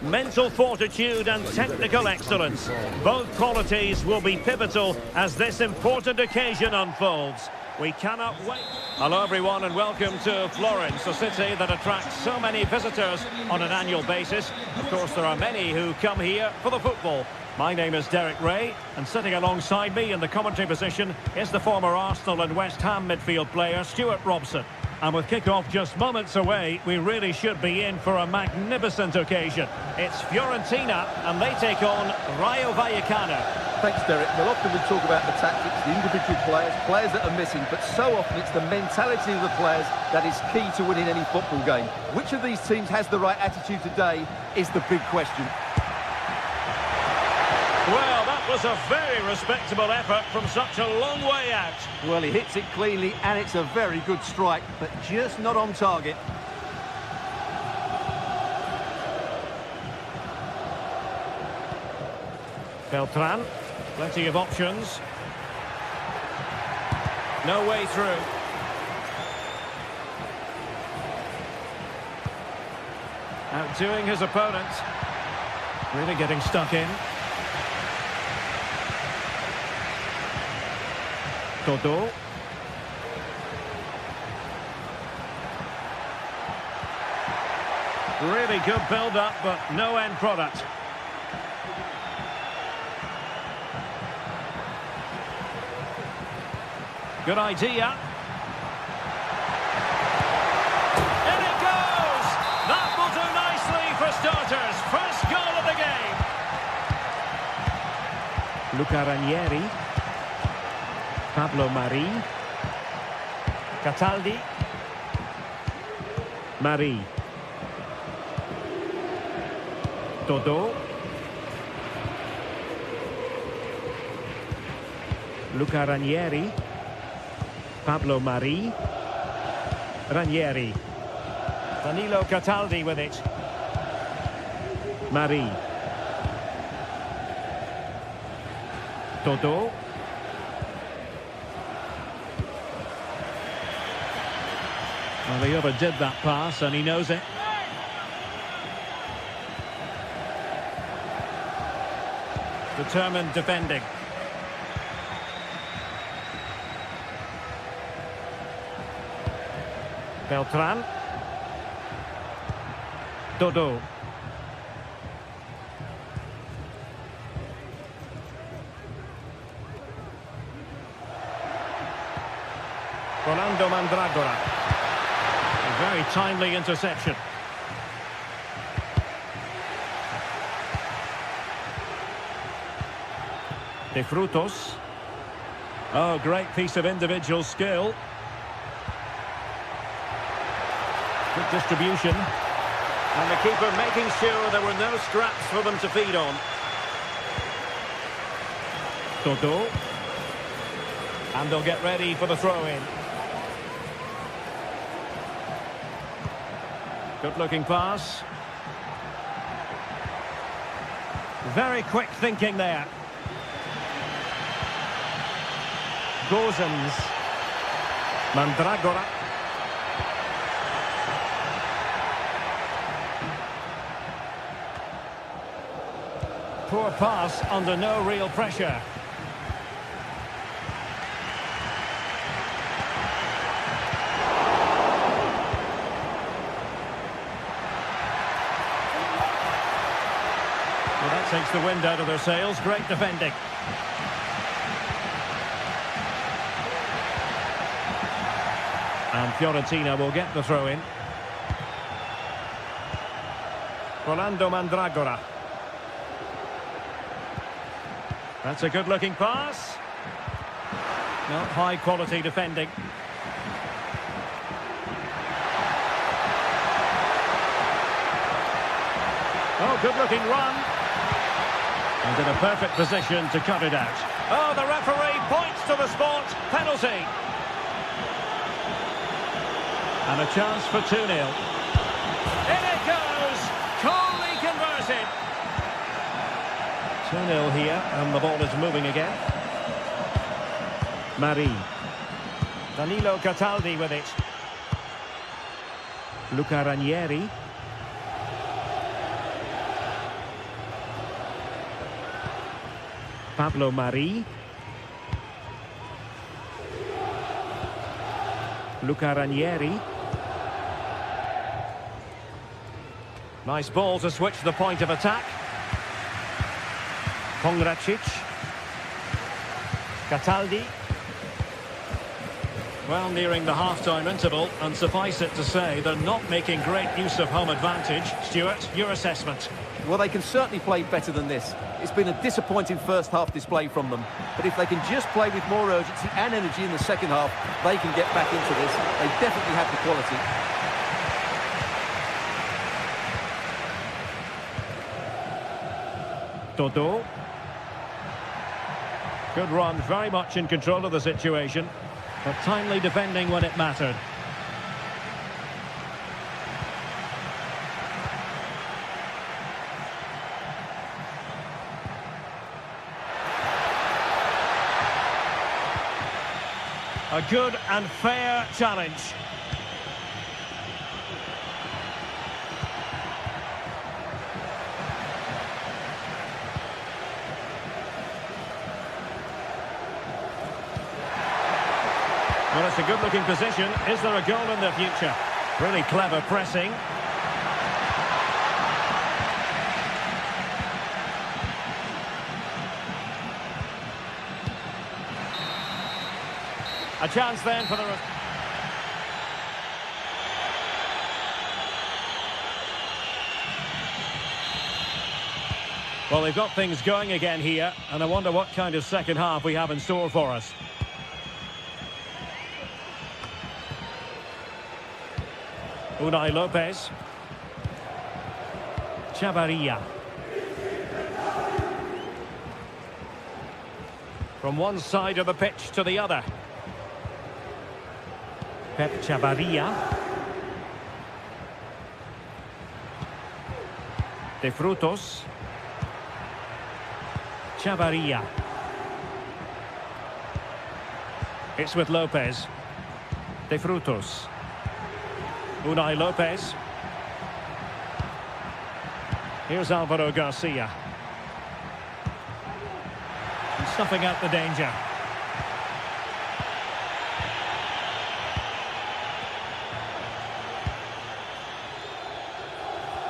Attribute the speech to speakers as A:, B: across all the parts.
A: mental fortitude and technical excellence. Both qualities will be pivotal as this important occasion unfolds. We cannot wait. Hello everyone and welcome to Florence, a city that attracts so many visitors on an annual basis. Of course, there are many who come here for the football. My name is Derek Ray, and sitting alongside me in the commentary position is the former Arsenal and West Ham midfield player Stuart Robson. And with kick-off just moments away, we really should be in for a magnificent occasion. It's Fiorentina, and they take on Rayo Vallecano.
B: Thanks, Derek. Well, often we talk about the tactics, the individual players that are missing, but so often it's the mentality of the players that is key to winning any football game. Which of these teams has the right attitude today is the big question.
A: Well, that was a very respectable effort from such a long way out.
B: Well, he hits it cleanly, and it's a very good strike, but just not on target.
A: Beltran, plenty of options. No way through. Outdoing his opponent. Really getting stuck in. Todo. Really good build-up, but no end product. Good idea. In it goes! That will do nicely for starters. First goal of the game. Luca Ranieri. Pablo Mari. Cataldi. Mari. Todo. Luca Ranieri. Pablo Mari. Ranieri. Danilo Cataldi with it. Mari. Todo. Well, the other did that pass and he knows it. Determined defending. Beltran. Dodo. Rolando Mandragora. A very timely interception. De Frutos. Oh, great piece of individual skill. Good distribution. And the keeper making sure there were no scraps for them to feed on. Todo. And they'll get ready for the throw-in. Good-looking pass. Very quick thinking there. Gozens. Mandragora. Poor pass under no real pressure. Well, that takes the wind out of their sails. Great defending. And Fiorentina will get the throw-in. Rolando Mandragora. That's a good-looking pass. Not high-quality defending. Oh, good-looking run. And in a perfect position to cut it out. Oh, the referee points to the spot. Penalty. And a chance for 2-0. In it goes! Coolly converted. 2-0 here, and the ball is moving again. Mari. Danilo Cataldi with it. Luca Ranieri. Pablo Mari. Luca Ranieri. Nice ball to switch the point of attack. Pongracic. Cataldi. Well, nearing the half-time interval, and suffice it to say, they're not making great use of home advantage. Stuart, your assessment?
B: Well, they can certainly play better than this. It's been a disappointing first half display from them. But if they can just play with more urgency and energy in the second half, they can get back into this. They definitely have the quality.
A: Dodo. Good run, very much in control of the situation, but timely defending when it mattered. A good and fair challenge. Well, it's a good-looking position. Is there a goal in the future? Really clever pressing. A chance then for the... Well, they've got things going again here, and I wonder what kind of second half we have in store for us. Unai Lopez. Chavarria. From one side of the pitch to the other. Pep Chavarria. De Frutos. Chavarria. It's with Lopez. De Frutos. Unai Lopez. Here's Alvaro Garcia. And snuffing out the danger.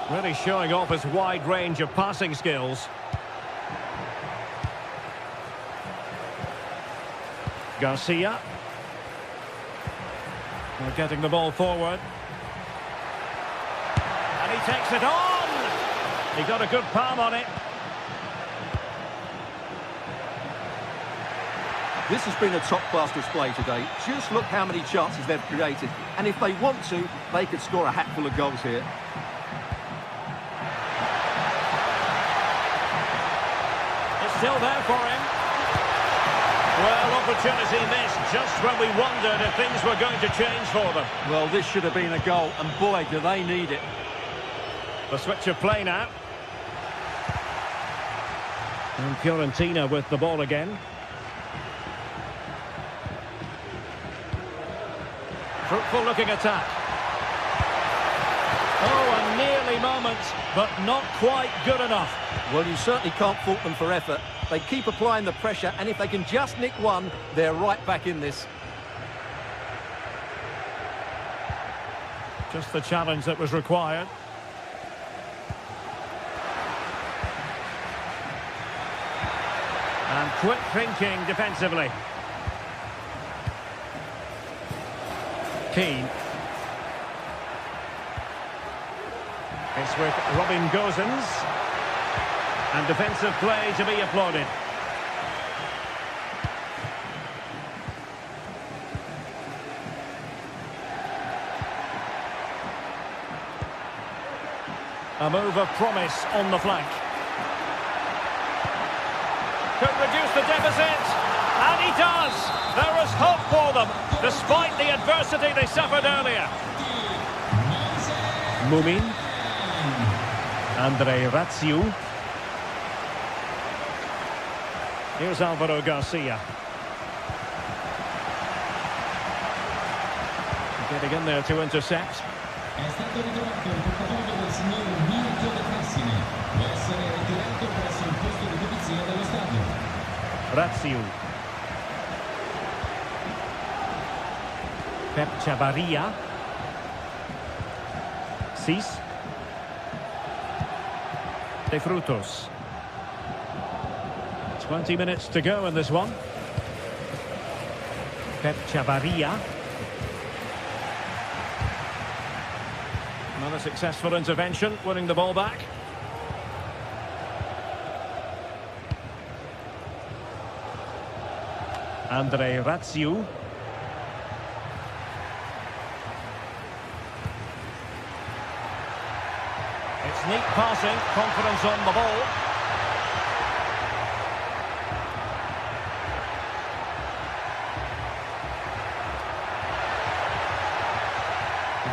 A: Really showing off his wide range of passing skills. Garcia. They're getting the ball forward. And he takes it on! He got a good palm on it.
B: This has been a top-class display today. Just look how many chances they've created. And if they want to, they could score a hatful of goals here.
A: It's still there for him. Well, opportunity missed just when we wondered if things were going to change for them.
B: Well, this should have been a goal, and boy, do they need it.
A: The switch of play now. And Fiorentina with the ball again. Fruitful looking attack. Oh, a nearly moment, but not quite good enough.
B: Well, you certainly can't fault them for effort. They keep applying the pressure, and if they can just nick one, they're right back in this.
A: Just the challenge that was required. And quick thinking defensively. Keane. It's with Robin Gosens. And defensive play to be applauded. A move of promise on the flank. Could reduce the deficit, and he does! There is hope for them, despite the adversity they suffered earlier. Mumin. Andre Ratsiu. Here's Alvaro Garcia. Getting in there to intercept.
C: È stato ritirato il portatore del signor Mirko De Frassini. Può essere ritirato presso il posto di polizia dello stadio.
A: Ratziu. Pep Chavarria. Cis. De Frutos. 20 minutes to go in this one. Pep Chavarria. Another successful intervention, winning the ball back. Andre Ratziu. It's neat passing, confidence on the ball.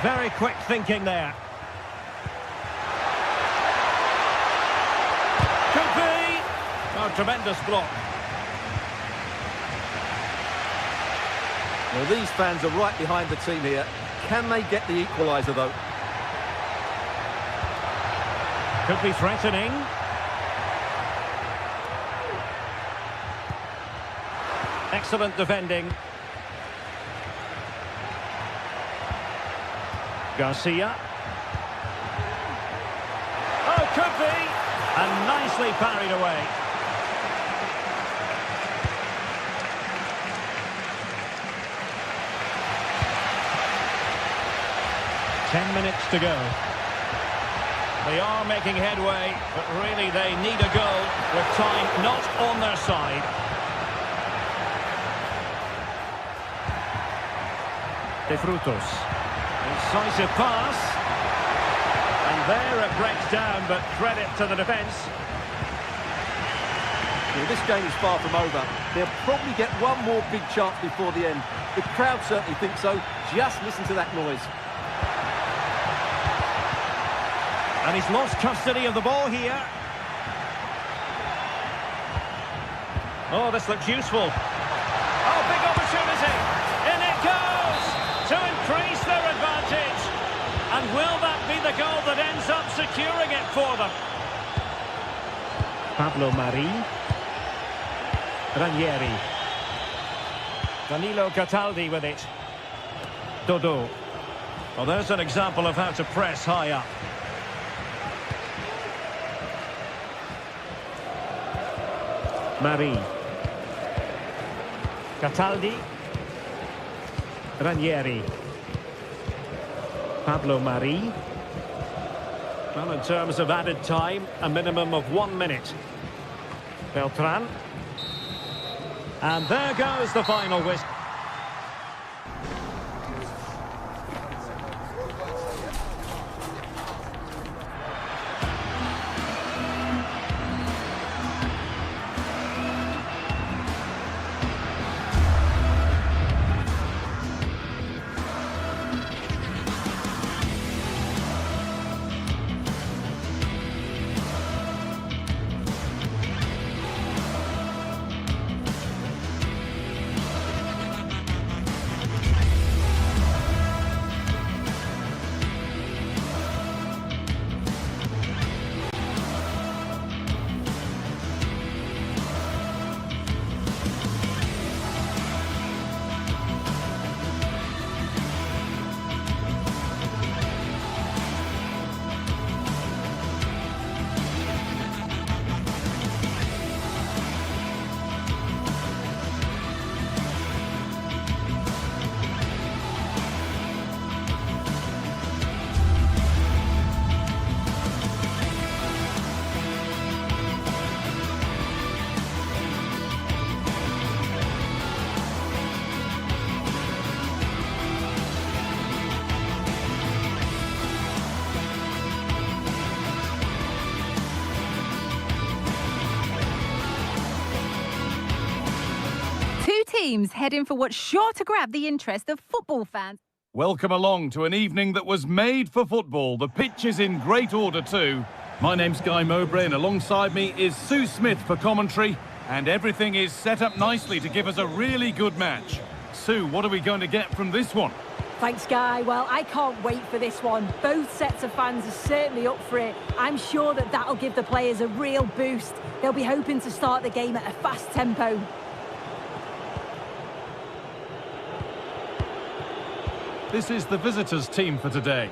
A: Very quick thinking there. Could be! Oh, tremendous block.
B: Well, these fans are right behind the team here. Can they get the equaliser, though?
A: Could be threatening. Excellent defending. Garcia. Oh, could be! And nicely parried away. Minutes to go. They are making headway, but really they need a goal with time not on their side. De Frutos. Incisive pass. And there it breaks down, but credit to the defence.
B: Well, this game is far from over. They'll probably get one more big chance before the end. The crowd certainly think so. Just listen to that noise.
A: And he's lost custody of the ball here. Oh, this looks useful. Oh, big opportunity. In it goes to increase their advantage. And will that be the goal that ends up securing it for them? Pablo Mari. Ranieri. Danilo Cataldi with it. Dodo. Well, there's an example of how to press high up. Mari. Cataldi. Ranieri. Pablo Mari. Well, in terms of added time, a minimum of 1 minute. Beltran. And there goes the final whistle.
D: Teams heading for what's sure to grab the interest of football fans.
E: Welcome along to an evening that was made for football. The pitch is in great order too. My name's Guy Mowbray and alongside me is Sue Smith for commentary, and everything is set up nicely to give us a really good match. Sue, what are we going to get from this one?
F: Thanks, Guy. Well, I can't wait for this one. Both sets of fans are certainly up for it. I'm sure that that'll give the players a real boost. They'll be hoping to start the game at a fast tempo.
E: This is the visitors' team for today.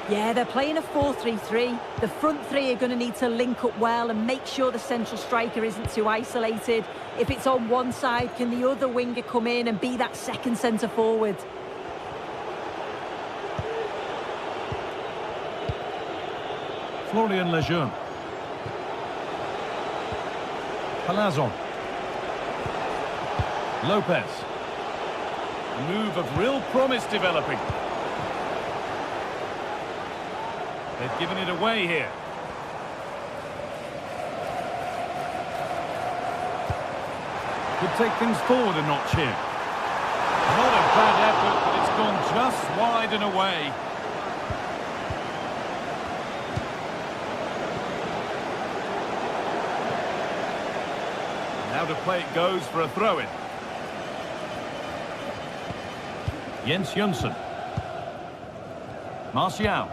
F: Yeah, they're playing a 4-3-3. The front three are going to need to link up well and make sure the central striker isn't too isolated. If it's on one side, can the other winger come in and be that second centre forward?
E: Florian Lejeune. Palazon. Lopez. A move of real promise developing. They've given it away here. Could take things forward a notch here. Not a bad effort, but it's gone just wide and away. Now to play it goes for a throw-in. Jens Jonsson. Martial.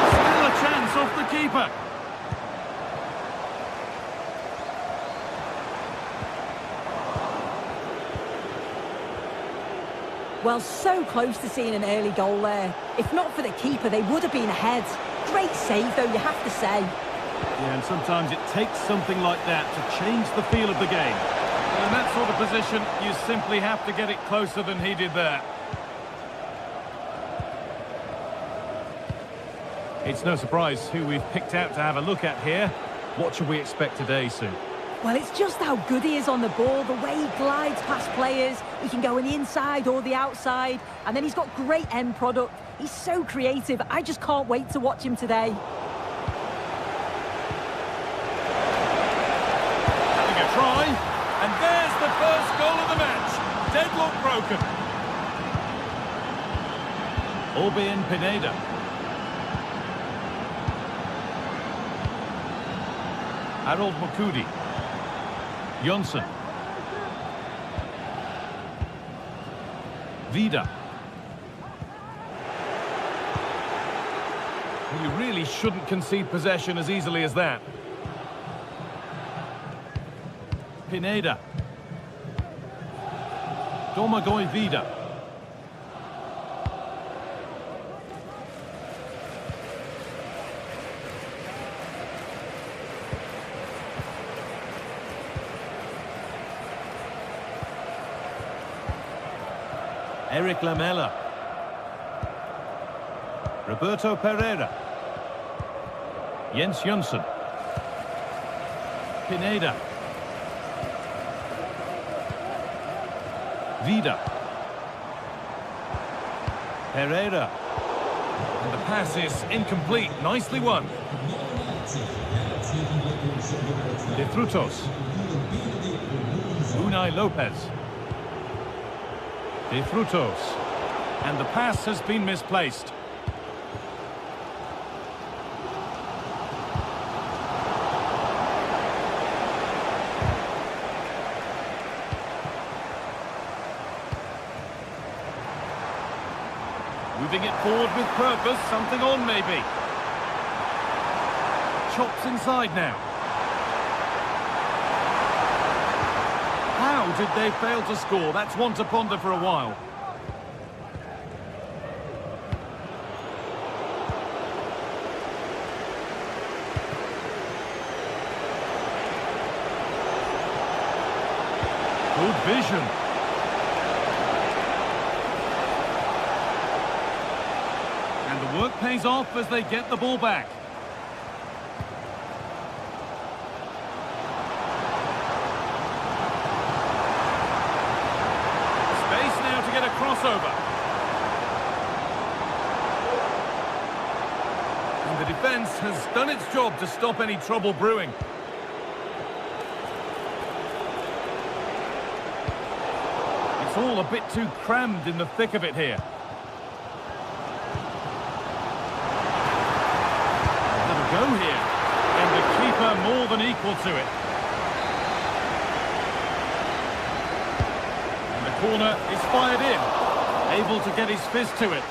E: Still a chance off the keeper.
F: Well, so close to seeing an early goal there. If not for the keeper, they would have been ahead. Great save, though, you have to say.
E: Yeah, and sometimes it takes something like that to change the feel of the game. And in that sort of position, you simply have to get it closer than he did there. It's no surprise who we've picked out to have a look at here. What should we expect today, Sue?
F: Well, it's just how good he is on the ball, the way he glides past players. He can go on the inside or the outside, and then he's got great end product. He's so creative. I just can't wait to watch him today.
E: Having a try, and there's the first goal of the match. Deadlock broken. Orbien Pineda. Harold Mukudi. Jonsson. Vida. Well, you really shouldn't concede possession as easily as that. Pineda. Domagoj Vida. Eric Lamela. Roberto Pereira. Jens Jonsson. Pineda. Vida. Pereira. And the pass is incomplete. Nicely won. De Frutos. Unai Lopez. De Frutos. And the pass has been misplaced. Moving it forward with purpose, something on maybe. Chops inside now. How did they fail to score? That's one to ponder for a while. Good vision. And the work pays off as they get the ball back. Space now to get a crossover. And the defence has done its job to stop any trouble brewing. It's all a bit too crammed in the thick of it here. Go go here. And the keeper more than equal to it. And the corner is fired in. Able to get his fist to it.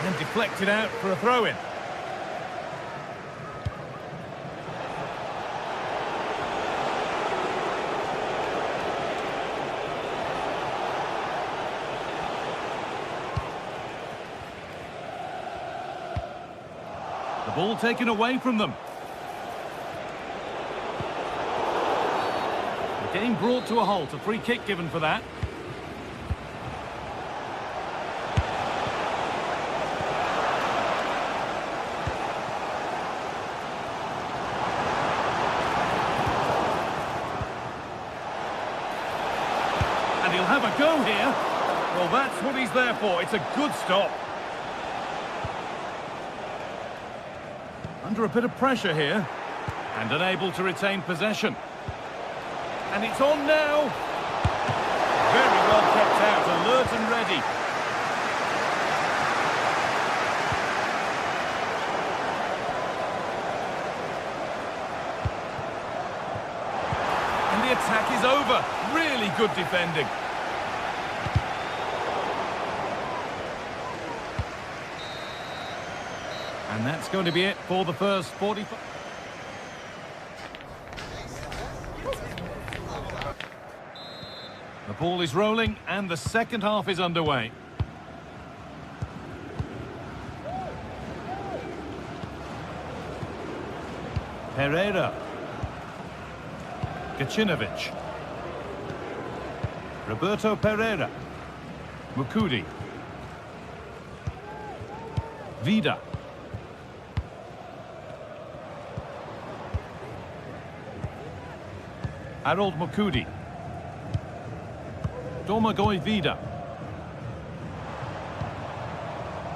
E: And deflected out for a throw-in. The ball taken away from them. The game brought to a halt. A free kick given for that. And he'll have a go here. Well, that's what he's there for. It's a good stop. Under a bit of pressure here. And unable to retain possession. And it's on now. Very well kept out, alert and ready. And the attack is over. Really good defending. And that's going to be it for the first 45. The ball is rolling and the second half is underway. Pereira. Gacinovic. Roberto Pereira. Mukudi. Vida. Harold Mukudi. Domagoj Vida.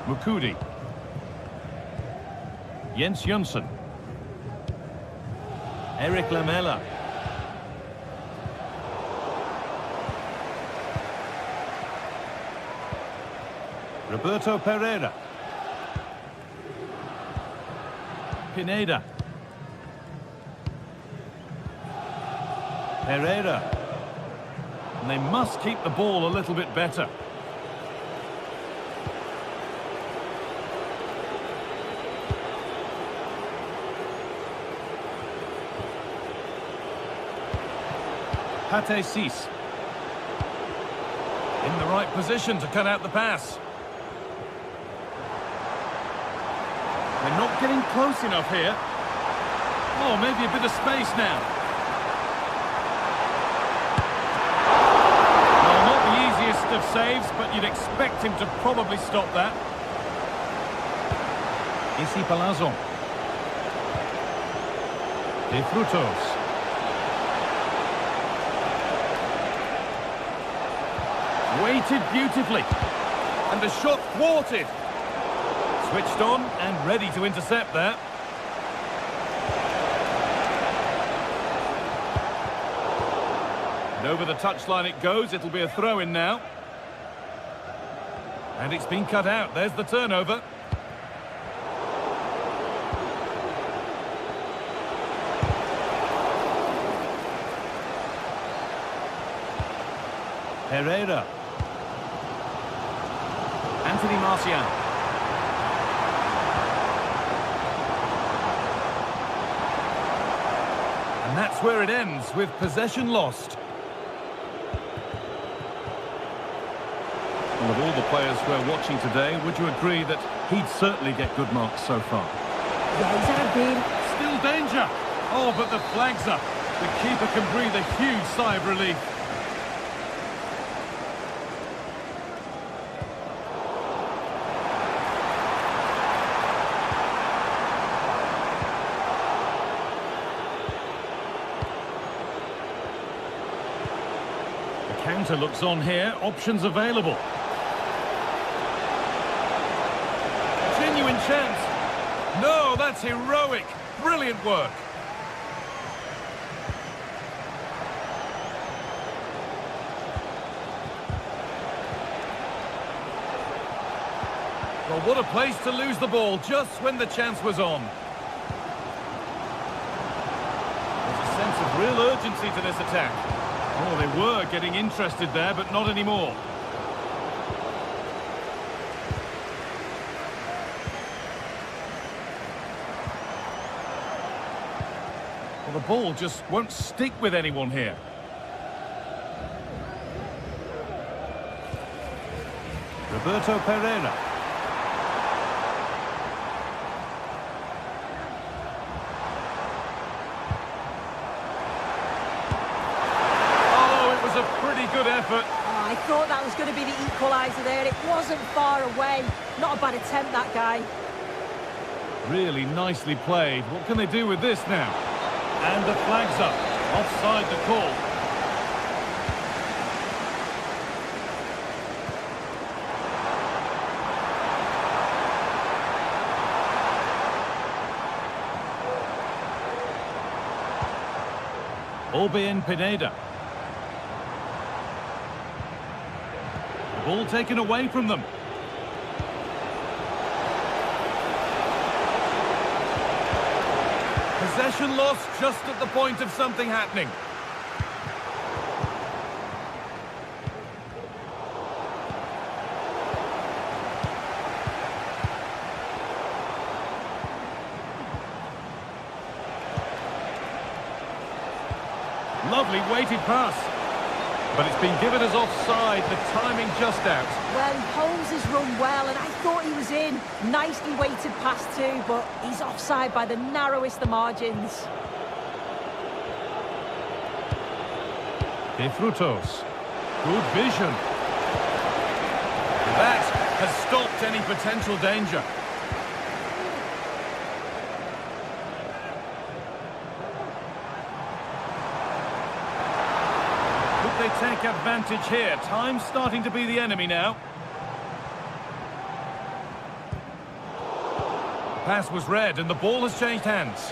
E: Mukudi. Jens Jönsson. Eric Lamela. Roberto Pereira. Pineda. Pereira. And they must keep the ball a little bit better. Pate Cis. In the right position to cut out the pass. They're not getting close enough here. Oh, maybe a bit of space now. Of saves, but you'd expect him to probably stop that. Isi Palazzo. De Frutos. Weighted beautifully. And the shot thwarted. Switched on and ready to intercept that. And over the touchline it goes. It'll be a throw-in now. And it's been cut out. There's the turnover. Pereira. Anthony Martial. And that's where it ends, with possession lost. Of all the players we're watching today, would you agree that he'd certainly get good marks so far?
F: Yeah, he's had a game.
E: Still danger. Oh, but the flag's up. The keeper can breathe a huge sigh of relief. The counter looks on here. Options available. Chance. No, that's heroic. Brilliant work. Well, what a place to lose the ball just when the chance was on. There's a sense of real urgency to this attack. Oh, they were getting interested there, but not anymore. Well, the ball just won't stick with anyone here. Roberto Pereira. A pretty good effort.
F: Oh, I thought that was going to be the equaliser there. It wasn't far away. Not a bad attempt, that guy.
E: Really nicely played. What can they do with this now? And the flag's up. Offside the call. Pineda. Ball taken away from them. Possession lost just at the point of something happening. Lovely weighted pass. But it's been given as offside, the timing just out.
F: Well, he holds his run well, and I thought he was in. Nicely weighted pass too, but he's offside by the narrowest of margins.
E: De Frutos. Good vision. That has stopped any potential danger. They take advantage here. Time's starting to be the enemy now. Pass was read and the ball has changed hands.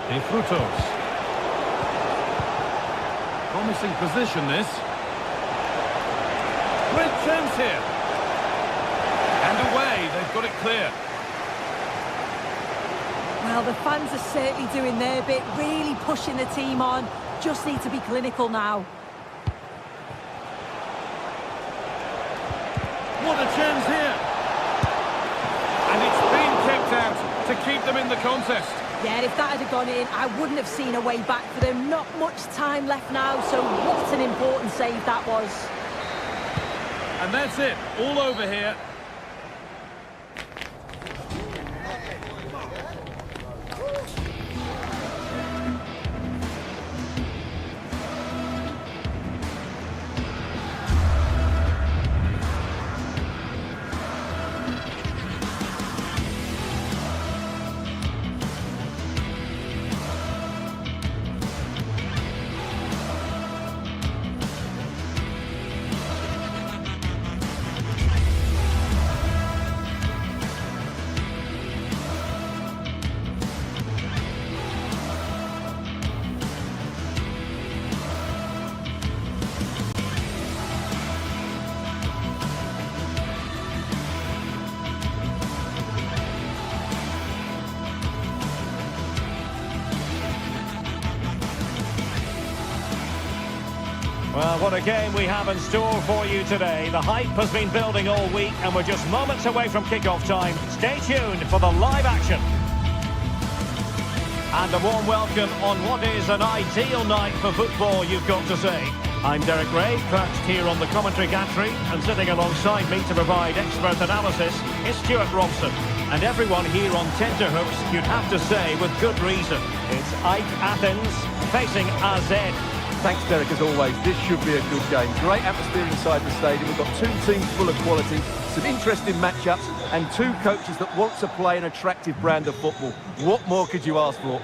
E: De Frutos. Promising position this. Great chance here. And away, they've got it clear.
F: Well, the fans are certainly doing their bit, really pushing the team on. Just need to be clinical now.
E: What a chance here. And it's been kept out to keep them in the contest.
F: Yeah, if that had gone in, I wouldn't have seen a way back for them. Not much time left now, so what an important save that was.
E: And that's it, all over here.
A: Well, what a game we have in store for you today. The hype has been building all week and we're just moments away from kick-off time. Stay tuned for the live action. And a warm welcome on what is an ideal night for football, you've got to say. I'm Derek Ray, perched here on the commentary gantry, and sitting alongside me to provide expert analysis is Stuart Robson. And everyone here on tenterhooks, you'd have to say with good reason. It's Ike Athens facing AZ.
B: Thanks, Derek, as always. This should be a good game. Great atmosphere inside the stadium. We've got two teams full of quality, some interesting matchups, and two coaches that want to play an attractive brand of football. What more could you ask for?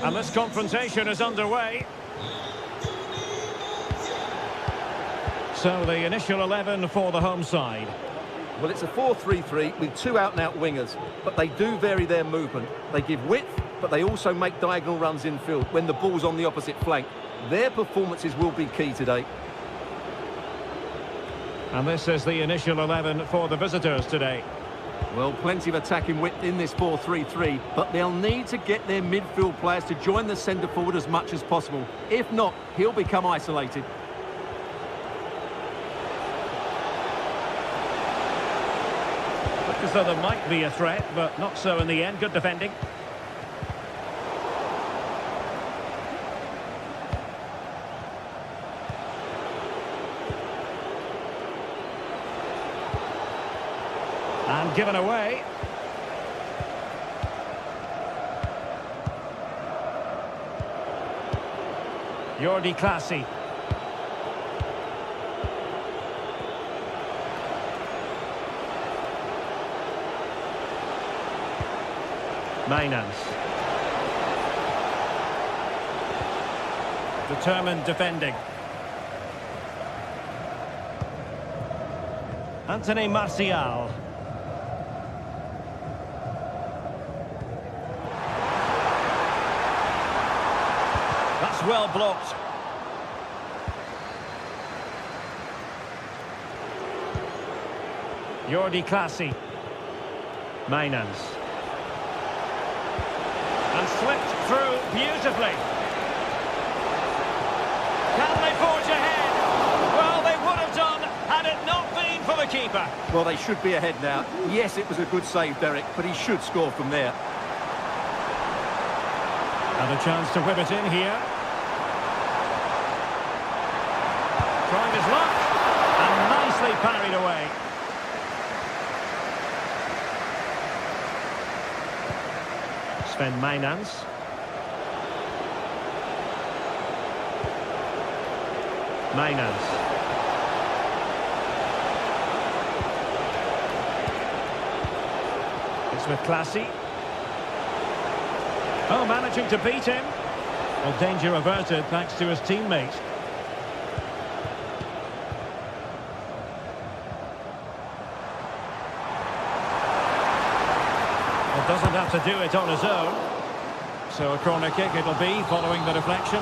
A: And this confrontation is underway. So the initial 11 for the home side.
B: Well, it's a 4-3-3 with two out-and-out wingers, but they do vary their movement. They give width, but they also make diagonal runs infield when the ball's on the opposite flank. Their performances will be key today.
A: And this is the initial 11 for the visitors today.
B: Well, plenty of attacking width in this 4-3-3, but they'll need to get their midfield players to join the centre forward as much as possible. If not, he'll become isolated.
A: Look as though there might be a threat, but not so in the end. Good defending. And given away. Jordi Clasie. Mainans. Determined defending. Anthony Martial. That's well blocked. Jordi Clasie. Mainans. And slipped through beautifully. Can they forge ahead? Well, they would have done had it not been for the keeper.
B: Well, they should be ahead now. Yes, it was a good save, Derek, but he should score from there.
A: And a chance to whip it in here. Trying his luck. And nicely parried away. Sven Mainans. Mainans. It's with Clasie. Oh, managing to beat him. Well, danger averted thanks to his teammate. Well, doesn't have to do it on his own. So a corner kick it'll be following the deflection.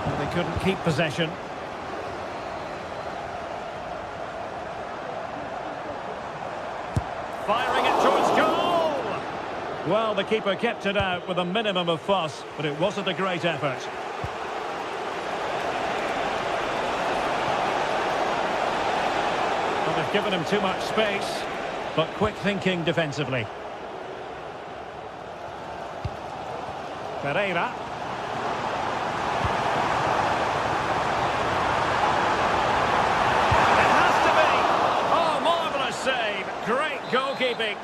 A: Well, they couldn't keep possession. Firing it towards goal! Well, the keeper kept it out with a minimum of fuss, but it wasn't a great effort. Well, they've given him too much space, but quick thinking defensively. Pereira. Great goalkeeping.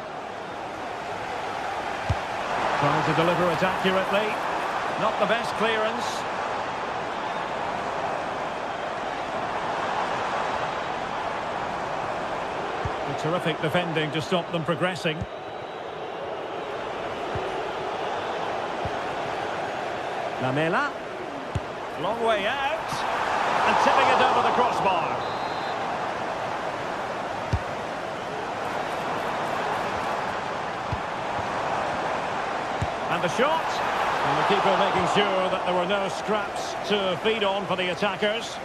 A: Trying to deliver it accurately. Not the best clearance. A terrific defending to stop them progressing. Lamela. Long way out. And tipping it over the crossbar. And the shot, and the keeper making sure that there were no scraps to feed on for the attackers.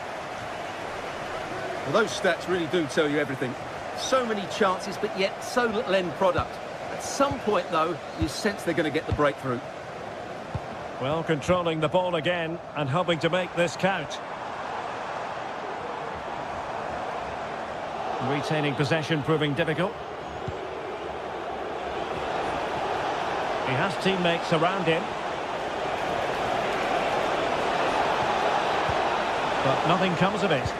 B: Well, those stats really do tell you everything. So many chances, but yet so little end product. At some point, though, you sense they're going to get the breakthrough.
A: Well, controlling the ball again and hoping to make this count. Retaining possession proving difficult. He has teammates around him. But nothing comes of it.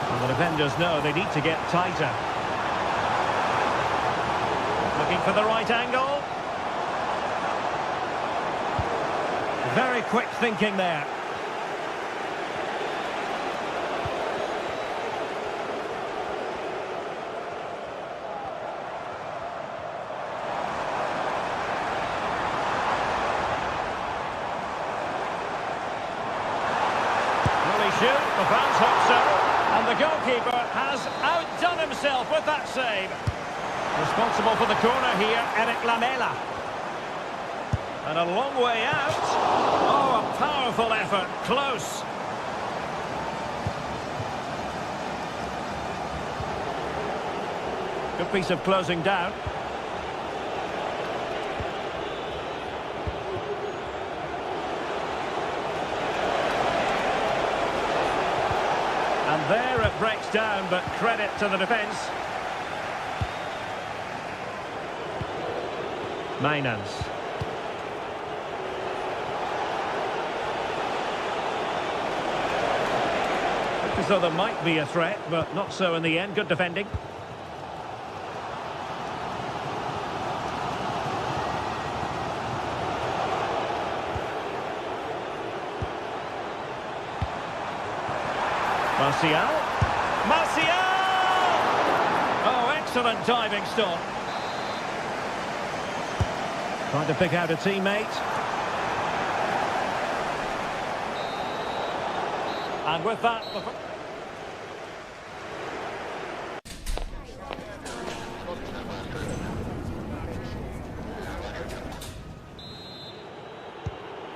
A: And the defenders know they need to get tighter. Looking for the right angle. Very quick thinking there. Will he shoot? The fans hope so. And the goalkeeper has outdone himself with that save. Responsible for the corner here, Eric Lamela. And a long way out. Oh, a powerful effort. Close. Good piece of closing down. And there it breaks down, but credit to the defence. Mainans. As though there might be a threat, but not so in the end. Good defending. Martial. Martial! Oh, excellent diving stop. Trying to pick out a teammate. And with that...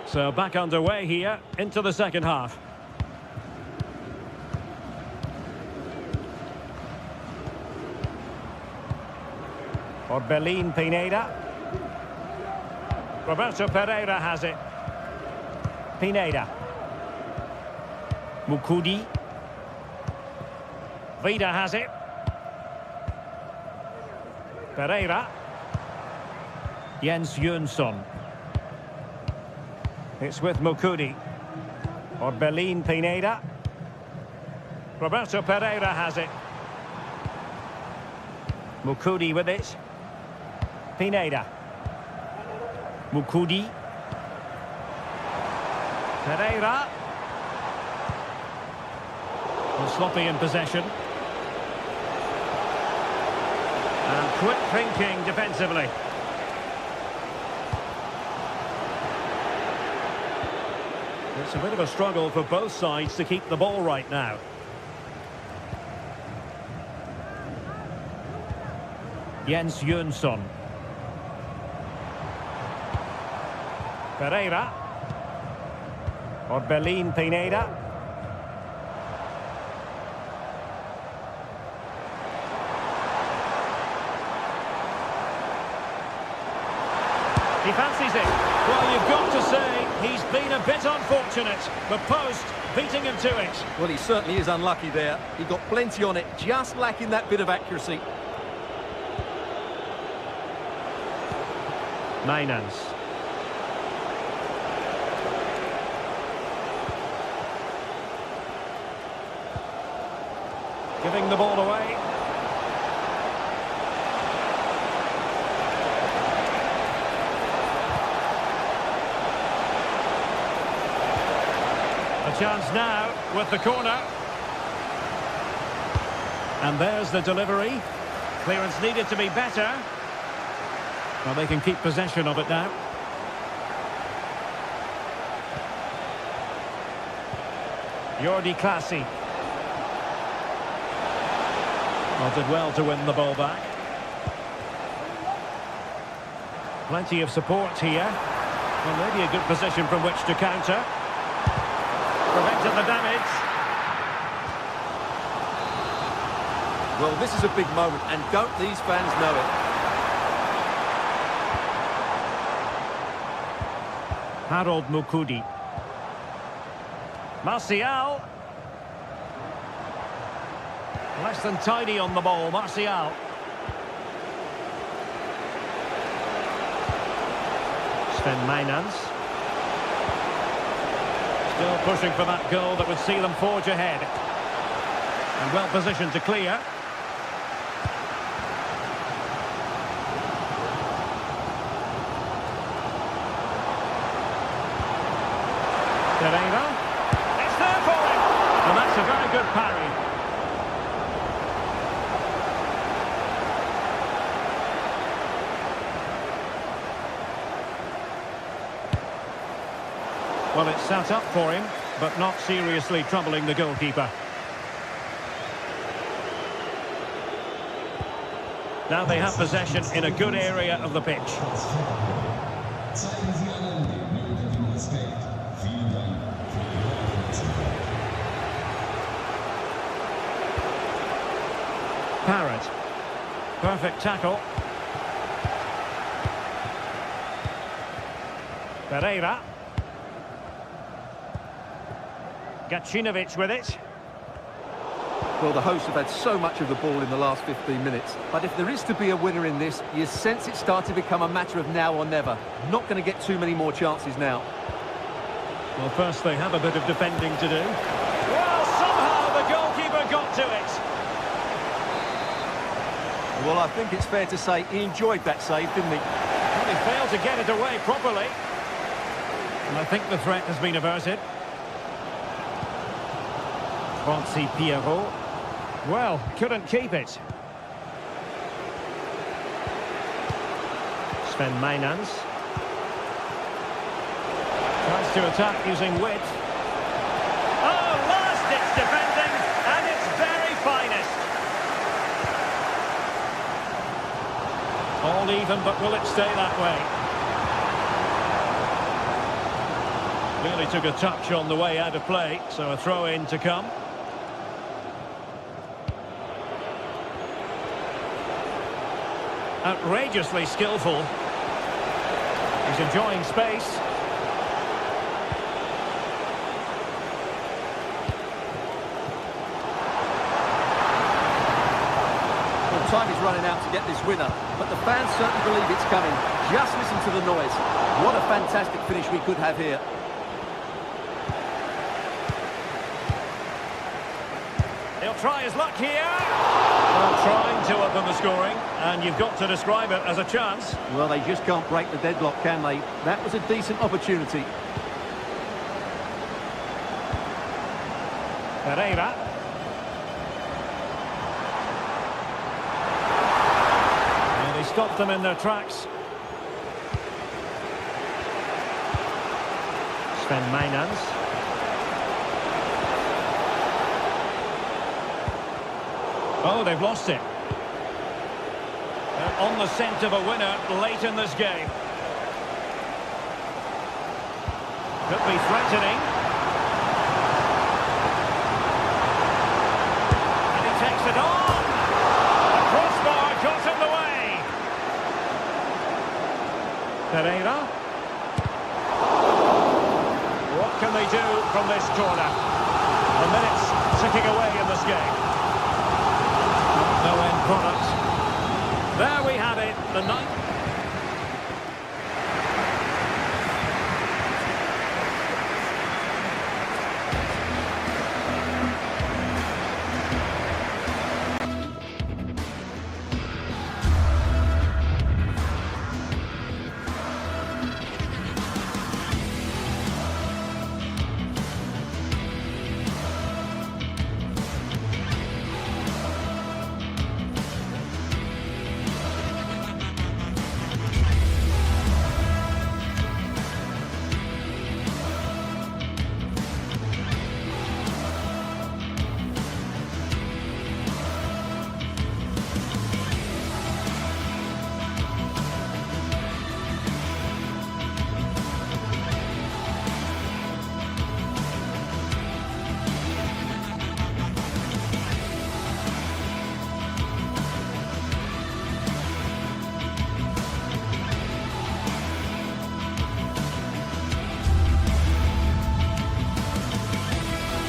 A: So back underway here, into the second half. Orbelin Pineda. Roberto Pereira has it. Pineda. Mukudi. Vida has it. Pereira. Jens Jönsson. It's with Mukudi. Orbelin Pineda. Roberto Pereira has it. Mukudi with it. Pineda. Mukudi. Pereira. And sloppy in possession. And quick thinking defensively. It's a bit of a struggle for both sides to keep the ball right now. Jens Jönsson. Pereira. Orbelin Pineda. He fancies it. Well, you've got to say he's been a bit unfortunate. The post beating him to it.
B: Well, he certainly is unlucky there. He got plenty on it, just lacking that bit of accuracy.
A: Mainans. Giving the ball away. A chance now with the corner. And there's the delivery. Clearance needed to be better. Well, they can keep possession of it now. Jordi Clasie. Well, did well to win the ball back. Plenty of support here. Well, maybe a good position from which to counter. Prevented the damage.
B: Well, this is a big moment, and don't these fans know it?
A: Harold Mukudi. Martial. Less than tidy on the ball, Martial. Sven Mainans. Still pushing for that goal that would see them forge ahead. And well positioned to clear. Well, it's sat up for him, but not seriously troubling the goalkeeper. Now they have possession in a good area of the pitch.
C: Zeigen Sie allen den nötigen Respekt. Vielen Dank für Ihre Aufmerksamkeit.
A: Parrott. Perfect tackle. Pereira. Gacinovic with it.
B: Well, the hosts have had so much of the ball in the last 15 minutes. But if there is to be a winner in this, you sense it's starting to become a matter of now or never. Not going to get too many more chances now.
A: Well, first they have a bit of defending to do. Well, somehow the goalkeeper got to it.
B: Well, I think it's fair to say he enjoyed that save, didn't he?
A: Well, he failed to get it away properly. And I think the threat has been averted. Francis Pierrot. Well, couldn't keep it. Sven Mainans. Tries to attack using wit. Oh, last-ditch defending, and its very finest. All even, but will it stay that way? Really took a touch on the way out of play, so a throw-in to come. Outrageously skillful. He's enjoying space.
B: Well, time is running out to get this winner, but the fans certainly believe it's coming. Just listen to the noise. What a fantastic finish we could have here.
A: He'll try his luck here. Well, trying to open the scoring, and you've got to describe it as a chance.
B: Well, they just can't break the deadlock, can they? That was a decent opportunity.
A: Pereira. And he stopped them in their tracks. Sven Mainans. Oh, they've lost it. They're on the scent of a winner late in this game. Could be threatening. And he takes it on. The crossbar got in the way. Pereira. What can they do from this corner? The minutes ticking away in this game. No end product. There we have it, the ninth.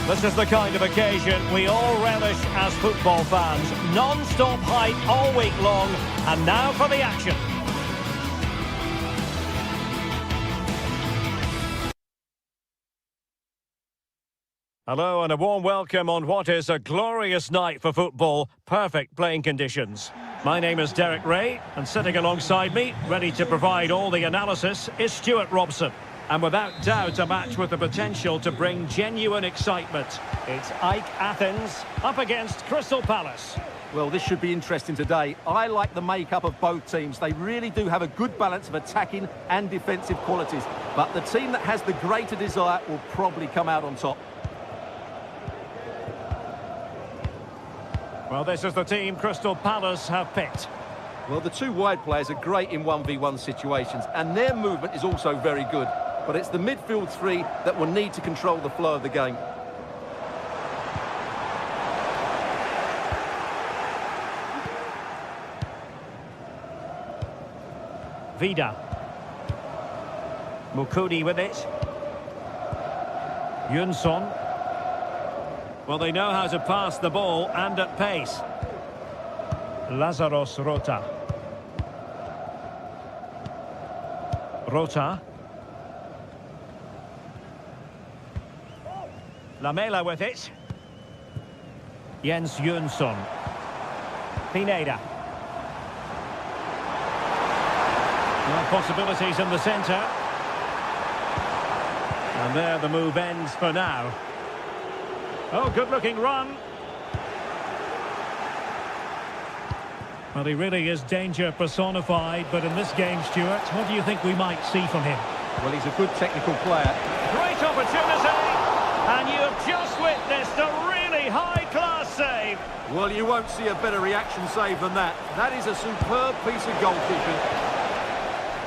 A: This is the kind of occasion we all relish as football fans. Non-stop hype all week long, and now for the action. Hello and a warm welcome on what is a glorious night for football, perfect playing conditions. My name is Derek Ray, and sitting alongside me, ready to provide all the analysis, is Stuart Robson. And without doubt, a match with the potential to bring genuine excitement. It's AEK Athens up against Crystal Palace.
B: Well, this should be interesting today. I like the makeup of both teams. They really do have a good balance of attacking and defensive qualities. But the team that has the greater desire will probably come out on top.
A: Well, this is the team Crystal Palace have picked.
B: Well, the two wide players are great in 1v1 situations, and their movement is also very good. But it's the midfield three that will need to control the flow of the game.
A: Vida. Mukudi with it. Yunson. Well, they know how to pass the ball and at pace. Lazaros Rota. Rota. Lamela with it. Jens Jonsson. Pineda. Well, possibilities in the centre. And there the move ends for now. Oh, good-looking run. Well, he really is danger personified, but in this game, Stuart, what do you think we might see from him?
B: Well, he's a good technical player.
A: Great opportunity, and you have just witnessed a really high-class save.
B: Well, you won't see a better reaction save than that. That is a superb piece of goalkeeping.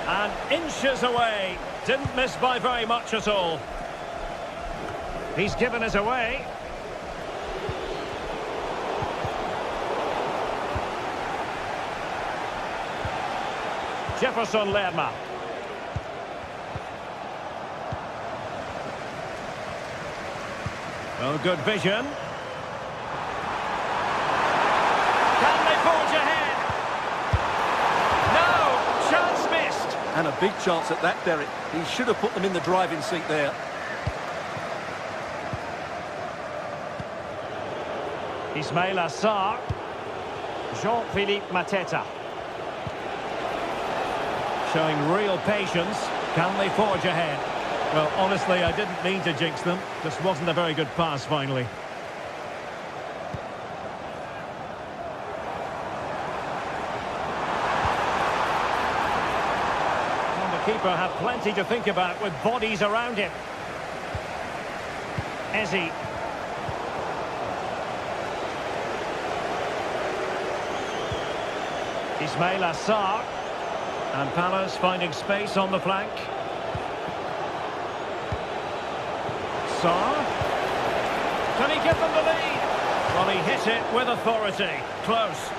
A: And inches away, didn't miss by very much at all. He's given it away. Jefferson Lerma. Oh, good vision. Can they forge ahead? No, chance missed.
B: And a big chance at that, Derek. He should have put them in the driving seat there.
A: Ismail Assar. Jean-Philippe Mateta. Showing real patience. Can they forge ahead? Well, honestly, I didn't mean to jinx them. Just wasn't a very good pass, finally. And the keeper had plenty to think about with bodies around him. Ezi. Ismail Assar. And Palace finding space on the flank. Sarr. Can he give them the lead? Well, he hit it with authority. Close.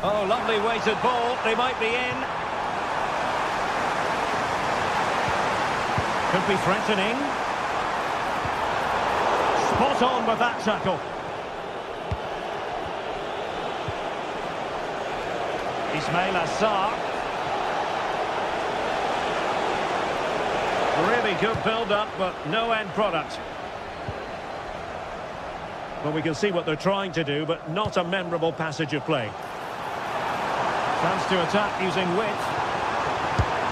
A: Oh, lovely weighted ball. They might be in. Could be threatening. Spot on with that tackle. Ismail Assar. Really good build-up, but no end product. Well, we can see what they're trying to do, but not a memorable passage of play. Chance to attack using width.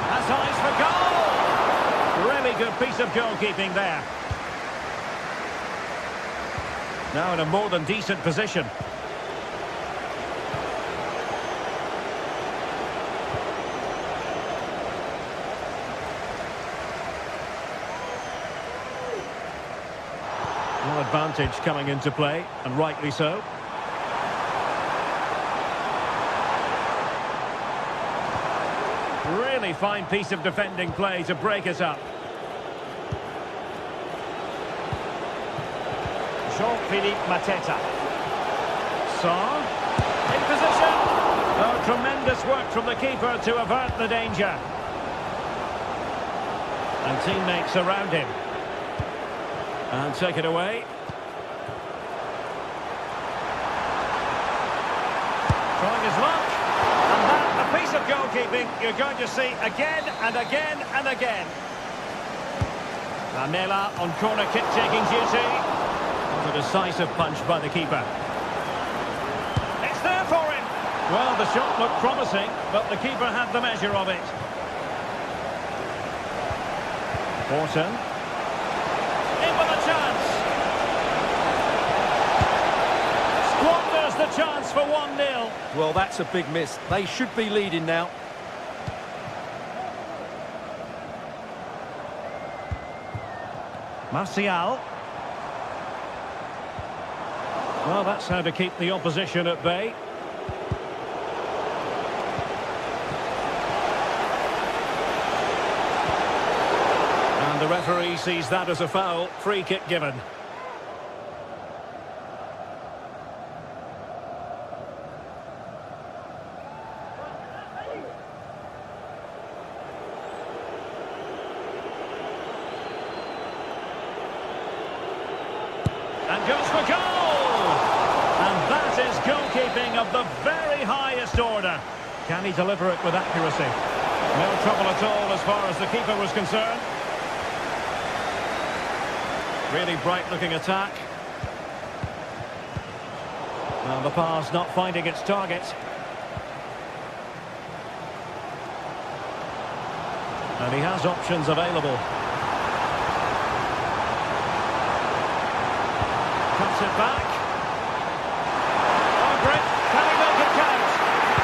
A: Has eyes for goal! Really good piece of goalkeeping there. Now in a more than decent position. No advantage coming into play, and rightly so. Really fine piece of defending play to break it up. Jean-Philippe Mateta. Sarr. In position. Oh, tremendous work from the keeper to avert the danger. And teammates around him. And take it away. Trying his luck. And that, a piece of goalkeeping you're going to see again and again and again. Lamela on corner kick taking duty. Not a decisive punch by the keeper. It's there for him. Well, the shot looked promising, but the keeper had the measure of it. Horton. In with a chance. Squanders the a chance for 1-0.
B: Well, that's a big miss. They should be leading now.
A: Martial. Well, that's how to keep the opposition at bay. And the referee sees that as a foul. Free kick given. And goes for goal! And that is goalkeeping of the very highest order. Can he deliver it with accuracy? No trouble at all as far as the keeper was concerned. Really bright-looking attack. And the pass not finding its target. And he has options available. Cuts it back. Oh, Britt, can he make it count?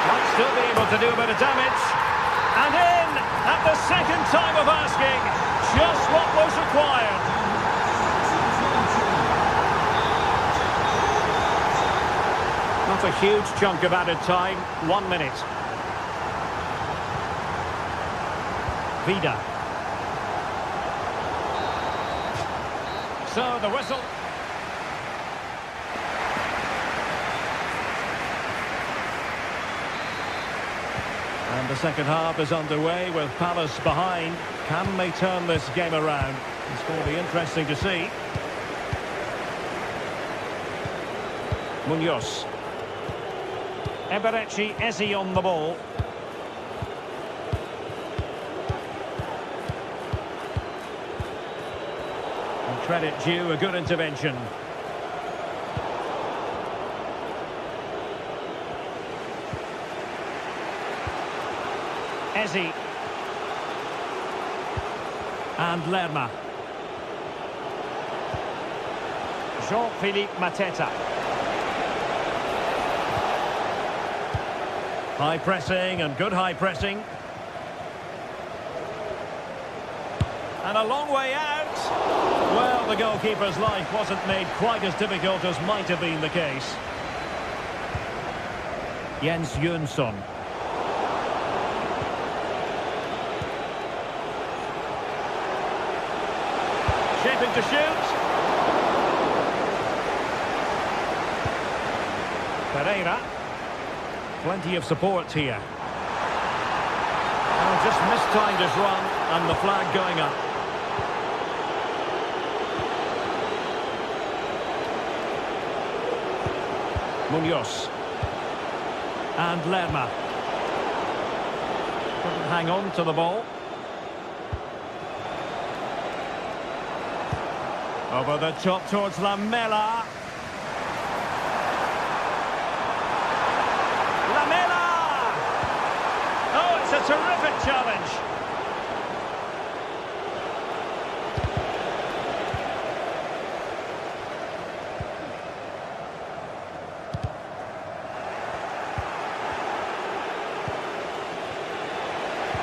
A: Might still be able to do a bit of damage. And in, at the second time of asking, just what was required. Not a huge chunk of added time, 1 minute. Vida. So the whistle. And the second half is underway with Palace behind. Can they turn this game around? It's going to be interesting to see. Munoz. Eberechi Eze on the ball. And credit due, a good intervention. Eze. And Lerma. Jean-Philippe Mateta. High pressing and good high pressing. And a long way out. Well, the goalkeeper's life wasn't made quite as difficult as might have been the case. Jens Jönsson. Shaping to shoot. Pereira. Plenty of support here. Oh, just mistimed his run and the flag going up. Munoz. And Lerma. Couldn't hang on to the ball. Over the top towards Lamela. It's a terrific challenge.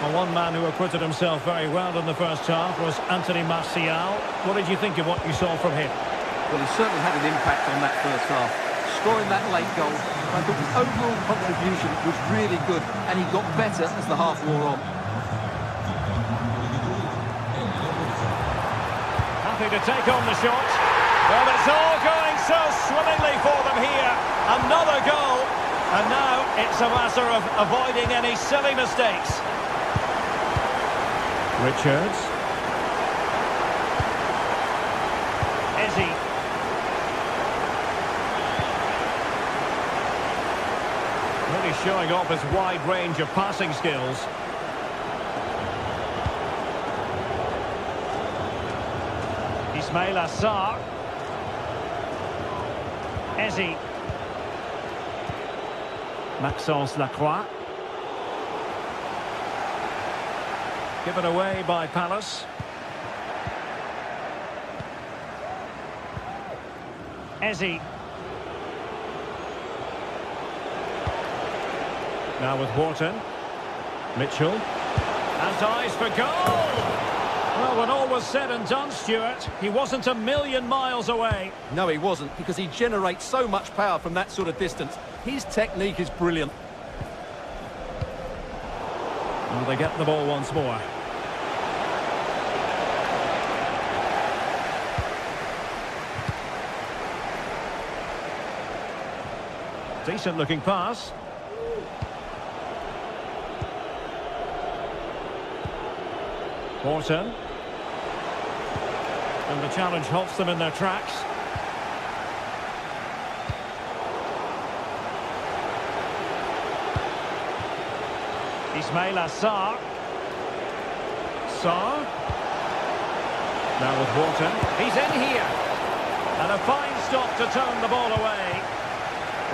A: Well, one man who acquitted himself very well in the first half was Anthony Martial. What did you think of what you saw from him?
B: Well, he certainly had an impact on that first half. Scoring that late goal, I thought his overall contribution was really good, and he got better as the half wore on.
A: Happy to take on the shot. Well, it's all going so swimmingly for them here. Another goal, and now it's a matter of avoiding any silly mistakes. Richards. Eze. Really showing off his wide range of passing skills. Ismail Assar. Eze. Maxence Lacroix. Given away by Palace. Eze. Now with Wharton. Mitchell. And eyes for goal! Well, when all was said and done, Stuart, he wasn't a million miles away.
B: No, he wasn't, because he generates so much power from that sort of distance. His technique is brilliant.
A: Well, they get the ball once more. Decent looking pass. Wharton. And the challenge halts them in their tracks. Ismail Assar. Sarr. Now with Wharton. He's in here. And a fine stop to turn the ball away.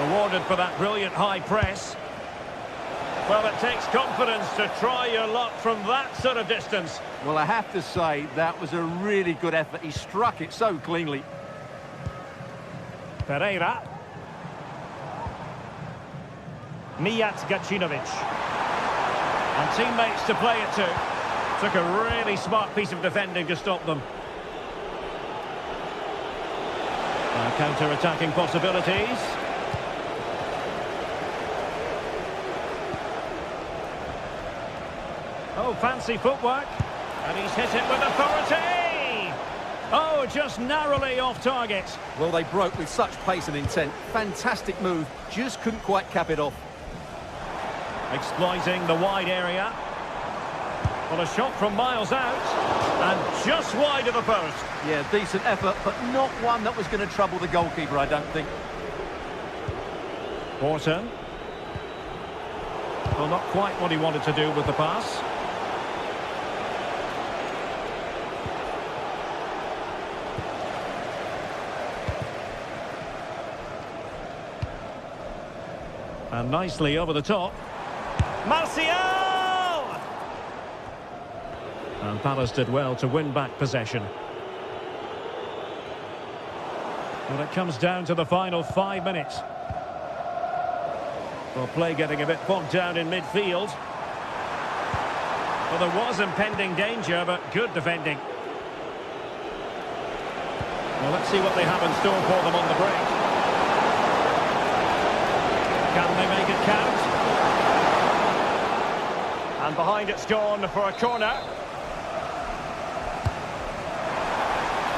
A: Rewarded for that brilliant high press. Well, it takes confidence to try your luck from that sort of distance.
B: Well, I have to say, that was a really good effort. He struck it so cleanly.
A: Pereira. Mijat Gacinovic. And teammates to play it to. Took a really smart piece of defending to stop them. Counter-attacking possibilities. Oh, fancy footwork. And he's hit it with authority! Oh, just narrowly off target.
B: Well, they broke with such pace and intent. Fantastic move. Just couldn't quite cap it off.
A: Exploiting the wide area. Well, a shot from miles out. And just wide of the post.
B: Yeah, decent effort, but not one that was going to trouble the goalkeeper, I don't think.
A: Wharton. Well, not quite what he wanted to do with the pass. And nicely over the top. Martial! And Palace did well to win back possession. Well, it comes down to the final 5 minutes. Well, play getting a bit bogged down in midfield. Well, there was impending danger, but good defending. Well, let's see what they have in store for them on the break. Can they make it count? And behind it's gone for a corner.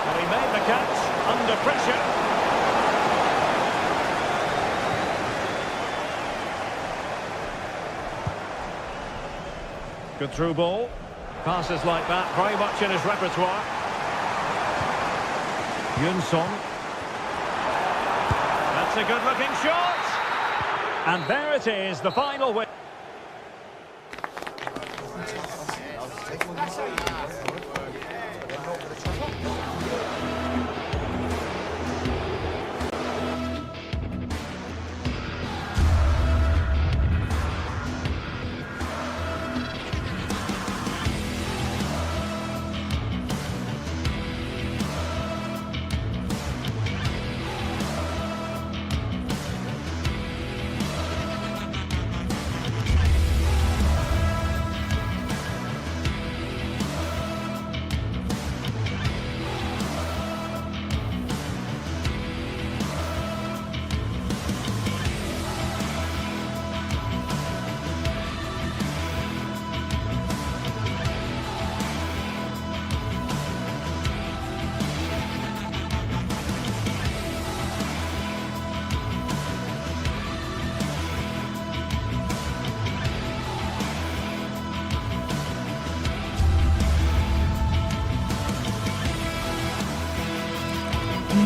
A: Well, he made the catch under pressure. Good through ball. Passes like that, very much in his repertoire. Yunson. That's a good-looking shot. And there it is, the final win.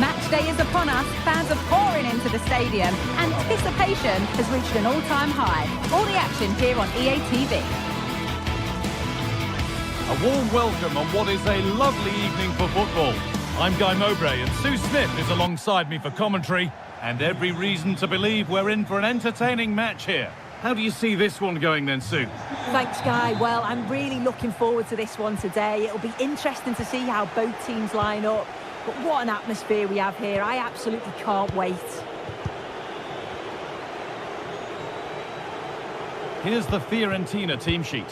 D: Match day is upon us. Fans are pouring into the stadium. Anticipation has reached an all-time high. All the action here on EA TV.
E: A warm welcome on what is a lovely evening for football. I'm Guy Mowbray and Sue Smith is alongside me for commentary. And every reason to believe we're in for an entertaining match here. How do you see this one going then, Sue?
F: Thanks, Guy. Well, I'm really looking forward to this one today. It'll be interesting to see how both teams line up. But what an atmosphere we have here. I absolutely can't wait.
E: Here's the Fiorentina team sheet.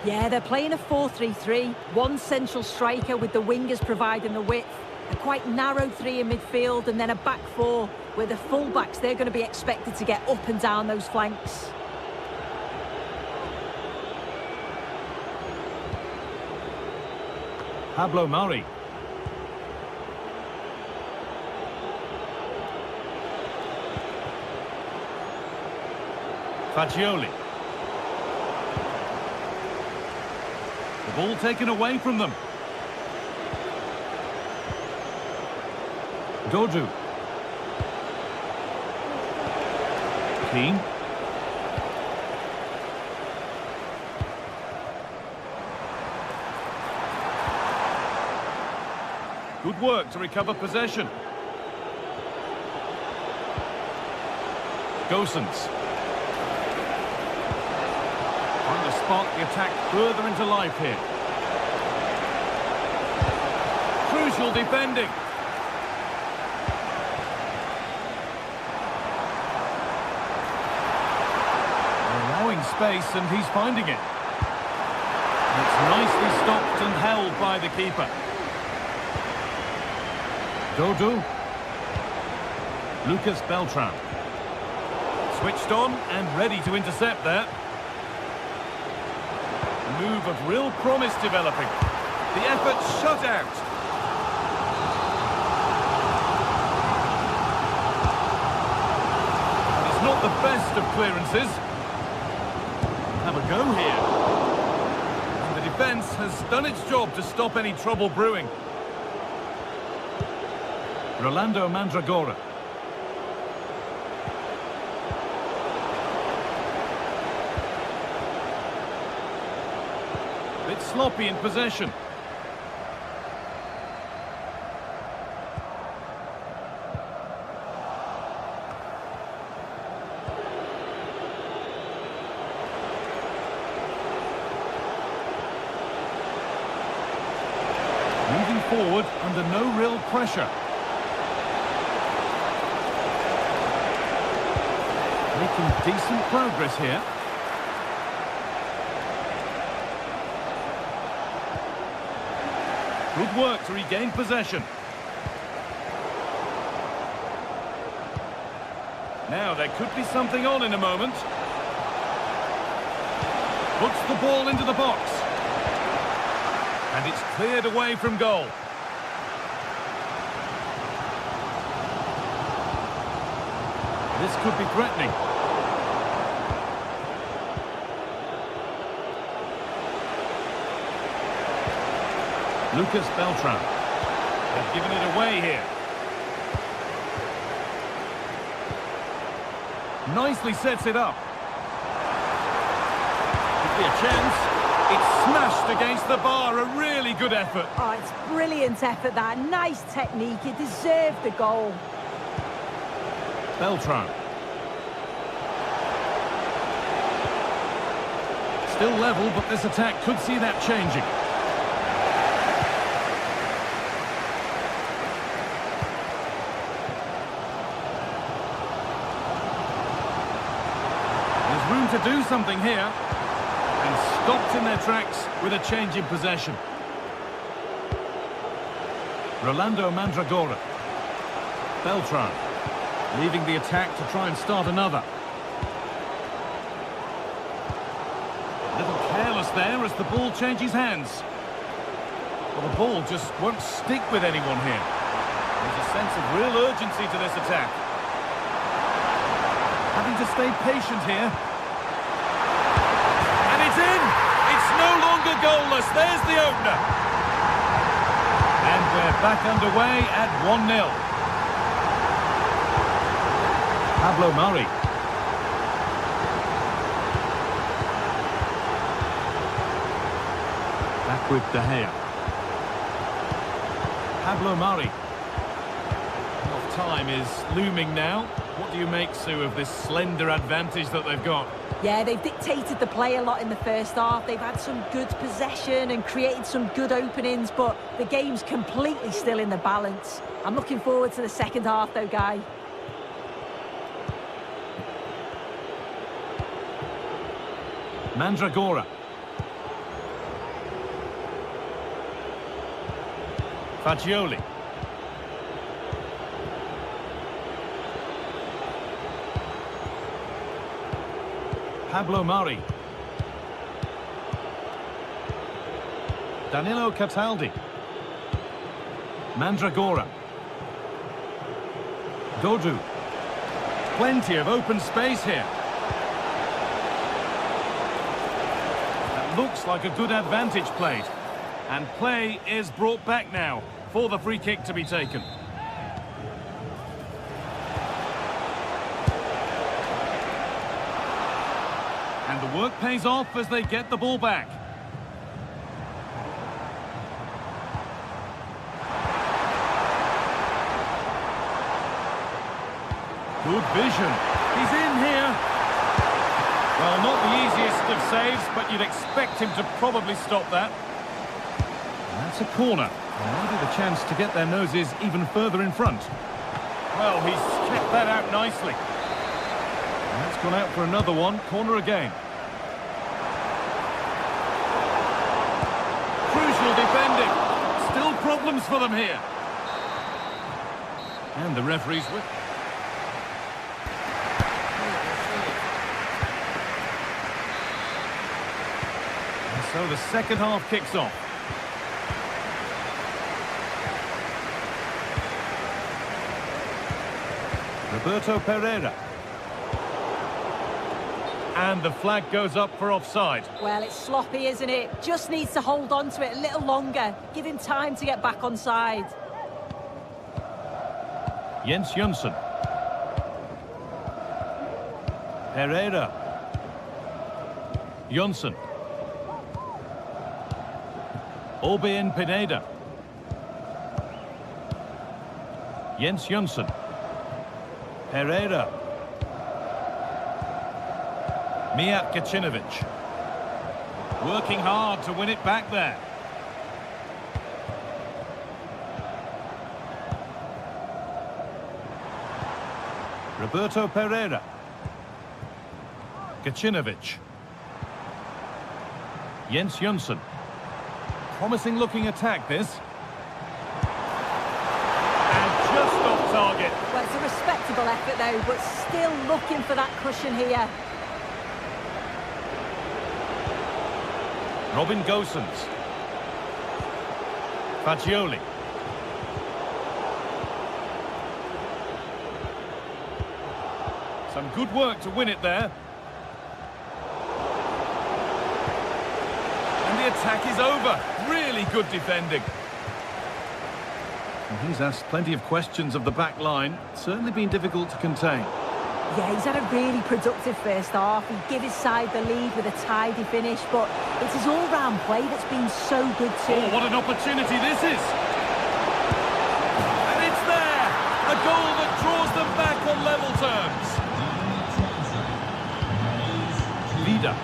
F: Yeah, they're playing a 4-3-3. One central striker with the wingers providing the width. A quite narrow three in midfield and then a back four where the full-backs, they're going to be expected to get up and down those flanks.
E: Pablo Mari. Fagioli. The ball taken away from them. Dodu. Keane. Good work to recover possession. Gosens. Trying to spark the attack further into life here. Crucial defending. Allowing space and he's finding it. It's nicely stopped and held by the keeper. Dodu. Lucas Beltran. Switched on and ready to intercept there. A move of real promise developing. The effort shut out. It's not the best of clearances. Have a go here. And the defence has done its job to stop any trouble brewing. Rolando Mandragora. Bit sloppy in possession. Moving forward under no real pressure. Making decent progress here. Good work to regain possession. Now there could be something on in a moment. Puts the ball into the box. And it's cleared away from goal. This could be threatening. Lucas Beltran. They've given it away here. Nicely sets it up. Could be a chance. It's smashed against the bar. A really good effort.
F: Oh, it's brilliant effort, that. Nice technique. It deserved the goal.
E: Beltran. Still level, but this attack could see that changing. There's room to do something here. And stopped in their tracks with a change in possession. Rolando Mandragora. Beltran. Leaving the attack to try and start another. A little careless there as the ball changes hands. Well, the ball just won't stick with anyone here. There's a sense of real urgency to this attack. Having to stay patient here. And it's in! It's no longer goalless. There's the opener. And we're back underway at 1-0. Pablo Mari. Back with De Gea. Pablo Mari. Half time is looming now. What do you make, Sue, of this slender advantage that they've got?
F: Yeah, they've dictated the play a lot in the first half. They've had some good possession and created some good openings, but the game's completely still in the balance. I'm looking forward to the second half, though, Guy.
E: Mandragora. Fagioli. Pablo Mari. Danilo Cataldi. Mandragora. Godu. Plenty of open space here. That looks like a good advantage played. And play is brought back now for the free kick to be taken. And the work pays off as they get the ball back. Good vision. He's in here. Well, not the easiest of saves, but you'd expect him to probably stop that. And that's a corner. Maybe the chance to get their noses even further in front. Well, he's kept that out nicely. And that's gone out for another one. Corner again. Crucial defending. Still problems for them here. And the referee's with. And so the second half kicks off. Roberto Pereira. And the flag goes up for offside.
F: Well, it's sloppy, isn't it? Just needs to hold on to it a little longer. Give him time to get back on side.
E: Jens Jonsson. Pereira. Jonsson. Orbén Pineda. Jens Jonsson. Pereira. Mijat Gacinovic. Working hard to win it back there. Roberto Pereira. Gacinovic. Jens Jonsson. Promising looking attack this. And just off target.
F: Well, it's a respectable effort though, but still looking for that cushion here.
E: Robin Gosens. Fagioli. Some good work to win it there. And the attack is over. Really good defending. And he's asked plenty of questions of the back line. Certainly been difficult to contain.
F: Yeah, he's had a really productive first half. He gave his side the lead with a tidy finish, but it's his all-round play that's been so good too.
E: Oh, what an opportunity this is! And it's there! A goal that draws them back on level terms. Vida.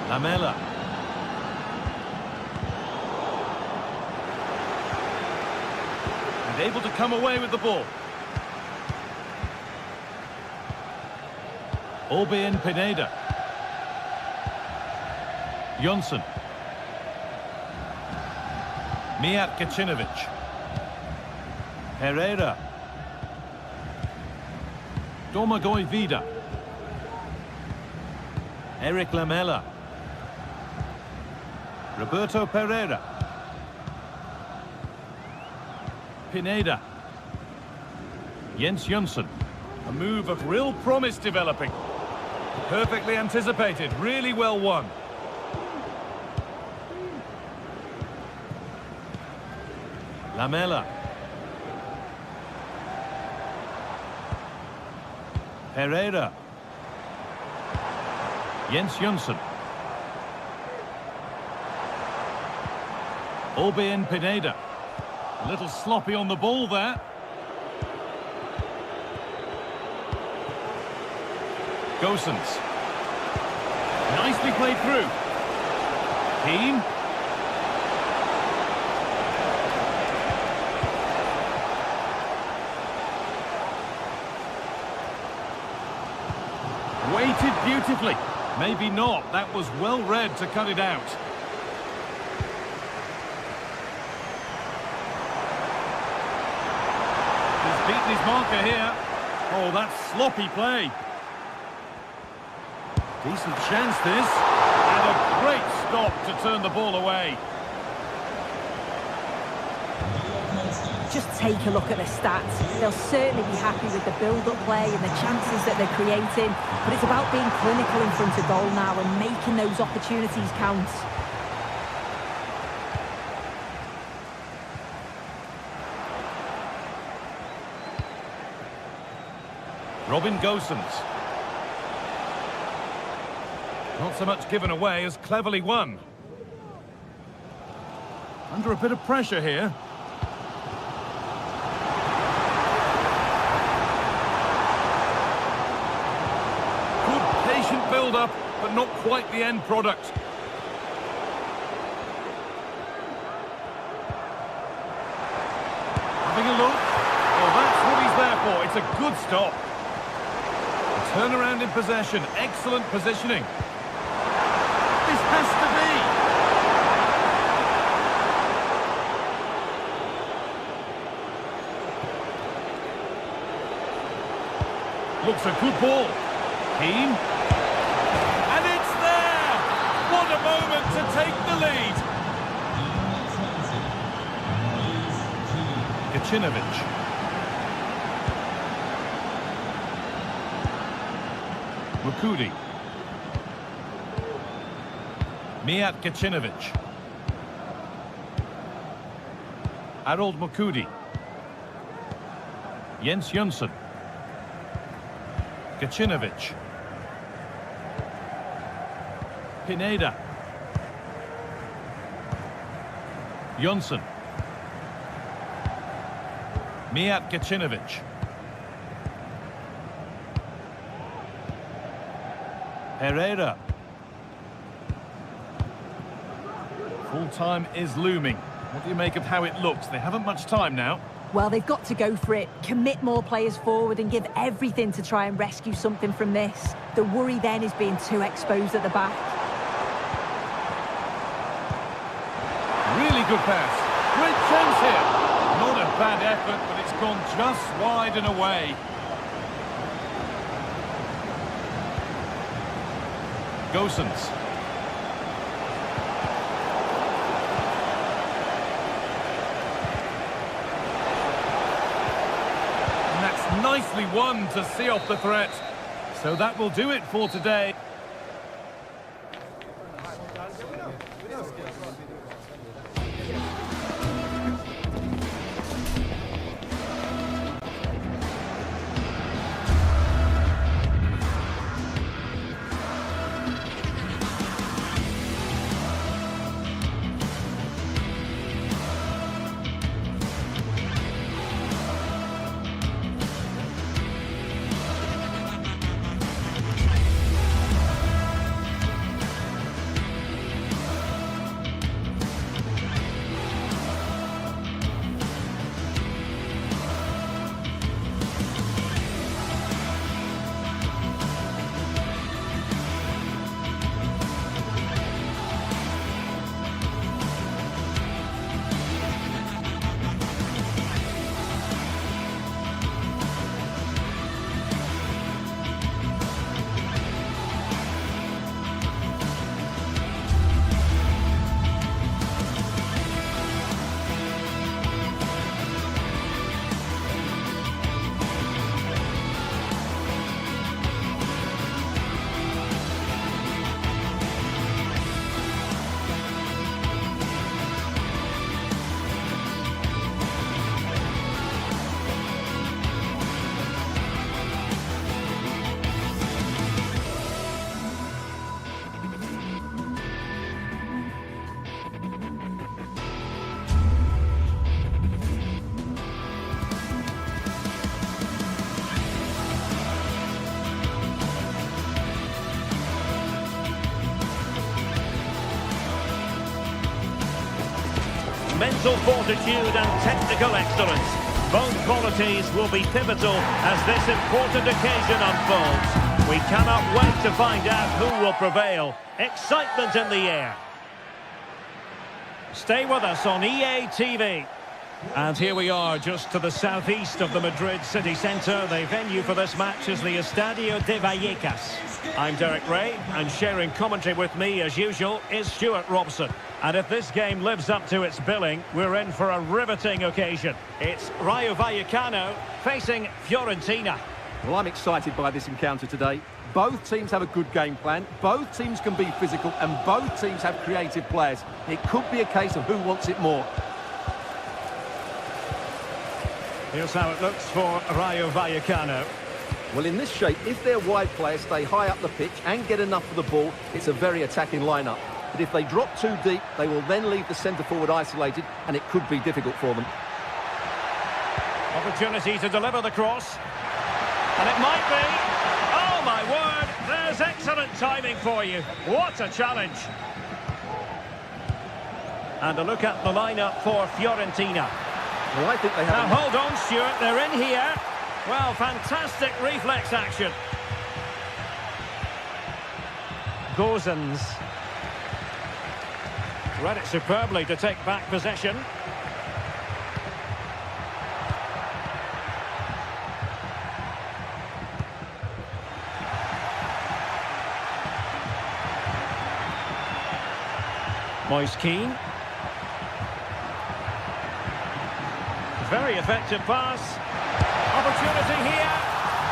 E: Lamela. And able to come away with the ball. Orbén Pineda. Jonsson. Mijat Gacinovic. Pereira. Domagoj Vida. Eric Lamela. Roberto Pereira. Pineda. Jens Jonsson. A move of real promise developing. Perfectly anticipated, really well won. Lamela. Pereira. Jens Jonsson. Orbén Pineda. A little sloppy on the ball there. Gosens. Nicely played through. Keane. beautifully. Maybe not. That was well read to cut it out. He's beaten his marker here. Oh, that's sloppy play. Decent chance this. And a great stop to turn the ball away.
F: Just take a look at the stats. They'll certainly be happy with the build-up play and the chances that they're creating. But it's about being clinical in front of goal now and making those opportunities count.
E: Robin Gosens. Not so much given away as cleverly won. Under a bit of pressure here. Good patient build-up, but not quite the end product. Having a look. Oh, that's what he's there for. It's a good stop. Turnaround in possession. Excellent positioning. This has to be. Looks a good ball. Keane. And it's there! What a moment to take the lead. Gacinovic. Mukudi. Mijat Gacinovic. Harold Mukudi. Jens Jönsson. Gacinovic. Pineda. Jönsson. Mijat Gacinovic. Herrera. Full time is looming. What do you make of how it looks? They haven't much time now.
F: Well, they've got to go for it, commit more players forward and give everything to try and rescue something from this. The worry then is being too exposed at the back.
E: Really good pass. Great chance here. Not a bad effort, but it's gone just wide and away. Gosens. And that's nicely won to see off the threat. So that will do it for today.
A: Mental fortitude and technical excellence. Both qualities will be pivotal as this important occasion unfolds. We cannot wait to find out who will prevail. Excitement in the air. Stay with us on EA TV. And here we are, just to the southeast of the Madrid city centre. The venue for this match is the Estadio de Vallecas. I'm Derek Ray, and sharing commentary with me, as usual, is Stuart Robson. And if this game lives up to its billing, we're in for a riveting occasion. It's Rayo Vallecano facing Fiorentina.
B: Well, I'm excited by this encounter today. Both teams have a good game plan, both teams can be physical, and both teams have creative players. It could be a case of who wants it more.
A: Here's how it looks for Rayo Vallecano.
B: Well, in this shape, if their wide players stay high up the pitch and get enough of the ball, it's a very attacking lineup. But if they drop too deep, they will then leave the centre-forward isolated, and it could be difficult for them.
A: Opportunity to deliver the cross. And it might be. Oh, my word. There's excellent timing for you. What a challenge. And a look at the lineup for Fiorentina.
B: Well, I think they have...
A: Now, hold on, Stuart. They're in here. Well, fantastic reflex action. Gozens. Read it superbly to take back possession. Moise Keane. Very effective pass. Opportunity here.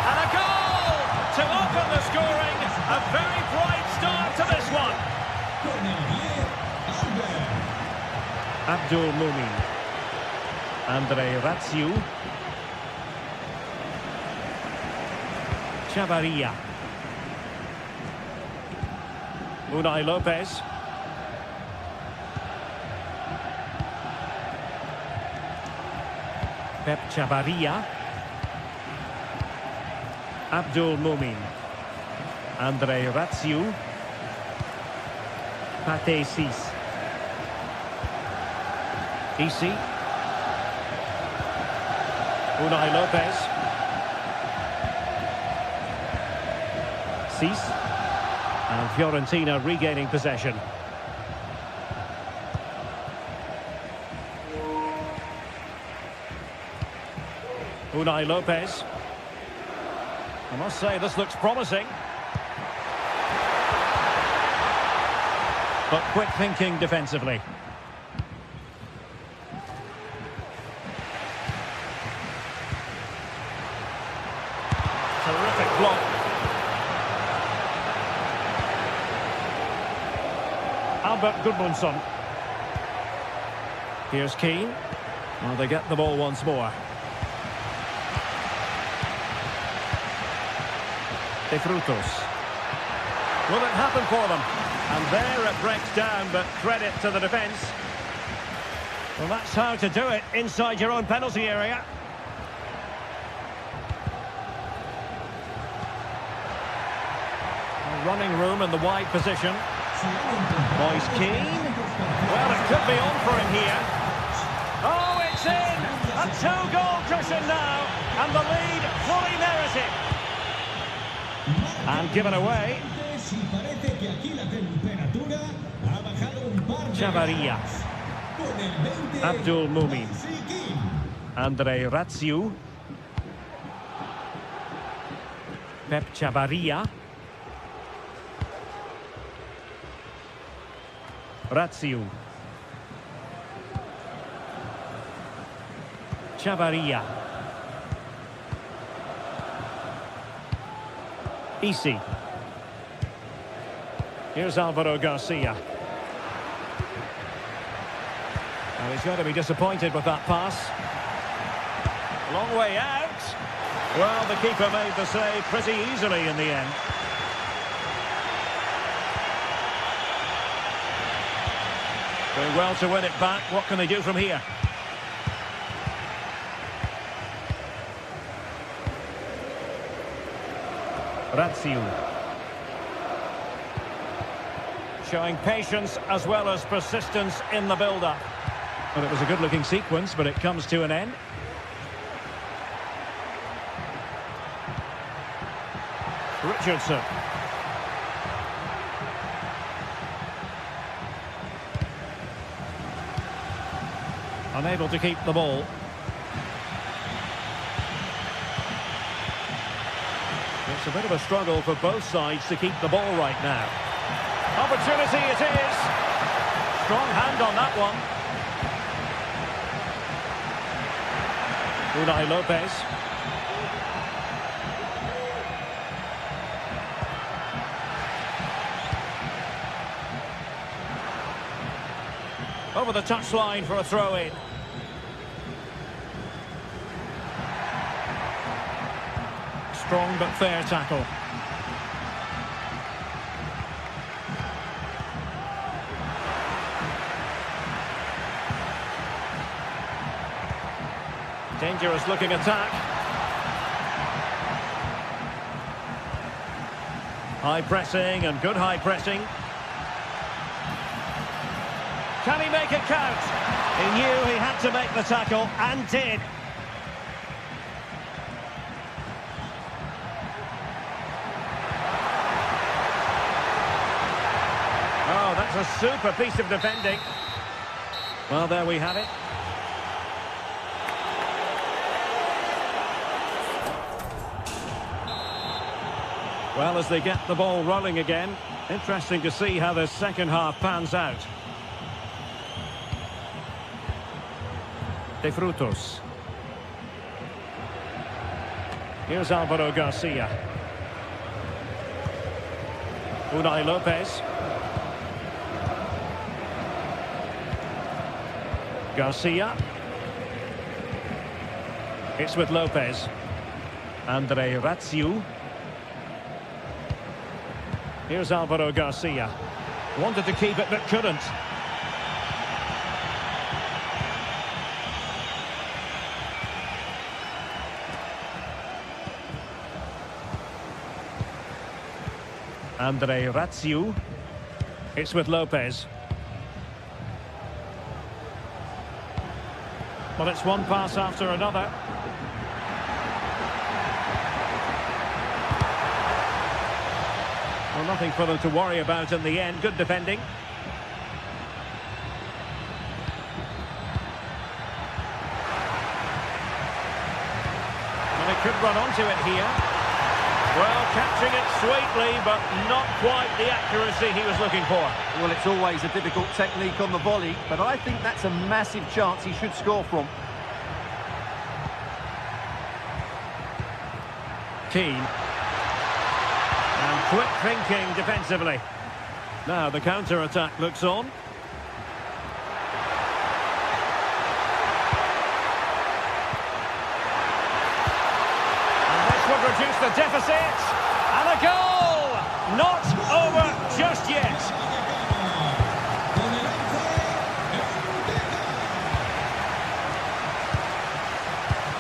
A: And a goal to open the scoring. A very bright start to this one. Abdul Mumin. Andre Ratsiu. Chavarria. Unai Lopez. Pep Chavarria. Abdul Mumin. Andre Ratsiu. Pate Cis. Isi. Unai Lopez. Cis. And Fiorentina regaining possession. Unai Lopez. I must say, this looks promising. But quick thinking defensively. Terrific block. Albert Gudmundsson. Here's Keane. Well, they get the ball once more. De Frutos. Will it happen for them? And there it breaks down, but credit to the defence. Well, that's how to do it inside your own penalty area. Running room in the wide position. Moise Keane. Well, it could be on for him here. Oh, it's in! A two-goal cushion now, and the lead fully merited. And given away. Chavarria. Abdul Mumin. Andre Ratsiu. Pep Chavarria. Ratsiu. Chavarria. Isi. Here's Alvaro Garcia. And he's going to be disappointed with that pass. Long way out. Well, the keeper made the save pretty easily in the end. Doing well to win it back. What can they do from here? Ratsiu. Showing patience as well as persistence in the build-up. Well, it was a good-looking sequence, but it comes to an end. Richardson. Unable to keep the ball. It's a bit of a struggle for both sides to keep the ball right now. Opportunity it is. Strong hand on that one. Unai Lopez. Over the touchline for a throw-in. Strong but fair tackle. Dangerous looking attack. High pressing and good high pressing. Can he make it count? He knew he had to make the tackle and did. Oh, that's a super piece of defending. Well, there we have it. Well, as they get the ball rolling again, interesting to see how the second half pans out. De Frutos. Here's Alvaro Garcia. Unai Lopez. Garcia. It's with Lopez. Andre Ratsiu. Here's Alvaro Garcia. Wanted to keep it but couldn't. Andre Ratsiu. It's with Lopez. Well, it's one pass after another. Well, nothing for them to worry about in the end. Good defending. Well, they could run onto it here. Well, catching it sweetly, but not quite the accuracy he was looking for.
B: Well, it's always a difficult technique on the volley, but I think that's a massive chance he should score from.
A: Keane. And quick thinking defensively. Now the counter-attack looks on. And this would reduce the deficit. And a goal! Not over just yet.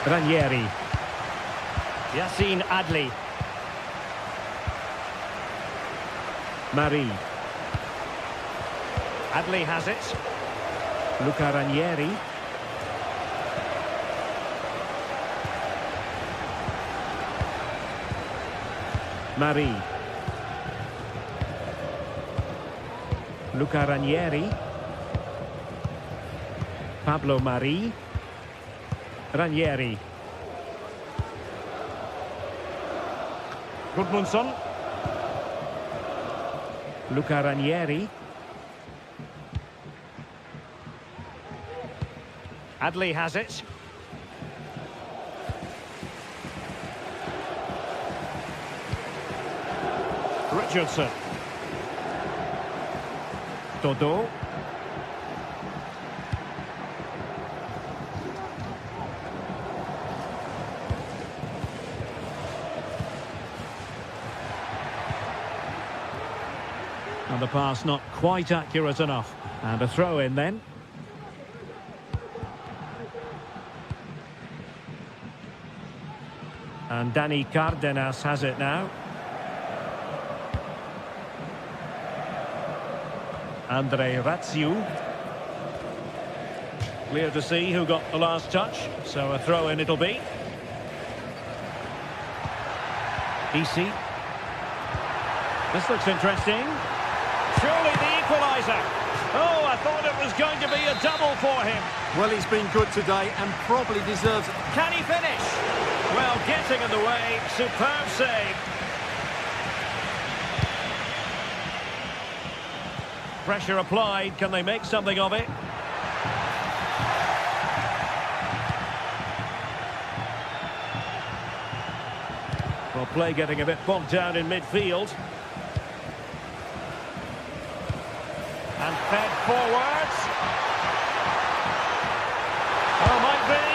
A: Ranieri. Yassine Adli. Marie. Adli has it. Luca Ranieri. Marie. Luca Ranieri. Pablo Marie. Ranieri. Gudmundsson. Luca Ranieri. Adli has it. Richardson. Dodo. And the pass not quite accurate enough. And a throw in then. And Dani Cardenas has it now. Andre Ratsiu. Clear to see who got the last touch. So a throw in it'll be. Isi. This looks interesting. Surely the equaliser. Oh, I thought it was going to be a double for him.
B: Well, he's been good today and probably deserves it.
A: Can he finish? Well, getting in the way. Superb save. Pressure applied. Can they make something of it? Well, play getting a bit bogged down in midfield. And fed forwards. Oh, might be.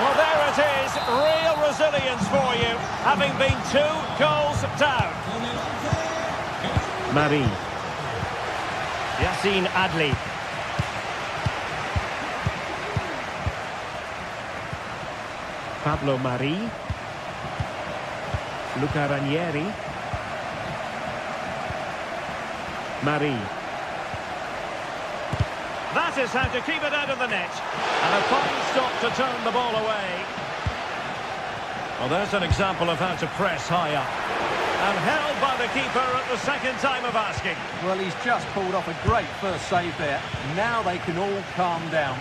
A: Well, there it is. Real resilience for you, having been 2 goals down. Marie. Yassine Adli. Pablo Marie. Luca Ranieri. Marie. That is how to keep it out of the net. And a fine stop to turn the ball away. Well, there's an example of how to press high up. And held by the keeper at the second time of asking.
B: Well, he's just pulled off a great first save there. Now they can all calm down.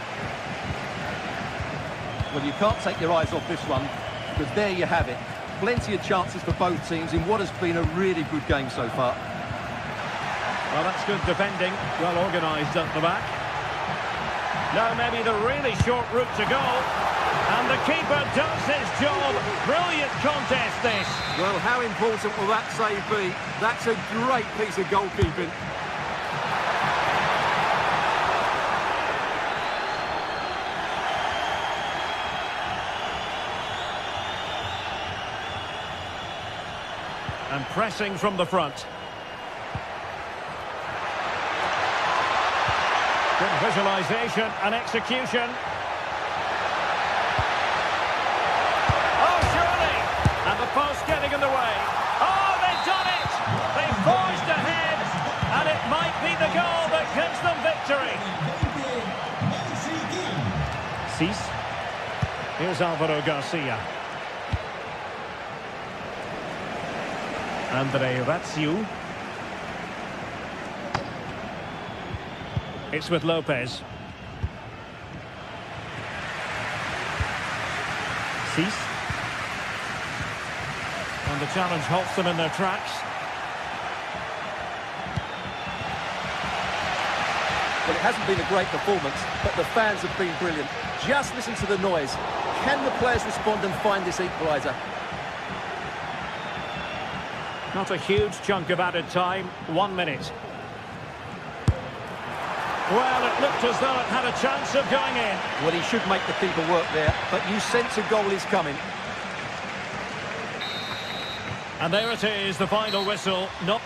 B: Well, you can't take your eyes off this one, because there you have it. Plenty of chances for both teams in what has been a really good game so far.
A: Well, that's good defending. Well organised at the back. Now maybe the really short route to goal. And the keeper does his job. Brilliant contest, this.
B: Well, how important will that save be? That's a great piece of goalkeeping.
A: And pressing from the front. Good visualisation and execution. Oh, surely! And the post getting in the way. Oh, they've done it! They've forged ahead, and it might be the goal that gives them victory. Cis. Here's Alvaro Garcia. Andre Ratsiu. It's with Lopez. Cis. And the challenge halts them in their tracks.
B: Well, it hasn't been a great performance, but the fans have been brilliant. Just listen to the noise. Can the players respond and find this equaliser?
A: Not a huge chunk of added time. 1 minute. Well, it looked as though it had a chance of going in.
B: Well, he should make the keeper work there, but you sense a goal is coming.
A: And there it is, the final whistle. Not.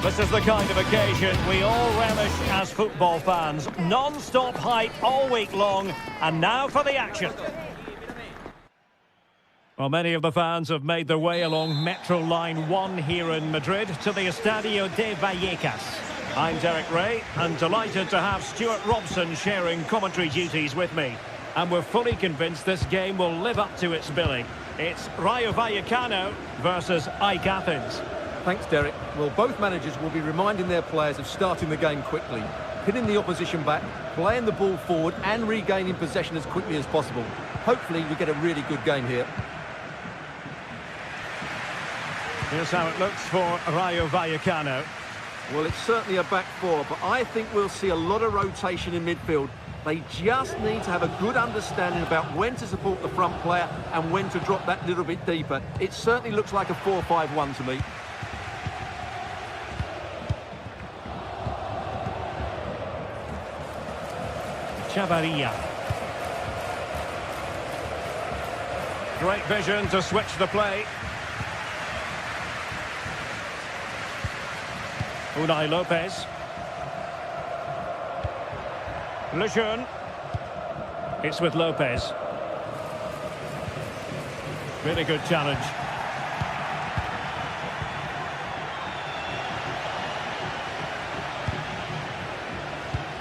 A: This is the kind of occasion we all relish as football fans. Non-stop hype all week long, and now for the action. Well, many of the fans have made their way along Metro Line 1 here in Madrid to the Estadio de Vallecas. I'm Derek Ray, and delighted to have Stuart Robson sharing commentary duties with me. And we're fully convinced this game will live up to its billing. It's Rayo Vallecano versus AEK Athens.
B: Thanks, Derek. Well, both managers will be reminding their players of starting the game quickly, pinning the opposition back, playing the ball forward and regaining possession as quickly as possible. Hopefully we get a really good game here.
A: Here's how it looks for Rayo Vallecano.
B: Well, it's certainly a back four, but I think we'll see a lot of rotation in midfield. They just need to have a good understanding about when to support the front player and when to drop that little bit deeper. It certainly looks like a 4-5-1 to me.
A: Chavarria. Great vision to switch the play. Unai Lopez. Lejeune. It's with Lopez. Really good challenge.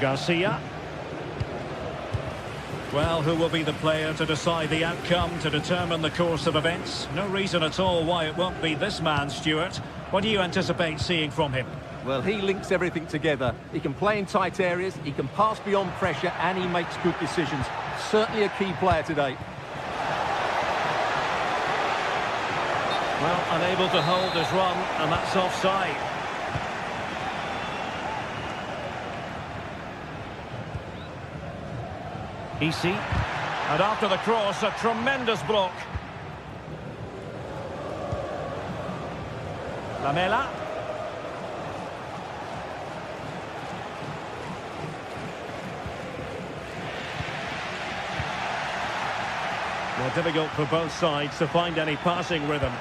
A: Garcia. Well, who will be the player to decide the outcome, to determine the course of events? No reason at all why it won't be this man, Stuart. What do you anticipate seeing from him?
B: Well, he links everything together. He can play in tight areas, he can pass beyond pressure, and he makes good decisions. Certainly a key player today.
A: Well, unable to hold his run, and that's offside. Easy. And after the cross, a tremendous block. Lamela. More difficult for both sides to find any passing rhythm.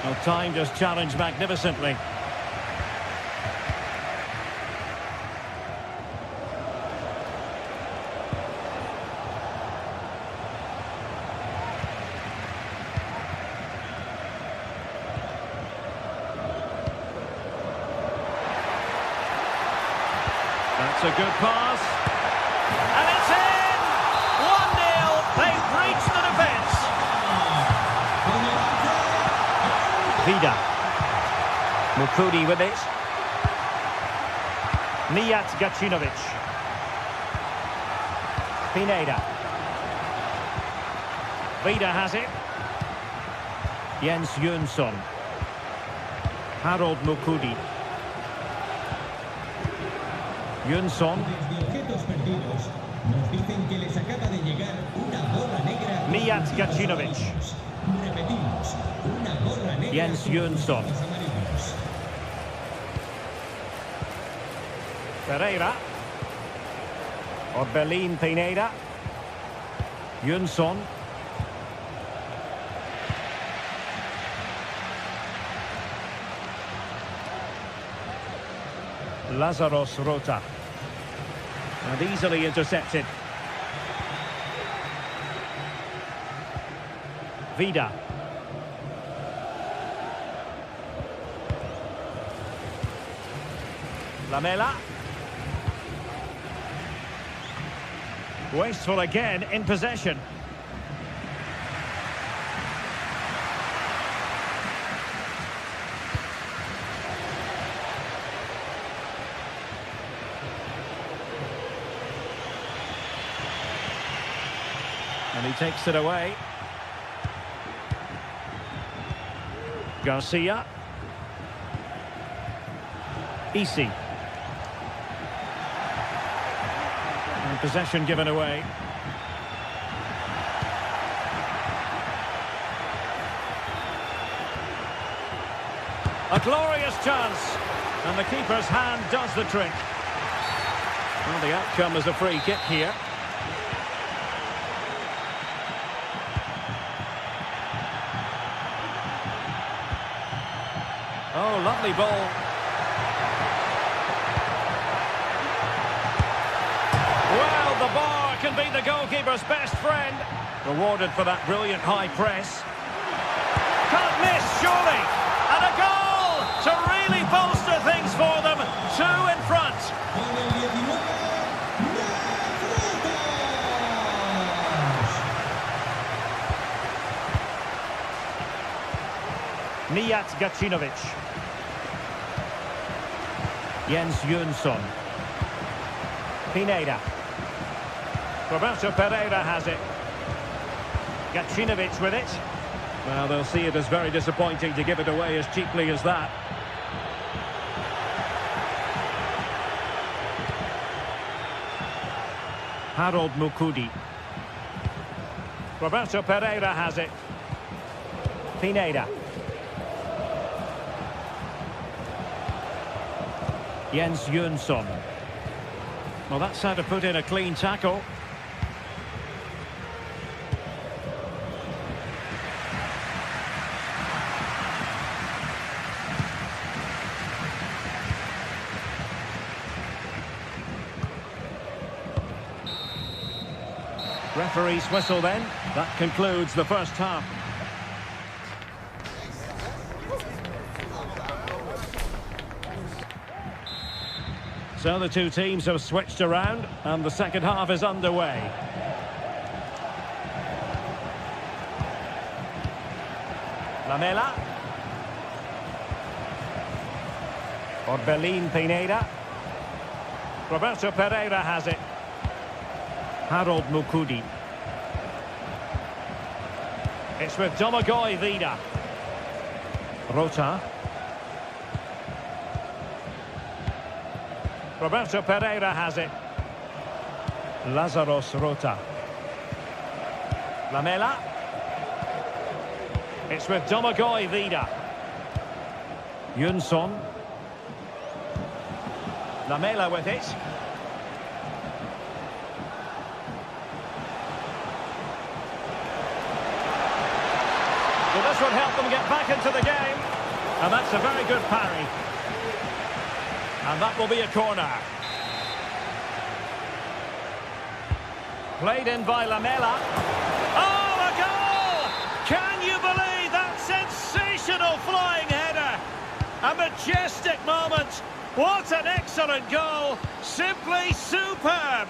A: Well, timed his challenge magnificently. That's a good pass. And it's in! 1-0. They've breached the defence. Vida. Mukudi with it. Mijat Gacinovic. Pineda. Vida has it. Jens Jönsson. Harold Mukudi. Jönsson. Mijat Gacinovic. Jens Jönsson. Pereira. Orbelin Pineda. Jönsson. Lazaros Rota. And easily intercepted. Vida. Lamela. Wasteful again in possession. And he takes it away. Garcia. Easy. And possession given away. A glorious chance. And the keeper's hand does the trick. Well, the outcome is a free kick here. Oh, lovely ball. Well, the bar can be the goalkeeper's best friend. Rewarded for that brilliant high press. Can't miss, surely. And a goal to really bolster things for them. 2 in front. Mijat Gacinovic. Jens Jönsson. Pineda. Roberto Pereira has it. Gacinovic with it. Well, they'll see it as very disappointing to give it away as cheaply as that. Harold Mukudi. Roberto Pereira has it. Pineda. Jens Jönsson. Well, that's how to put in a clean tackle. Referee's whistle then. That concludes the first half. So the two teams have switched around and the second half is underway. Lamela. Orbelin Pineda. Roberto Pereira has it. Harold Mukudi. It's with Domagoj Vida. Rota. Roberto Pereira has it. Lazaros Rota. Lamela. It's with Domagoj Vida. Jönsson. Lamela with it. Well, this would help them get back into the game. And that's a very good parry. And that will be a corner. Played in by Lamela. Oh, a goal! Can you believe that sensational flying header? A majestic moment. What an excellent goal. Simply superb.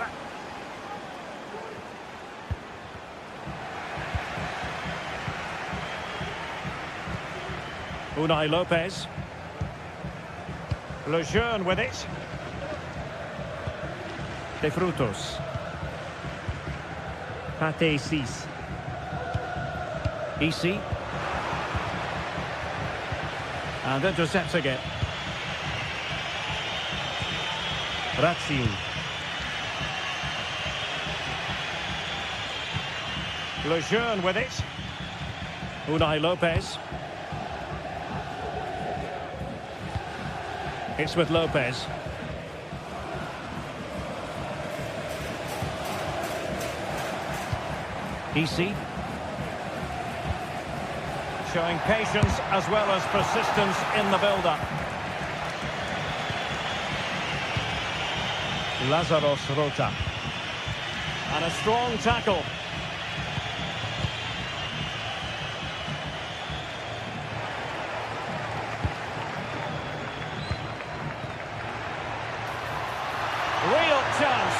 A: Unai Lopez. Lejeune with it. De Frutos. Pate Cis. Isi. And intercepts again. Razzi. Lejeune with it. Unai Lopez. It's with Lopez. Isi. Showing patience as well as persistence in the build-up. Lazaros Rota. And a strong tackle. Real chance.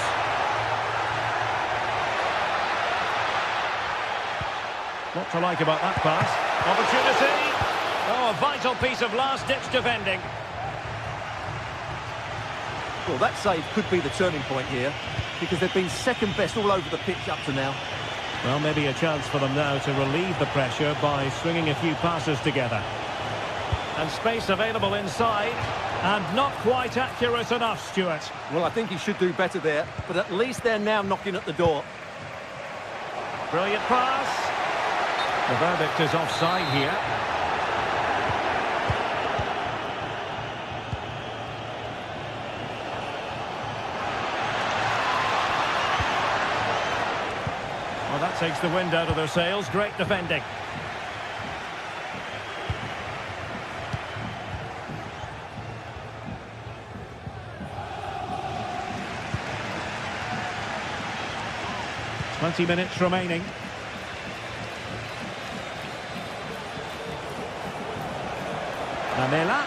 A: What to like about that pass? Opportunity. Oh, a vital piece of last-ditch defending.
B: Well, that save could be the turning point here, because they've been second best all over the pitch up to now.
A: Well, maybe a chance for them now to relieve the pressure by swinging a few passes together. And space available inside. And not quite accurate enough, Stuart.
B: Well, I think he should do better there, but at least they're now knocking at the door.
A: Brilliant pass. The verdict is offside here. Well, that takes the wind out of their sails. Great defending. .20 minutes remaining. Lamela.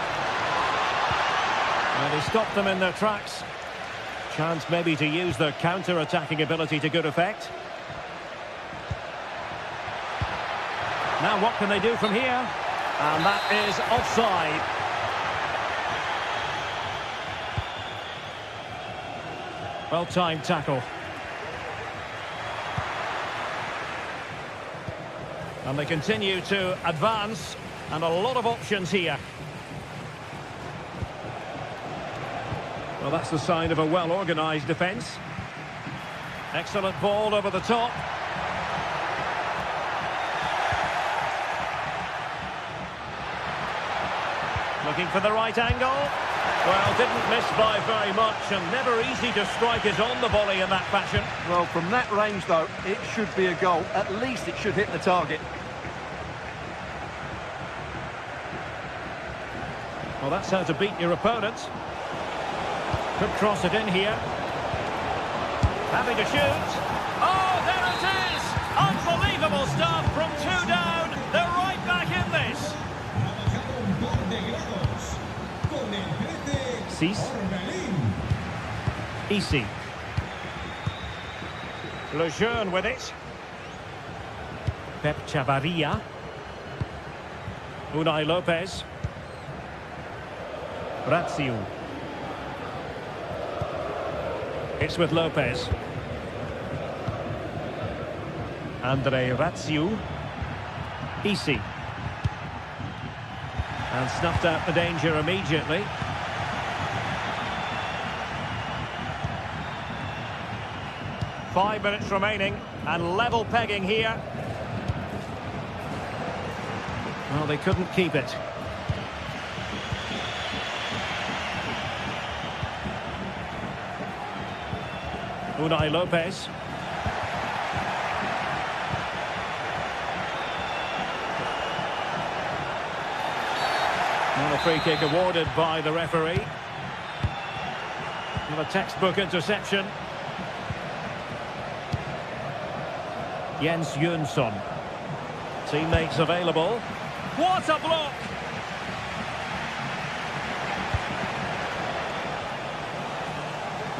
A: And he stopped them in their tracks. Chance maybe to use their counter-attacking ability to good effect. Now what can they do from here? And that is offside. Well-timed tackle. And they continue to advance, and a lot of options here. Well, that's the sign of a well-organised defence. Excellent ball over the top. Looking for the right angle. Well, didn't miss by very much, and never easy to strike it on the volley in that fashion.
B: Well, from that range, though, it should be a goal. At least it should hit the target.
A: Well, that's how to beat your opponent. Could cross it in here. Happy to shoot. Oh, there it is! Unbelievable stuff from 2 down. They're right back in this. Cis. Easy. Lejeune with it. Pep Chavarria. Unai Lopez. Ratziu. It's with Lopez. Andre Ratziu. Easy. And snuffed out the danger immediately. Five minutes remaining, and level pegging here. Well, they couldn't keep it. Unai Lopez. And a free kick awarded by the referee. And a textbook interception. Jens Jönsson. Teammates available. What a block!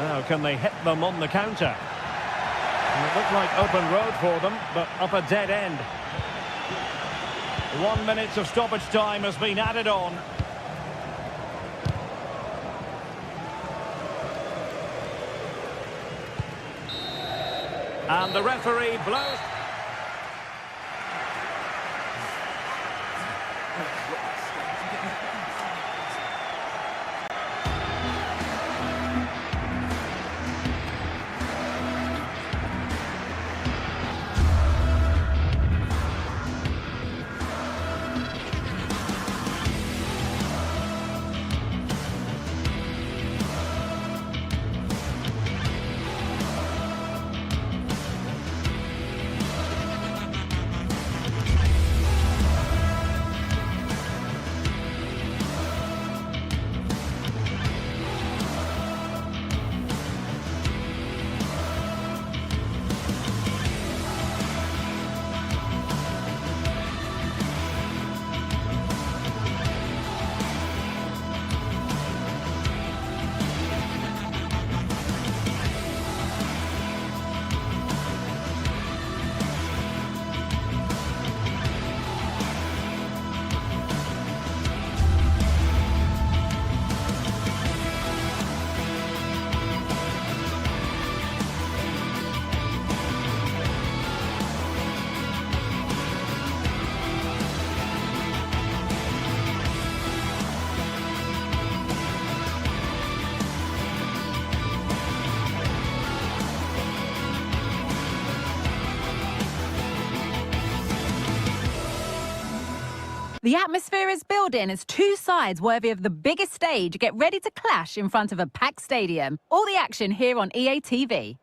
A: Now, can they hit them on the counter? And it looked like open road for them, but up a dead end. 1 minute of stoppage time has been added on. And the referee blows.
D: The atmosphere is building as two sides worthy of the biggest stage get ready to clash in front of a packed stadium. All the action here on EA TV.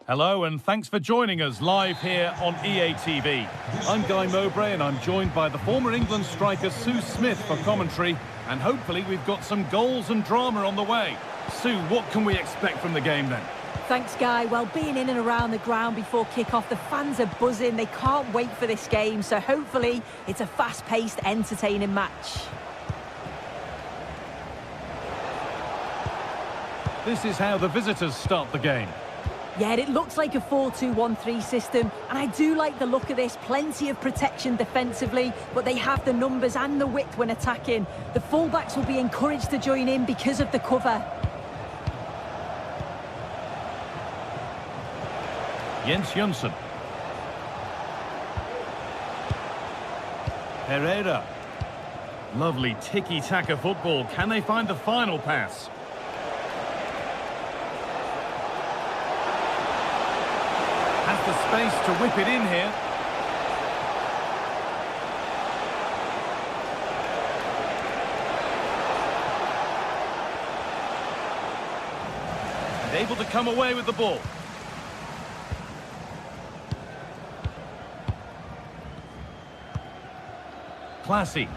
E: Hello and thanks for joining us live here on EA TV. I'm Guy Mowbray and I'm joined by the former England striker Sue Smith for commentary, and hopefully we've got some goals and drama on the way. Sue, what can we expect from the game then?
F: Thanks, Guy. Well, being in and around the ground before kick-off, the fans are buzzing. They can't wait for this game, so hopefully it's a fast-paced, entertaining match.
E: This is how the visitors start the game.
F: Yeah, it looks like a 4-2-1-3 system, and I do like the look of this. Plenty of protection defensively, but they have the numbers and the width when attacking. The fullbacks will be encouraged to join in because of the cover.
E: Jens Jonsson. Herrera. Lovely tiki-taka football. Can they find the final pass? Has the space to whip it in here. And able to come away with the ball. Classy.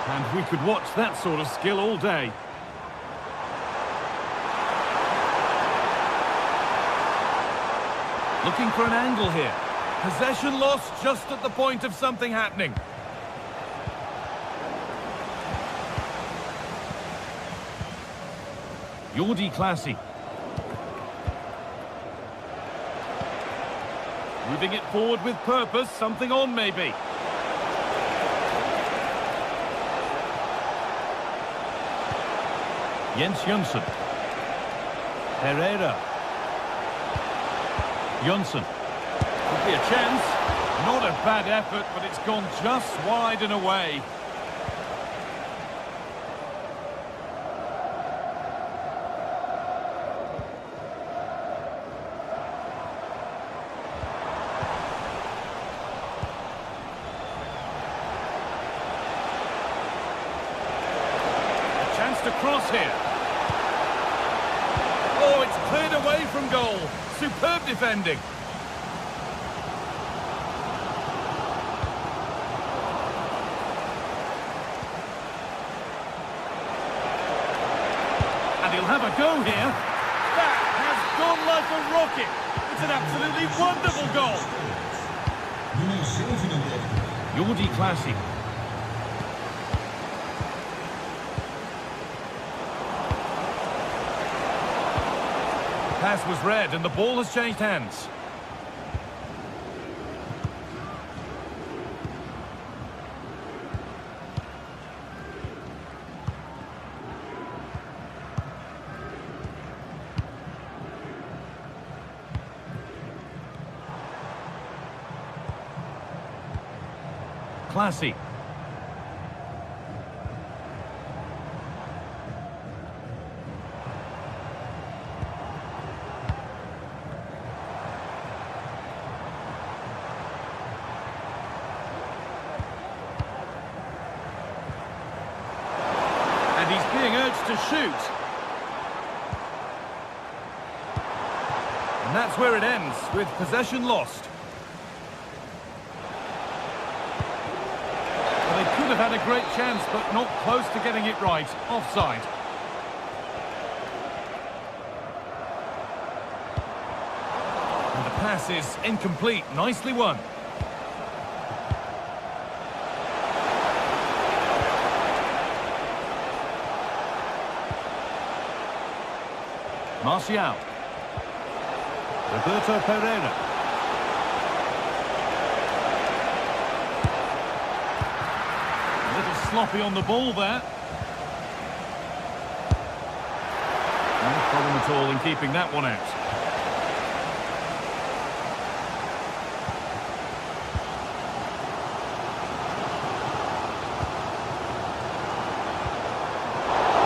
E: And we could watch that sort of skill all day. Looking for an angle here. Possession lost just at the point of something happening. Jordi Classy. Moving it forward with purpose, something on maybe. Jens Jonsson. Herrera. Jonsson. Could be a chance. Not a bad effort, but it's gone just wide and away. A chance to cross here. Oh, it's cleared away from goal. Superb defending. And he'll have a go here. That has gone like a rocket. It's an absolutely wonderful goal. Jordi Classy. Pass was read and the ball has changed hands. Classy. And he's being urged to shoot. And that's where it ends, with possession lost. Well, they could have had a great chance, but not close to getting it right. Offside. And the pass is incomplete. Nicely won. Martial. Roberto Pereira. A little sloppy on the ball there. No problem at all in keeping that one out.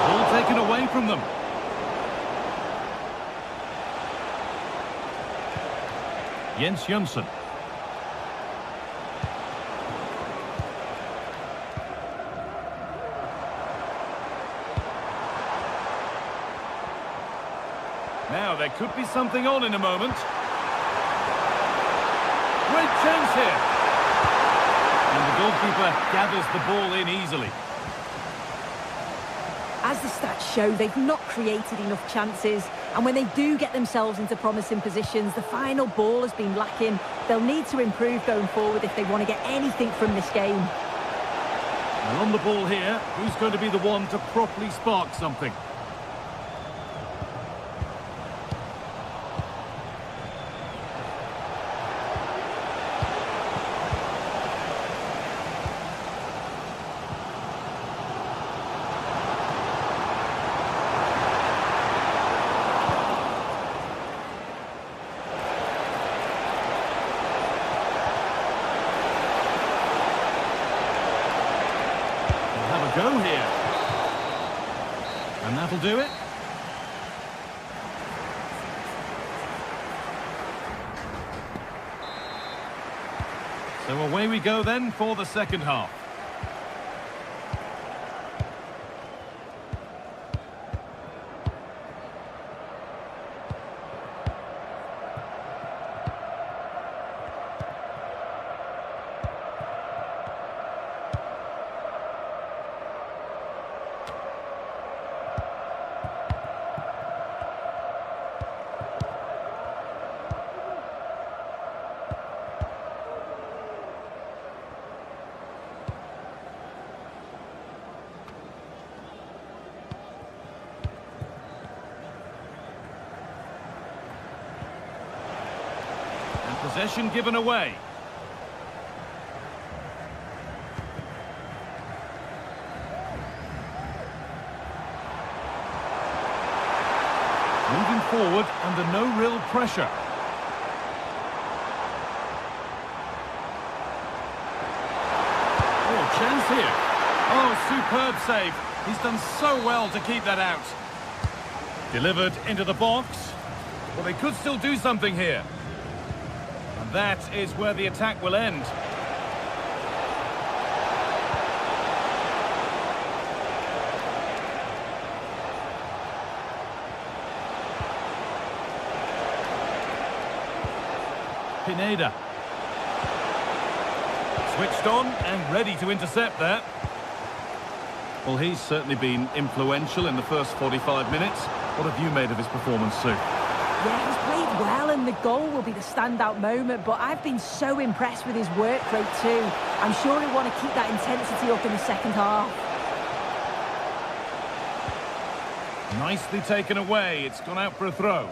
E: Ball taken away from them. Jens Jonsson. Now, there could be something on in a moment. Great chance here. And the goalkeeper gathers the ball in easily.
F: As the stats show, they've not created enough chances. And when they do get themselves into promising positions, the final ball has been lacking. They'll need to improve going forward if they want to get anything from this game.
E: Well, on the ball here, who's going to be the one to properly spark something? Go here. And that'll do it. So away we go then for the second half. Possession given away. Moving forward under no real pressure. Oh, chance here. Oh, superb save. He's done so well to keep that out. Delivered into the box. Well, they could still do something here. That is where the attack will end. Pineda. Switched on and ready to intercept that. Well, he's certainly been influential in the first 45 minutes. What have you made of his performance, Sue?
F: Yeah, he's played well and the goal will be the standout moment, but I've been so impressed with his work rate too. I'm sure he'll want to keep that intensity up in the second half.
E: Nicely taken away. It's gone out for a throw.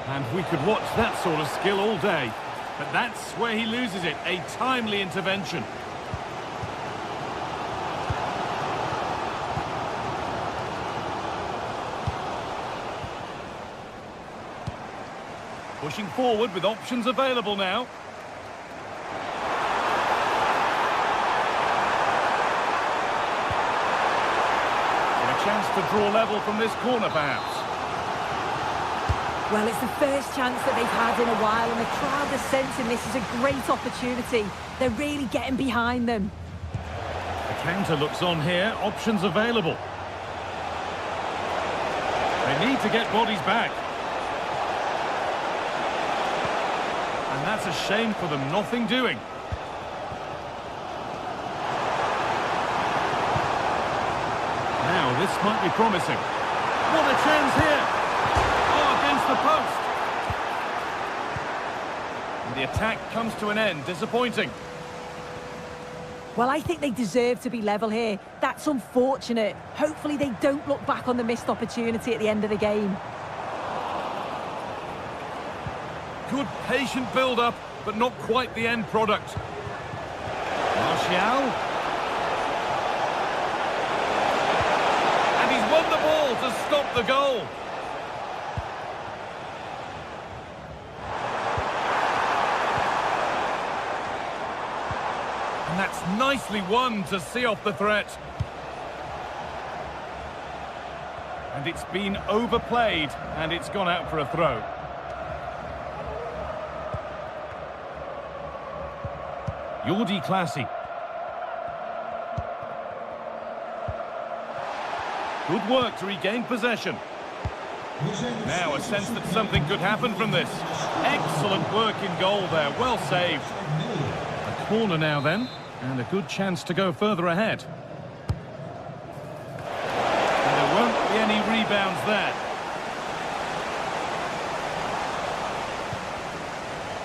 E: And we could watch that sort of skill all day. But that's where he loses it, a timely intervention. Pushing forward with options available now. And a chance to draw level from this corner, perhaps.
F: Well, it's the first chance that they've had in a while, and the crowd are sensing this is a great opportunity. They're really getting behind them.
E: The counter looks on here, options available. They need to get bodies back. And that's a shame for them, nothing doing. Now, this might be promising. What a chance here! The post. And the attack comes to an end. Disappointing.
F: Well, I think they deserve to be level here. That's unfortunate. Hopefully they don't look back on the missed opportunity at the end of the game.
E: Good patient build-up, but not quite the end product. Martial. And he's won the ball to stop the goal. And that's nicely won to see off the threat. And it's been overplayed, and it's gone out for a throw. Jordi Classy. Good work to regain possession. Now a sense that something could happen from this. Excellent work in goal there, well saved. A corner now then, and a good chance to go further ahead. And there won't be any rebounds there.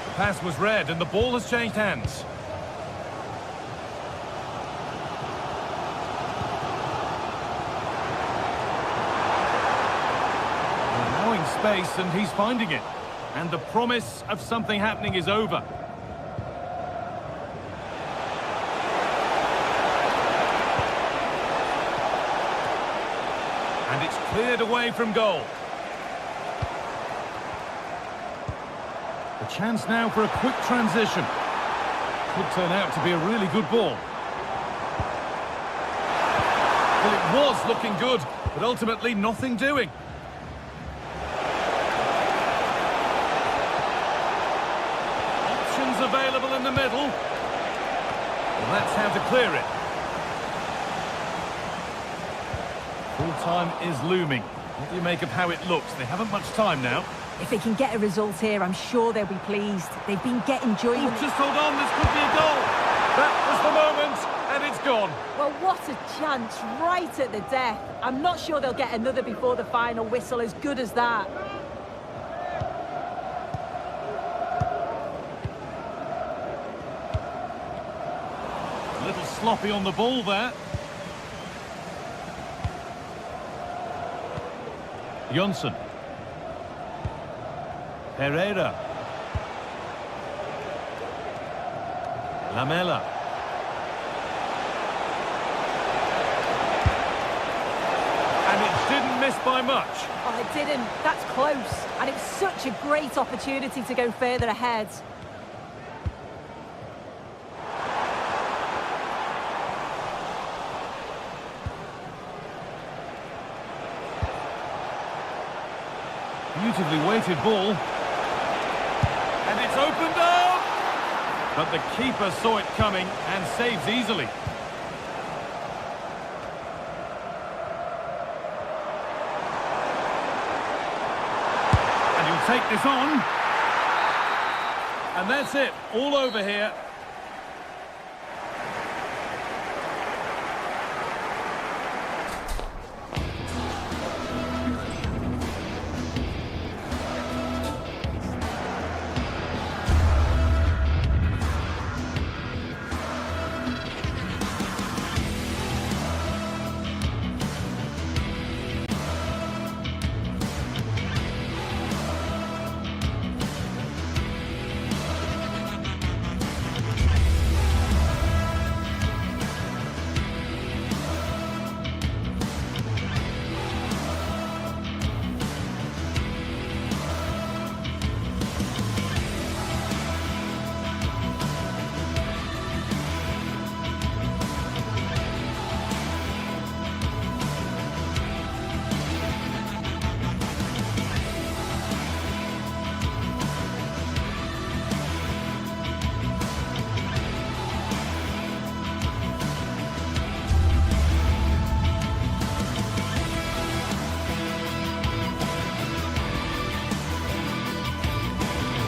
E: The pass was read and the ball has changed hands. Space, and he's finding it, and the promise of something happening is over. And it's cleared away from goal. A chance now for a quick transition. Could turn out to be a really good ball. Well, it was looking good, but ultimately nothing doing. Available in the middle. Well, that's how to clear it. Full time is looming. What do you make of how it looks? They haven't much time now.
F: If they can get a result here, I'm sure they'll be pleased. They've been getting joy.
E: Oh, just hold on, this could be a goal. That was the moment, and it's gone.
F: Well, what a chance, right at the death. I'm not sure they'll get another before the final whistle, as good as that.
E: A little sloppy on the ball there. Johnson. Pereira. Lamela. And it didn't miss by much.
F: Oh, it didn't. That's close. And it's such a great opportunity to go further ahead.
E: Beautifully weighted ball. And it's opened up! But the keeper saw it coming and saves easily. And he'll take this on. And that's it, all over here.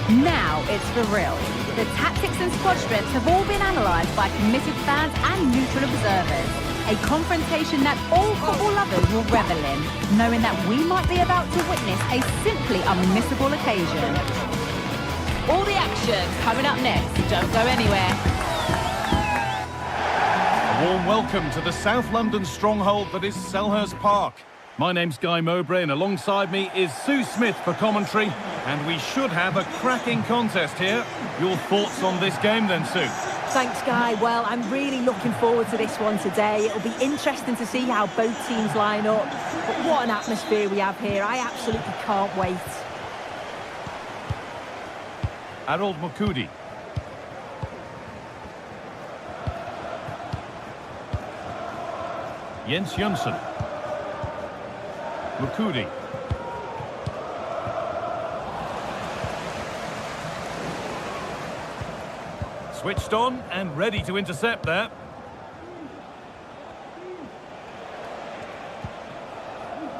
D: Now it's for real. The tactics and squad strengths have all been analysed by committed fans and neutral observers. A confrontation that all football lovers will revel in, knowing that we might be about to witness a simply unmissable occasion. All the action coming up next. Don't go anywhere.
E: A warm welcome to the South London stronghold that is Selhurst Park. My name's Guy Mowbray, and alongside me is Sue Smith for commentary, and we should have a cracking contest here. Your thoughts on this game then, Sue?
F: Thanks, Guy. Well, I'm really looking forward to this one today. It'll be interesting to see how both teams line up. But what an atmosphere we have here. I absolutely can't wait.
E: Harold Mukudi. Jens Jonsson. Mukudi. Switched on and ready to intercept there.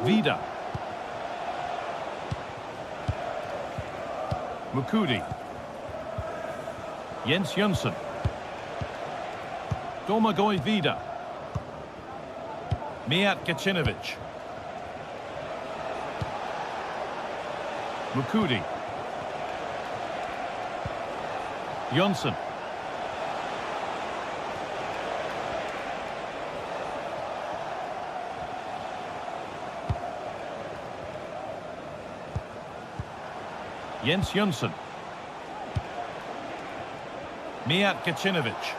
E: Vida. Mukudi. Jens Jonsson. Domagoj Vida. Mijat Gacinovic. Mukudi. Jonsson. Jens Jonsson. Mijat Gacinovic.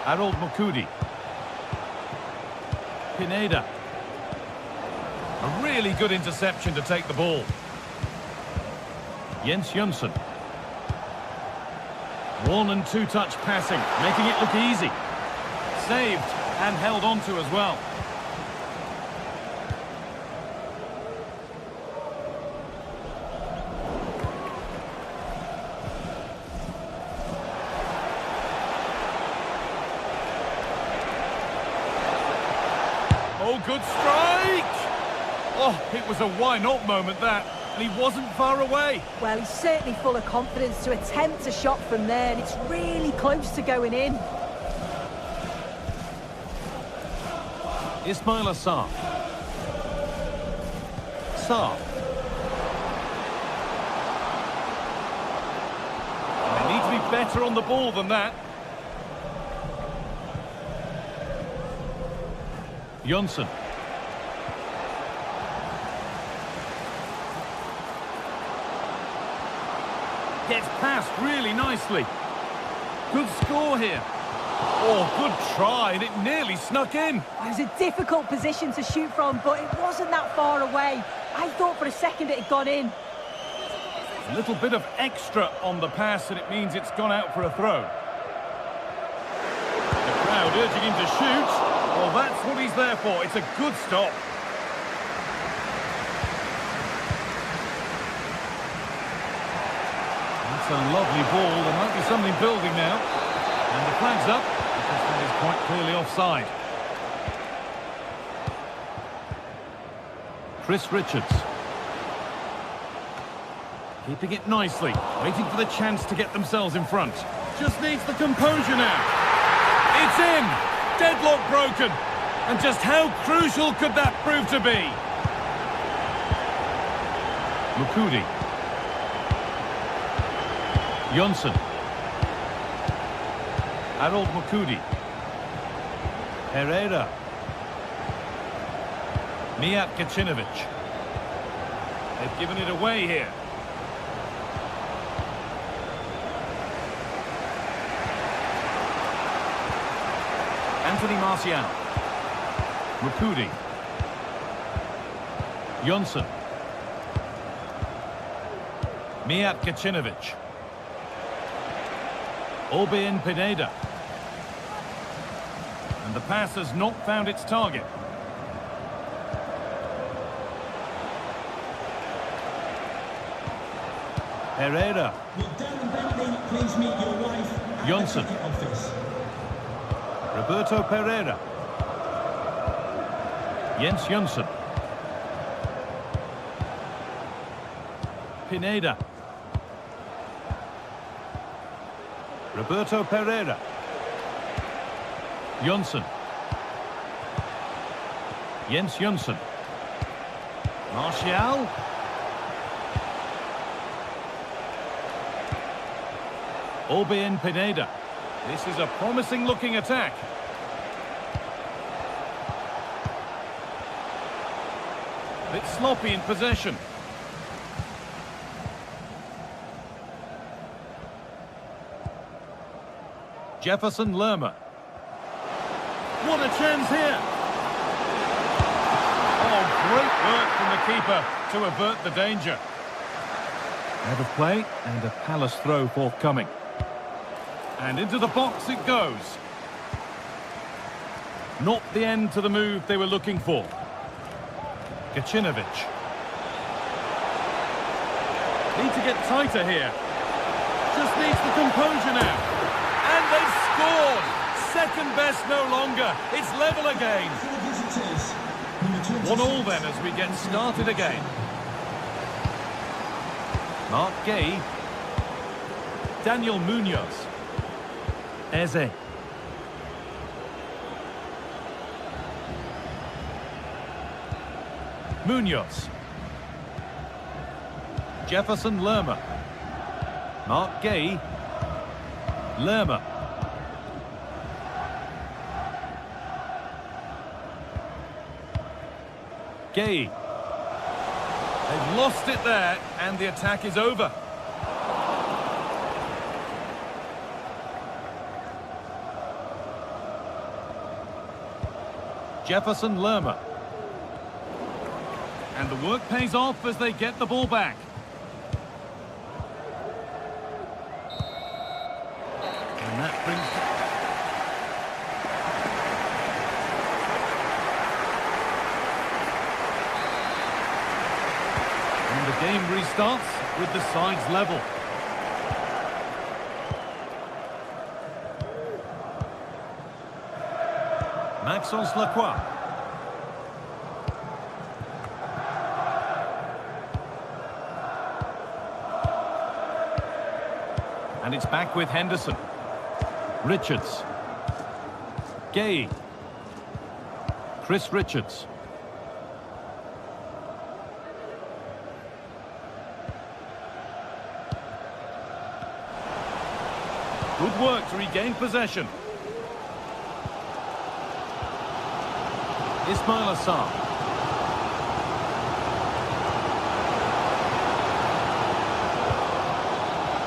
E: Harold Mukudi. Pineda. A really good interception to take the ball. Jens Jonsson. One and two touch passing, making it look easy. Saved and held on to as well. Oh, good strike! Oh, it was a why-not moment, that. And he wasn't far away.
F: Well, he's certainly full of confidence to attempt a shot from there, and it's really close to going in.
E: Ismail Assar. Sarr. They need to be better on the ball than that. Jonsson. Gets past really nicely. Good score here. Oh, good try, and it nearly snuck in.
F: It was a difficult position to shoot from, but it wasn't that far away. I thought for a second it had gone in.
E: A little bit of extra on the pass, and it means it's gone out for a throw. The crowd urging him to shoot. Well, that's what he's there for. It's a good stop. That's a lovely ball. There might be something building now. And the flag's up, because that is quite clearly offside. Chris Richards. Keeping it nicely, waiting for the chance to get themselves in front. Just needs the composure now. It's in! Deadlock broken. And just how crucial could that prove to be? Mukudi. Jonsson. Harold Mukudi. Herrera. Mijat Gacinovic. They've given it away here. Anthony Martial. Mukudi. Jonsson. Mijat Gacinovic. Orbén Pineda. And the pass has not found its target. Herrera.
C: Please meet your wife.
E: Jonsson. Roberto Pereira. Jens Jonsson. Pineda. Roberto Pereira. Jonsson. Jens Jonsson. Martial. Orbén Pineda. This is a promising looking attack. A bit sloppy in possession. Jefferson Lerma. What a chance here! Oh, great work from the keeper to avert the danger. Out of play and a Palace throw forthcoming. And into the box it goes. Not the end to the move they were looking for. Gacinovic. Need to get tighter here. Just needs the composure now. And they've scored! Second best no longer. It's level again. 1-1 then as we get started again. Mark Gay. Daniel Munoz. Eze. Munoz. Jefferson Lerma. Mark Gay. Lerma. Gay. They've lost it there, and the attack is over. Jefferson Lerma. And the work pays off as they get the ball back. And that brings... And the game restarts with the sides level. Maxence Lacroix. And it's back with Henderson. Richards. Gay. Chris Richards. Good work to regain possession. Ismail Assar.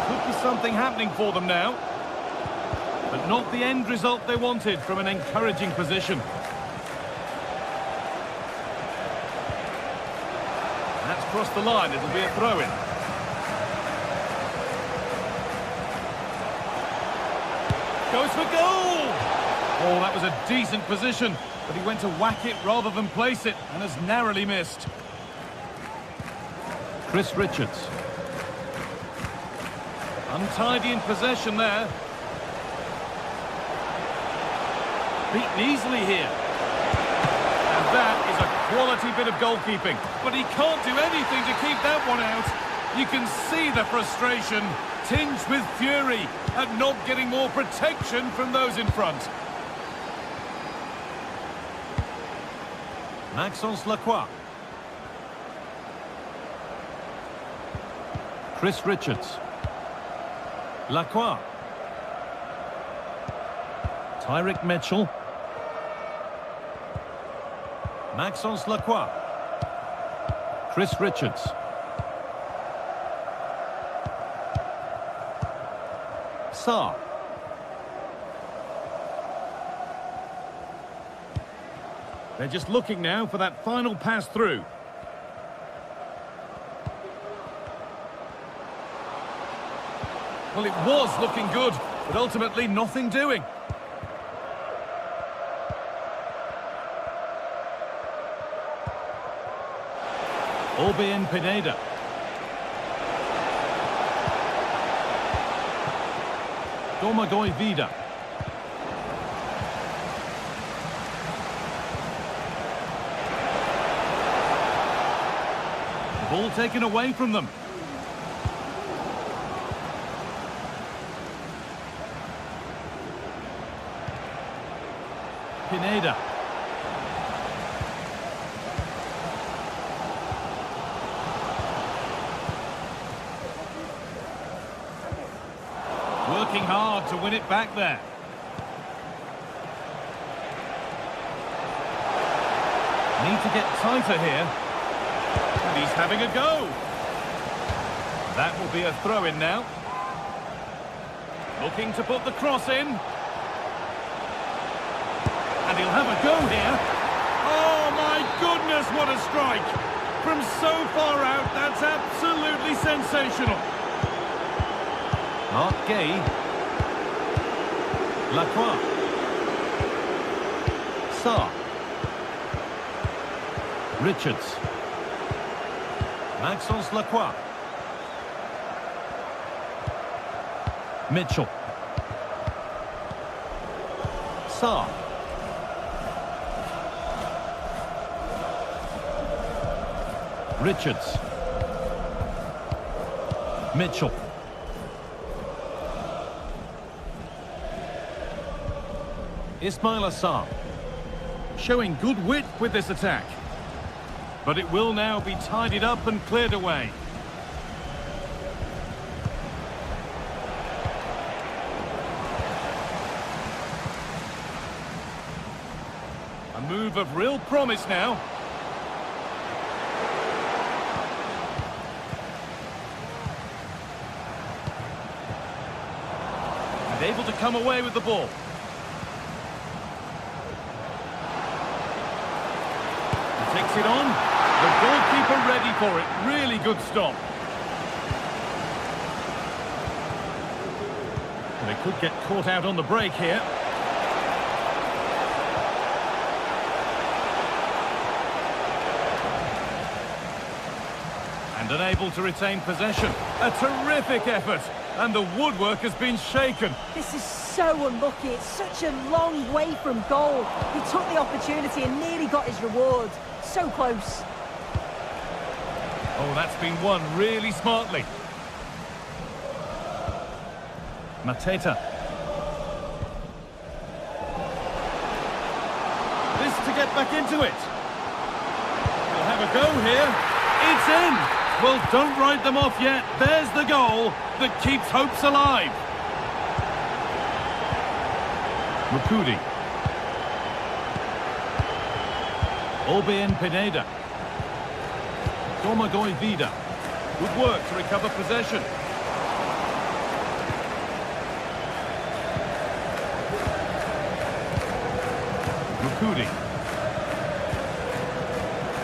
E: Could be something happening for them now. But not the end result they wanted from an encouraging position. That's crossed the line. It'll be a throw-in. Goes for goal! Oh, that was a decent position. But he went to whack it rather than place it, and has narrowly missed. Chris Richards. Untidy in possession there. Beaten easily here. And that is a quality bit of goalkeeping. But he can't do anything to keep that one out. You can see the frustration, tinged with fury, at not getting more protection from those in front. Maxence Lacroix. Chris Richards. Lacroix. Tyrick Mitchell. Maxence Lacroix. Chris Richards. Sarr. They're just looking now for that final pass through. Well, it was looking good, but ultimately nothing doing. Orbien Pineda. Domagoj Vida. Ball taken away from them. Pineda. Working hard to win it back there. Need to get tighter here. And he's having a go. That will be a throw-in now. Looking to put the cross in. And he'll have a go here. Oh my goodness, what a strike. From so far out, that's absolutely sensational. Mark Gay. Lacroix. Sarr. Richards. Maxence Lacroix. Mitchell. Sarr. Richards. Mitchell. Ismail Assar. Showing good wit with this attack. But it will now be tidied up and cleared away. A move of real promise now. And able to come away with the ball. He takes it on. The goalkeeper ready for it. Really good stop. They could get caught out on the break here. And unable to retain possession. A terrific effort. And the woodwork has been shaken.
F: This is so unlucky. It's such a long way from goal. He took the opportunity and nearly got his reward. So close.
E: Oh, that's been won really smartly. Mateta. This to get back into it. We'll have a go here. It's in. Well, don't write them off yet. There's the goal that keeps hopes alive. Mukudi. Obein Pineda. Domagoj Vida. Good work to recover possession. Mukudi.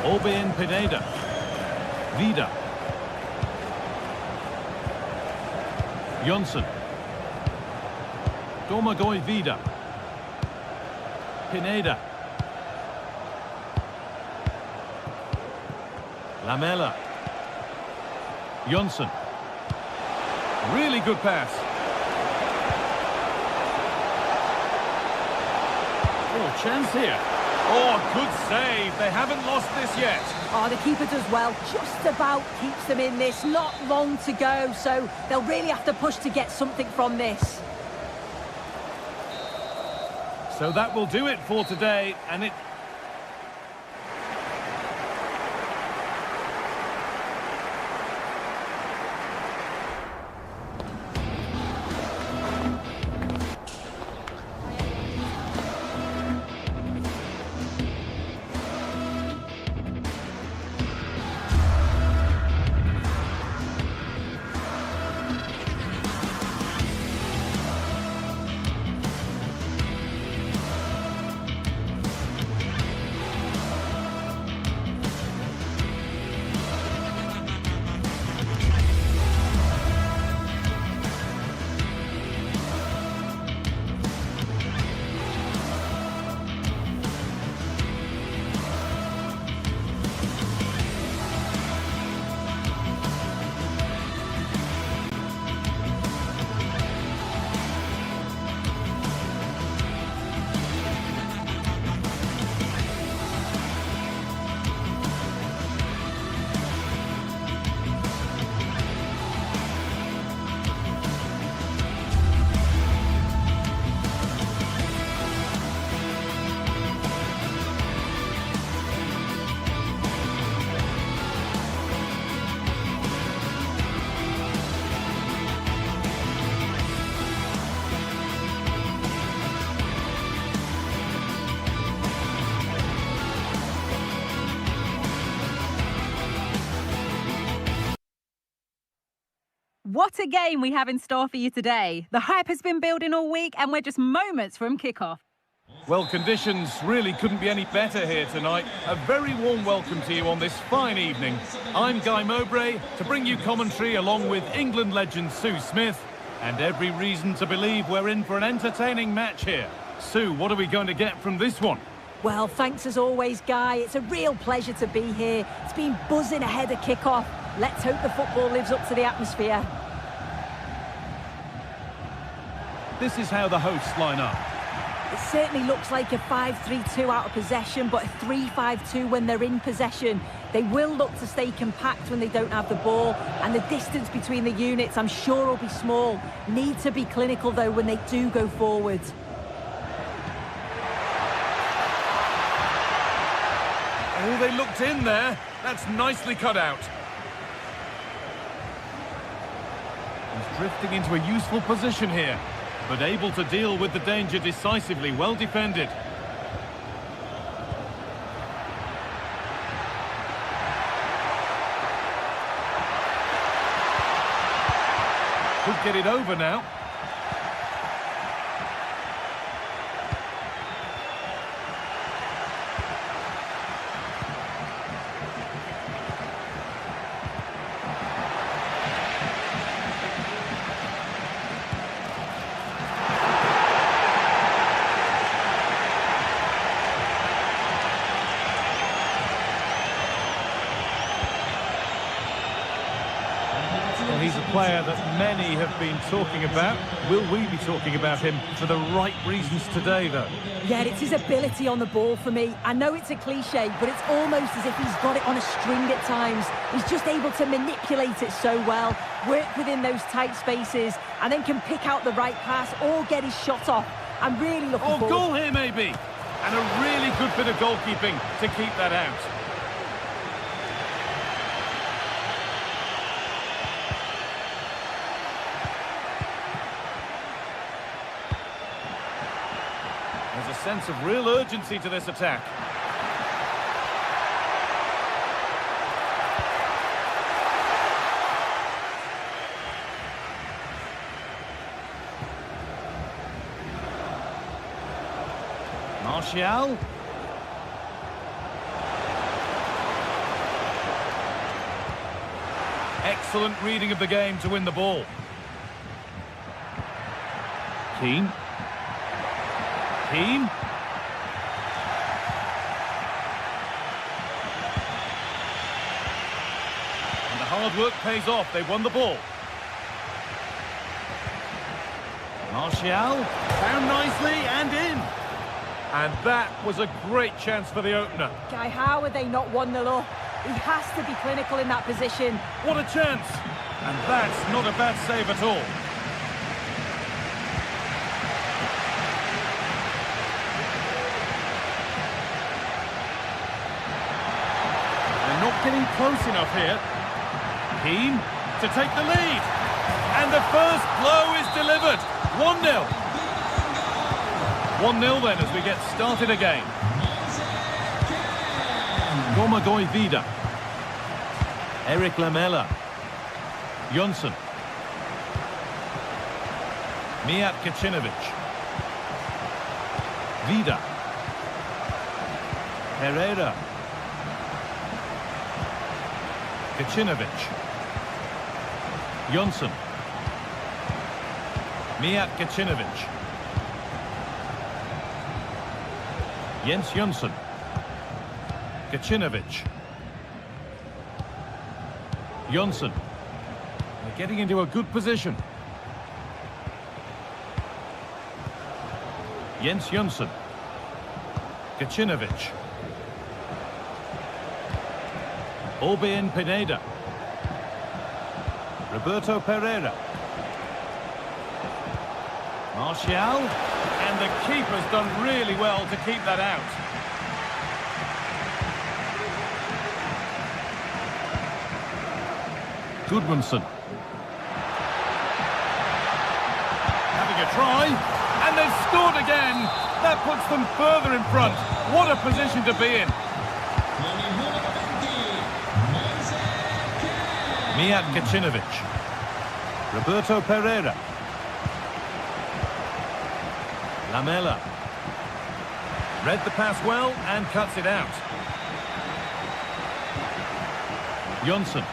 E: Obein Pineda. Vida. Jonsson. Domagoj Vida. Pineda. Lamela. Jonsson. Really good pass. Oh, chance here. Oh, good save. They haven't lost this yet.
F: Oh, the keeper does well. Just about keeps them in this. Not long to go, so they'll really have to push to get something from this.
E: So that will do it for today, and it...
D: What a game we have in store for you today. The hype has been building all week and we're just moments from kickoff.
E: Well, conditions really couldn't be any better here tonight. A very warm welcome to you on this fine evening. I'm Guy Mowbray to bring you commentary along with England legend Sue Smith. And every reason to believe we're in for an entertaining match here. Sue, what are we going to get from this one?
F: Well, thanks as always, Guy. It's a real pleasure to be here. It's been buzzing ahead of kick-off. Let's hope the football lives up to the atmosphere.
E: This is how the hosts line up.
F: It certainly looks like a 5-3-2 out of possession, but a 3-5-2 when they're in possession. They will look to stay compact when they don't have the ball, and the distance between the units, I'm sure, will be small. Need to be clinical, though, when they do go forward.
E: Oh, they looked in there. That's nicely cut out. He's drifting into a useful position here, but able to deal with the danger decisively. Well defended. Could get it over now. Well, he's a player that many have been talking about. Will we be talking about him for the right reasons today, though?
F: Yeah, it's his ability on the ball for me. I know it's a cliche, but it's almost as if he's got it on a string at times. He's just able to manipulate it so well, work within those tight spaces, and then can pick out the right pass or get his shot off. I'm really looking forward.
E: Goal here, maybe. And a really good bit of goalkeeping to keep that out. There's a sense of real urgency to this attack. Martial. Excellent reading of the game to win the ball. Keane. Keane. And the hard work pays off. They won the ball. Martial. Found nicely and in. And that was a great chance for the opener.
F: Guy, how are they not 1-0 up? He has to be clinical in that position.
E: What a chance! And that's not a bad save at all. They're not getting close enough here. Keane to take the lead. And the first blow is delivered. 1-0. 1-0 then as we get started again. Gomagoy Vida. Eric Lamela. Jonsson. Mijat Kacinovic. Vida. Pereira. Kacinovic. Jonsson. Mijat Kacinovic. Jens Jonsson. Kacinovic. Jonsson. They're getting into a good position. Jens Jonsson. Kacinovic. Orbén Pineda. Roberto Pereira. Martial. And the keeper's done really well to keep that out. Goodmanson. Having a try. And they've scored again. That puts them further in front. What a position to be in. Mijat Kacinovic. Roberto Pereira. Lamela. Read the pass well and cuts it out. Jonsson.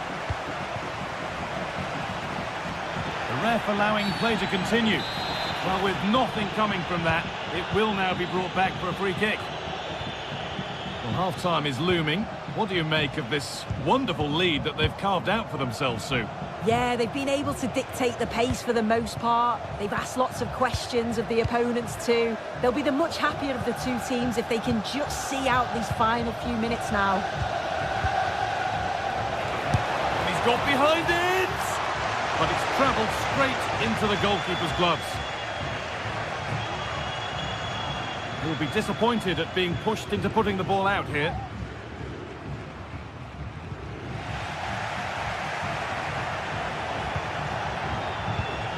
E: The ref allowing play to continue. Well, with nothing coming from that, it will now be brought back for a free kick. Well, half-time is looming. What do you make of this wonderful lead that they've carved out for themselves, Sue?
F: Yeah, they've been able to dictate the pace for the most part. They've asked lots of questions of the opponents too. They'll be the much happier of the two teams if they can just see out these final few minutes now.
E: He's got behind it! But it's travelled straight into the goalkeeper's gloves. He'll be disappointed at being pushed into putting the ball out here.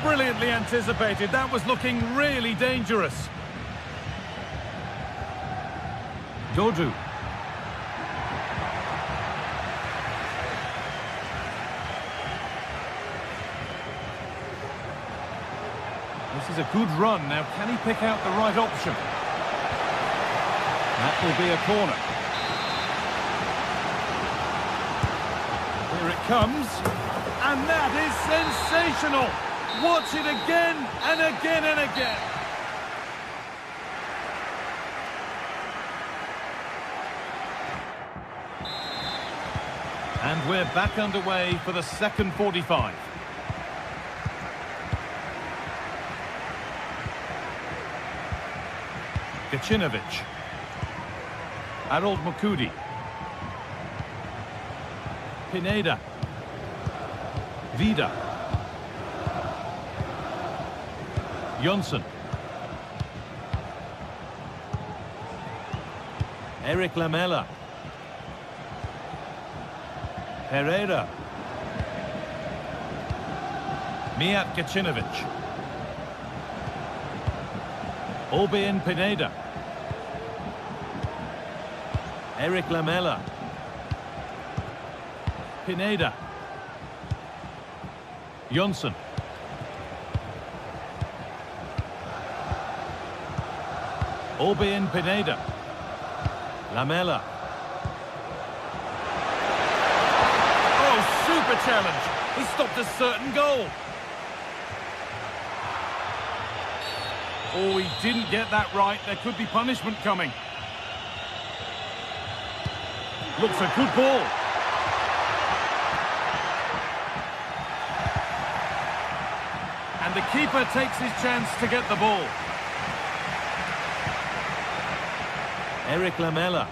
E: Brilliantly anticipated. That was looking really dangerous. Dodu. This is a good run. Now, can he pick out the right option? That will be a corner. Here it comes. And that is sensational. Watch it again and again and again. And we're back underway for the second 45. Gacinovic. Harold Mukudi. Pineda. Vida. Jonsson. Eric Lamela. Pereira. Mijat Gacinovic. Orbien Pineda. Eric Lamela. Pineda. Jonsson. Orbien Pineda. Lamela. Oh, super challenge. He stopped a certain goal. Oh, he didn't get that right. There could be punishment coming. Looks a good ball. And the keeper takes his chance to get the ball. Eric Lamela.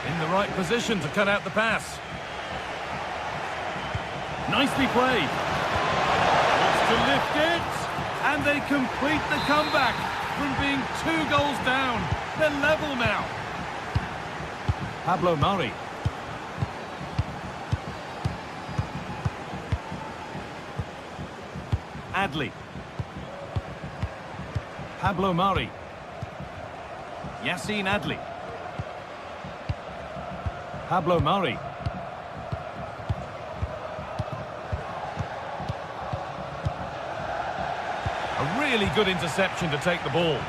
E: In the right position to cut out the pass. Nicely played. Wants to lift it. And they complete the comeback from being 2 goals down. They're level now. Pablo Mari. Adli. Pablo Mari. Yassine Adli. Pablo Mari. A really good interception to take the ball.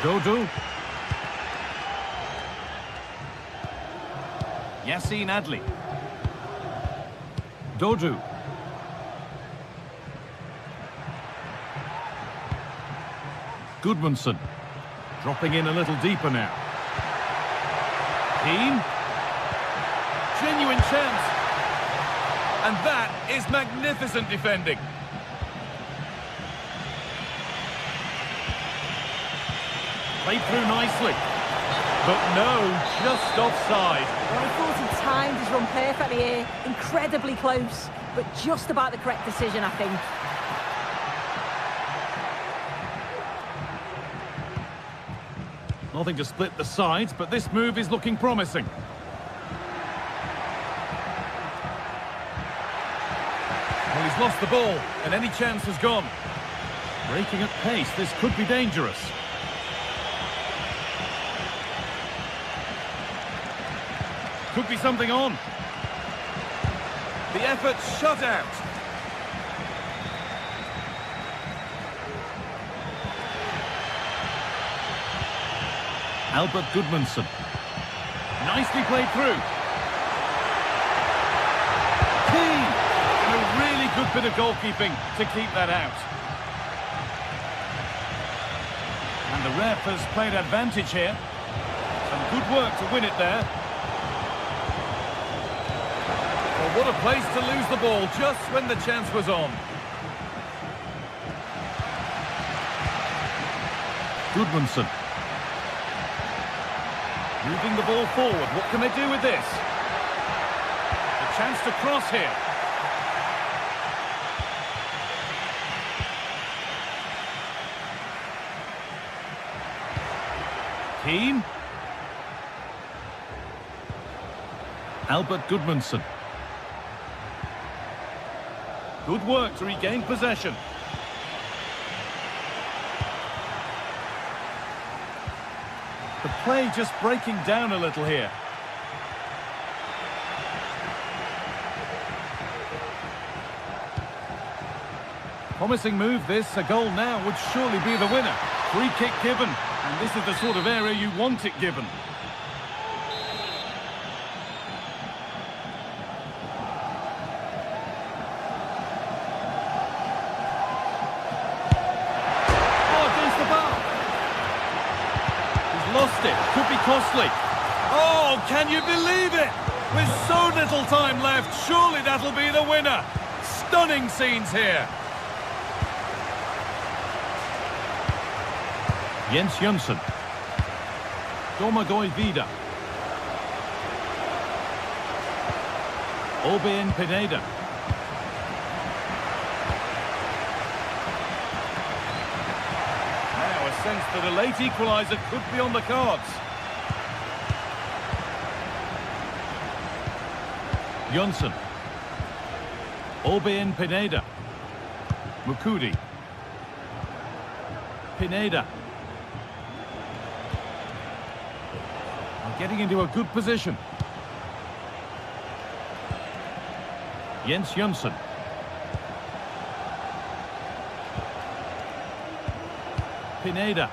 E: Dodu. Yassine Adli. Dodu. Gudmundsson. Dropping in a little deeper now. Keane. Genuine chance. And that is magnificent defending. Played through nicely. But no, just offside.
F: Well, I thought he timed his run perfectly here. Incredibly close, but just about the correct decision, I think.
E: Nothing to split the sides, but this move is looking promising. Well, he's lost the ball, and any chance has gone. Breaking at pace, this could be dangerous. Could be something on. The effort shut out. Albert Gudmundsson. Nicely played through. Key! And a really good bit of goalkeeping to keep that out. And the ref has played advantage here. Some good work to win it there. Well, what a place to lose the ball just when the chance was on. Gudmundsson. Moving the ball forward. What can they do with this? A chance to cross here. Keane. Albert Gudmundsson. Good work to regain possession. The play just breaking down a little here. Promising move this. A goal now would surely be the winner. Free kick given. And this is the sort of area you want it given. Lost it. Could be costly. Oh, can you believe it? With so little time left, surely that'll be the winner. Stunning scenes here. Jens Jönsson. Domagoj Vida. Obein Pineda. Sense that a late equaliser could be on the cards. Jönsson. Obein Pineda. Mukudi. Pineda. Getting into a good position. Jens Jönsson. Pineda.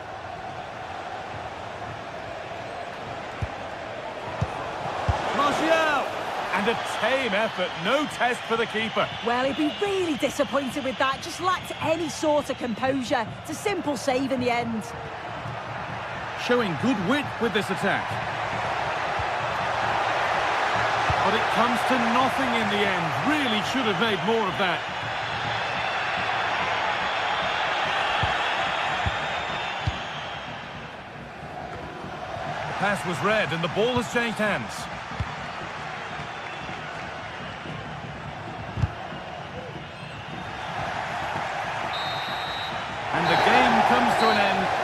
E: Martial! And a tame effort, no test for the keeper.
F: Well, he'd be really disappointed with that, just lacked any sort of composure. It's a simple save in the end.
E: Showing good wit with this attack. But it comes to nothing in the end. Really should have made more of that. Pass was read and the ball has changed hands. And the game comes to an end.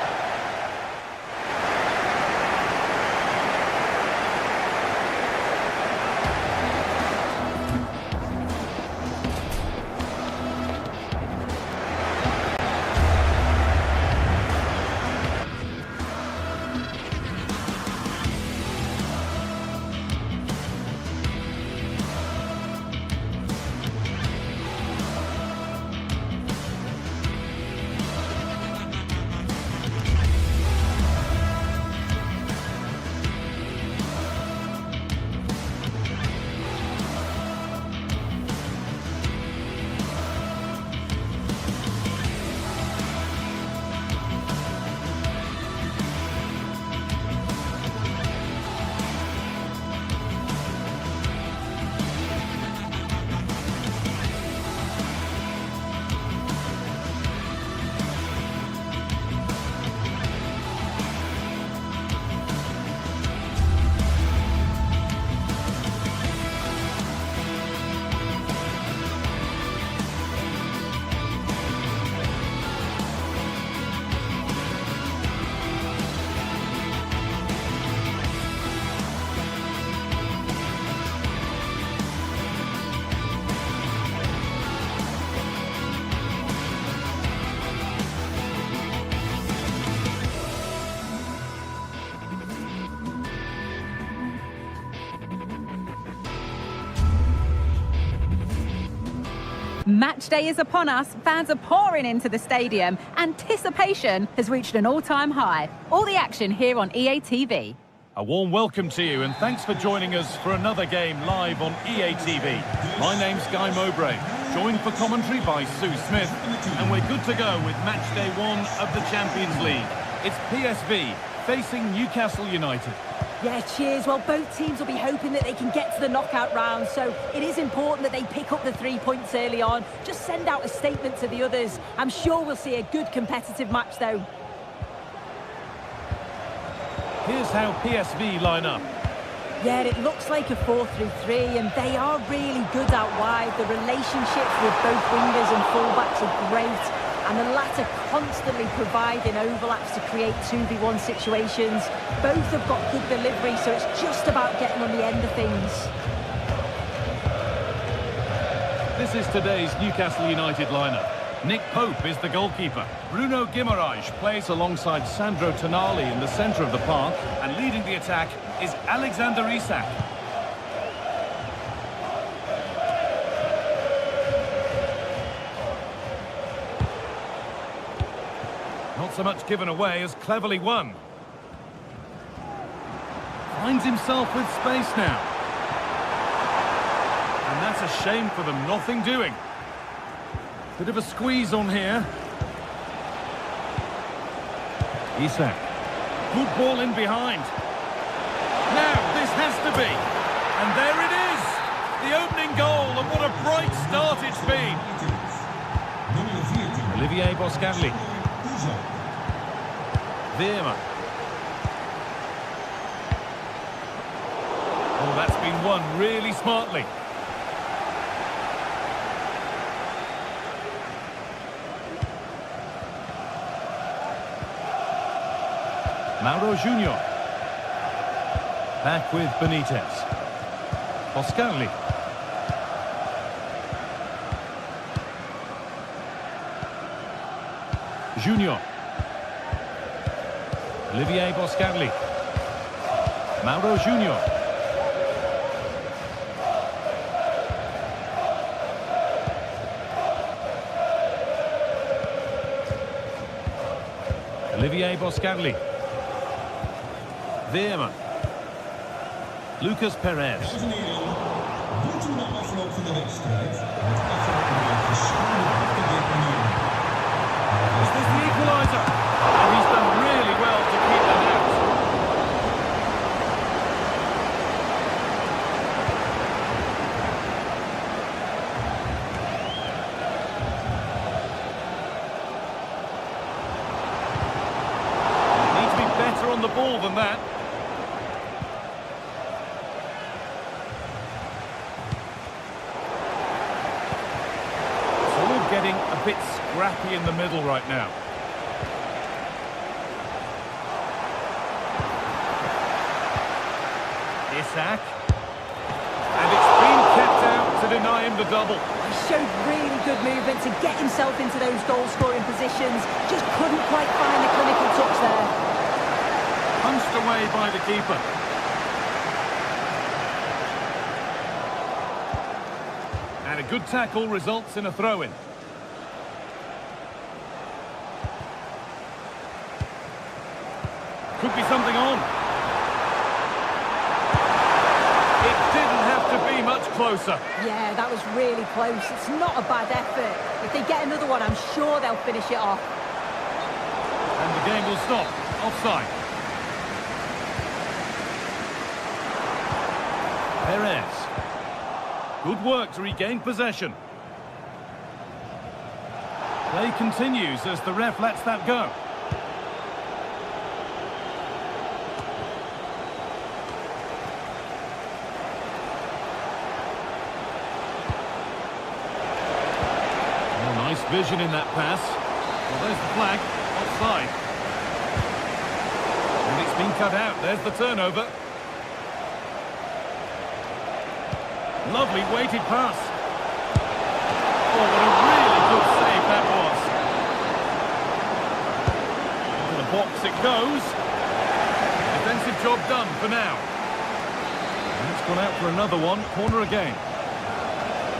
D: Match day is upon us, fans are pouring into the stadium, anticipation has reached an all-time high. All the action here on EA TV.
E: A warm welcome to you and thanks for joining us for another game live on EA TV. My name's Guy Mowbray, joined for commentary by Sue Smith, and we're good to go with match day 1 of the Champions League. It's PSV facing Newcastle United.
F: Yeah, cheers. Well, both teams will be hoping that they can get to the knockout round, so it is important that they pick up the 3 points early on. Just send out a statement to the others. I'm sure we'll see a good competitive match, though.
E: Here's how PSV line up.
F: Yeah, it looks like a 4-3-3, and they are really good out wide. The relationships with both wingers and fullbacks are great, and the latter constantly providing overlaps to create 2v1 situations. Both have got good delivery, so it's just about getting on the end of things.
E: This is today's Newcastle United lineup. Nick Pope is the goalkeeper. Bruno Guimaraes plays alongside Sandro Tonali in the centre of the park, and leading the attack is Alexander Isak. Not so much given away as cleverly won. Finds himself with space now. And that's a shame for them, nothing doing. Bit of a squeeze on here. Isak. Good ball in behind. Now, this has to be. And there it is! The opening goal, and what a bright start it's been. Olivier Boscagli. Veerman. Oh, that's been won really smartly. Mauro Junior. Back with Benitez. Boscagli. Junior. Olivier Boscagli. Mauro Junior. Olivier Boscagli. Veerman. Lucas Perez. Is this the equaliser? And he's done really well to keep that out. Need to be better on the ball than that. Getting a bit scrappy in the middle right now. Isak. And it's been kept out to deny him the double.
F: He showed really good movement to get himself into those goal-scoring positions. Just couldn't quite find the clinical touch there.
E: Punched away by the keeper. And a good tackle results in a throw-in. Could be something on. It didn't have to be much closer.
F: Yeah, that was really close. It's not a bad effort. If they get another one, I'm sure they'll finish it off.
E: And the game will stop. Offside. Perez. Good work to regain possession. Play continues as the ref lets that go. Nice vision in that pass. Well, there's the flag. Offside. And it's been cut out. There's the turnover. Lovely weighted pass. Oh, what a really good save that was. Into the box it goes. Defensive job done for now. And it's gone out for another one. Corner again.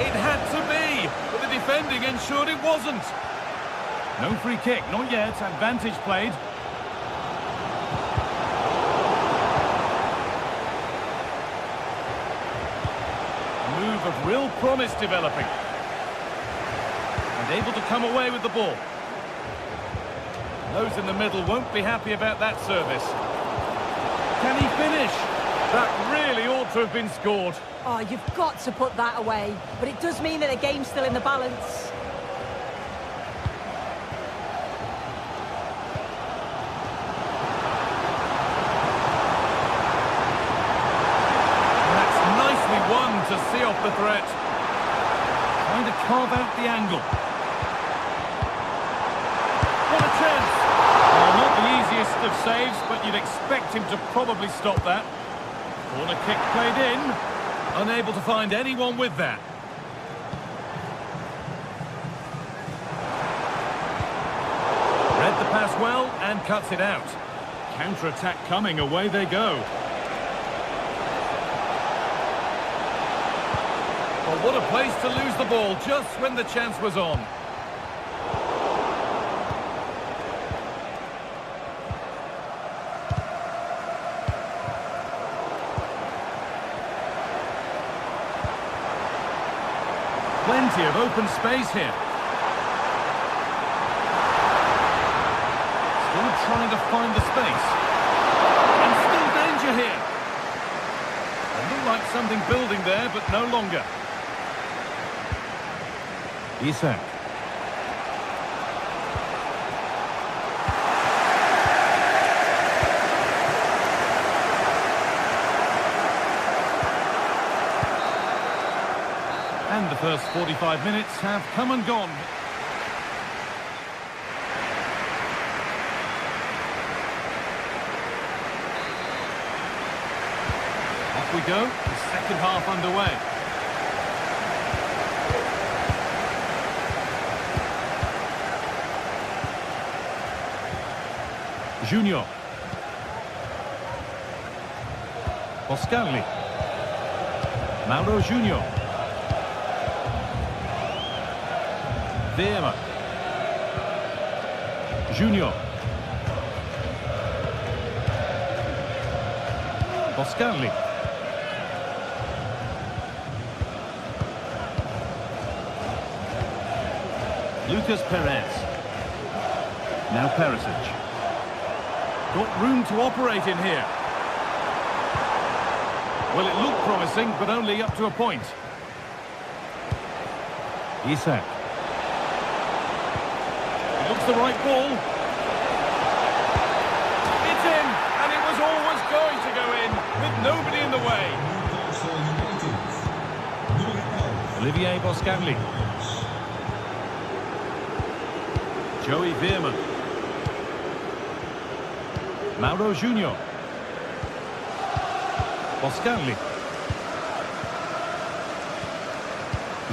E: It had to be. free, but the defending ensured it wasn't. No free kick, not yet. Advantage played. A move of real promise developing. And able to come away with the ball. Those in the middle won't be happy about that service. Can he finish? That really ought to have been scored.
F: Oh, you've got to put that away. But it does mean that the game's still in the balance.
E: And that's nicely won to see off the threat. Trying to carve out the angle. What a chance! Well, not the easiest of saves, but you'd expect him to probably stop that. Corner kick played in. Unable to find anyone with that. Read the pass well and cuts it out. Counter-attack coming, away they go. Well, what a place to lose the ball just when the chance was on. Plenty of open space here. Still trying to find the space. And still danger here. It looked like something building there, but no longer. Isak. And the first 45 minutes have come and gone. Off we go, the second half underway. Junior. Boscagli. Mauro Junior. Veerman. Junior. Boscagli. Lucas Perez. Now Perisic. Got room to operate in here. Well, it looked promising, but only up to a point. Isak. It looks the right ball. It's in, and it was always going to go in, with nobody in the way. Olivier Boscagli. Joey Veerman. Mauro Junior. Boscagli.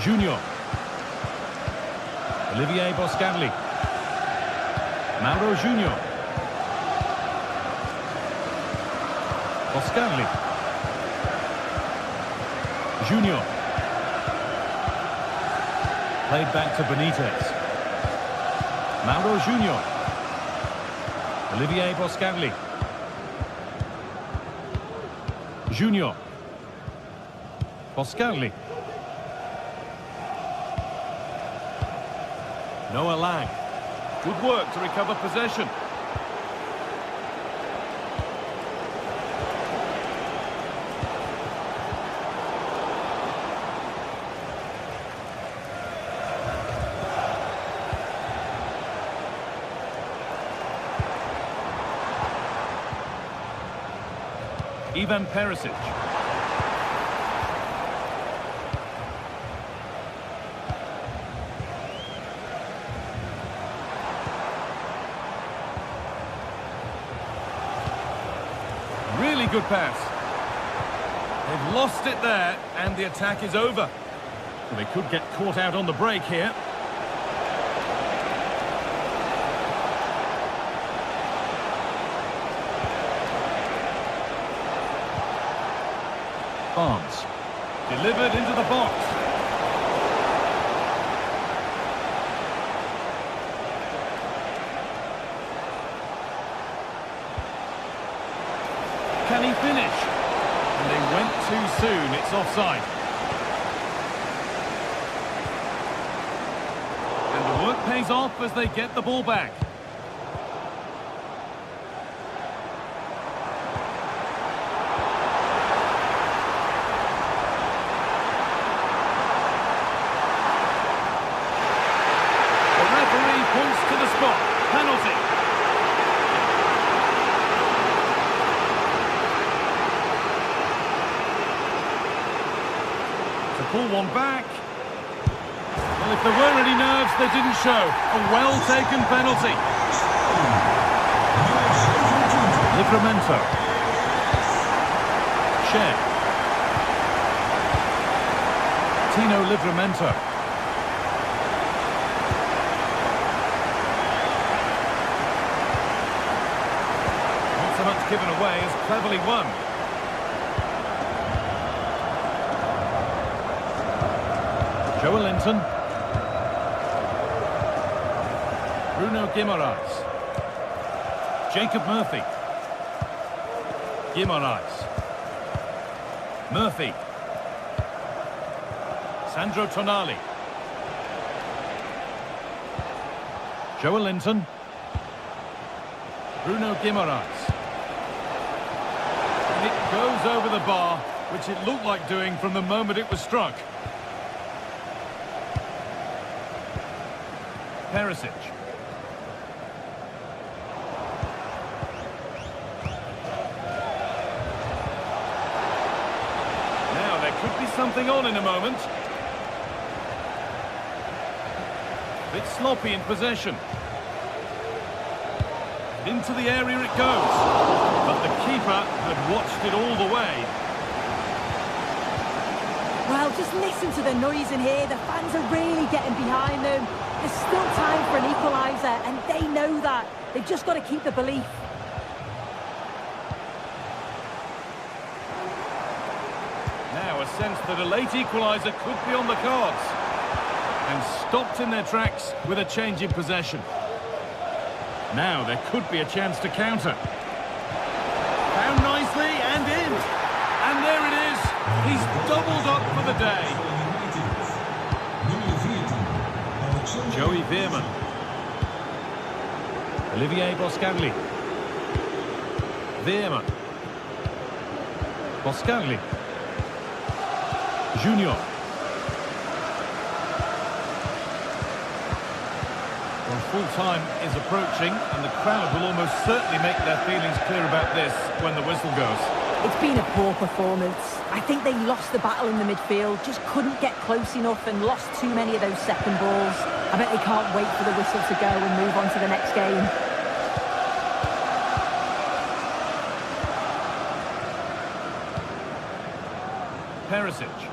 E: Junior. Olivier Boscagli. Mauro Junior. Boscagli. Junior. Played back to Benitez. Mauro Junior. Olivier Boscagli. Junior. Boscagli. Noah Lang. Good work to recover possession. Ivan Perisic. Really good pass. They've lost it there, and the attack is over. Well, they could get caught out on the break here. Barnes. Delivered into the box. Can he finish? And they went too soon. It's offside. And the work pays off as they get the ball back. The referee points to the spot. Penalty. Pull one back. Well, if there were any nerves, they didn't show. A well-taken penalty. Livramento. Cher. Tino Livramento. Not so much given away as cleverly won. Joelinton. Bruno Guimaraes. Jacob Murphy. Guimaraes. Murphy. Sandro Tonali. Joelinton. Bruno Guimaraes. And it goes over the bar, which it looked like doing from the moment it was struck. Perisic. Now there could be something on in a moment. Bit sloppy in possession. Into the area it goes. But the keeper had watched it all the way.
F: Well, just listen to the noise in here. The fans are really getting behind them. There's still time for an equaliser, and they know that. They've just got to keep the belief.
E: Now a sense that a late equaliser could be on the cards. And stopped in their tracks with a change in possession. Now there could be a chance to counter. Found nicely and in. And there it is. He's doubled up for the day. Joey Veerman. Olivier Boscagli. Veerman. Boscagli. Junior. Well, full-time is approaching, and the crowd will almost certainly make their feelings clear about this when the whistle goes.
F: It's been a poor performance. I think they lost the battle in the midfield, just couldn't get close enough and lost too many of those second balls. I bet they can't wait for the whistle to go and move on to the next game.
E: Perisic.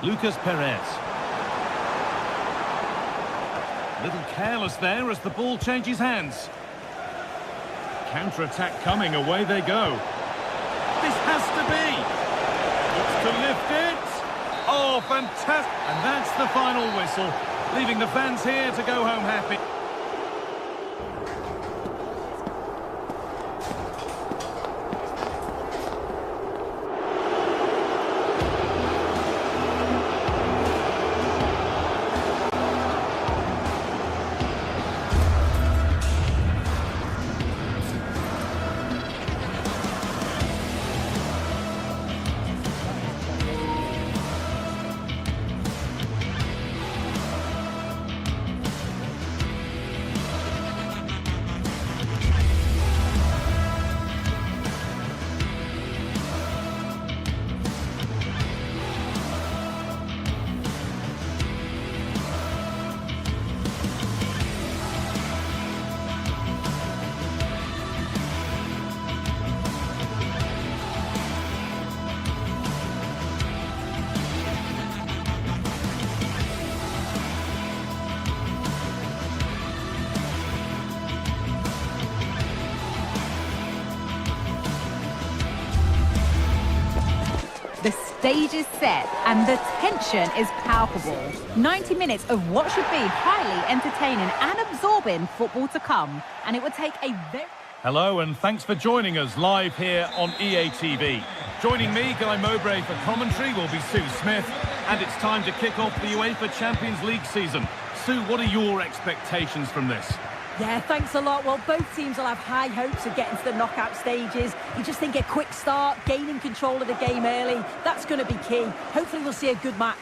E: Lucas Perez. Little careless there as the ball changes hands. Counter-attack coming, away they go. This has to be. Looks to lift it. Oh, fantastic. And that's the final whistle, leaving the fans here to go home happy.
D: The stage is set and the tension is palpable. 90 minutes of what should be highly entertaining and absorbing football to come. And it would take a very...
E: Hello and thanks for joining us live here on EA TV. Joining me, Guy Mowbray, for commentary will be Sue Smith, and it's time to kick off the UEFA Champions League season. Sue, what are your expectations from this?
F: Yeah, thanks a lot. Well, both teams will have high hopes of getting to the knockout stages. You just think a quick start, gaining control of the game early, that's going to be key. Hopefully we'll see a good match.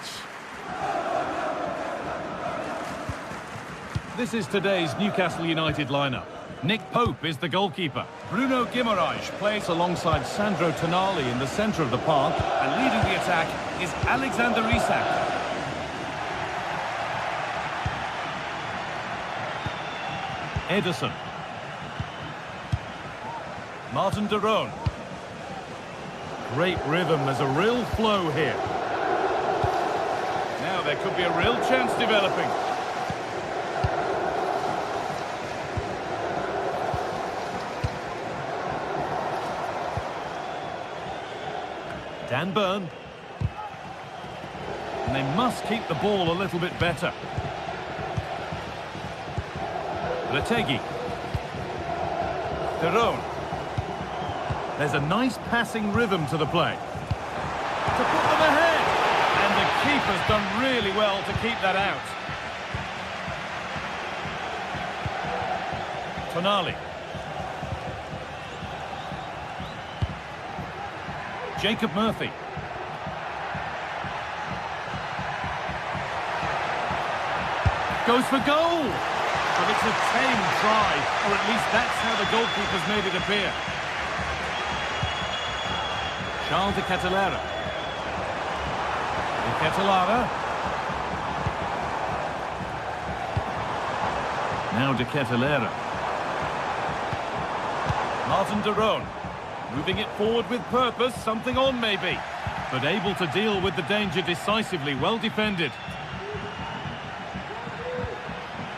E: This is today's Newcastle United lineup. Nick Pope is the goalkeeper. Bruno Guimaraes plays alongside Sandro Tonali in the centre of the park, and leading the attack is Alexander Isak. Ederson. Martin de Roon. Great rhythm, there's a real flow here. Now there could be a real chance developing. Dan Burn. And they must keep the ball a little bit better. Retegi. De Roon. There's a nice passing rhythm to the play. To put them ahead. And the keeper's done really well to keep that out. Tonali. Jacob Murphy. Goes for goal! But it's a tame try, or at least that's how the goalkeeper's made it appear. Charles de Ketelaere. De Ketelaere. Now de Ketelaere. Martin de Roon. Moving it forward with purpose, something on maybe. But able to deal with the danger decisively, well defended.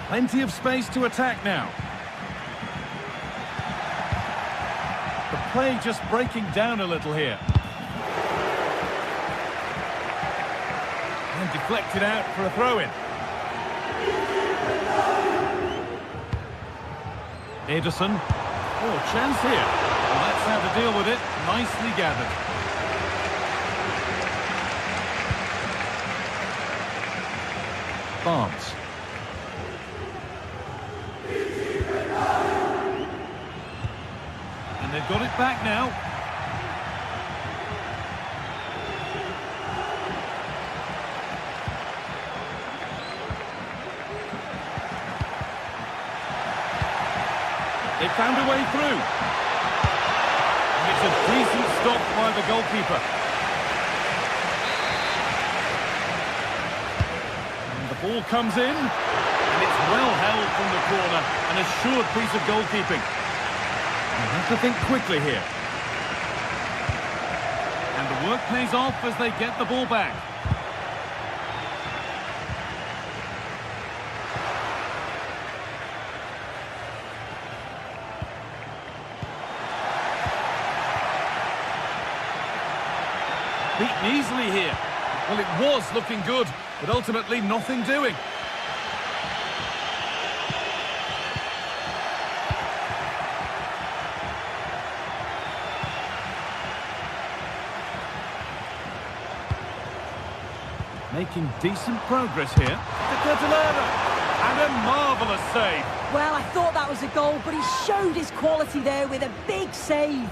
E: Plenty of space to attack now. The play just breaking down a little here. And deflected out for a throw-in. Ederson. Oh, chance here. Well, that's how to deal with it. Nicely gathered. Barnes. And they've got it back now. They found a way through. It's a decent stop by the goalkeeper. And the ball comes in, and it's well held from the corner. An assured piece of goalkeeping. You have to think quickly here. And the work pays off as they get the ball back. Beaten easily here. Well, it was looking good, but ultimately nothing doing. Making decent progress here. De Ketelaere. And a marvellous save.
F: Well, I thought that was a goal, but he showed his quality there with a big save.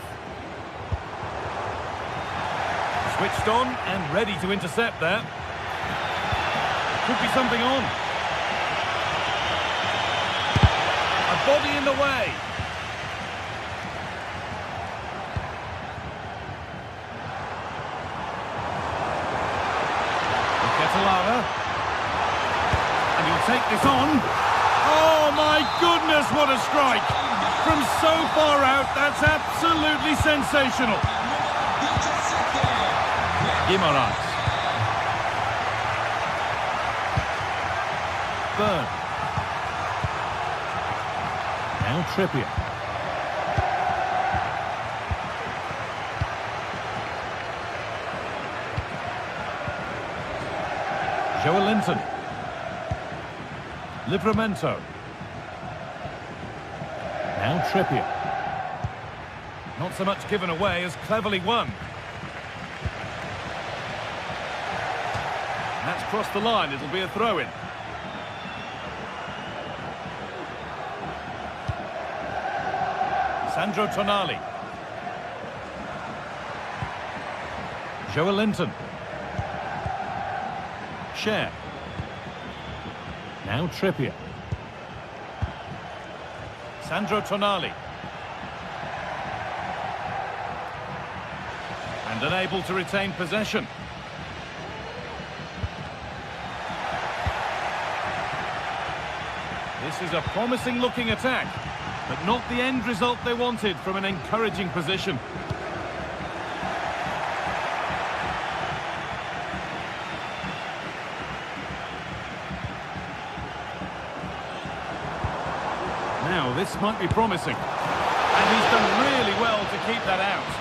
E: Switched on and ready to intercept there. Could be something on. A body in the way. Ketelaere. And he'll take this on. Oh my goodness, what a strike! From so far out, that's absolutely sensational. Guimaraes. Burn. Now Trippier. Joelinton. Livramento. Now Trippier. Not so much given away as cleverly won. And that's crossed the line. It'll be a throw-in. Sandro Tonali. Joelinton. Cher. Now Trippier. Sandro Tonali. And unable to retain possession. This is a promising looking attack, but not the end result they wanted from an encouraging position. Now this might be promising, and he's done really well to keep that out.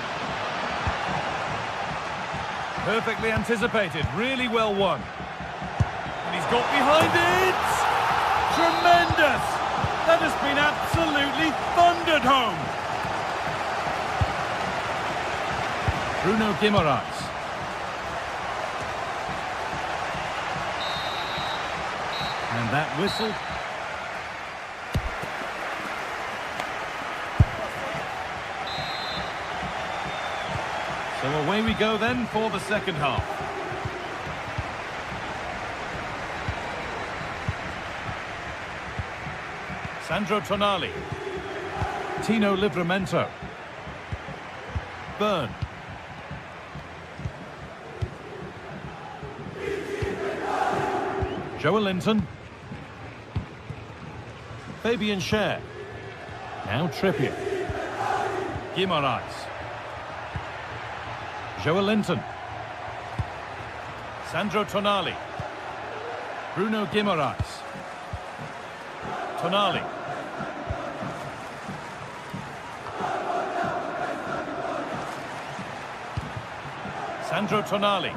E: Perfectly anticipated, really well won. And he's got behind it! Tremendous! That has been absolutely thundered home! Bruno Guimaraes. And that whistle. So away we go then for the second half. Sandro Tonali. Tino Livramento. Byrne. Joelinton. Fabian Cher. Now Trippier. Guimaraes. Joelinton. Sandro Tonali. Bruno Guimaraes. Tonali. Sandro Tonali.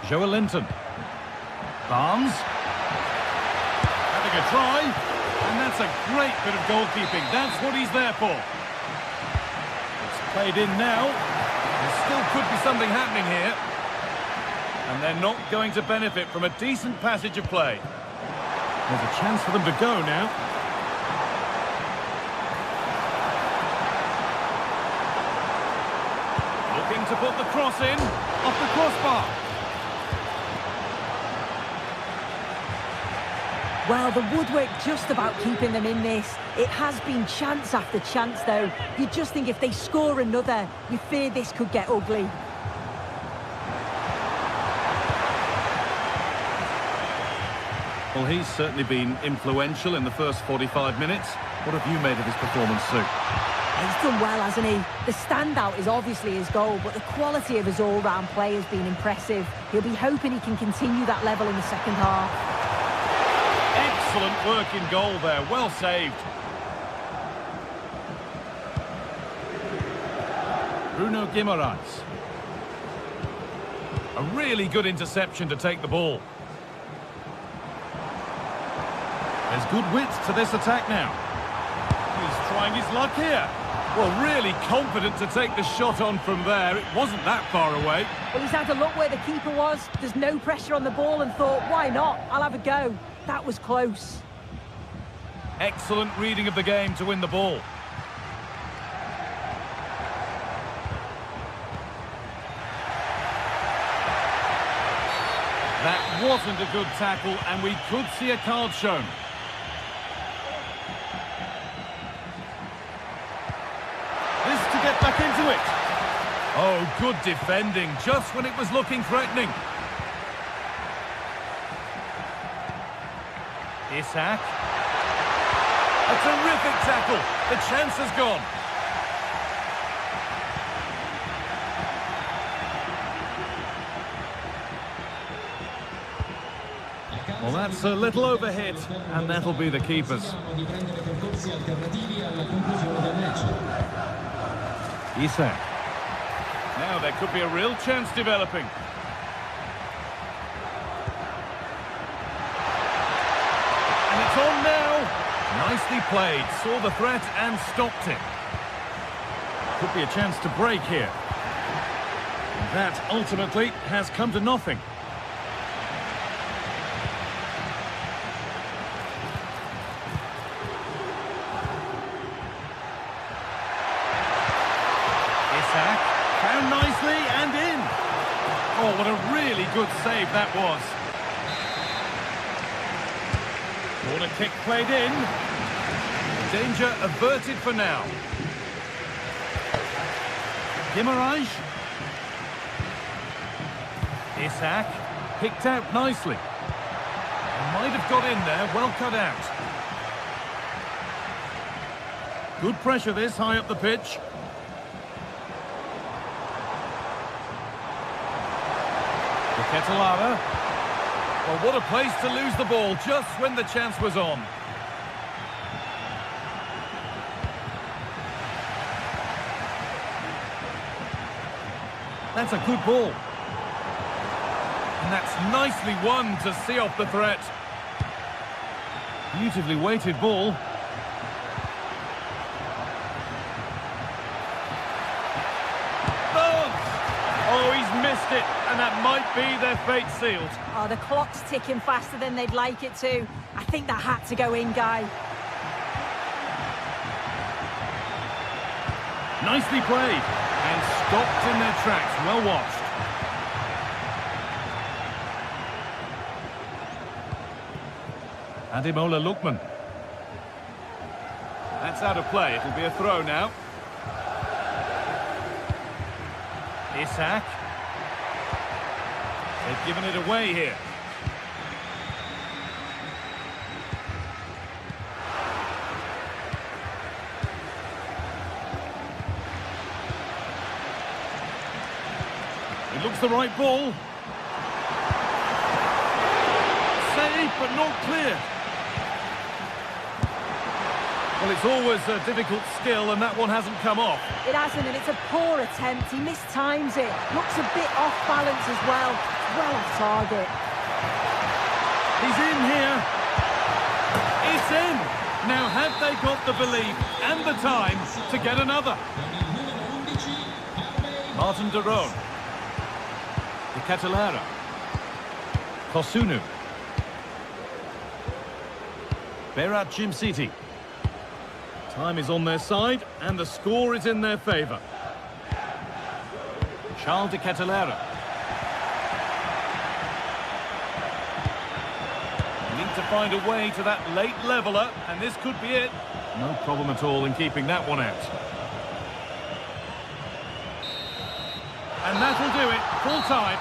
E: Joelinton. Barnes. Having a try. And that's a great bit of goalkeeping. That's what he's there for. It's played in now. There still could be something happening here. And they're not going to benefit from a decent passage of play. There's a chance for them to go now. Looking to put the cross in, off the crossbar.
F: Well, the woodwork just about keeping them in this. It has been chance after chance, though. You just think if they score another, you fear this could get ugly.
E: Well, he's certainly been influential in the first 45 minutes. What have you made of his performance, Sue?
F: He's done well, hasn't he? The standout is obviously his goal, but the quality of his all-round play has been impressive. He'll be hoping he can continue that level in the second half.
E: Excellent work in goal there, well saved. Bruno Guimaraes. A really good interception to take the ball. There's good width to this attack now. He's trying his luck here. Well, really confident to take the shot on from there. It wasn't that far away.
F: Well, he's had a look where the keeper was. There's no pressure on the ball and thought, why not? I'll have a go. That was close.
E: Excellent reading of the game to win the ball. That wasn't a good tackle, and we could see a card shown. This to get back into it. Oh, good defending, just when it was looking threatening. Isak. A terrific tackle. The chance has gone. Well, that's a little overhit, and that'll be the keepers. Isak. Now there could be a real chance developing. And it's on now. Nicely played, saw the threat and stopped it. Could be a chance to break here. And that ultimately has come to nothing. Isak, found nicely and in. Oh, what a really good save that was. Corner kick played in. Danger averted for now. Guimaraes. Isak, picked out nicely. Might have got in there, well cut out. Good pressure this, high up the pitch. Ketelara. Well, what a place to lose the ball just when the chance was on. That's a good ball. And that's nicely won to see off the threat. Beautifully weighted ball. Oh, he's missed it, and that might be their fate sealed.
F: Oh, the clock's ticking faster than they'd like it to. I think that had to go in, Guy.
E: Nicely played, and stopped in their tracks. Well watched. Ademola Lookman. That's out of play. It'll be a throw now. Isak. They've given it away here. It looks the right ball. Saved, but not clear. Well, it's always a difficult skill, and that one hasn't come off.
F: It hasn't, and it's a poor attempt. He mistimes it. Looks a bit off balance as well. Well off target.
E: He's in here. It's in. Now, have they got the belief and the time to get another? Martin de Roon. De Ketelara. Kosunu. Berat Jimsiti. Time is on their side, and the score is in their favour. Charles de Ketelara. Need to find a way to that late leveller, and this could be it. No problem at all in keeping that one out. And that'll do it, full time.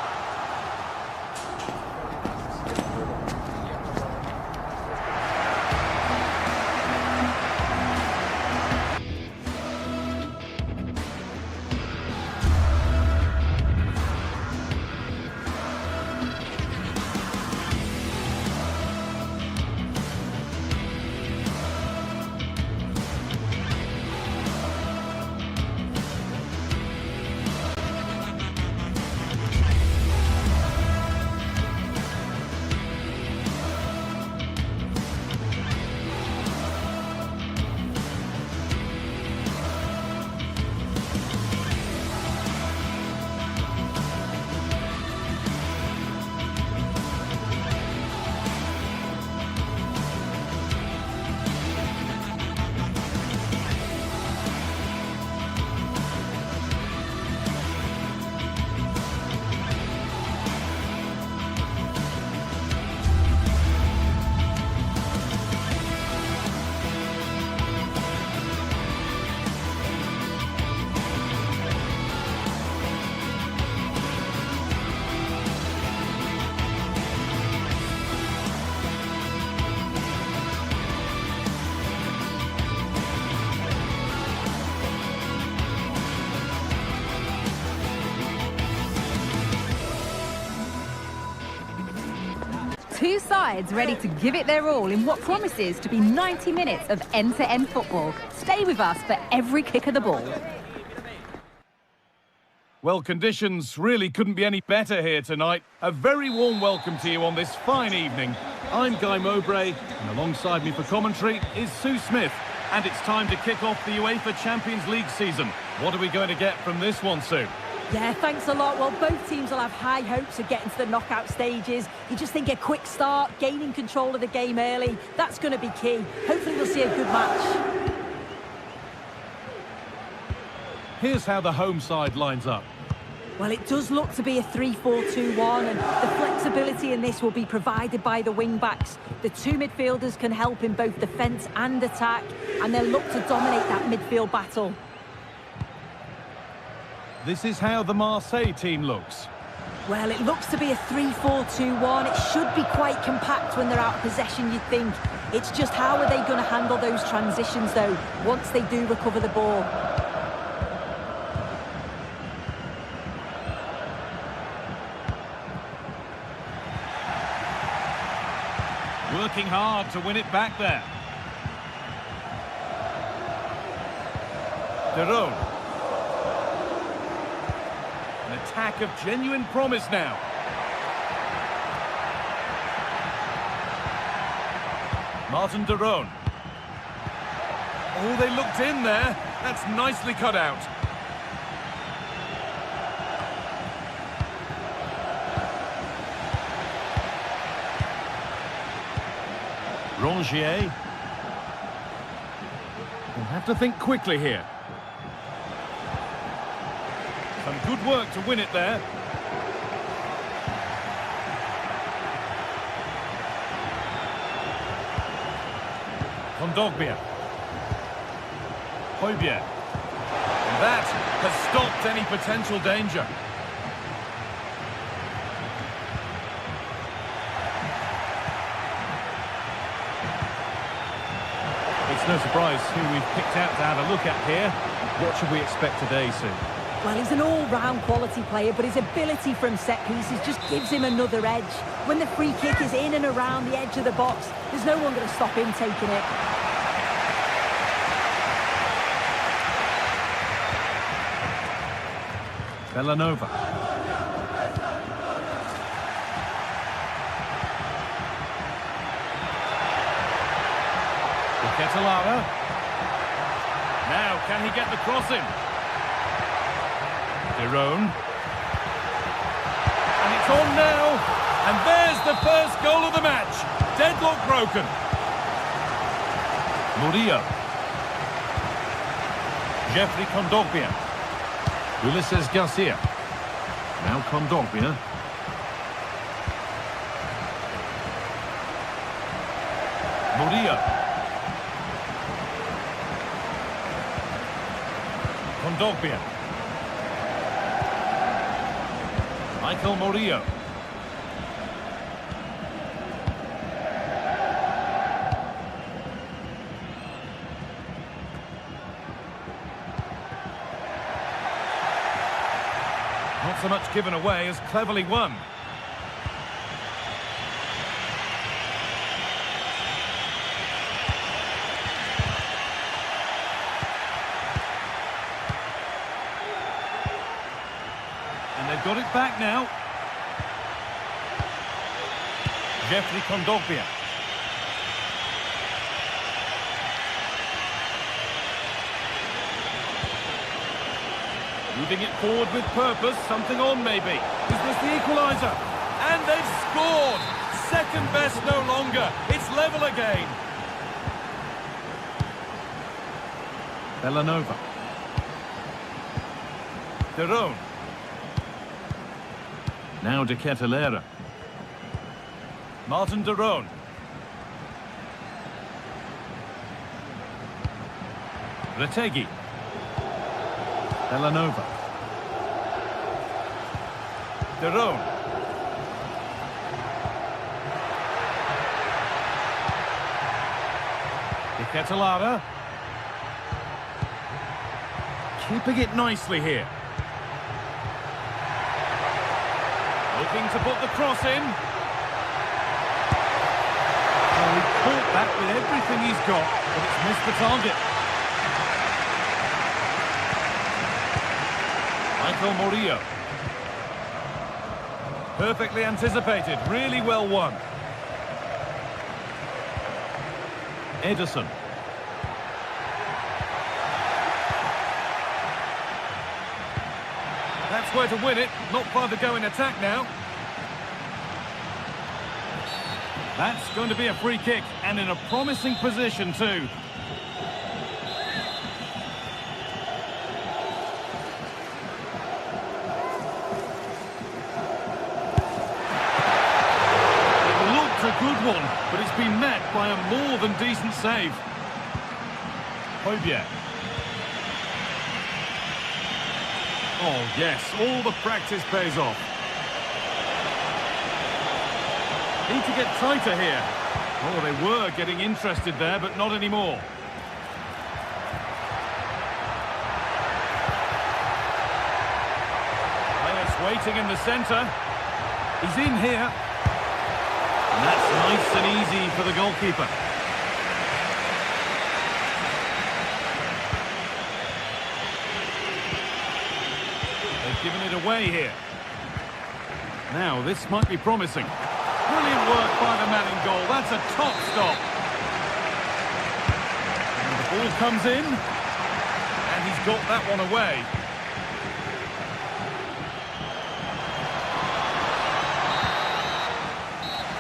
D: Two sides ready to give it their all in what promises to be 90 minutes of end-to-end football. Stay with us for every kick of the ball.
E: Well, conditions really couldn't be any better here tonight. A very warm welcome to you on this fine evening. I'm Guy Mowbray, and alongside me for commentary is Sue Smith. And it's time to kick off the UEFA Champions League season. What are we going to get from this one, Sue?
F: Yeah, thanks a lot. Well, both teams will have high hopes of getting to the knockout stages. You just think a quick start, gaining control of the game early, that's going to be key. Hopefully we'll see a good match.
E: Here's how the home side lines up.
F: Well, it does look to be a 3-4-2-1, and the flexibility in this will be provided by the wing-backs. The two midfielders can help in both defence and attack, and they'll look to dominate that midfield battle.
E: This is how the Marseille team looks.
F: Well, it looks to be a 3-4-2-1. It should be quite compact when they're out of possession, you'd think. It's just how are they going to handle those transitions, though, once they do recover the ball.
E: Working hard to win it back there. Deron. An attack of genuine promise now. Martin Deron. Oh, they looked in there. That's nicely cut out. Rongier. We'll have to think quickly here. Some good work to win it there. Kondogbia. Højbjerg. And that has stopped any potential danger. No surprise who we've picked out to have a look at here. What should we expect today, Sue?
F: Well, he's an all-round quality player, but his ability from set pieces just gives him another edge. When the free kick is in and around the edge of the box, there's no one going to stop him taking it.
E: Villanova. Catalara. Now, can he get the cross in? Deron. And it's on now. And there's the first goal of the match. Deadlock broken. Murillo. Jeffrey Kondogbia. Ulises Garcia. Now Kondogbia. Murillo. Kondogbia. Michael Murillo. Not so much given away as cleverly won. They've got it back now. Jeffrey Kondogbia. Moving it forward with purpose, something on maybe. Is this the equaliser? And they've scored! Second best no longer. It's level again. Villanova. Deron. Now De Ketelaere. Martin Deron. Retegui. Villanova. Deron. De Ketelaere. Keeping it nicely here. Looking to put the cross in. Well, he caught that with everything he's got, but it's missed the target. Michael Murillo. Perfectly anticipated, really well won. Ederson. That's where to win it. Not far to go in attack now. That's going to be a free kick, and in a promising position too. It looked a good one, but it's been met by a more than decent save. Hojbjerg. Oh yes, all the practice pays off. Need to get tighter here. Oh, they were getting interested there, but not anymore. Players waiting in the centre. He's in here. And that's nice and easy for the goalkeeper. They've given it away here. Now, this might be promising. Brilliant work by the man in goal. That's a top stop. And the ball comes in. And he's got that one away.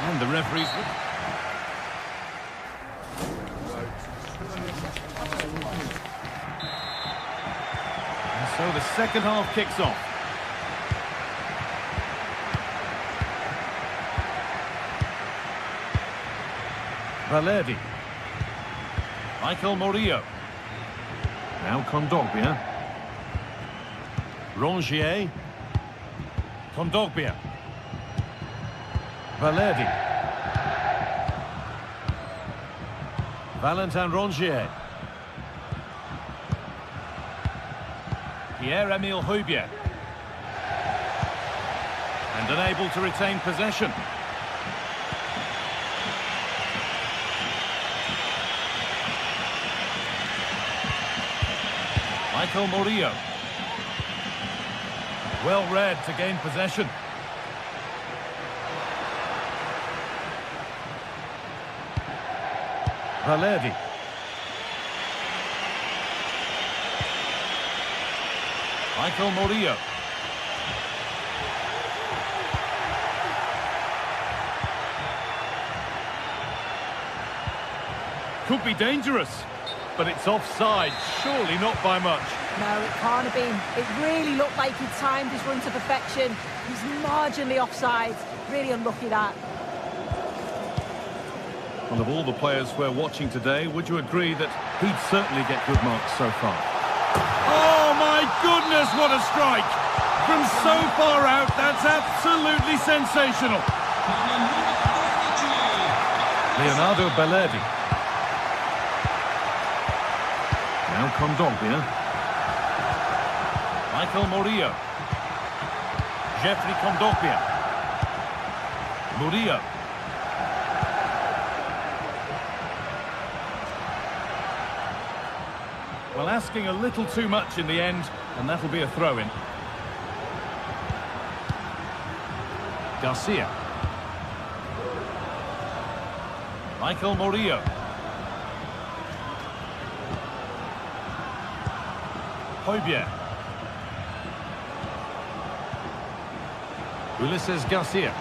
E: And the referee's... And so the second half kicks off. Valerdi. Michael Murillo. Now Kondogbia. Rongier. Kondogbia. Valerdi. Valentin Rongier. Pierre-Emile Hojbjerg. And unable to retain possession. Michael Murillo. Well read to gain possession. Valerdi. Michael Murillo. Could be dangerous. But it's offside, surely not by much.
F: No, it can't have been. It really looked like he timed his run to perfection. He's marginally offside. Really unlucky that.
E: Well, of all the players we're watching today, would you agree that he'd certainly get good marks so far? Oh my goodness, what a strike! From so far out, that's absolutely sensational. Leonardo Balerdi. Now Kondogbia. Michael Murillo. Jeffrey Kondogbia. Murillo. Well, asking a little too much in the end, and that'll be a throw-in. Garcia. Michael Murillo. Hojbjerg. Ulises Garcia.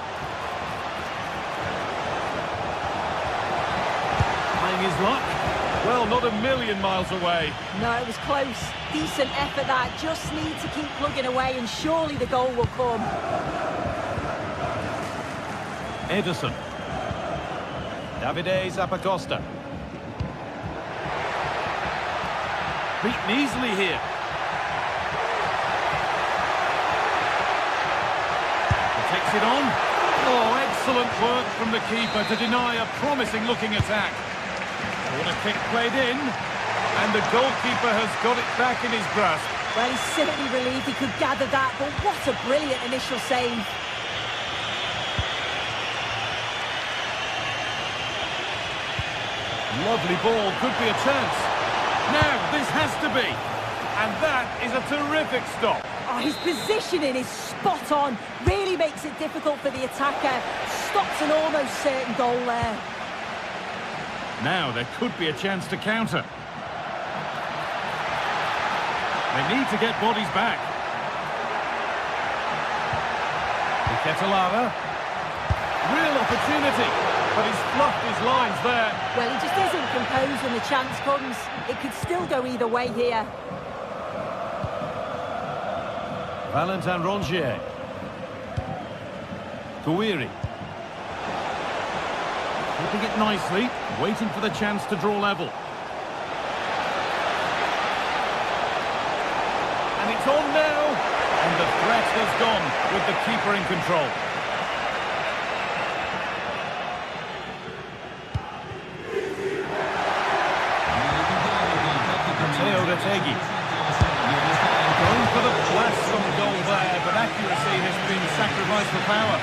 E: Playing his luck. Well, not a million miles away.
F: No, it was close. Decent effort that. Just need to keep plugging away and surely the goal will come.
E: Ederson. Davide Zappacosta. Beaten easily here. Takes it on. Oh, excellent work from the keeper to deny a promising-looking attack. Corner kick played in, and the goalkeeper has got it back in his grasp.
F: Well, he's simply relieved he could gather that, but what a brilliant initial save.
E: Lovely ball, could be a chance. Now, this has to be. And that is a terrific stop.
F: Oh, his positioning is spot on. Really makes it difficult for the attacker. Stops an almost certain goal there.
E: Now there could be a chance to counter. They need to get bodies back. Ketelara. Real opportunity, but he's fluffed his lines there.
F: Well, he just isn't composed when the chance comes. It could still go either way here.
E: Valentin Rongier. Gouiri. Keeping it nicely, waiting for the chance to draw level. And it's on now. And the threat has gone with the keeper in control. Going for the blast on goal there, but accuracy has been sacrificed for power.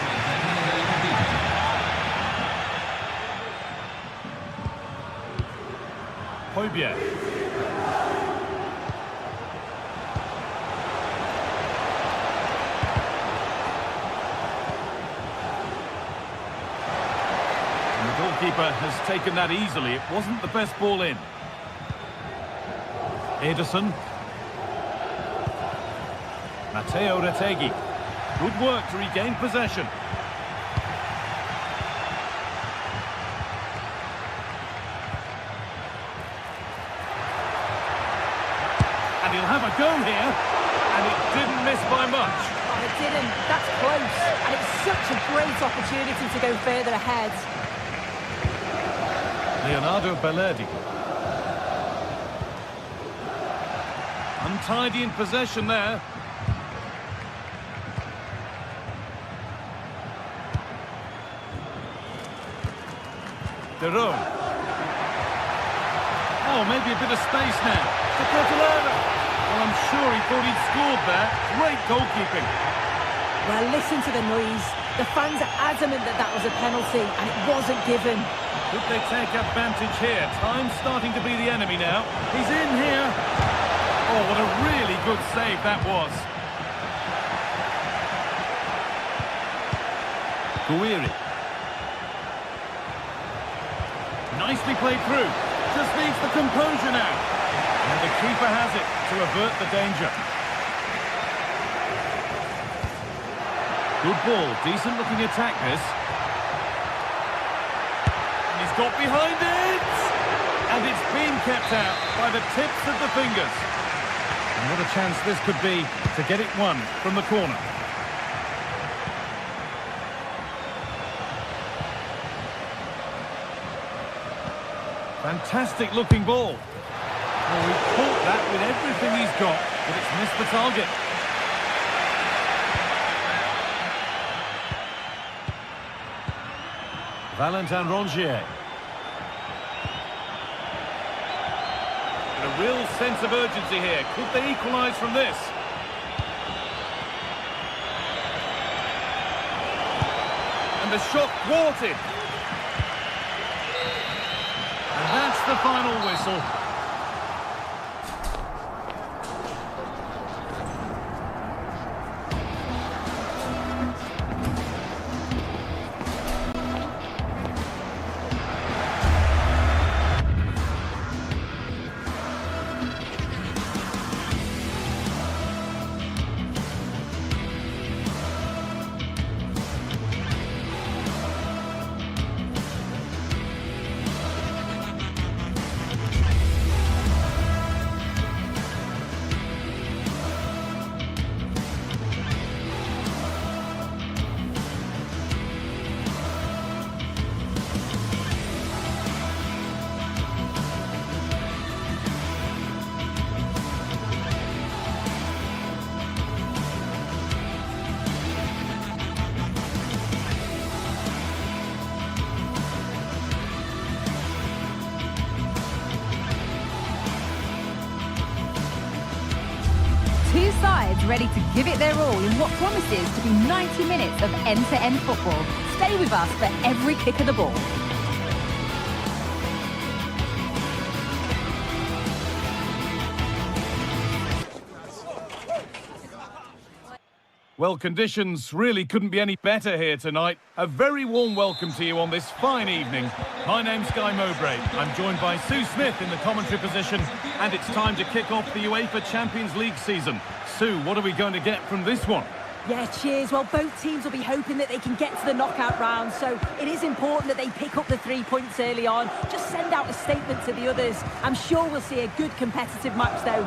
E: Højbjerg. And the goalkeeper has taken that easily. It wasn't the best ball in. Ederson. Matteo Retegui. Good work to regain possession. And he'll have a go here. And it didn't miss by much.
F: Oh, it didn't. That's close. And it's such a great opportunity to go further ahead.
E: Leonardo Bellerdi. Untidy in possession there. De Roon. Oh, maybe a bit of space now. To Ketelara. Well, I'm sure he thought he'd scored there. Great goalkeeping.
F: Well, listen to the noise. The fans are adamant that that was a penalty, and it wasn't given.
E: Could they take advantage here? Time's starting to be the enemy now. He's in here. Oh, what a really good save that was. Gouiri. Nicely played through. Just needs the composure now. And the keeper has it to avert the danger. Good ball. Decent looking attack this. And he's got behind it. And it's been kept out by the tips of the fingers. And what a chance this could be to get it won from the corner. Fantastic looking ball. Well, he caught that with everything he's got, but it's missed the target. Valentin Rongier. A real sense of urgency here. Could they equalise from this? And the shot thwarted. And that's the final whistle.
D: Two sides ready to give it their all in what promises to be 90 minutes of end-to-end football. Stay with us for every kick of the ball.
E: Well, conditions really couldn't be any better here tonight. A very warm welcome to you on this fine evening. My name's Guy Mowbray. I'm joined by Sue Smith in the commentary position, and it's time to kick off the UEFA Champions League season. Sue, what are we going to get from this one?
F: Yeah, cheers. Well, both teams will be hoping that they can get to the knockout round, so it is important that they pick up the 3 points early on. Just send out a statement to the others. I'm sure we'll see a good competitive match, though.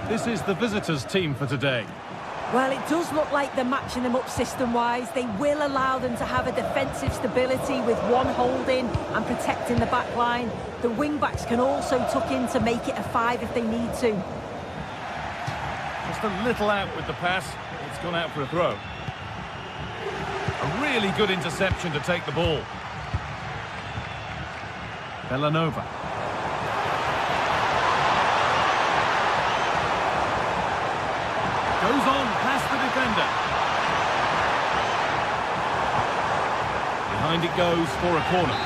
E: This is the visitors' team for today.
F: Well, it does look like they're matching them up system-wise. They will allow them to have a defensive stability with one holding and protecting the back line. The wing-backs can also tuck in to make it a 5 if they need to.
E: Just a little out with the pass. It's gone out for a throw. A really good interception to take the ball. Villanova. Goes on past the defender. Behind it goes for a corner.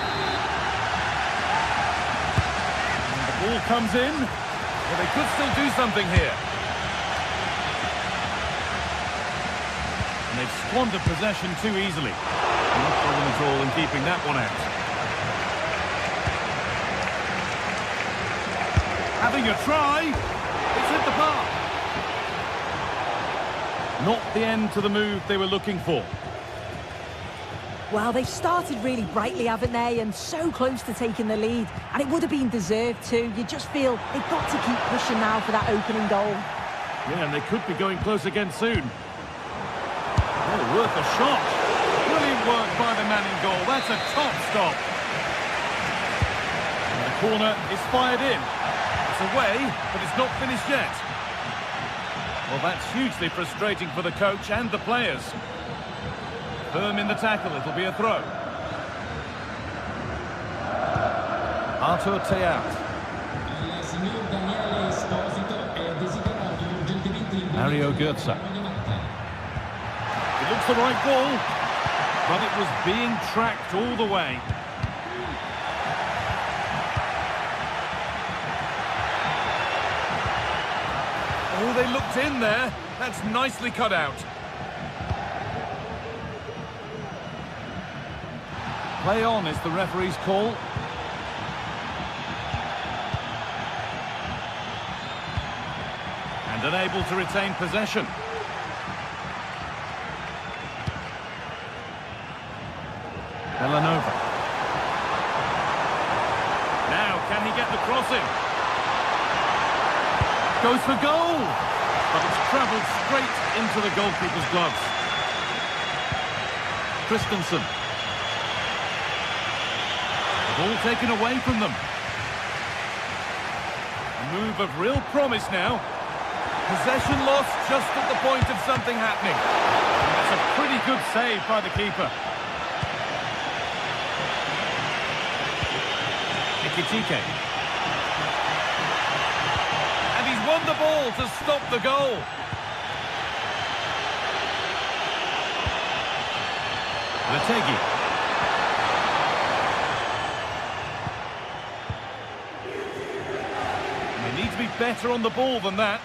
E: And the ball comes in. Well, they could still do something here. And they've squandered possession too easily. No problem at all in keeping that one out. Having a try. It's hit the park. Not the end to the move they were looking for.
F: Well, they've started really brightly, haven't they? And so close to taking the lead. And it would have been deserved too. You just feel they've got to keep pushing now for that opening goal.
E: Yeah, and they could be going close again soon. Oh, worth a shot. Brilliant work by the man in goal. That's a top stop. And the corner is fired in. It's away, but it's not finished yet. Well, that's hugely frustrating for the coach and the players. Firm in the tackle, it'll be a throw. Artur Teat. Mario Götze. It looks the right ball, but it was being tracked all the way. Oh, they looked in there. That's nicely cut out. Play on is the referee's call. And unable to retain possession. Villanova. Now, can he get the cross in? Goes for goal! But it's travelled straight into the goalkeeper's gloves. Christensen. The ball taken away from them. A move of real promise now. Possession lost just at the point of something happening. And that's a pretty good save by the keeper. Ekitike. And he's won the ball to stop the goal. Lategi. They need to be better on the ball than that.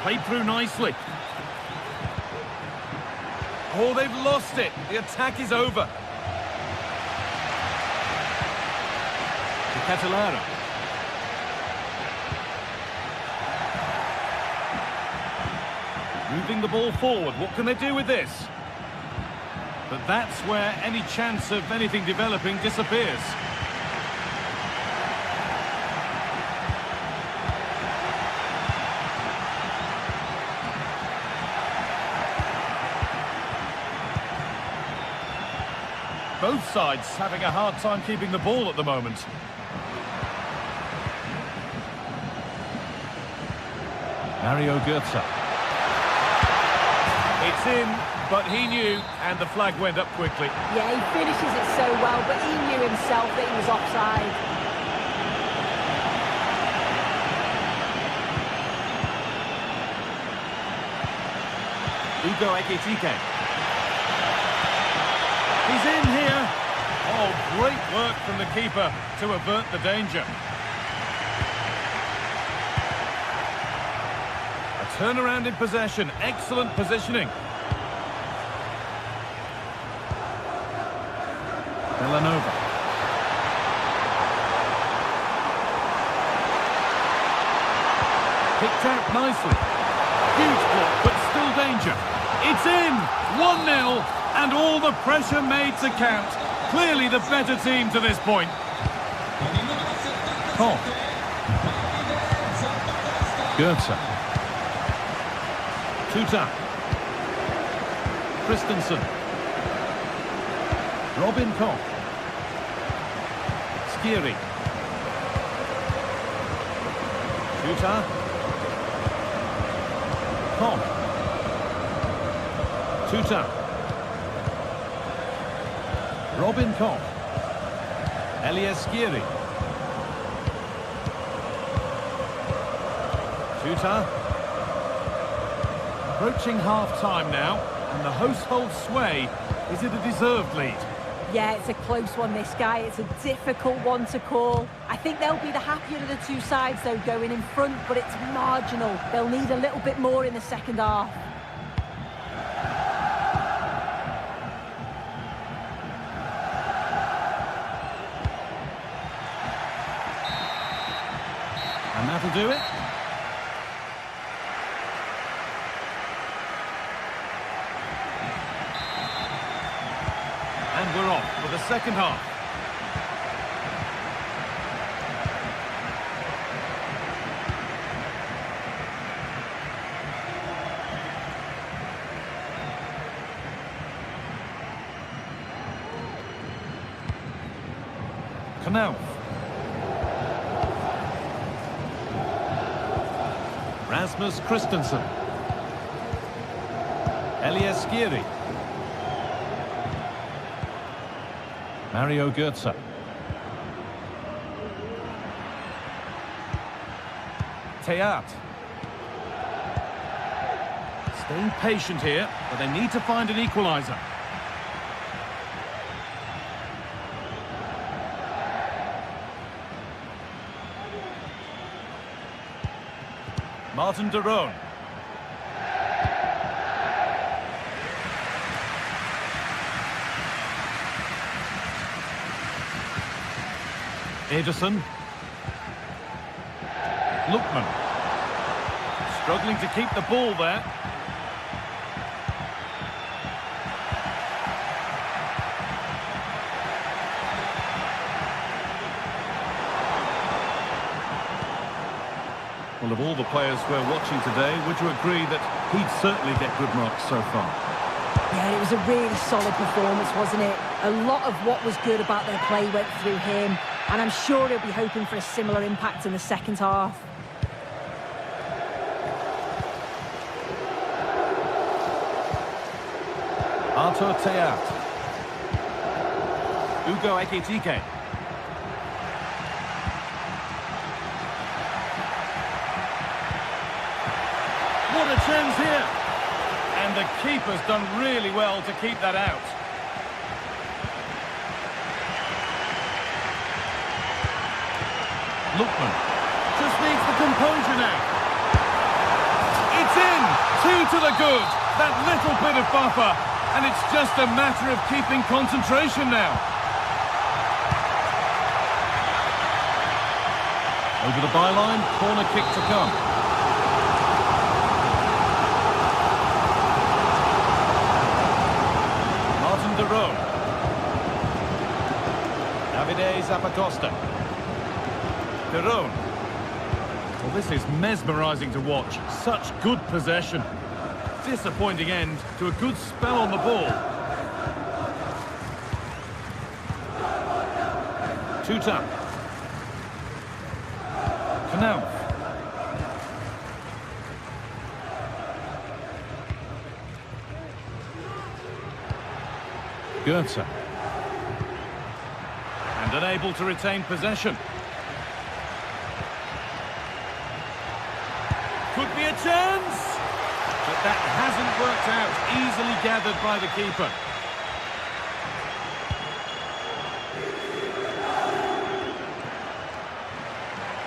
E: Played through nicely. Oh, they've lost it. The attack is over. Catalara. Moving the ball forward. What can they do with this? But that's where any chance of anything developing disappears. Both sides having a hard time keeping the ball at the moment. Mario Götze. It's in, but he knew, and the flag went up quickly.
F: Yeah, he finishes it so well, but he knew himself that he was offside.
E: Ugo Ekitike. He's in here. Oh, great work from the keeper to avert the danger. A turnaround in possession. Excellent positioning. Villanova. Picked out nicely. Huge block, but still danger. It's in! 1-0, and all the pressure made to count. Clearly the better team to this point. Koch. Goetze. Tuta. Christensen. Robin Koch. Skiri. Tuta. Koch. Tuta. Robin Koch. Elias Skiri. Tuta. Approaching half-time now, and the hosts hold sway. Is it a deserved lead?
F: Yeah, it's a close one, this guy. It's a difficult one to call. I think they'll be the happier of the two sides, though, going in front, but it's marginal. They'll need a little bit more in the second half.
E: And that'll do it. And we're off for the second half. Knauf. Rasmus Christensen. Elias Skiri. Mario Götze. Teat. Staying patient here, but they need to find an equaliser. Martin de Roon. Ederson. Lookman. Struggling to keep the ball there. Well, of all the players we're watching today, would you agree that he'd certainly get good marks so far?
F: Yeah, it was a really solid performance, wasn't it? A lot of what was good about their play went through him, and I'm sure he'll be hoping for a similar impact in the second half.
E: Artur Teat. Ugo Ekitike. What a chance here! And the keeper's done really well to keep that out. Lookman just needs the composure now. It's in! 2 to the good. That little bit of buffer. And it's just a matter of keeping concentration now. Over the byline, corner kick to come. Martin de Roon. Davide Zappacosta. De Roon. Well, this is mesmerising to watch. Such good possession. Disappointing end to a good spell on the ball. Tuta. Knauf. Goetze. And unable to retain possession. Could be a chance! But that hasn't worked out. Easily gathered by the keeper.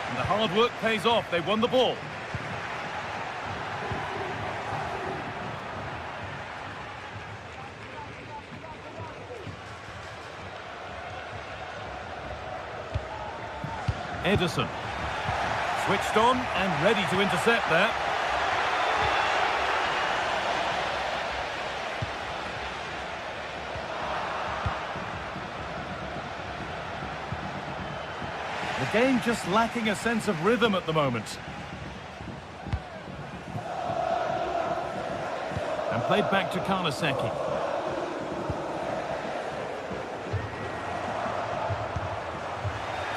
E: And the hard work pays off. They won the ball. Ederson. Switched on and ready to intercept there. The game just lacking a sense of rhythm at the moment. And played back to Karnaseki.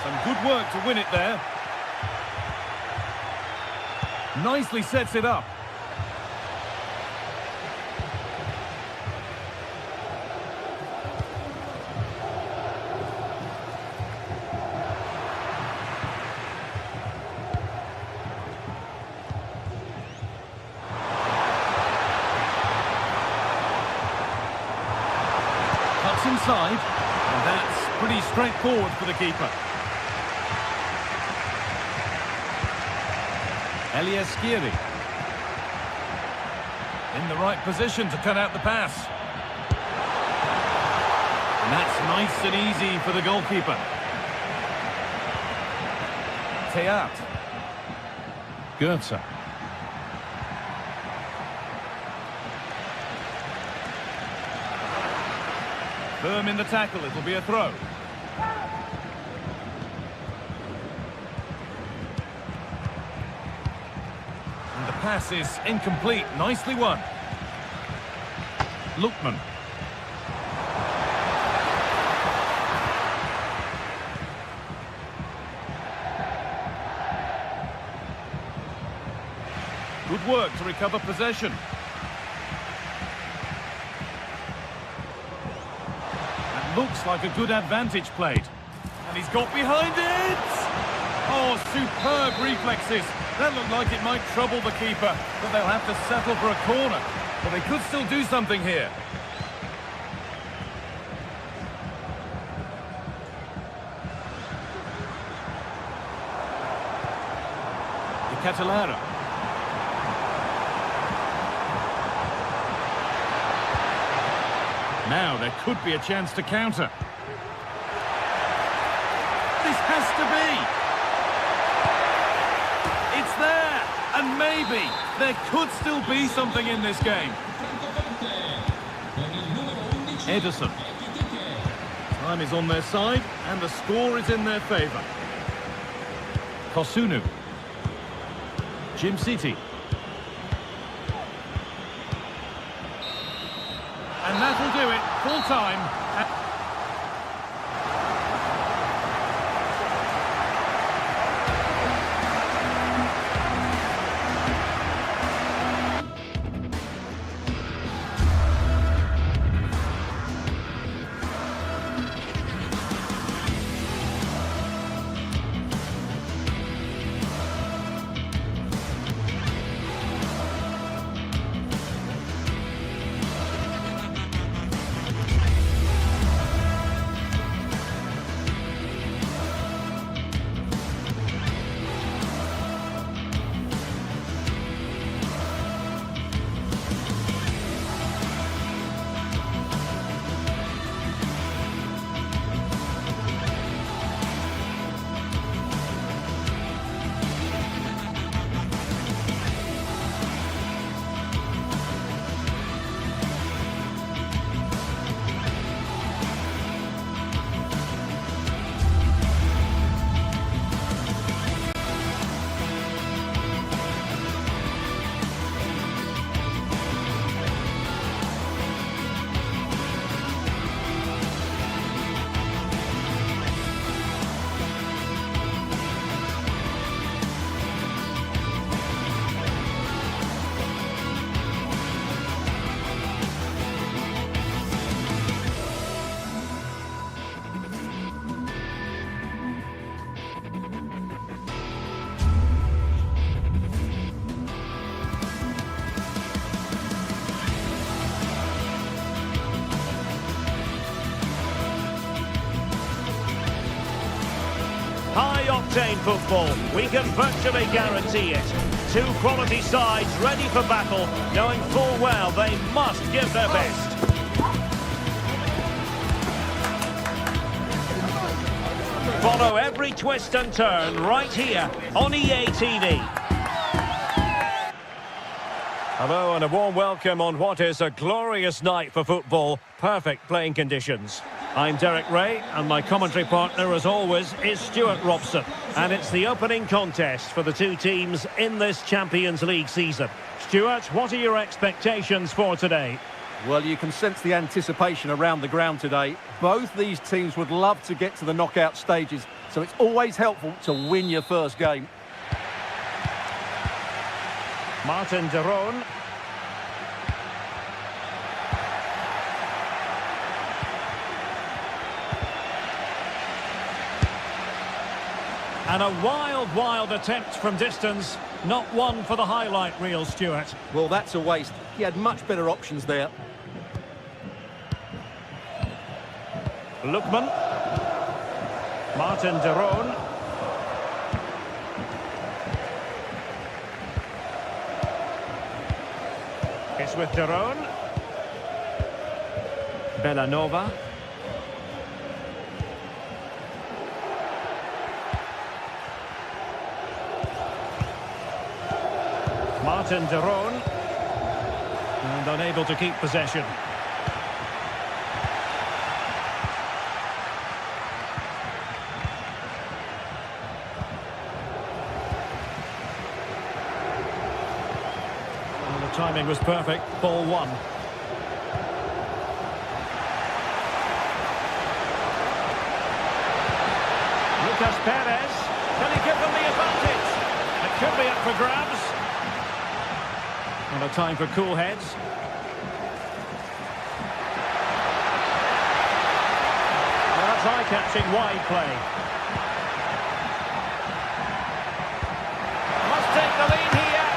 E: Some good work to win it there. Nicely sets it up. Cuts inside, and that's pretty straightforward for the keeper. Elias Skiri. In the right position to cut out the pass. And that's nice and easy for the goalkeeper. Teat. Goetze. Firm in the tackle, it'll be a throw. And the pass is incomplete, nicely won. Lookman. Good work to recover possession. Looks like a good advantage played. And he's got behind it! Oh, superb reflexes. That looked like it might trouble the keeper, but they'll have to settle for a corner. But they could still do something here. De Catalara. Now there could be a chance to counter. This has to be. It's there. And maybe there could still be something in this game. Ederson. Time is on their side and the score is in their favour. Kosunu. Jim City. And that'll do it, full time.
A: High-octane football, we can virtually guarantee it. Two quality sides ready for battle, knowing full well they must give their best. follow every twist and turn right here on EA TV. Hello and a warm welcome on what is a glorious night for football. Perfect playing conditions. I'm Derek Ray and my commentary partner as always is Stuart Robson. And it's the opening contest for the two teams in this Champions League season. Stuart, what are your expectations for today?
B: Well, you can sense the anticipation around the ground today. Both these teams would love to get to the knockout stages, so it's always helpful to win your first game.
A: Martin de Roon. And a wild attempt from distance. Not one for the highlight reel, Stuart.
B: Well, that's a waste. He had much better options there.
A: Lookman. Martin de Roon. It's with de Roon. Bellanova. Martin de Roon. And unable to keep possession. And the timing was perfect. Ball one. Lucas Perez. Can he give them the advantage? It could be up for grabs. And a time for cool heads. Well, that's eye-catching wide play. Must take the lead here.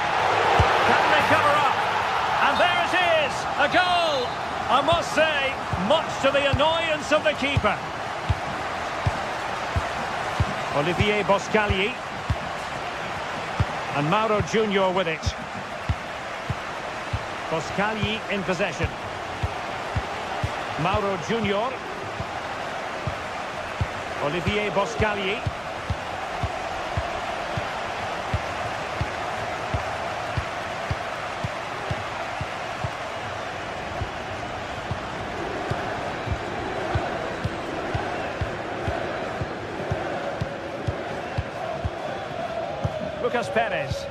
A: Can they cover up? And there it is, a goal. I must say, much to the annoyance of the keeper. Olivier Boscagli. And Mauro Junior with it. Boscagli in possession. Mauro Junior. Olivier Boscagli. Lucas Perez.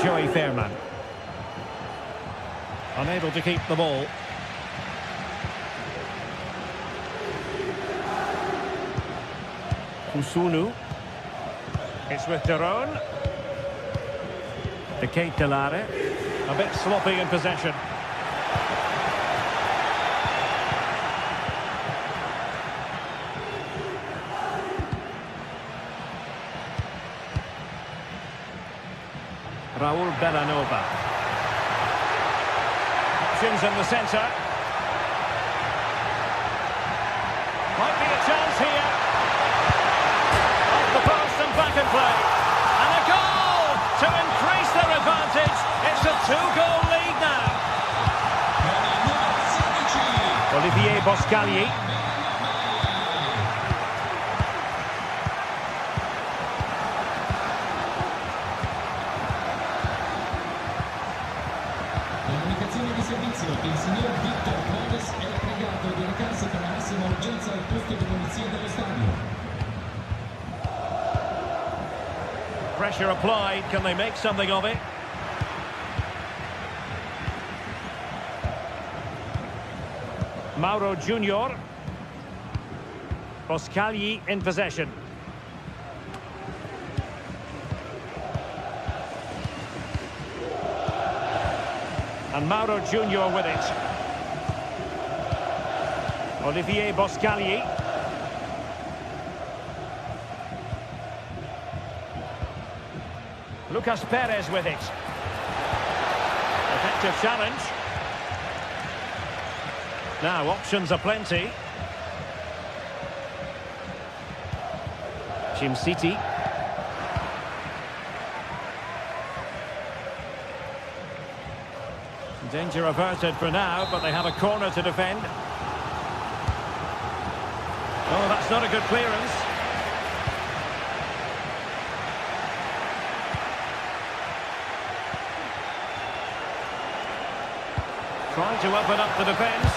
A: Joey Fairman. Unable to keep the ball. Kusunu. It's with de Roon. De Ketelare. A bit sloppy in possession. Raul Bellanova. Options in the centre. Might be a chance here. Off the post and back in play. And a goal to increase their advantage. It's a two-goal lead now. Olivier Boscagli. Pressure applied, can they make something of it? Mauro Junior. Boscagli in possession. And Mauro Junior with it. Olivier Boscagli. Lucas Perez with it. Effective challenge. Now, options are plenty. City. Danger averted for now, but they have a corner to defend. Oh, that's not a good clearance. Trying to open up the defence.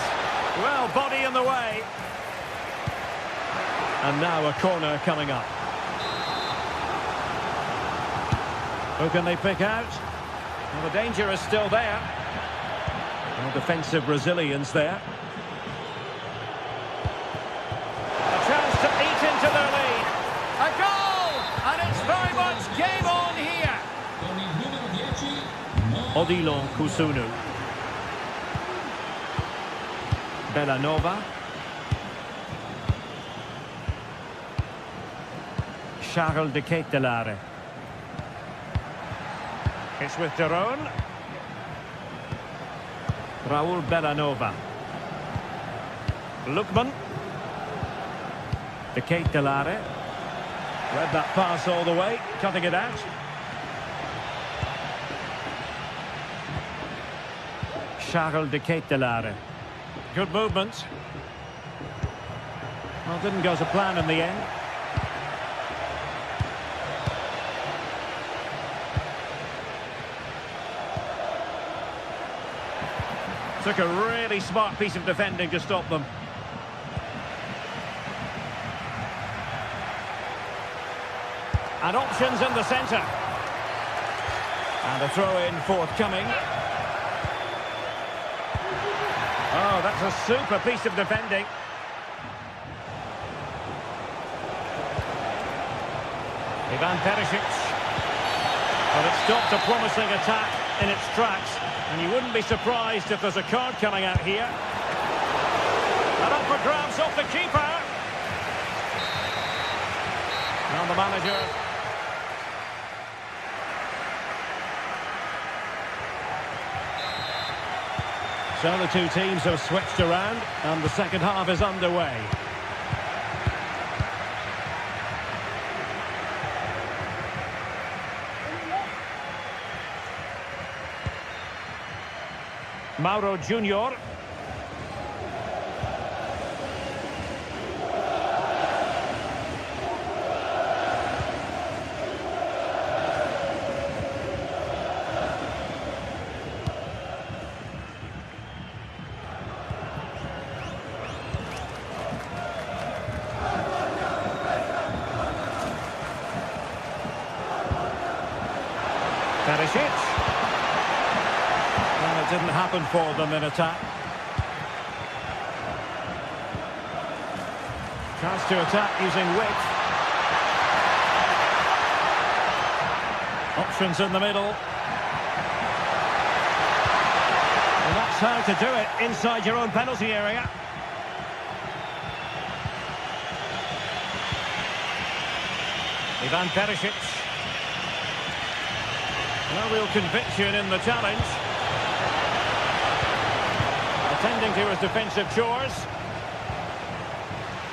A: Well, body in the way. And now a corner coming up. Who can they pick out? Well, the danger is still there. Well, defensive resilience there. A chance to eat into their lead. A goal! And it's very much game on here. Odilon Kusunu. Bellanova. Charles de Ketelare. It's with Daron. Raul Bellanova. Lukman. De Ketelare. Read that pass all the way, cutting it out. Charles de Ketelare. Good movement. Well, didn't go to plan in the end. Took a really smart piece of defending to stop them. And options in the centre. And a throw-in forthcoming. Oh, that's a super piece of defending. Ivan Perisic. Well, it stopped a promising attack in its tracks. And you wouldn't be surprised if there's a card coming out here. And up for grabs off the keeper. And the manager. So the two teams have switched around and the second half is underway. Mauro Junior. Perisic. Well, it didn't happen for them in attack. Chance to attack using width. Options in the middle. And that's how to do it inside your own penalty area. Ivan Perisic. No real conviction in the challenge. Attending to his defensive chores.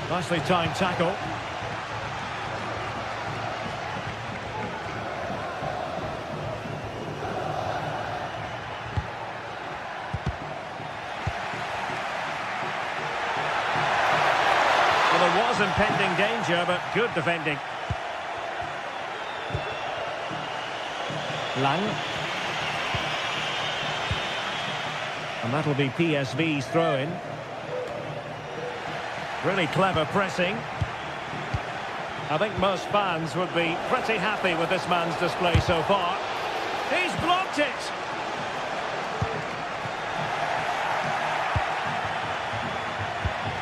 A: Nicely timed tackle. Well, there was impending danger, but good defending. Lang. And that'll be PSV's throw-in. Really clever pressing. I think most fans would be pretty happy with this man's display so far. He's blocked it!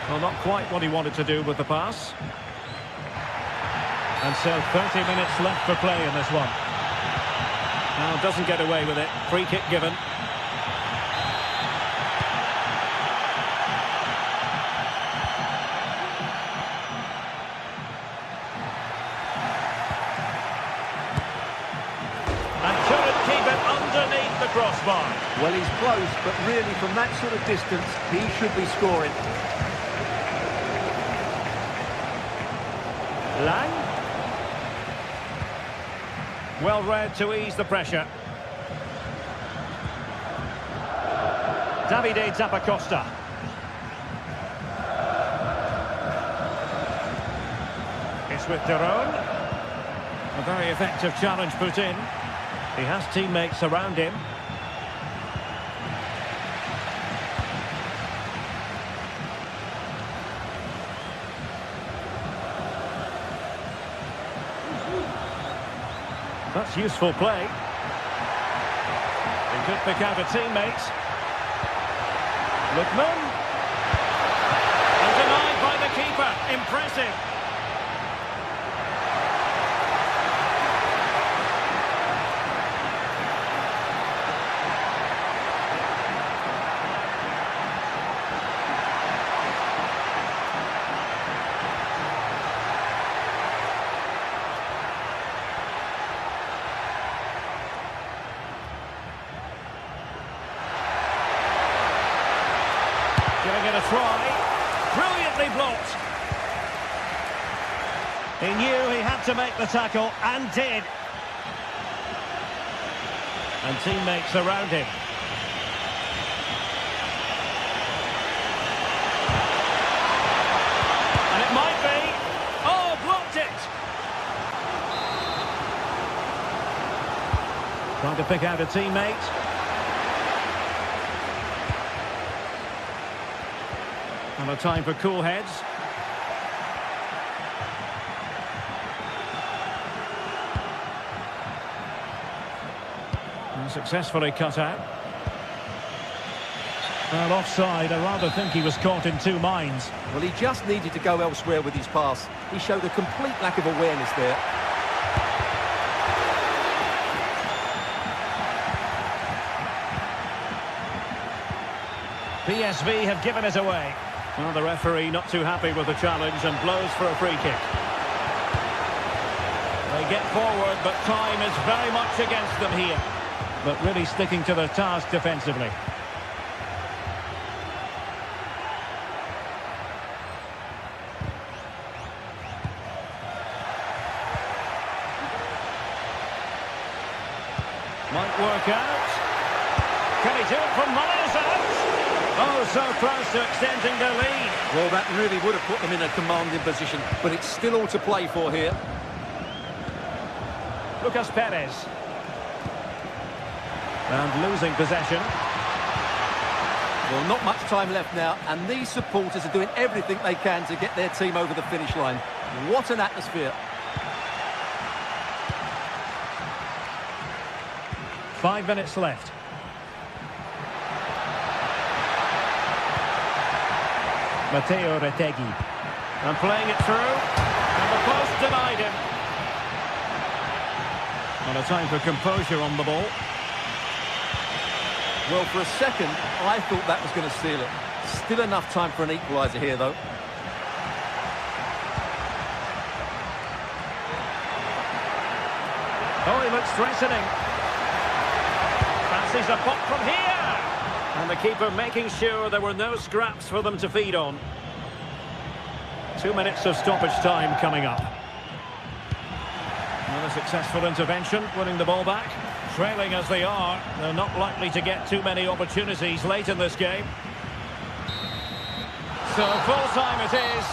A: Well, not quite what he wanted to do with the pass. And so 30 minutes left for play in this one. Now doesn't get away with it. Free kick given. And couldn't keep it underneath the crossbar.
B: Well, he's close, but really from that sort of distance, he should be scoring.
A: Lang. Well read to ease the pressure. Davide Zappacosta. It's with Daron. A very effective challenge put in. He has teammates around him. That's useful play. He could pick out a teammate. Lookman. And denied by the keeper. Impressive. Giving it a try. Brilliantly blocked. He knew he had to make the tackle, and did. And teammates around him. And it might be. Oh, blocked it. Trying to pick out a teammate. And a time for cool heads. And successfully cut out. Well, offside. I rather think he was caught in two minds.
B: Well, he just needed to go elsewhere with his pass. He showed a complete lack of awareness there.
A: PSV have given it away. Well, the referee not too happy with the challenge and blows for a free kick. They get forward, but time is very much against them here. But really sticking to their task defensively. Might work out. Can he do it from miles out? Oh, so close to extending their lead.
B: Well, that really would have put them in a commanding position, but it's still all to play for here.
A: Lucas Perez. And losing possession.
B: Well, not much time left now, and these supporters are doing everything they can to get their team over the finish line. What an atmosphere.
A: 5 minutes left. Matteo Retegui. And playing it through. And the post denied him. And a time for composure on the ball.
B: Well, for a second, I thought that was going to seal it. Still enough time for an equaliser here, though.
A: Oh, he looks threatening. Fancies a pop from here. And the keeper making sure there were no scraps for them to feed on. 2 minutes of stoppage time coming up. And a successful intervention, winning the ball back. Trailing as they are, they're not likely to get too many opportunities late in this game. So full time it is.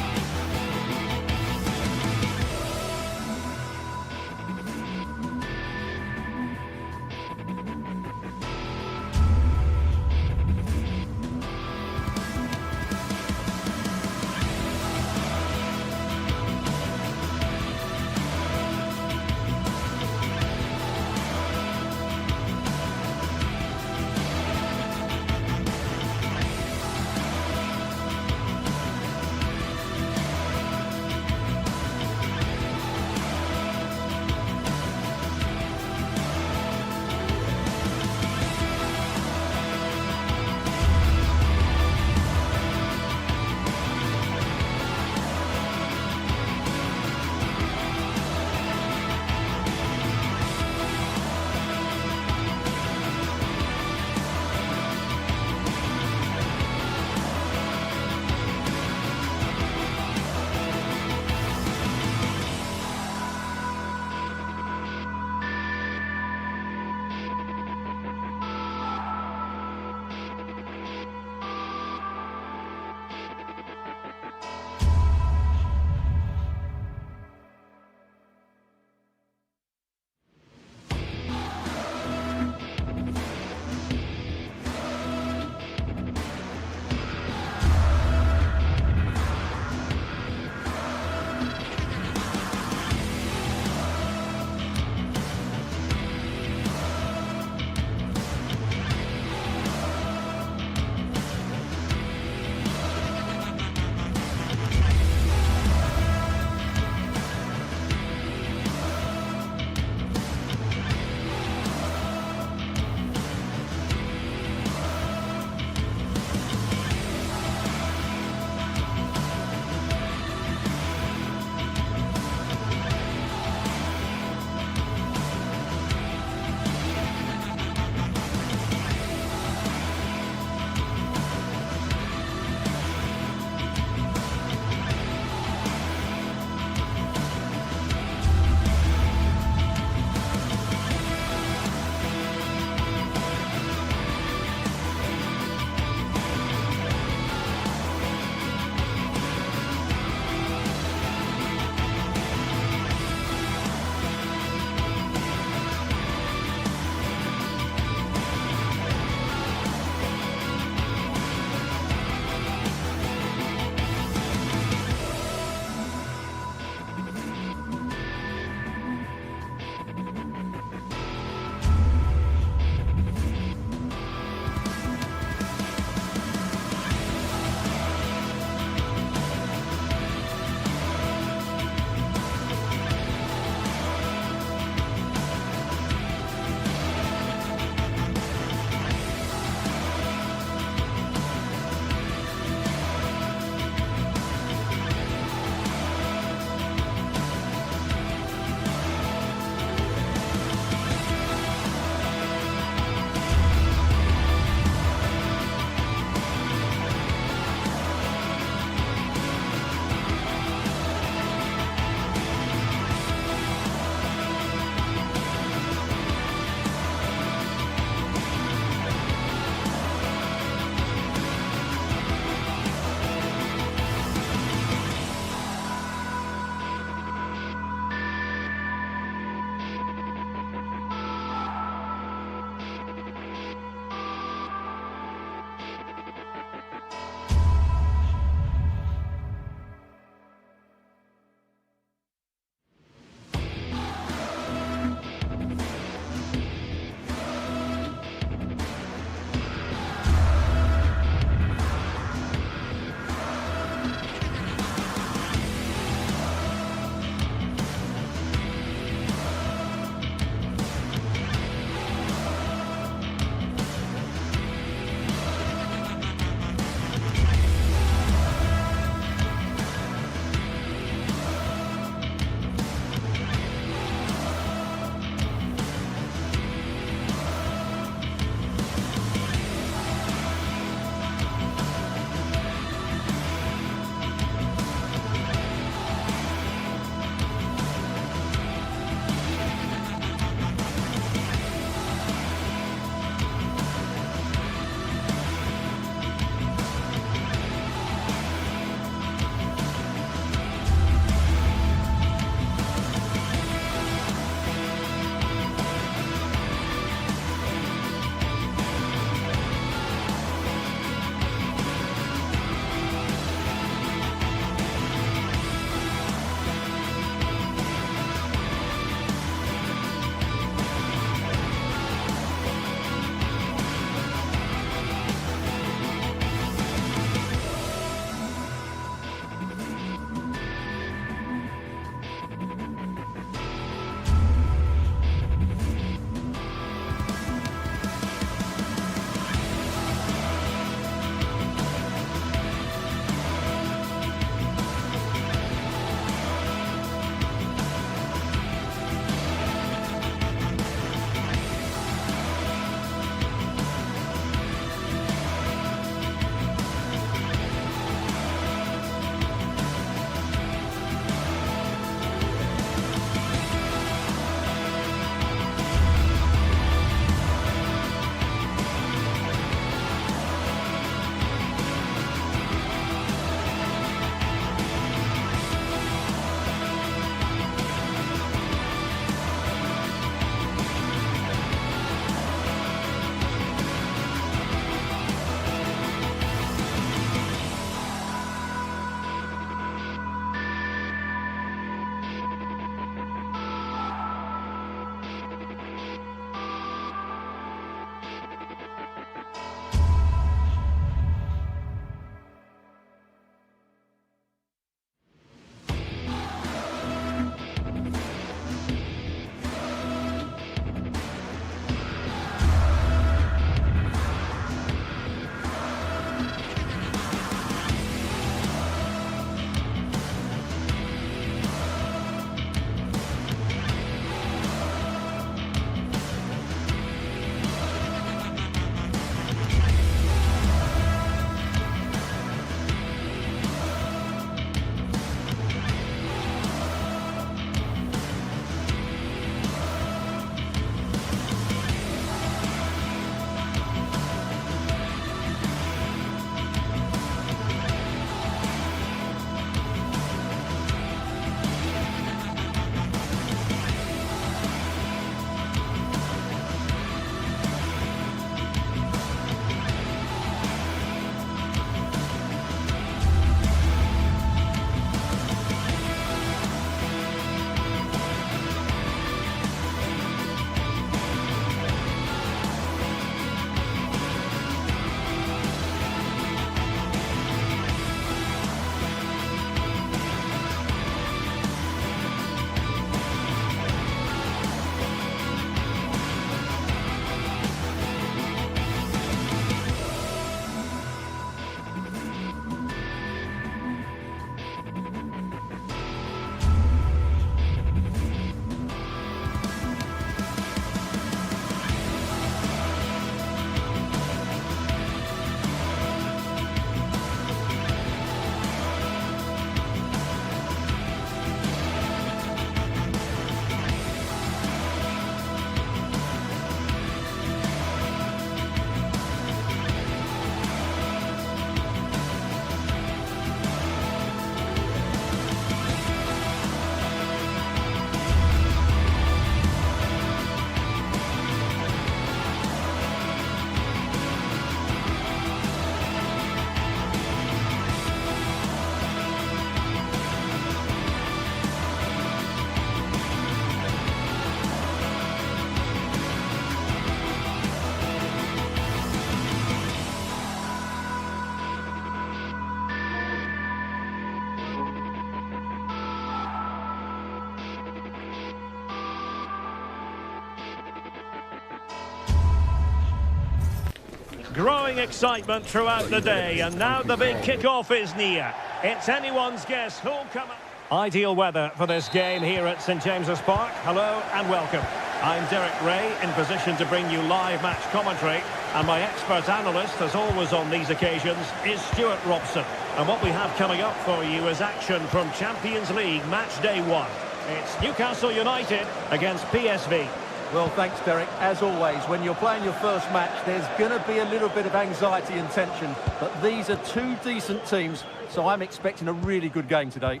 A: Growing excitement throughout the day, and now the big kick-off is near. It's anyone's guess who'll come up. Ideal weather for this game here at St James's Park. Hello and welcome. I'm Derek Ray, in position to bring you live match commentary, and my expert analyst, as always on these occasions, is Stuart Robson. And what we have coming up for you is action from Champions League match day 1. It's Newcastle United against PSV.
B: Well, thanks, Derek. As always, when you're playing your first match, there's going to be a little bit of anxiety and tension. But these are two decent teams, so I'm expecting a really good game today.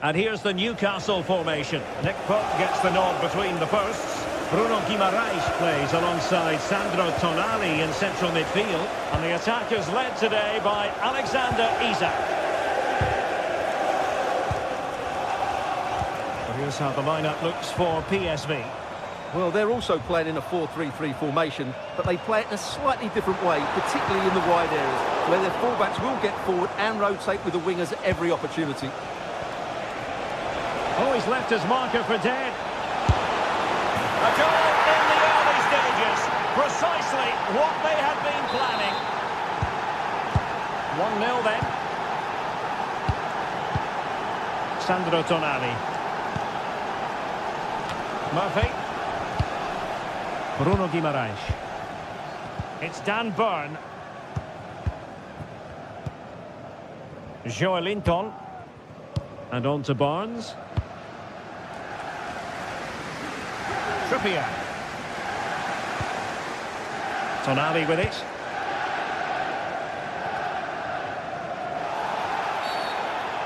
A: And here's the Newcastle formation. Nick Pope gets the nod between the posts. Bruno Guimaraes plays alongside Sandro Tonali in central midfield. And the attack is led today by Alexander Isak. Here's how the lineup looks for PSV.
B: Well, they're also playing in a 4-3-3 formation, but they play it in a slightly different way, particularly in the wide areas, where their fullbacks will get forward and rotate with the wingers at every opportunity.
A: Oh, he's left his marker for dead. A goal in the early stages. Precisely what they had been planning. 1-0 then. Sandro Tonali. Murphy. Bruno Guimaraes. It's Dan Burn. Joelinton. And on to Barnes. Trippier. Tonali with it.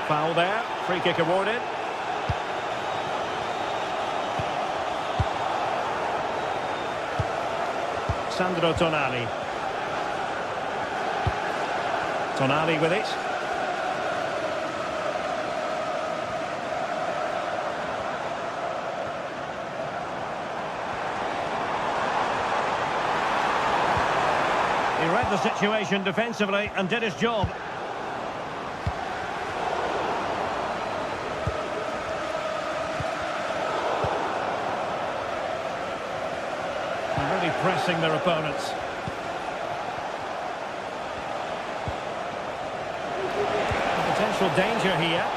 A: Foul there. Free kick awarded. Sandro Tonali. Tonali with it. He read the situation defensively and did his job. Really pressing their opponents. Potential danger here.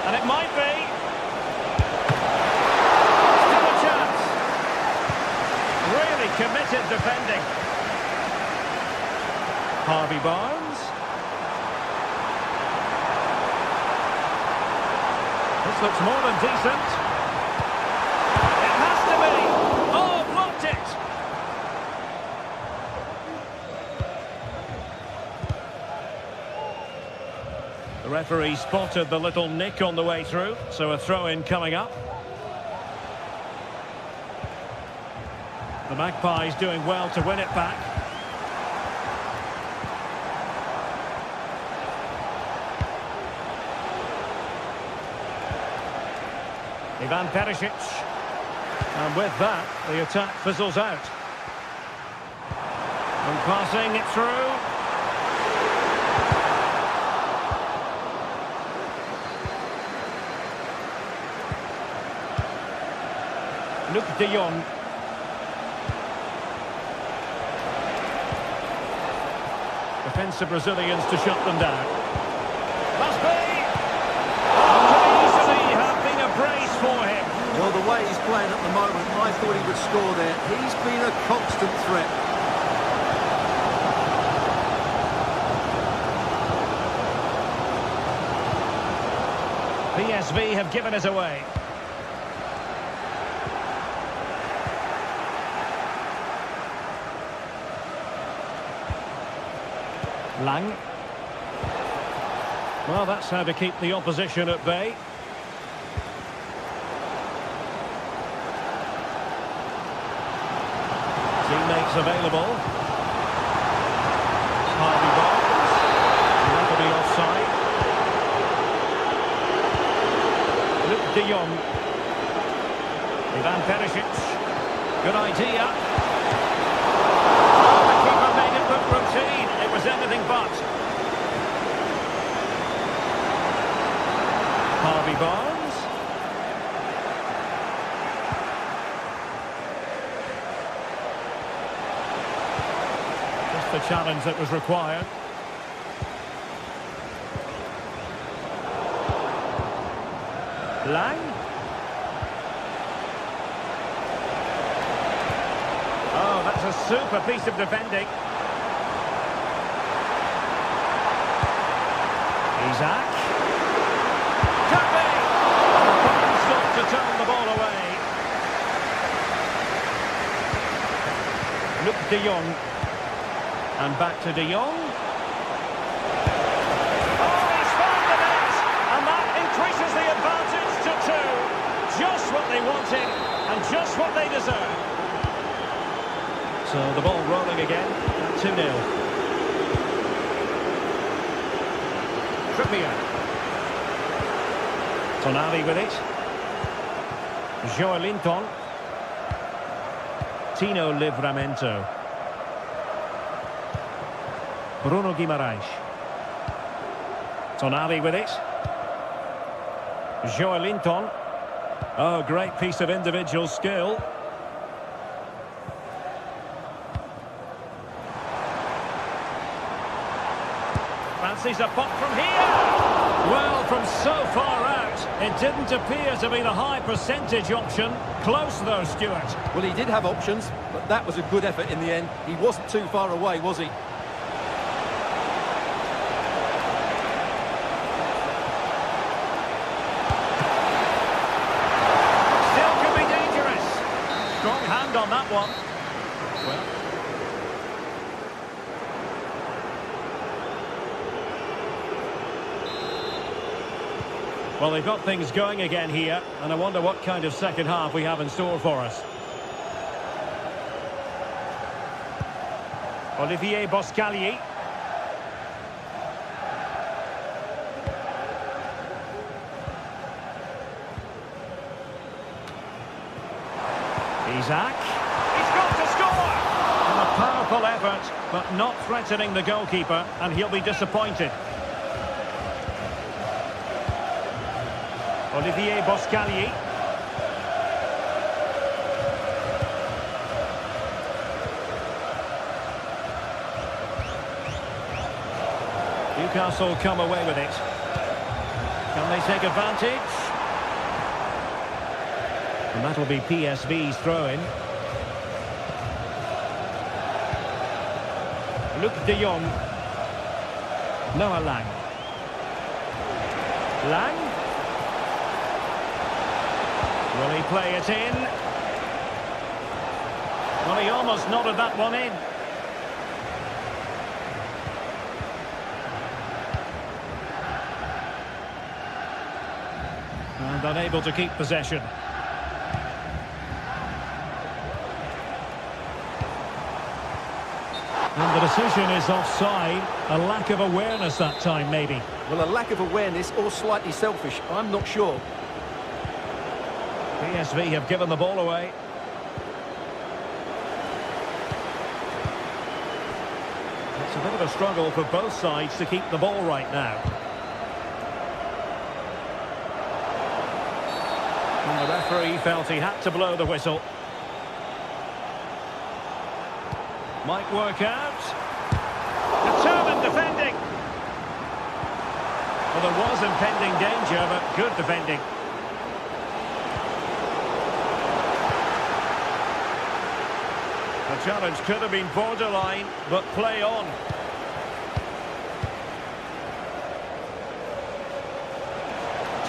A: And it might be. Still a chance. Really committed defending. Harvey Barnes. This looks more than decent. It has to be. Oh, blocked it. The referee spotted the little nick on the way through, so a throw-in coming up. The Magpies doing well to win it back. Ivan Perisic. And with that, the attack fizzles out. And passing it through. Luc de Jong. Defensive Brazilians to shut them down. Must be! Could easily have been a brace for him.
B: Well, the way he's playing at the moment, I thought he would score there. He's been a constant threat.
A: PSV have given us away. Lang. Well, that's how to keep the opposition at bay. Teammates available. Harvey Barnes. That'll be offside. Luc de Jong. Ivan Perisic. Good idea. Oh, the keeper made it look routine. It was anything but. Harvey Barnes. challenge that was required. Lang. Oh, that's a super piece of defending. Isaac. Tapping! Stop to turn the ball away. Luc de Jong. And back to de Jong. Oh, he's found the net! And that increases the advantage to 2. Just what they wanted and just what they deserve. So the ball rolling again at 2-0. Trippier. Tonali with it. Joelinton. Tino Livramento. Bruno Guimaraes. Tonali with it. Joelinton. Oh, great piece of individual skill. Fancies a pop from here. Well, from so far out, it didn't appear to be the high percentage option. Close though, Stuart.
B: Well, he did have options, but that was a good effort in the end. He wasn't too far away, was he?
A: Still could be dangerous. Strong hand on that one. Well, they've got things going again here, and I wonder what kind of second half we have in store for us. Olivier Boscagli. Isaac. He's got to score! And a powerful effort, but not threatening the goalkeeper, and he'll be disappointed. Olivier Boscagli. Newcastle come away with it. Can they take advantage? And that'll be PSV's throw-in. Luc de Jong. Noah Lang. Lang. Will he play it in? Well, he almost nodded that one in. And unable to keep possession. And the decision is offside. A lack of awareness that time, maybe.
B: Well, a lack of awareness or slightly selfish, I'm not sure.
A: PSV have given the ball away. It's a bit of a struggle for both sides to keep the ball right now. And the referee felt he had to blow the whistle. Might work out. Determined defending. Well, there was impending danger, but good defending. The challenge could have been borderline, but play on.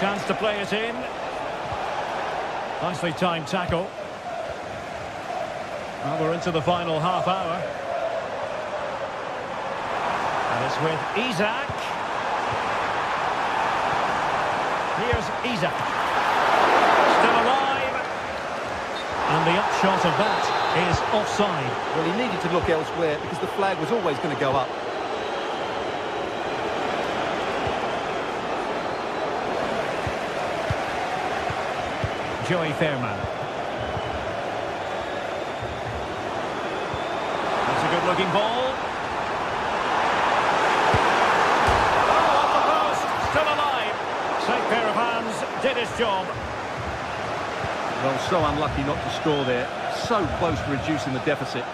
A: Chance to play it in. Nicely timed tackle. Well, we're into the final half hour. And it's with Isaac. Here's Isaac. Still alive. And the upshot of that is offside.
B: Well, he needed to look elsewhere because the flag was always going to go up.
A: Joey Fairman. That's a good-looking ball. Oh, on the post, still alive. Safe pair of hands, did his job.
B: Well, so unlucky not to score there. So close to reducing the deficit.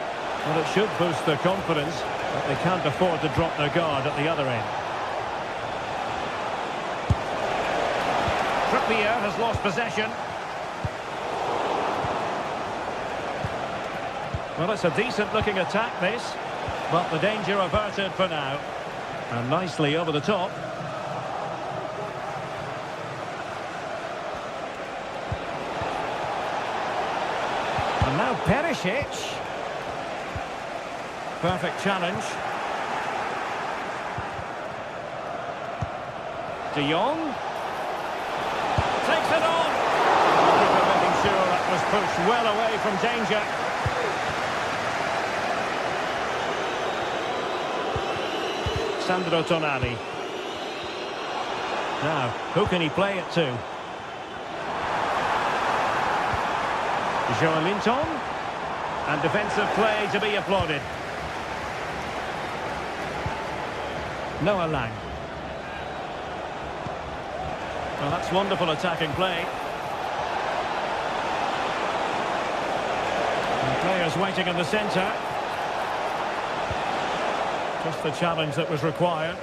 A: Well, it should boost their confidence. But they can't afford to drop their guard at the other end. Trippier has lost possession. Well, it's a decent-looking attack, this. But the danger averted for now. And nicely over the top. And now Perisic. Perfect challenge. De Jong. Takes it on. Keeper making sure that was pushed well away from danger. Sandro Tonali. Now, who can he play it to? Joelinton. And defensive play to be applauded. Noah Lang. Well, that's wonderful attacking play. And players waiting in the centre. Just the challenge that was required.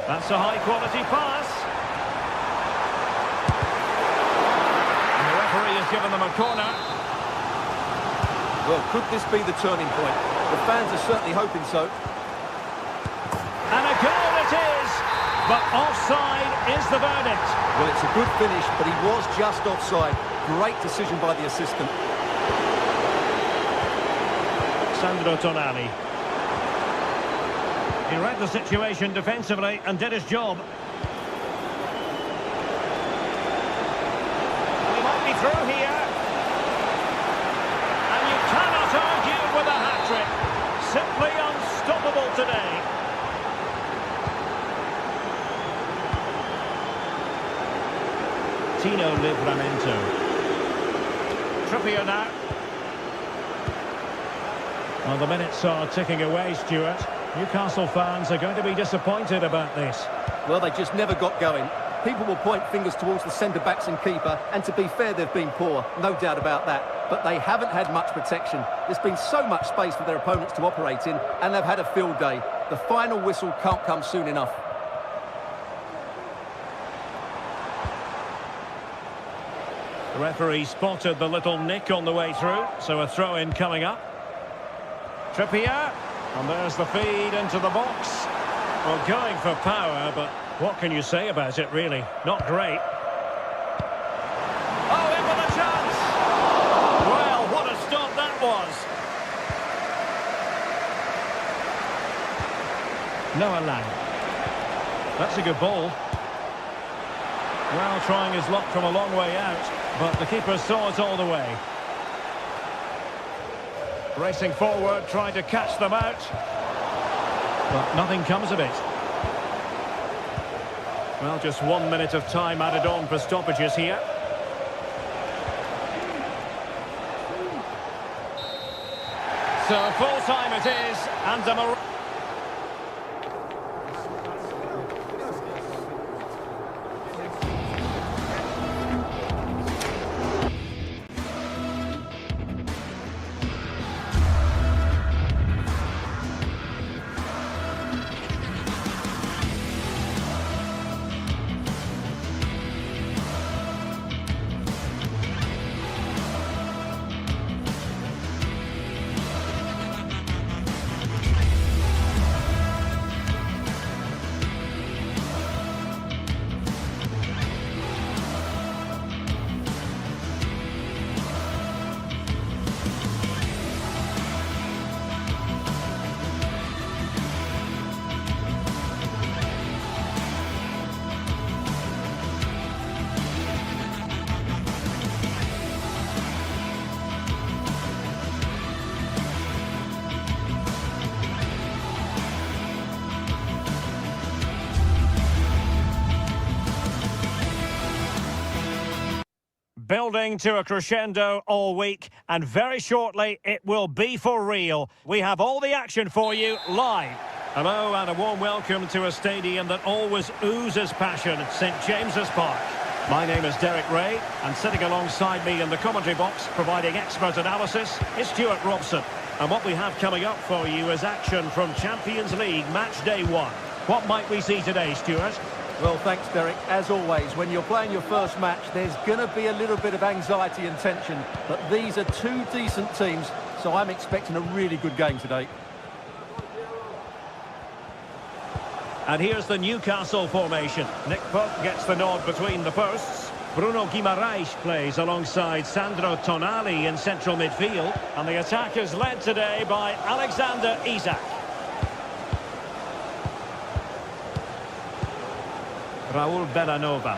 A: That's a high-quality pass. And the referee has given them a corner.
B: Well, could this be the turning point? The fans are certainly hoping so.
A: And a goal it is! But offside is the verdict.
B: Well, it's a good finish, but he was just offside. Great decision by the assistant.
A: Sandro Tonali. He read the situation defensively and did his job. He might be through here. And you cannot argue with a hat-trick. Simply unstoppable today. Tino Livramento. Trippier now. Well, the minutes are ticking away, Stuart. Newcastle fans are going to be disappointed about this.
B: Well, they just never got going. People will point fingers towards the centre-backs and keeper, and to be fair, they've been poor, no doubt about that. But they haven't had much protection. There's been so much space for their opponents to operate in, and they've had a field day. The final whistle can't come soon enough.
A: The referee spotted the little nick on the way through, so a throw-in coming up. Trippier, and there's the feed into the box. Well, going for power, but what can you say about it, really? Not great. Oh, in with a chance! Well, what a stop that was! Noah Lang. That's a good ball. Well, trying his luck from a long way out, but the keeper saw it all the way. Racing forward, trying to catch them out. But nothing comes of it. Well, just 1 minute of time added on for stoppages here. So full time it is, and a building to a crescendo all week, and very shortly it will be for real. We have all the action for you live. Hello and a warm welcome to a stadium that always oozes passion, St James's Park. My name is Derek Ray, and sitting alongside me in the commentary box, providing expert analysis, is Stuart Robson. And what we have coming up for you is action from Champions League Match Day 1. What might we see today, Stuart?
B: Well, thanks, Derek. As always, when you're playing your first match, there's going to be a little bit of anxiety and tension. But these are two decent teams, so I'm expecting a really good game today.
A: And here's the Newcastle formation. Nick Pope gets the nod between the posts. Bruno Guimaraes plays alongside Sandro Tonali in central midfield. And the attack is led today by Alexander Isak. Raul Bellanova.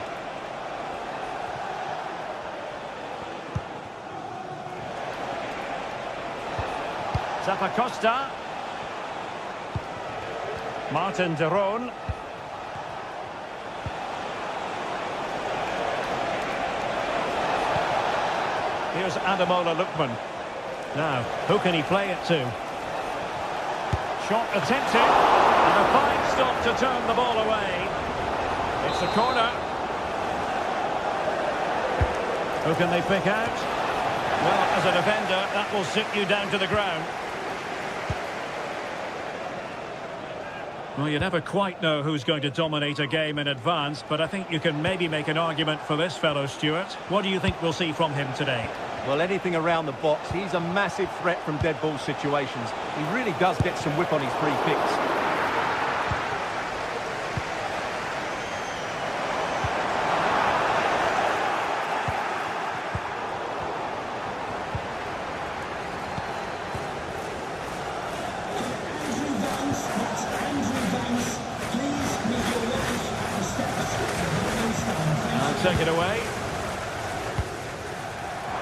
A: Zappacosta. Martin de Roon. Here's Ademola Lookman. Now, who can he play it to? Shot attempted. And a fine stop to turn the ball away. It's a corner. Who can they pick out? Well, as a defender, that will sit you down to the ground. Well, you never quite know who's going to dominate a game in advance, but I think you can maybe make an argument for this fellow, Stuart. What do you think we'll see from him today?
B: Well, anything around the box. He's a massive threat from dead ball situations. He really does get some whip on his free kicks.
A: Take it away.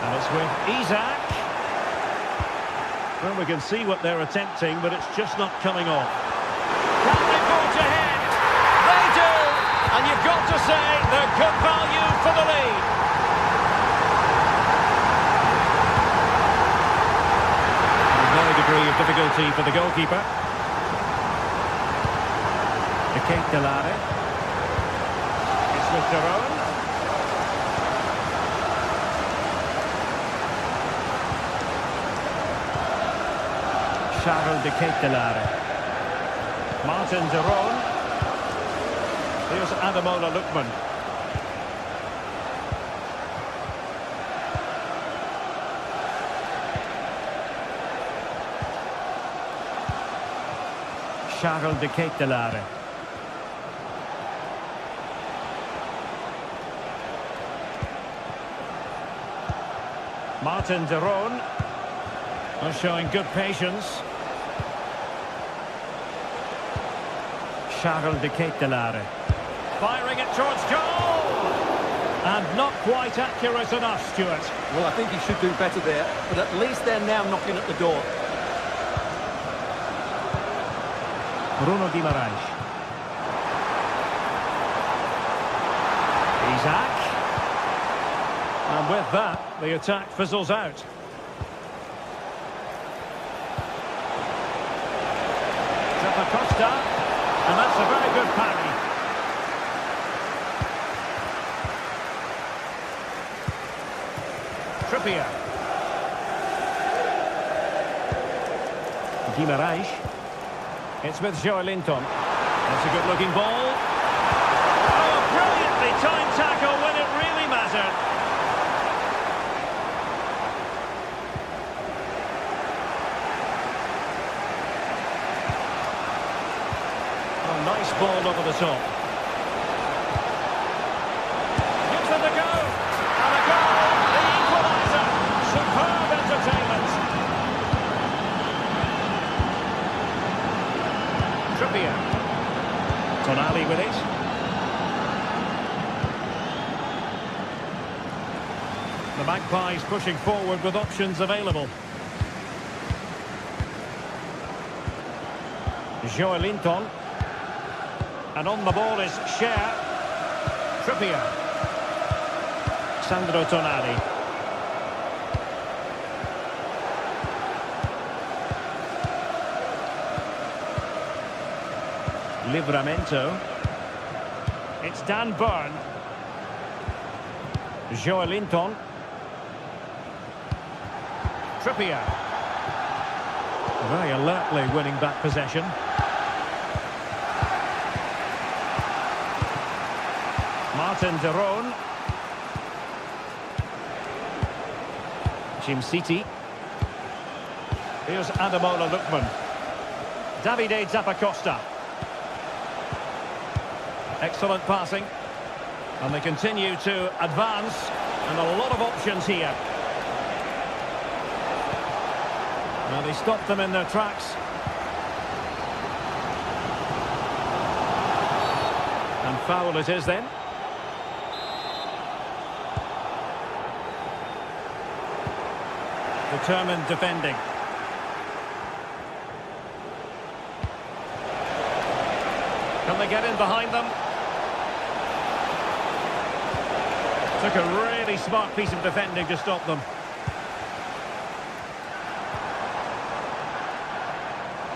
A: And it's with Isak. Well, we can see what they're attempting, but it's just not coming off. Can they forge ahead? They do! And you've got to say they're good value for the lead. Another degree of difficulty for the goalkeeper. De Ketelaere. It's with de Roon. Charles de Ketelaere. Martin de Roon. Here's Ademola Lookman. Charles de Ketelaere. Martin de Roon. Showing good patience. Charles de Ketelaere. Firing it towards goal! And not quite accurate enough, Stuart.
B: Well, I think he should do better there, but at least they're now knocking at the door.
A: Bruno Guimaraes. Isak. And with that, the attack fizzles out. Zappacosta. And that's a very good parry. Trippier. Guimaraes. It's with Joelinton. That's a good-looking ball. Oh, brilliantly timed tackle when it really mattered. Nice ball over the top. Gives them the go. And a goal. The equaliser. Superb entertainment. Trippier. Tonali with it. The Magpies pushing forward with options available. Joelinton. And on the ball is Cher. Trippier. Sandro Tonali. Livramento. It's Dan Burn. Joelinton. Trippier. Very alertly winning back possession. Martin de Roon. Jim City. Here's Ademola Lookman. Davide Zappacosta. Excellent passing. And they continue to advance. And a lot of options here. Now they stopped them in their tracks. And foul it is then. Determined defending. Can they get in behind them? Took a really smart piece of defending to stop them.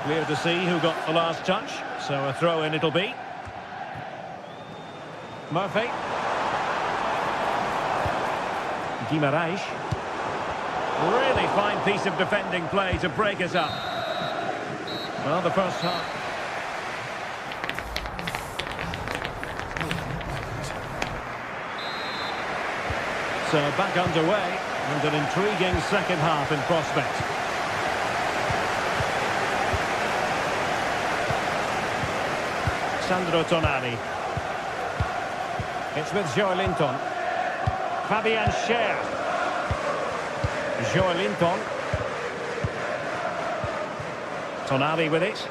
A: Clear to see who got the last touch, so a throw in it'll be. Murphy. Guimaraes. Really fine piece of defending play to break us up. Well, the first half. So back underway, and an intriguing second half in prospect. Sandro Tonali. It's with Joelinton. Fabian Schär. Joelinton. Tonali with it.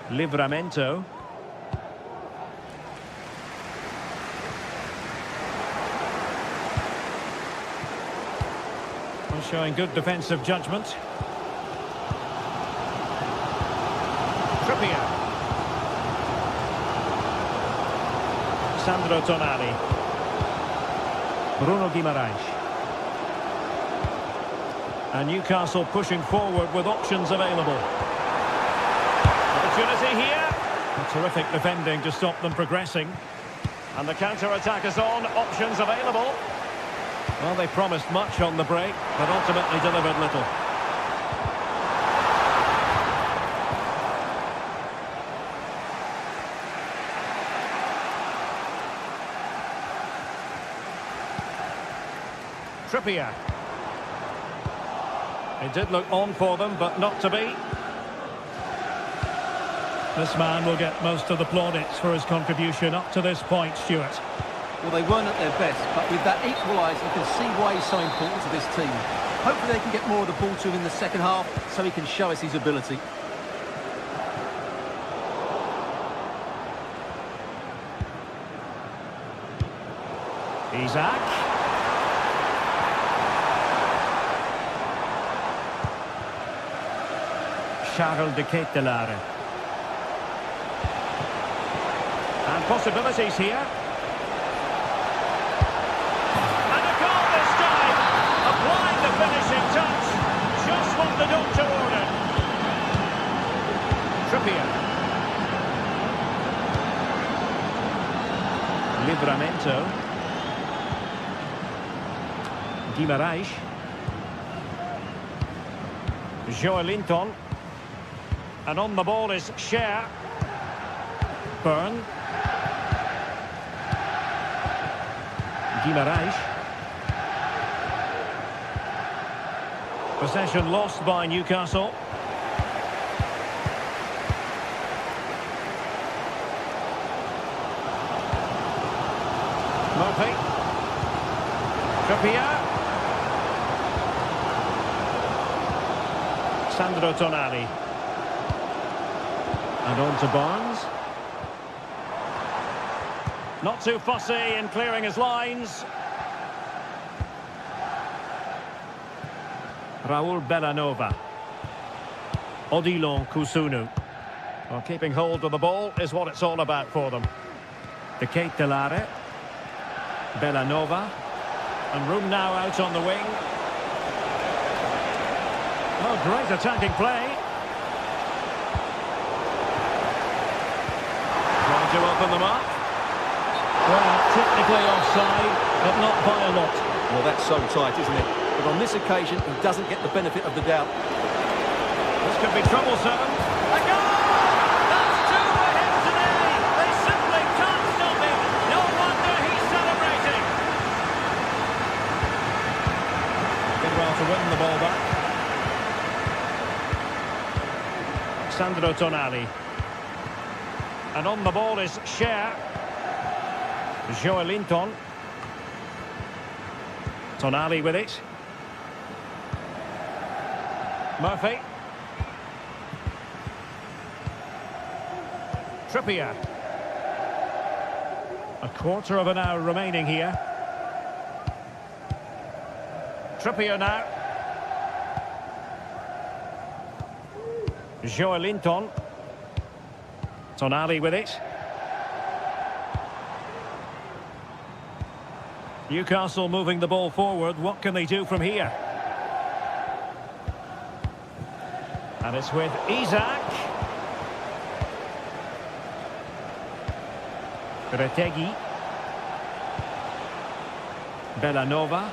A: Livramento. Showing good defensive judgment. Trippier. Sandro Tonali. Bruno Guimaraes. And Newcastle pushing forward with options available. Opportunity here. A terrific defending to stop them progressing. And the counter-attack is on. Options available. Well, they promised much on the break, but ultimately delivered little. Trippier. It did look on for them, but not to be. This man will get most of the plaudits for his contribution up to this point, Stuart.
B: Well, they weren't at their best, but with that equaliser, you can see why he's so important to this team. Hopefully they can get more of the ball to him in the second half, so he can show us his ability.
A: Isaac. Charles de Ketelaere. And possibilities here. Finishing touch, just what the doctor ordered. Trippier. Livramento. Guimaraes. Joelinton. And on the ball is Schär. Byrne. Guimaraes. Possession lost by Newcastle. Murphy. Trippier. Sandro Tonali. And on to Barnes. Not too fussy in clearing his lines. Raul Bellanova. Odilon Kusunu. Well, keeping hold of the ball is what it's all about for them. De Ketelaere. Bellanova. And room now out on the wing. Oh, great attacking play. Trying to open them up. Well, technically offside, but not by a lot.
B: Well, that's so tight, isn't it? But on this occasion, he doesn't get the benefit of the doubt.
A: This could be troublesome. A goal! That's two for him today. They simply can't stop him. No wonder he's celebrating. Did well to win the ball back. Sandro Tonali. And on the ball is Cher. Joelinton. Tonali with it. Murphy. Trippier. A quarter of an hour remaining here. Trippier now. Joelinton. Tonali with it. Newcastle moving the ball forward. What can they do from here? And it's with Isak. Retegui. Bellanova.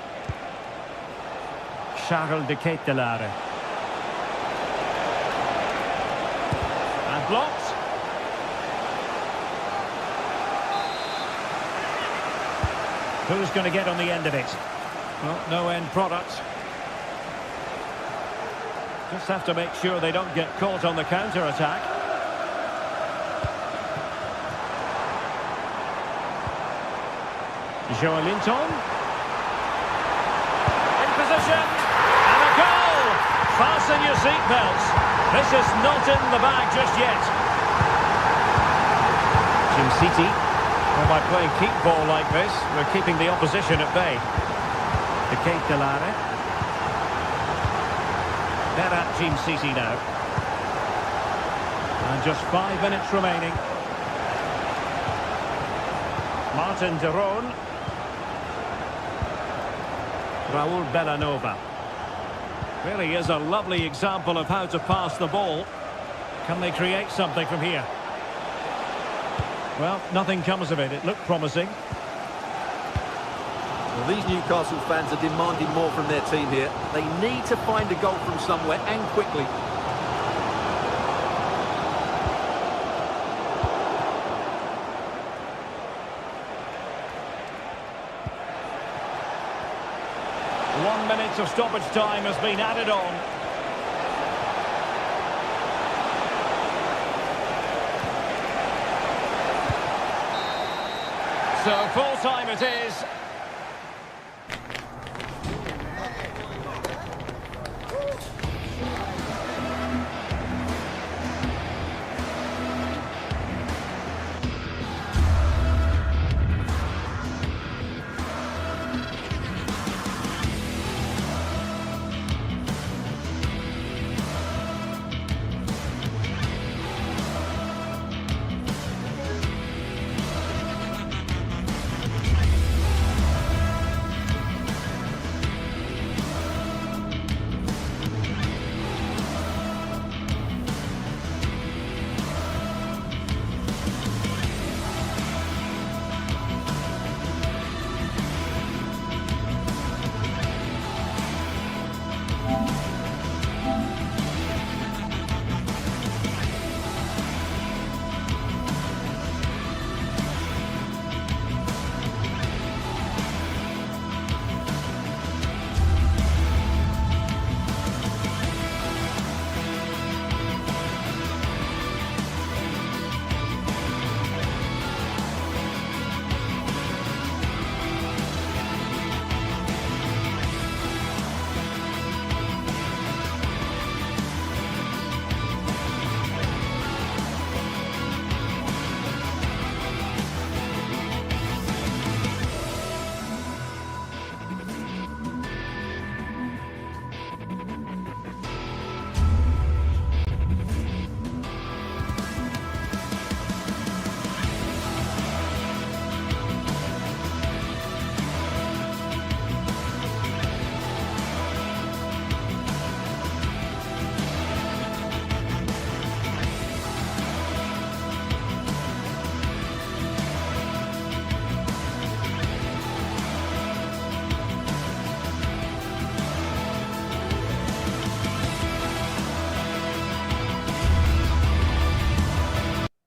A: Charles de Ketelaere. And blocked. Who's going to get on the end of it? Well, no end product. Just have to make sure they don't get caught on the counter-attack. Joelinton. In position. And a goal! Fasten your seatbelts. This is not in the bag just yet. Jim City. Well, by playing keep ball like this, we're keeping the opposition at bay. De Ketelaere. They're at Jim City now. And just 5 minutes remaining. Martin de Roon. Raul Bellanova. Really is a lovely example of how to pass the ball. Can they create something from here? Well, nothing comes of it. It looked promising.
B: Well, these Newcastle fans are demanding more from their team here. They need to find a goal from somewhere, and quickly.
A: One minute of stoppage time has been added on. So full time it is.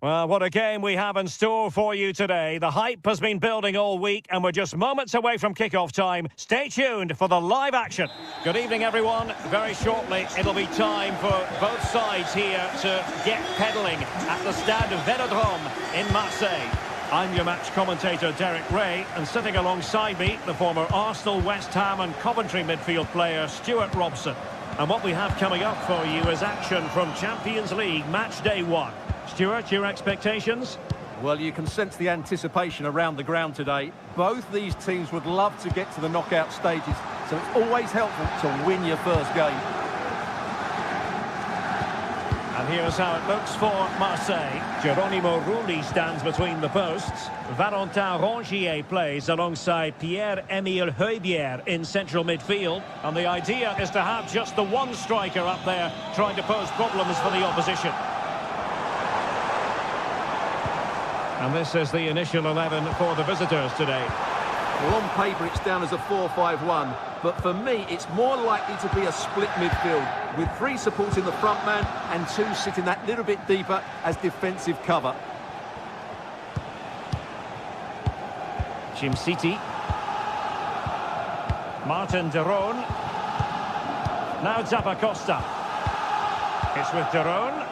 A: Well, what a game we have in store for you today. The hype has been building all week and we're just moments away from kick-off time. Stay tuned for the live action. Good evening, everyone. Very shortly, it'll be time for both sides here to get pedalling at the Stade Vélodrome in Marseille. I'm your match commentator, Derek Ray, and sitting alongside me, the former Arsenal, West Ham and Coventry midfield player, Stuart Robson. And what we have coming up for you is action from Champions League Match Day 1. Stuart, your expectations?
B: Well, you can sense the anticipation around the ground today. Both these teams would love to get to the knockout stages, so it's always helpful to win your first game.
A: And here's how it looks for Marseille. Geronimo Rulli stands between the posts. Valentin Rongier plays alongside Pierre-Emile Højbjerg in central midfield. And the idea is to have just the one striker up there trying to pose problems for the opposition. And this is the initial 11 for the visitors today.
B: Well, on paper it's down as a 4-5-1, but for me it's more likely to be a split midfield, with 3 supporting the front man and 2 sitting that little bit deeper as defensive cover.
A: Jim City. Martin de Roon. Now Zappacosta. It's with de Roon.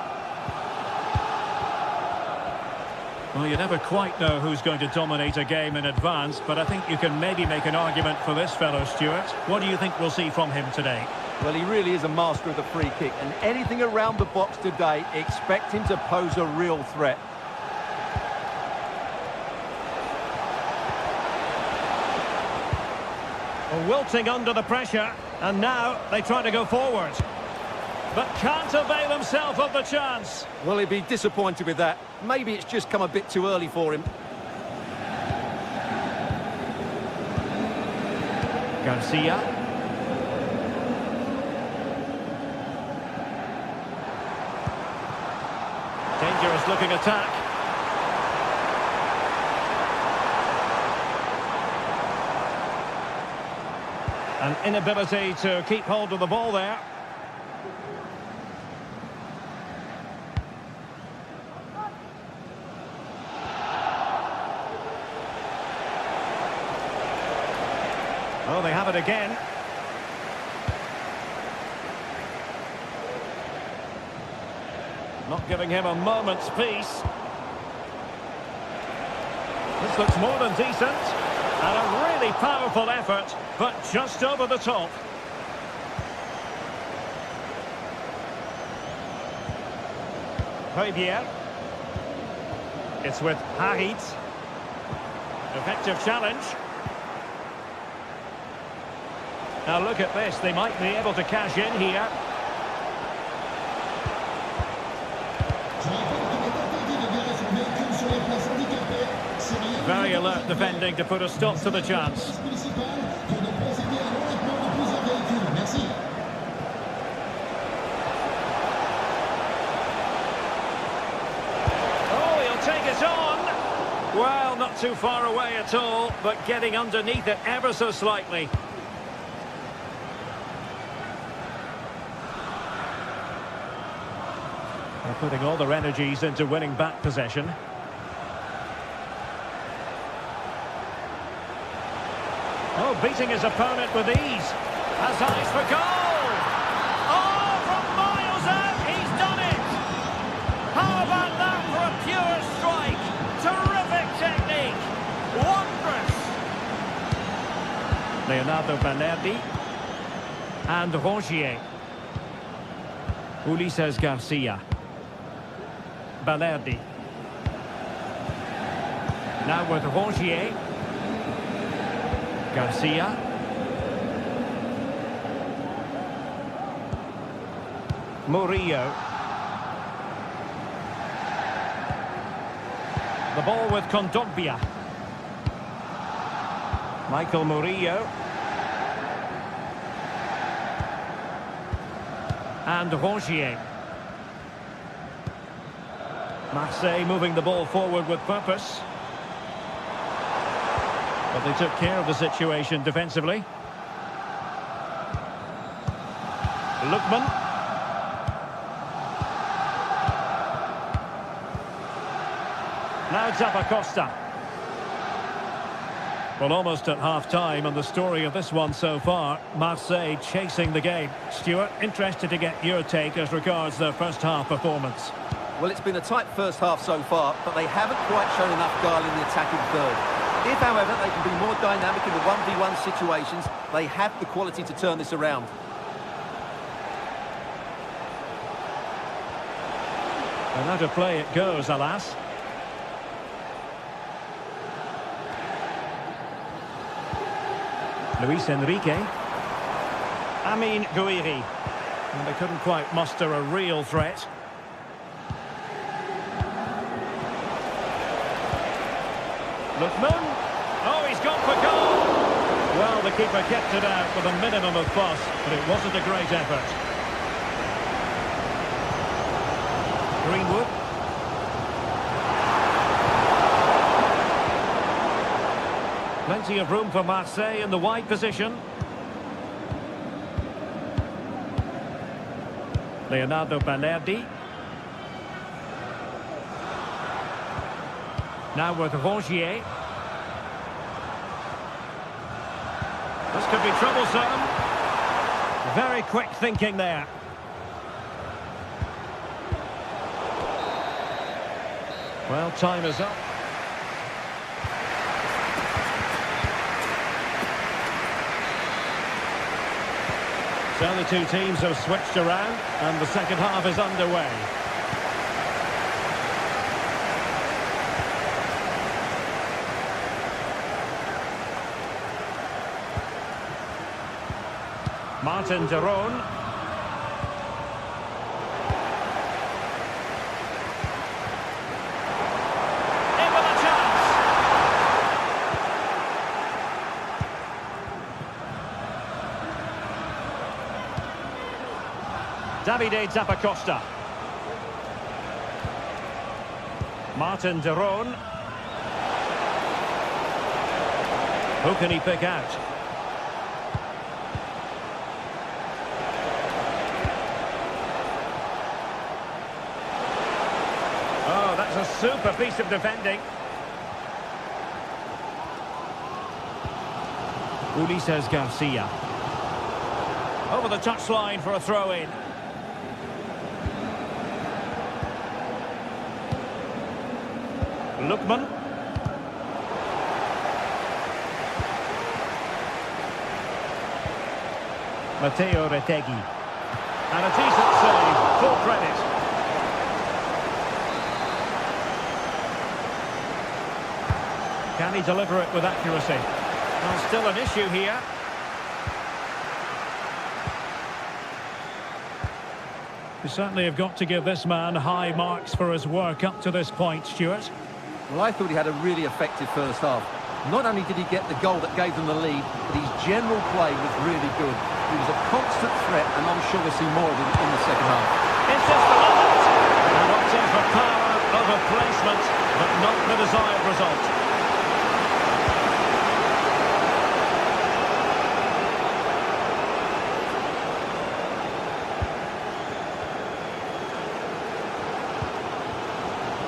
A: Well, you never quite know who's going to dominate a game in advance, but I think you can maybe make an argument for this fellow, Stuart. What do you think we'll see from him today?
B: Well, he really is a master of the free kick, and anything around the box today, expect him to pose a real threat.
A: Wilting under the pressure, and now they try to go forward. But can't avail himself of the chance.
B: Well, he'd be disappointed with that. Maybe it's just come a bit too early for him.
A: Garcia. Dangerous looking attack. An inability to keep hold of the ball there. Oh, they have it again. Not giving him a moment's peace. This looks more than decent. And a really powerful effort, but just over the top. Højbjerg. It's with Harit. Effective challenge. Now look at this, they might be able to cash in here. Very alert defending to put a stop to the chance. Oh, he'll take it on. Well, not too far away at all, but getting underneath it ever so slightly. They're putting all their energies into winning back possession. Oh, beating his opponent with ease. Has eyes for goal! Oh, from miles out, he's done it! How about that for a pure strike? Terrific technique! Wondrous! Leonardo Balerdi. And Rongier. Ulises Garcia. Balerdi. Now with Rongier. Garcia. Murillo. The ball with Kondogbia. Michael Murillo. And Rongier. Marseille moving the ball forward with purpose. But they took care of the situation defensively. Lookman. Now Zappacosta. Well, almost at half-time, and the story of this one so far, Marseille chasing the game. Stuart, interested to get your take as regards their first-half performance.
B: Well, it's been a tight first half so far, but they haven't quite shown enough guile in the attacking third. If, however, they can be more dynamic in the 1v1 situations, they have the quality to turn this around.
A: And out of play it goes, alas. Luis Enrique. Amin Gouiri. And they couldn't quite muster a real threat. Lookman. Oh, he's gone for goal. Well, the keeper kept it out with a minimum of fuss, but it wasn't a great effort. Greenwood. Plenty of room for Marseille in the wide position. Leonardo Balerdi. Now with Rongier. This could be troublesome. Very quick thinking there. Well, time is up. So the two teams have switched around and the second half is underway. Martin de Roon. In with a chance. Davide Zappacosta. Martin de Roon. Who can he pick out? Oh, that's a super piece of defending. Ulises Garcia. Over the touchline for a throw-in. Lookman. Matteo Retegui. And a decent save, full credit. Can he deliver it with accuracy? Well, still an issue here. You certainly have got to give this man high marks for his work up to this point, Stuart.
B: Well, I thought he had a really effective first half. Not only did he get the goal that gave them the lead, but his general play was really good. He was a constant threat, and I'm sure we'll see more of him in the second half.
A: It's just a moment. And opting for power over placement, but not the desired result.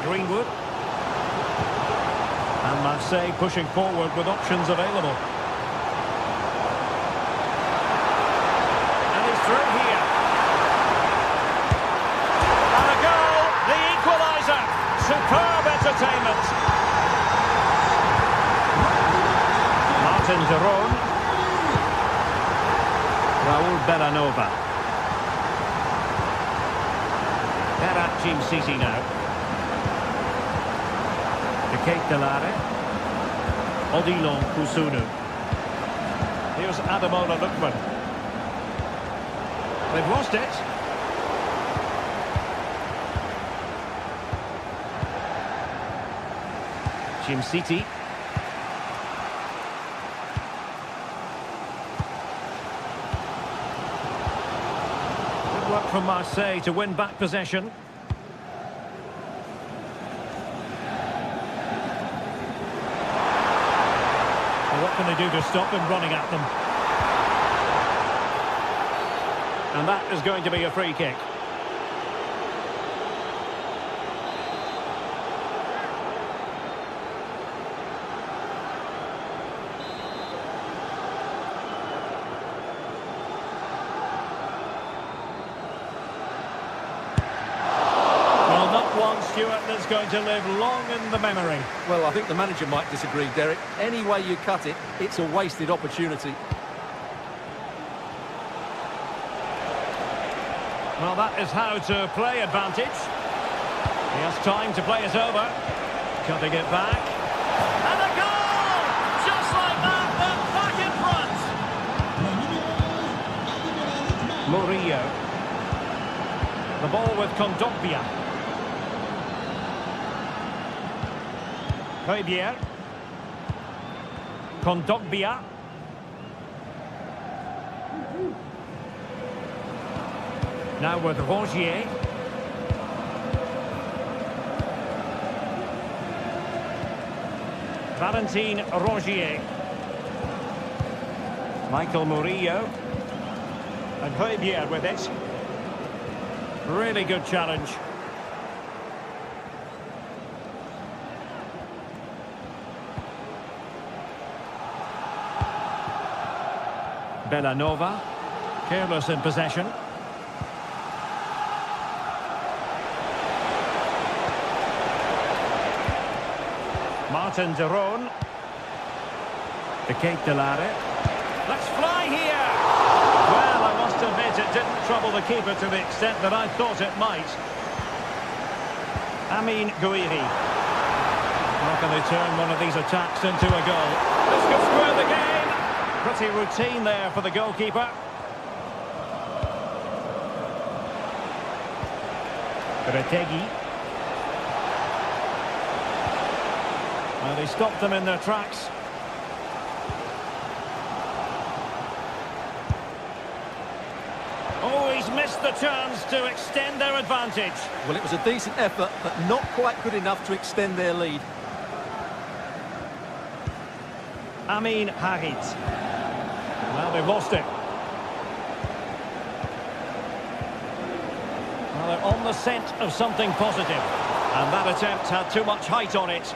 A: Greenwood. And Marseille pushing forward with options available. And he's through here. And a goal, the equaliser. Superb entertainment. Martin de Roon. Raul Bellanova. Berat Jim City now. Kate Delare. Odilon Kusunu. Here's Ademola Lookman. They've lost it. Jim City. Good work from Marseille to win back possession. What can they do to stop him running at them? And that is going to be a free kick. Stuart, that's going to live long in the memory.
B: Well, I think the manager might disagree, Derek. Any way you cut it, it's a wasted opportunity.
A: Well, that is how to play advantage. He has time to play it over. Cutting it back. And a goal! Just like that, they're back in front. Murillo. The ball with Kondogbia. Højbjerg. Kondogbia. Now with Rongier. Valentin Rongier. Michael Murillo. And Højbjerg with it. Really good challenge. Bellanova. Careless in possession. Martin de Roon. The Cape de Lare. Let's fly here! Well, I must admit it didn't trouble the keeper to the extent that I thought it might. Amin Gouiri. How can they turn one of these attacks into a goal? This could square the game! Pretty routine there for the goalkeeper. Retegi. Well, they stopped them in their tracks. Oh, he's missed the chance to extend their advantage.
B: Well, it was a decent effort, but not quite good enough to extend their lead.
A: Amin Harit. Well, they've lost it. Well, they're on the scent of something positive. And that attempt had too much height on it.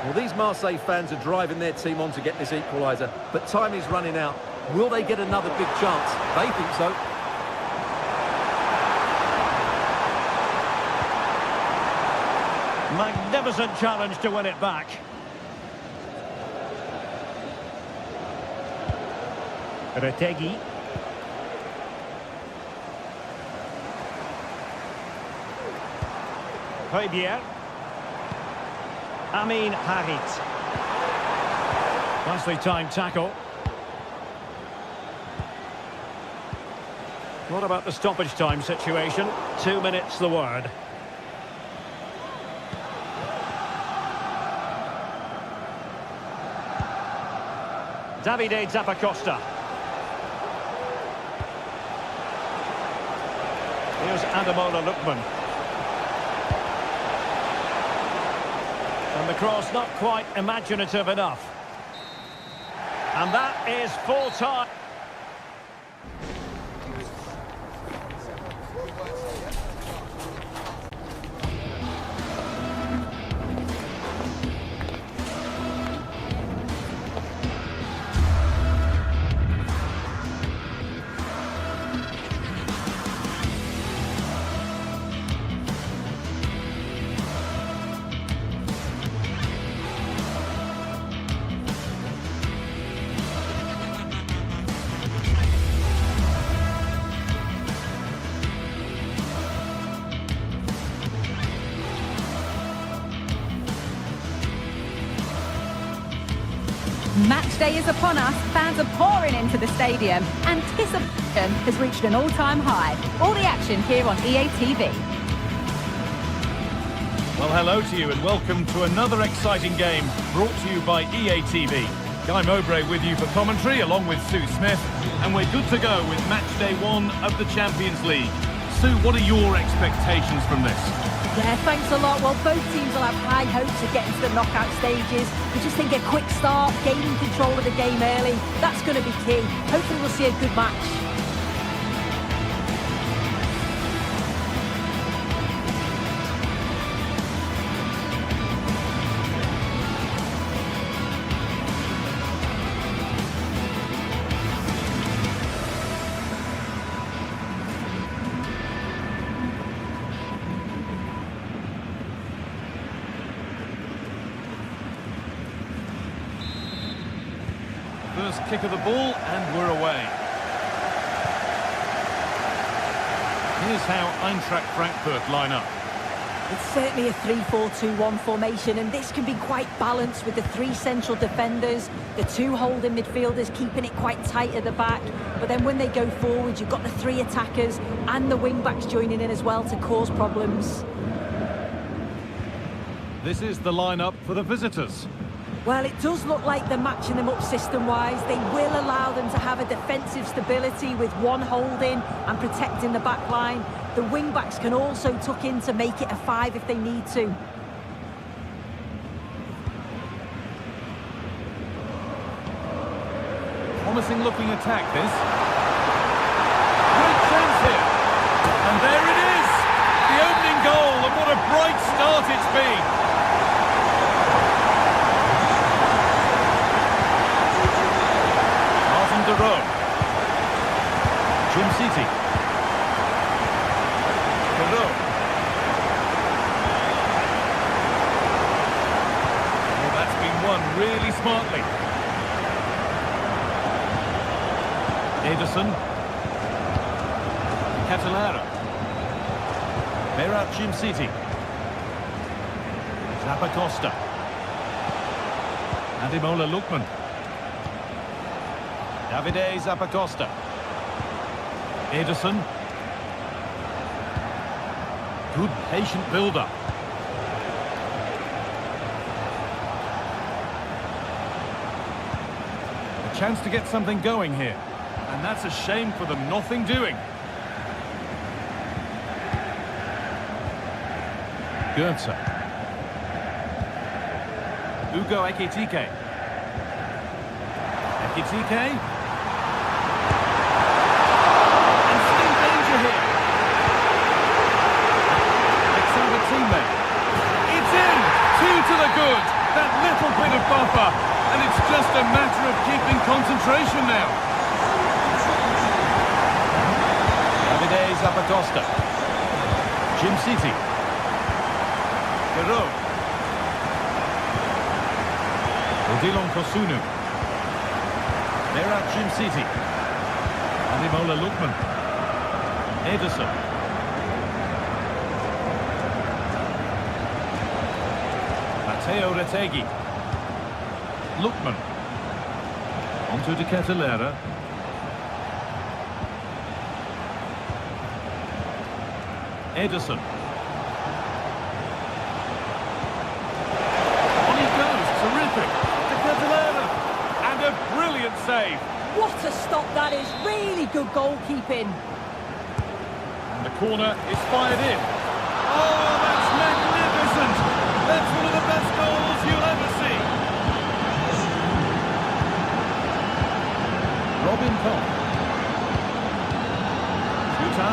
B: Well, these Marseille fans are driving their team on to get this equaliser, but time is running out. Will they get another big chance? They think so.
A: Magnificent challenge to win it back. Retegi. Højbjerg. Amin Harit. Nicely timed tackle. What about the stoppage time situation? 2 minutes the word. Davide Zappacosta. Here's Ademola Lookman. And the cross not quite imaginative enough. And that is full time.
D: Match day is upon us. Fans are pouring into the stadium. Anticipation has reached an all-time high. All the action here on EA TV.
E: Well, hello to you and welcome to another exciting game brought to you by EA TV. Guy Mowbray with you for commentary along with Sue Smith, and we're good to go with match day 1 of the Champions League. Sue, what are your expectations from this?
F: Yeah, thanks a lot. Well, both teams will have high hopes of getting to the knockout stages. We just think a quick start, gaining control of the game early, that's going to be key. Hopefully we'll see a good match.
E: First kick of the ball, and we're away. Here's how Eintracht Frankfurt line up.
F: It's certainly a 3-4-2-1 formation, and this can be quite balanced with the three central defenders, the two holding midfielders keeping it quite tight at the back. But then when they go forward, you've got the three attackers and the wing-backs joining in as well to cause problems.
E: This is the lineup for the visitors.
F: Well, it does look like they're matching them up system-wise. They will allow them to have a defensive stability with one holding and protecting the back line. The wing-backs can also tuck in to make it a 5 if they need to.
E: Promising looking attack, this. Great chance here. And there it is! The opening goal, and what a bright start it's been. Jim City. Oh, that's been won really smartly. Ederson. Catalara. Berat Jim City. Zappacosta. Ademola Lookman. Davide Zappacosta. Ederson. Good patient build-up. A chance to get something going here. And that's a shame for them, nothing doing. Goetze. Ugo Ekitike. Ekitike. To the good, that little bit of buffer, and it's just a matter of keeping concentration now. Davide Zappacosta. Jim City. Perot. Odilon Kosunu. Berat Jim City. Ademola Lookman. Ederson. Matteo Retegui. Lookman. Onto De Catalera. Ederson. On he goes. Terrific. De Catalera. And a brilliant save.
F: What a stop that is. Really good goalkeeping.
E: And the corner is fired in. Oh, that's magnificent. That's one of the best goals you'll ever see. Robin Koch. Tuta.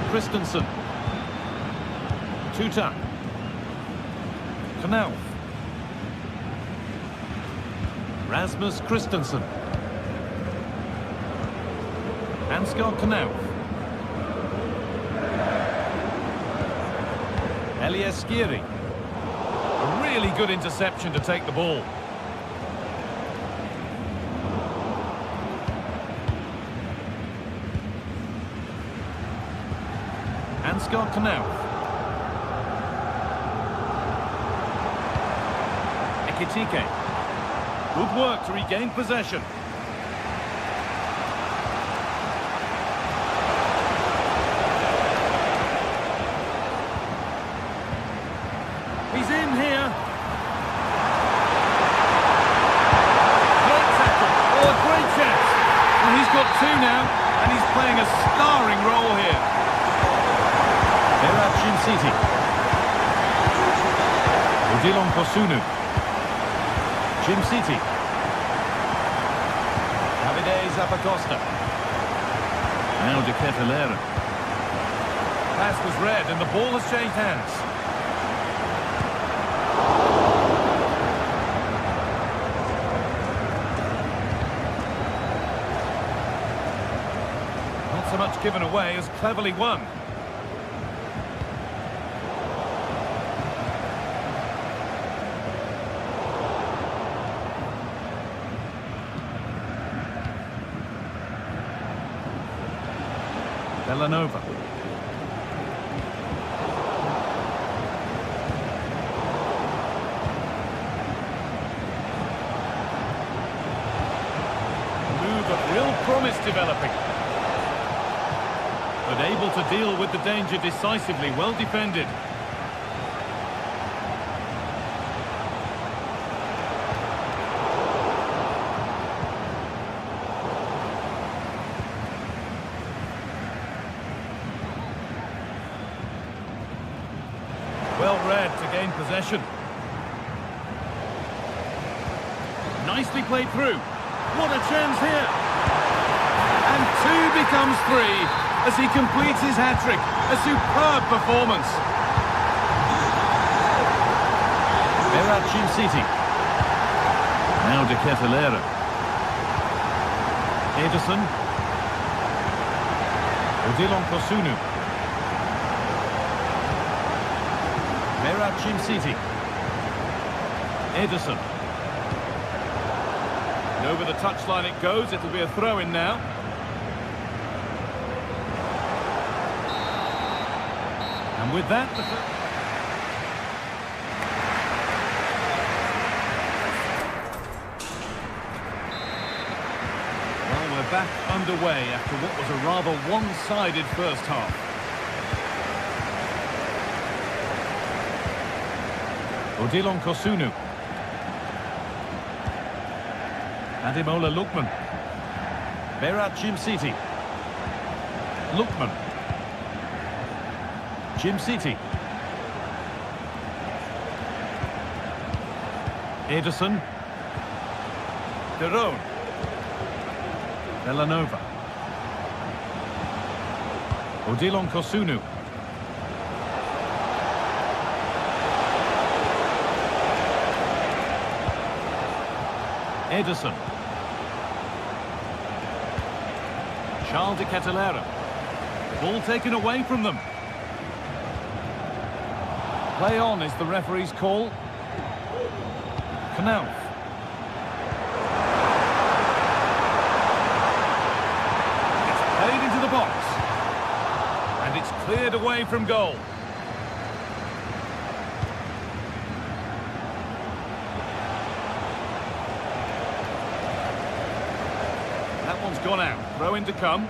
E: Christensen. Tuta. Knauf. Rasmus Christensen. Ansgar Knauf. Elias Skiri. A really good interception to take the ball. Ansgar Knauf. Ekitike. Good work to regain possession. He's in here. Great tackle. Oh, a great chance. Well, he's got two now, and he's playing a starring role here. Berat Jim City. Odilon Kosunu. Jim City. Davide Zappacosta. Now De Catalera. Pass was read, and the ball has changed hands. Not so much given away as cleverly won. Villanova. Move of real promise developing. But able to deal with the danger decisively, well defended. Well read to gain possession. Nicely played through. What a chance here. And 2 becomes 3 as he completes his hat-trick. A superb performance. Veracim City. Now De Ketelera. Ederson. Odilon Kosunu. Veracim City. Ederson. And over the touchline it goes. It'll be a throw-in now. And with that... Well, we're back underway after what was a rather one-sided first half. Odilon Kosunu. Ademola Lookman. Veracim City. Lookman. Jim City. Ederson. Derone. Villanova. Odilon Kosunu. Ederson. Charles De Ketelera. Ball taken away from them. Play on is the referee's call. Knauf. It's played into the box. And it's cleared away from goal. That one's gone out. Throw in to come.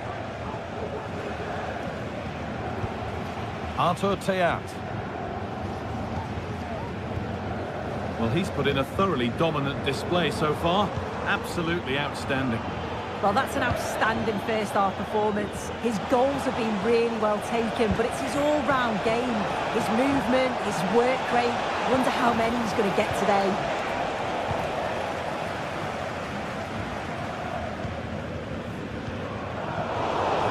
E: Artur Teat. Well, he's put in a thoroughly dominant display so far. Absolutely outstanding.
F: Well, that's an outstanding first-half performance. His goals have been really well taken, but it's his all-round game. His movement, his work rate. I wonder how many he's going to get today.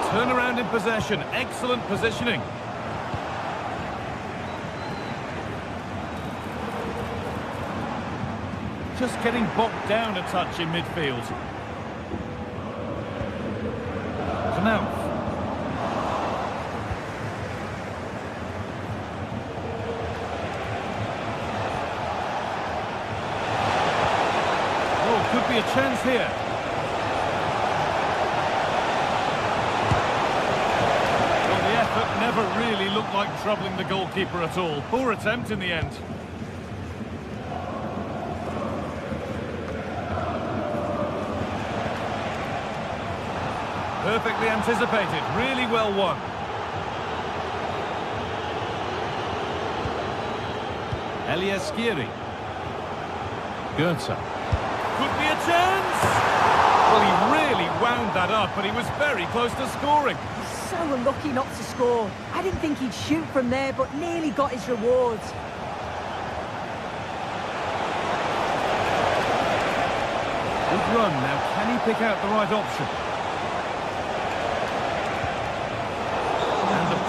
E: Turnaround in possession. Excellent positioning. Just getting bogged down a touch in midfield. Knauf. Oh, could be a chance here. Well, the effort never really looked like troubling the goalkeeper at all. Poor attempt in the end. Perfectly anticipated, really well won. Elias Skiri. Goetze. Could be a chance! Well, he really wound that up, but he was very close to scoring.
F: He's so unlucky not to score. I didn't think he'd shoot from there, but nearly got his rewards.
E: Good run. Now, can he pick out the right option?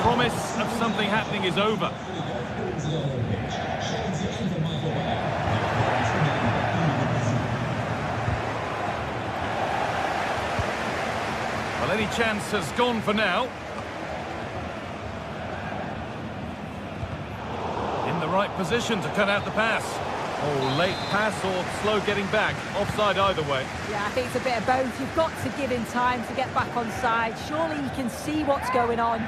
E: Promise of something happening is over. Well, any chance has gone for now. In the right position to cut out the pass. Oh, late pass or slow getting back. Offside either way.
F: Yeah, I think it's a bit of both. You've got to give him time to get back on side. Surely he can see what's going on.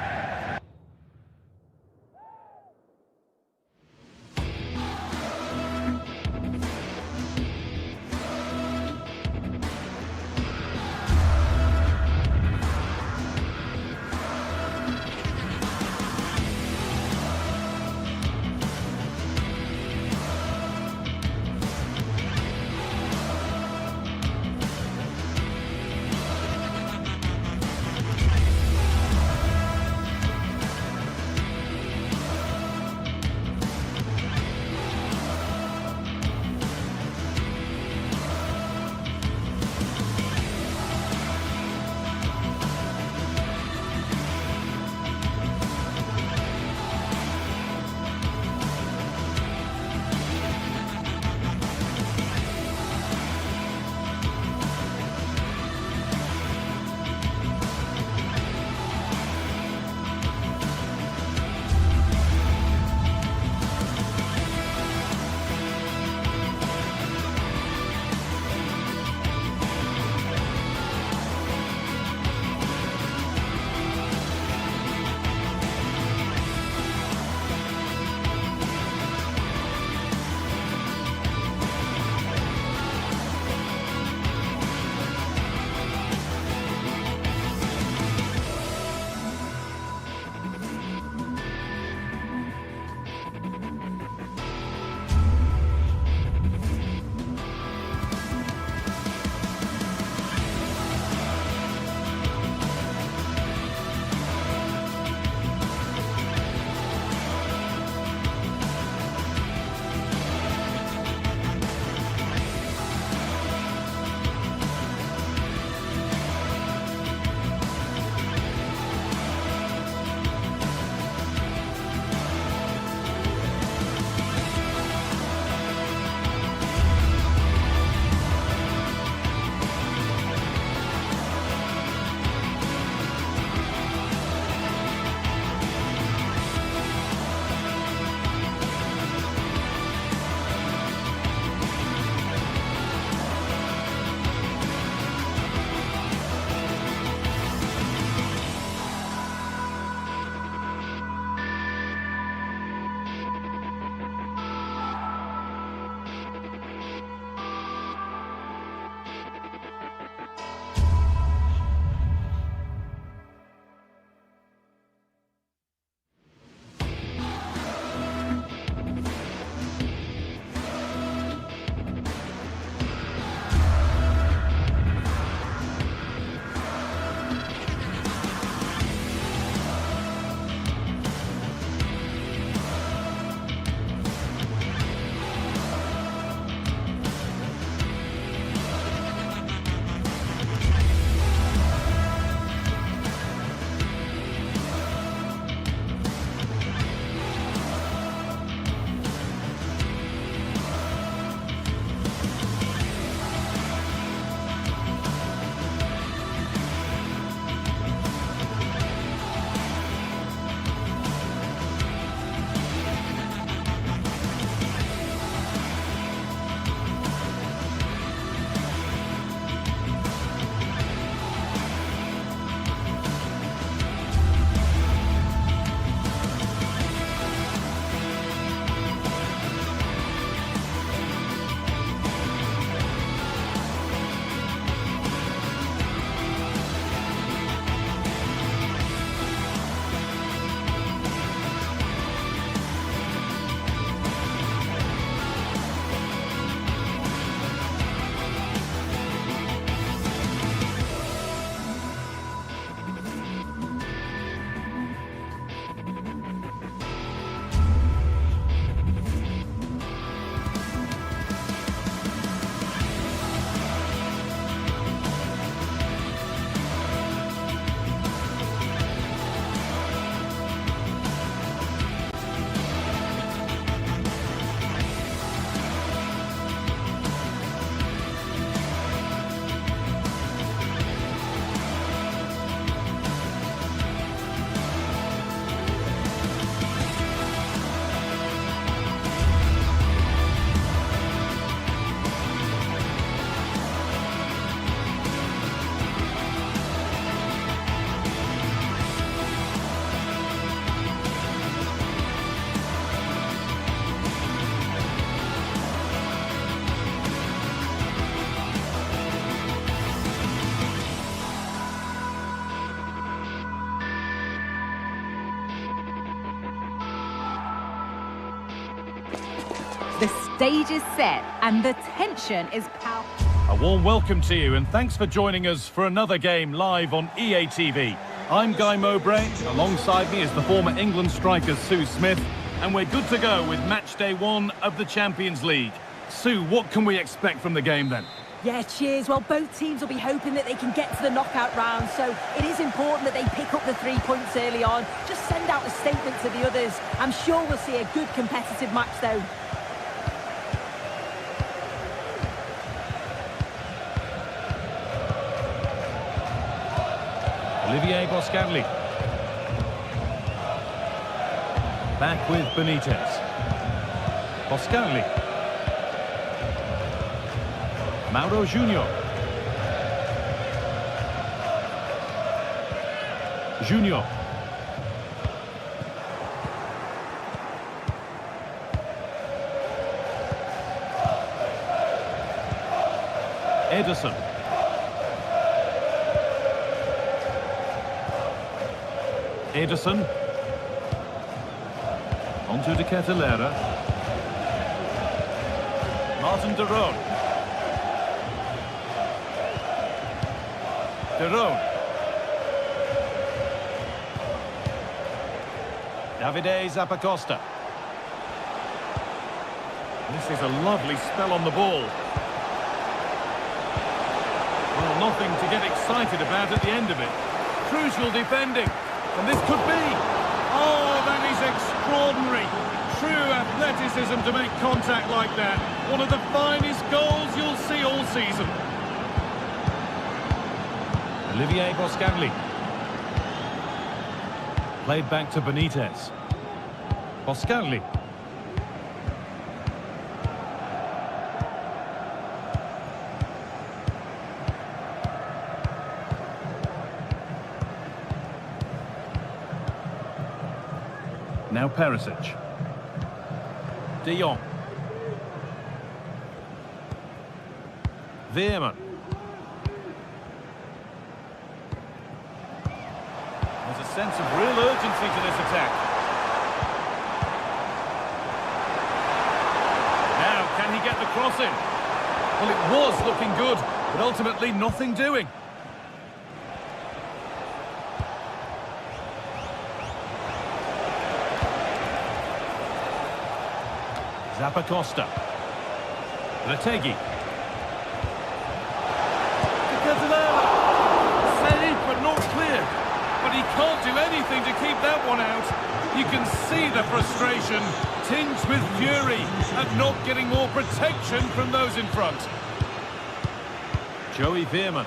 D: The stage is set and the tension is palpable.
E: A warm welcome to you and thanks for joining us for another game live on EA TV. I'm Guy Mowbray, alongside me is the former England striker Sue Smith, and we're good to go with match day 1 of the Champions League. Sue, what can we expect from the game then?
F: Yeah, cheers. Well, both teams will be hoping that they can get to the knockout round, so it is important that they pick up the 3 points early on. Just send out a statement to the others. I'm sure we'll see a good competitive match though.
E: Olivier Boscanli. Back with Benitez. Boscanli. Mauro Junior. Junior. Ederson. Ederson. Onto De Ketelaere. Martin de Roon. De Roon. Davide Zappacosta. This is a lovely spell on the ball. Well, nothing to get excited about at the end of it. Crucial defending. And this could be. Oh, that is extraordinary. True athleticism to make contact like that. One of the finest goals you'll see all season. Olivier Boscanli. Played back to Benitez. Boscanli. Now Perisic. De Jong. Veerman. There's a sense of real urgency to this attack. Now, can he get the cross in? Well, it was looking good, but ultimately nothing doing. Zappacosta. Retegui. De Ketelaere. Saved but not clear. But he can't do anything to keep that one out. You can see the frustration, tinged with fury at not getting more protection from those in front. Joey Veerman.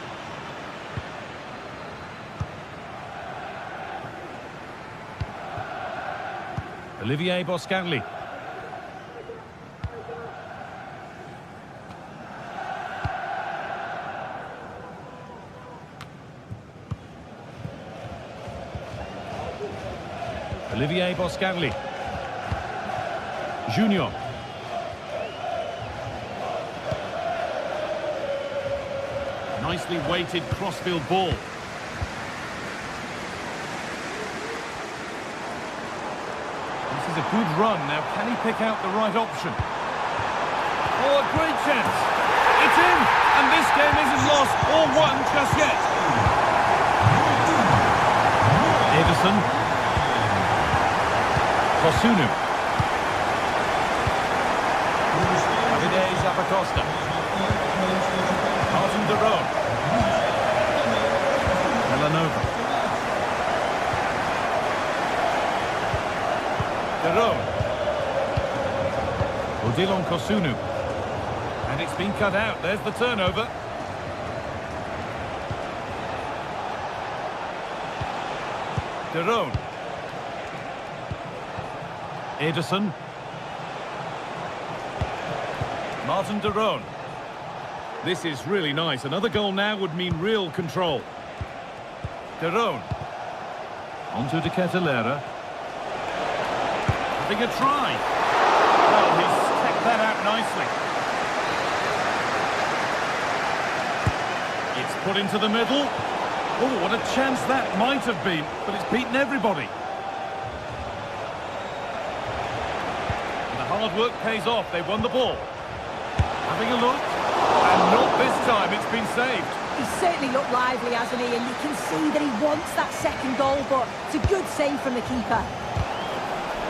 E: Olivier Boscanli. Olivier Boscanli. Junior. Nicely weighted crossfield ball. This is a good run. Now, can he pick out the right option? Oh, a great chance. It's in, and this game isn't lost or won just yet. Ederson. Kosunu. Davide Zappacosta. Martin de Roon. Villanova. De Roon. Odilon Kosunu. And it's been cut out. There's the turnover. De Roon. Ederson. Martin de Roon. This is really nice. Another goal now would mean real control. De Roon. Onto De Ketelaere. Having a try. Well, he's kept that out nicely. It's put into the middle. Oh, what a chance that might have been. But it's beaten everybody. hard work pays off. They won the ball. Having a look. And not this time. It's been saved.
F: He's certainly looked lively, hasn't he? And you can see that he wants that second goal, but it's a good save from the keeper.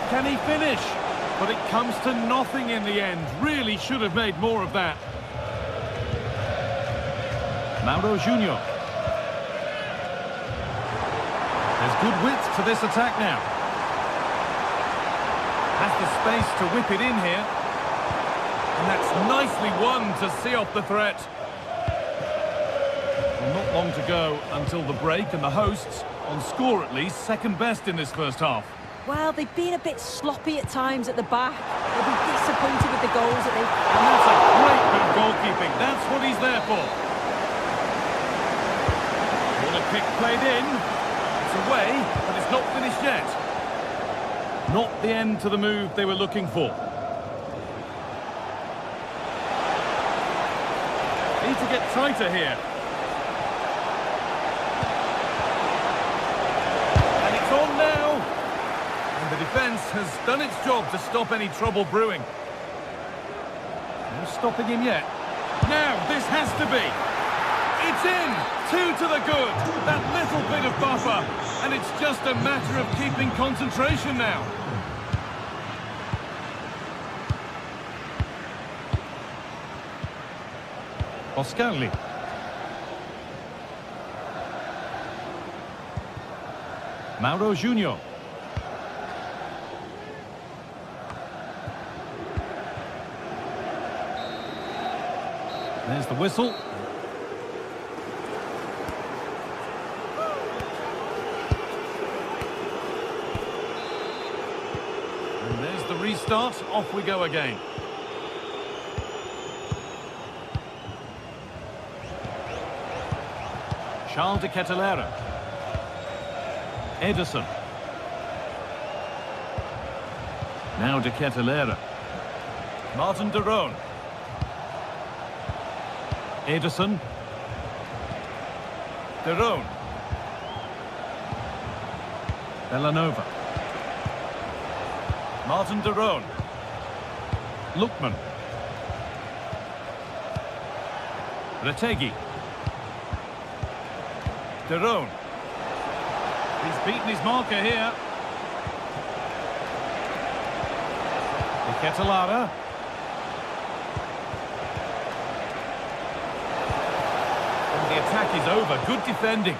E: Can he finish? But it comes to nothing in the end. Really should have made more of that. Mauro Junior. There's good width to this attack now. Has the space to whip it in here. And that's nicely won to see off the threat. Well, not long to go until the break, and the hosts, on score at least, second best in this first half.
F: Well, they've been a bit sloppy at times at the back. They'll be disappointed with the goals that they've...
E: And that's a great bit of goalkeeping. That's what he's there for. Corner kick played in. It's away, but it's not finished yet. Not the end to the move they were looking for. Need to get tighter here. And it's on now. And the defence has done its job to stop any trouble brewing. No stopping him yet. Now, this has to be. It's in! 2 to the good. That little bit of buffer. And it's just a matter of keeping concentration now. Boscagli. Mauro Junior. There's the whistle. And there's the restart. Off we go again. Charles de Ketelaere. Ederson. Now de Ketelaere. Martin de Roon. Ederson. De Roon. Bellanova. Martin de Roon. Lookman. Retegui. De Roon. He's beaten his marker here. De Ketelaere. And the attack is over. Good defending.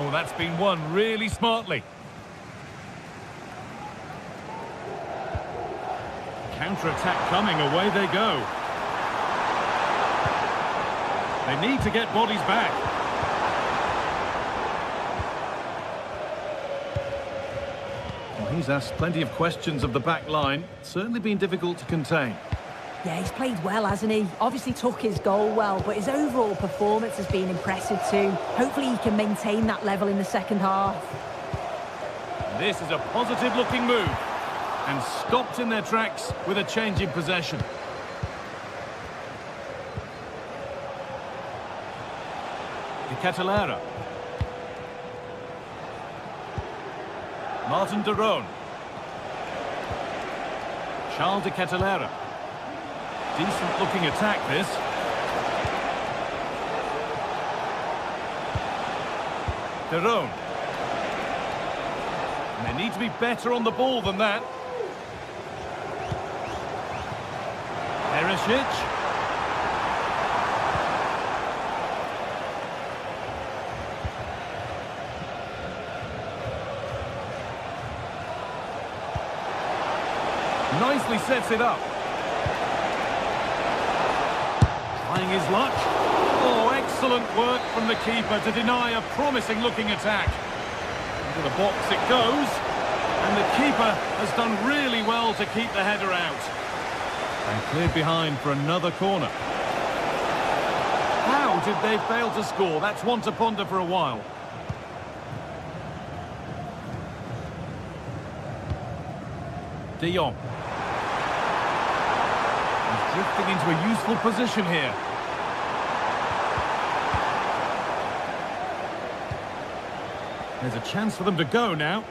E: Oh, that's been won really smartly. Counter-attack coming, away they go. They need to get bodies back. Well, he's asked plenty of questions of the back line. Certainly been difficult to contain.
F: Yeah, he's played well, hasn't he? Obviously took his goal well, but his overall performance has been impressive too. Hopefully he can maintain that level in the second half.
E: This is a positive-looking move. And stopped in their tracks with a change in possession. De Ketelaere. Martin de Roon. Charles de Ketelaere. Decent looking attack, this. De Roon. And they need to be better on the ball than that. Perisic. Nicely sets it up. Trying his luck. Oh, excellent work from the keeper to deny a promising-looking attack. Into the box it goes. And the keeper has done really well to keep the header out. And cleared behind for another corner. How did they fail to score? That's one to ponder for a while. De Jong. Drifting into a useful position here. There's a chance for them to go now.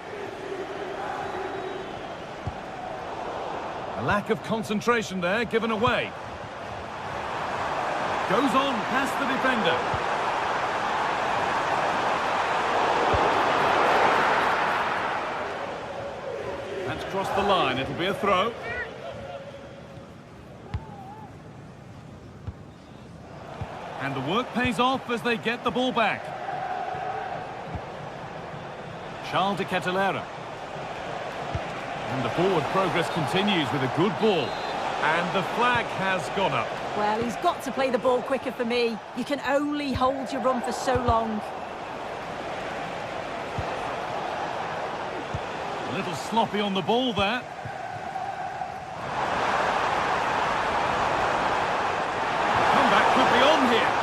E: A lack of concentration there, given away. Goes on past the defender. That's crossed the line. It'll be a throw. And the work pays off as they get the ball back. Charles de Ketelaere. And the forward progress continues with a good ball. And the flag has gone up.
F: Well, he's got to play the ball quicker for me. You can only hold your run for so long.
E: A little sloppy on the ball there. Comeback could be on here.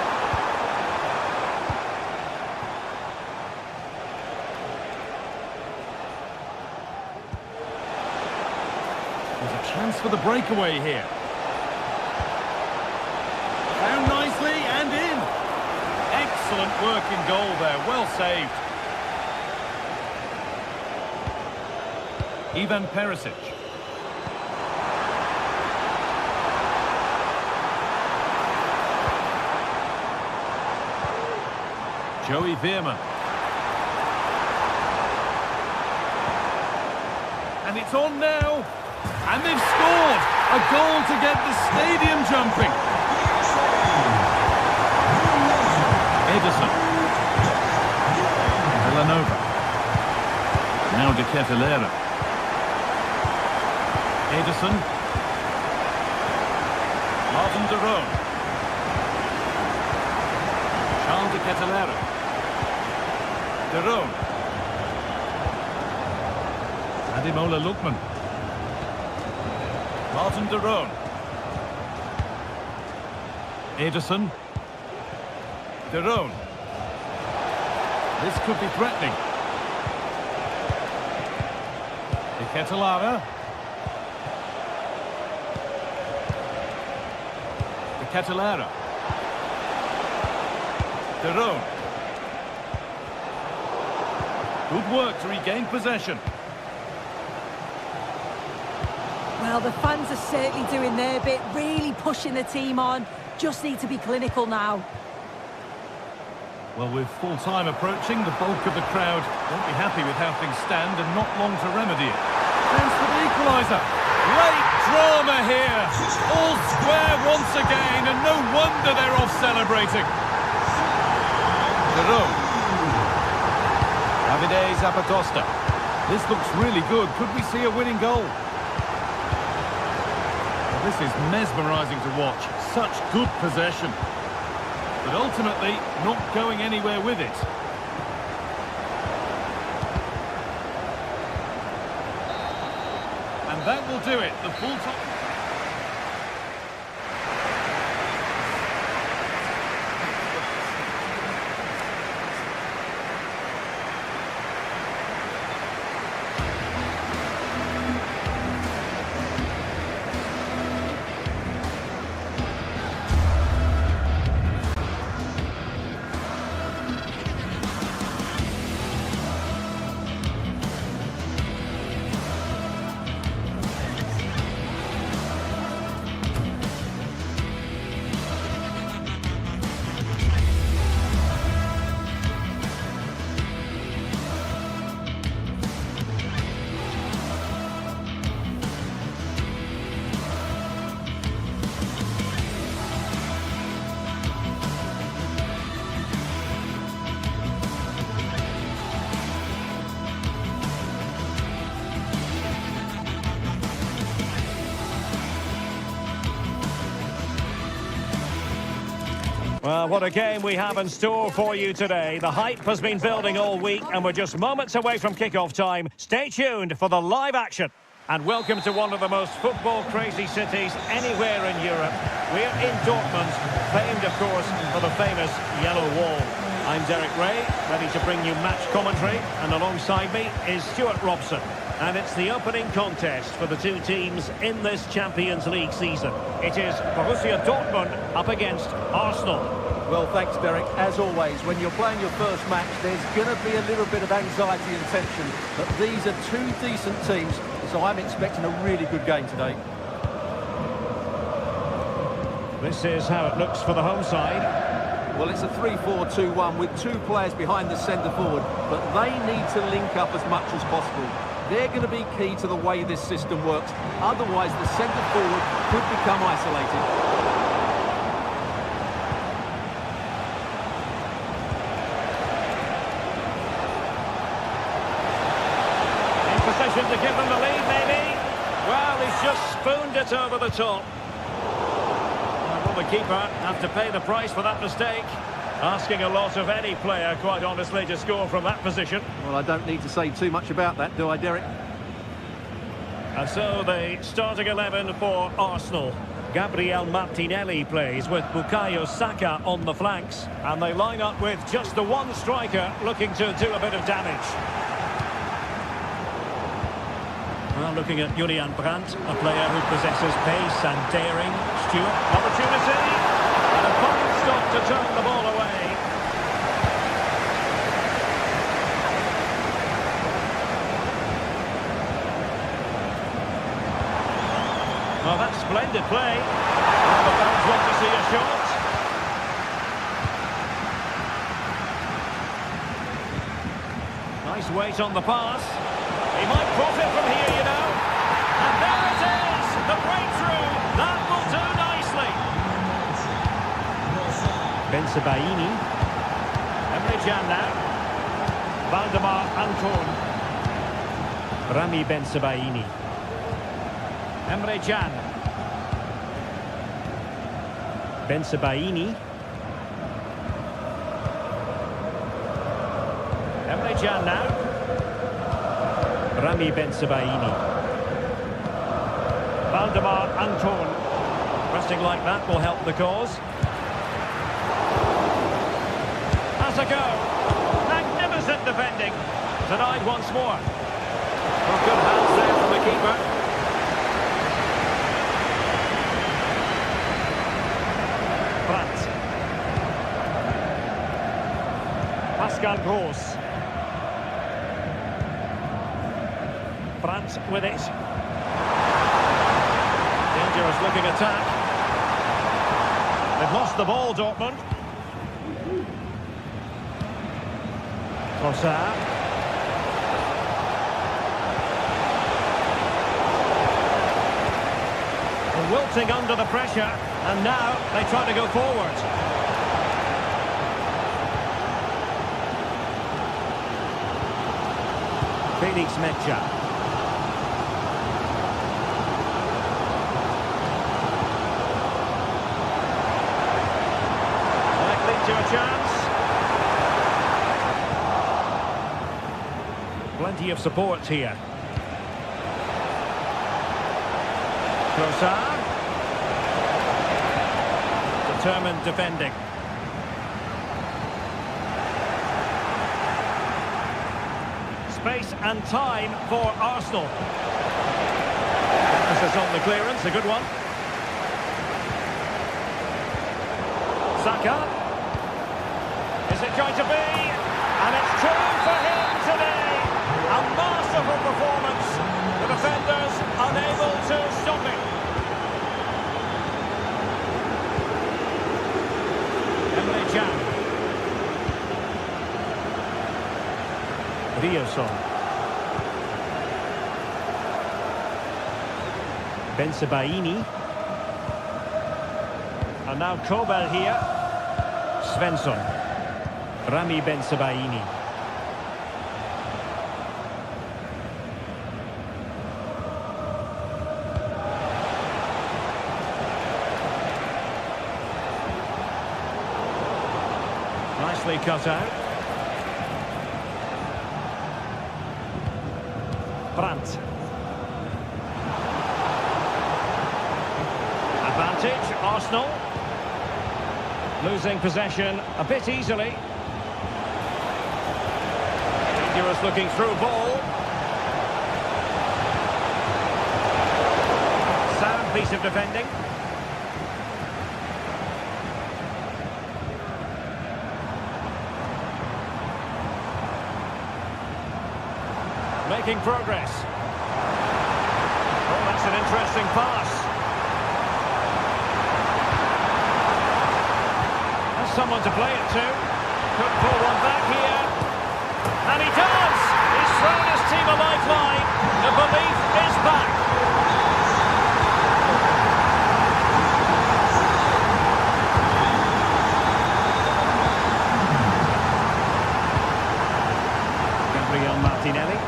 E: There's a chance for the breakaway here. Down nicely and in. Excellent work in goal there. Well saved. Ivan Perisic. Joey Veerman. And it's on now. And they've scored. A goal to get the stadium jumping. Ederson. Villanova. Now de Ketelaere. Ederson. Martin de Roon. Charles de Ketelaere. De Roon. Ademola Lookman. Martin de Roon. Ederson. De Roon. This could be threatening. De Ketelaere. De Ketelaere. De Roon. Good work to regain possession.
F: Well, the fans are certainly doing their bit, really pushing the team on. Just need to be clinical now.
E: Well, with full-time approaching, the bulk of the crowd won't be happy with how things stand and not long to remedy it. Chance for the equaliser. Great drama here. All square once again, and no wonder they're off celebrating. Giroud. Davide Zapatosta. This looks really good. Could we see a winning goal? Well, this is mesmerising to watch. Such good possession. But ultimately, not going anywhere with it. And that will do it. The full time.
A: Well, what a game we have in store for you today. The hype has been building all week and we're just moments away from kick-off time. Stay tuned for the live action. And welcome to one of the most football-crazy cities anywhere in Europe. We're in Dortmund, famed, of course, for the famous Yellow Wall. I'm Derek Ray, ready to bring you match commentary, and alongside me is Stuart Robson. And it's the opening contest for the two teams in this Champions League season. It is Borussia Dortmund up against Arsenal.
B: Well, thanks, Derek. As always, when you're playing your first match, there's going to be a little bit of anxiety and tension. But these are two decent teams, so I'm expecting a really good game today.
A: This is how it looks for the home side.
B: Well, it's a 3-4-2-1 with two players behind the centre forward, but they need to link up as much as possible. They're going to be key to the way this system works. Otherwise, the centre forward could become isolated.
A: To give them the lead, maybe. Well, he's just spooned it over the top. Will the keeper have to pay the price for that mistake? Asking a lot of any player, quite honestly, to score from that position.
B: Well, I don't need to say too much about that, do I, Derek?
A: And so the starting 11 for Arsenal. Gabriel Martinelli plays with Bukayo Saka on the flanks. And they line up with just the one striker looking to do a bit of damage. Well, looking at Julian Brandt, a player who possesses pace and daring. Stewart, opportunity, and a fine stop to turn the ball away. Well, that's splendid play. Well, the fans want to see a shot. Nice weight on the pass. He might profit from here, you know. And there it is, the breakthrough. That will do nicely. Bensebaini. Emre Can now. Valdemar Anton. Rami Bensebaini. Emre Can. Bensebaini. Emre Can now. Rami Bensebaini. Valdemar Anton. Pressing like that will help the cause. Has a go. Magnificent defending. Denied once more. Well, good hands there from the keeper. Brandt. Pascal Gross. Brandt with it. Dangerous looking attack. They've lost the ball, Dortmund. Trossard. Wilting under the pressure, and now they try to go forward. Felix Mecha. To a chance. Plenty of support here. Trossard. Determined defending. Space and time for Arsenal. Emphasis on the clearance, a good one. Saka. Is it going to be? And it's two for him today. A masterful performance. The defenders unable to stop it. Emre Can. Rioson. Bensebaini. And now Kobel here. Svensson. Rami Bensebaini. Nicely cut out. Brandt. Advantage, Arsenal. Losing possession a bit easily. Dangerous looking through ball. piece of defending. Making progress. Oh, that's an interesting pass. That's someone to play it to. Could pull one back here. And he does! He's thrown his team a lifeline. The belief is back. Gabriel Martinelli.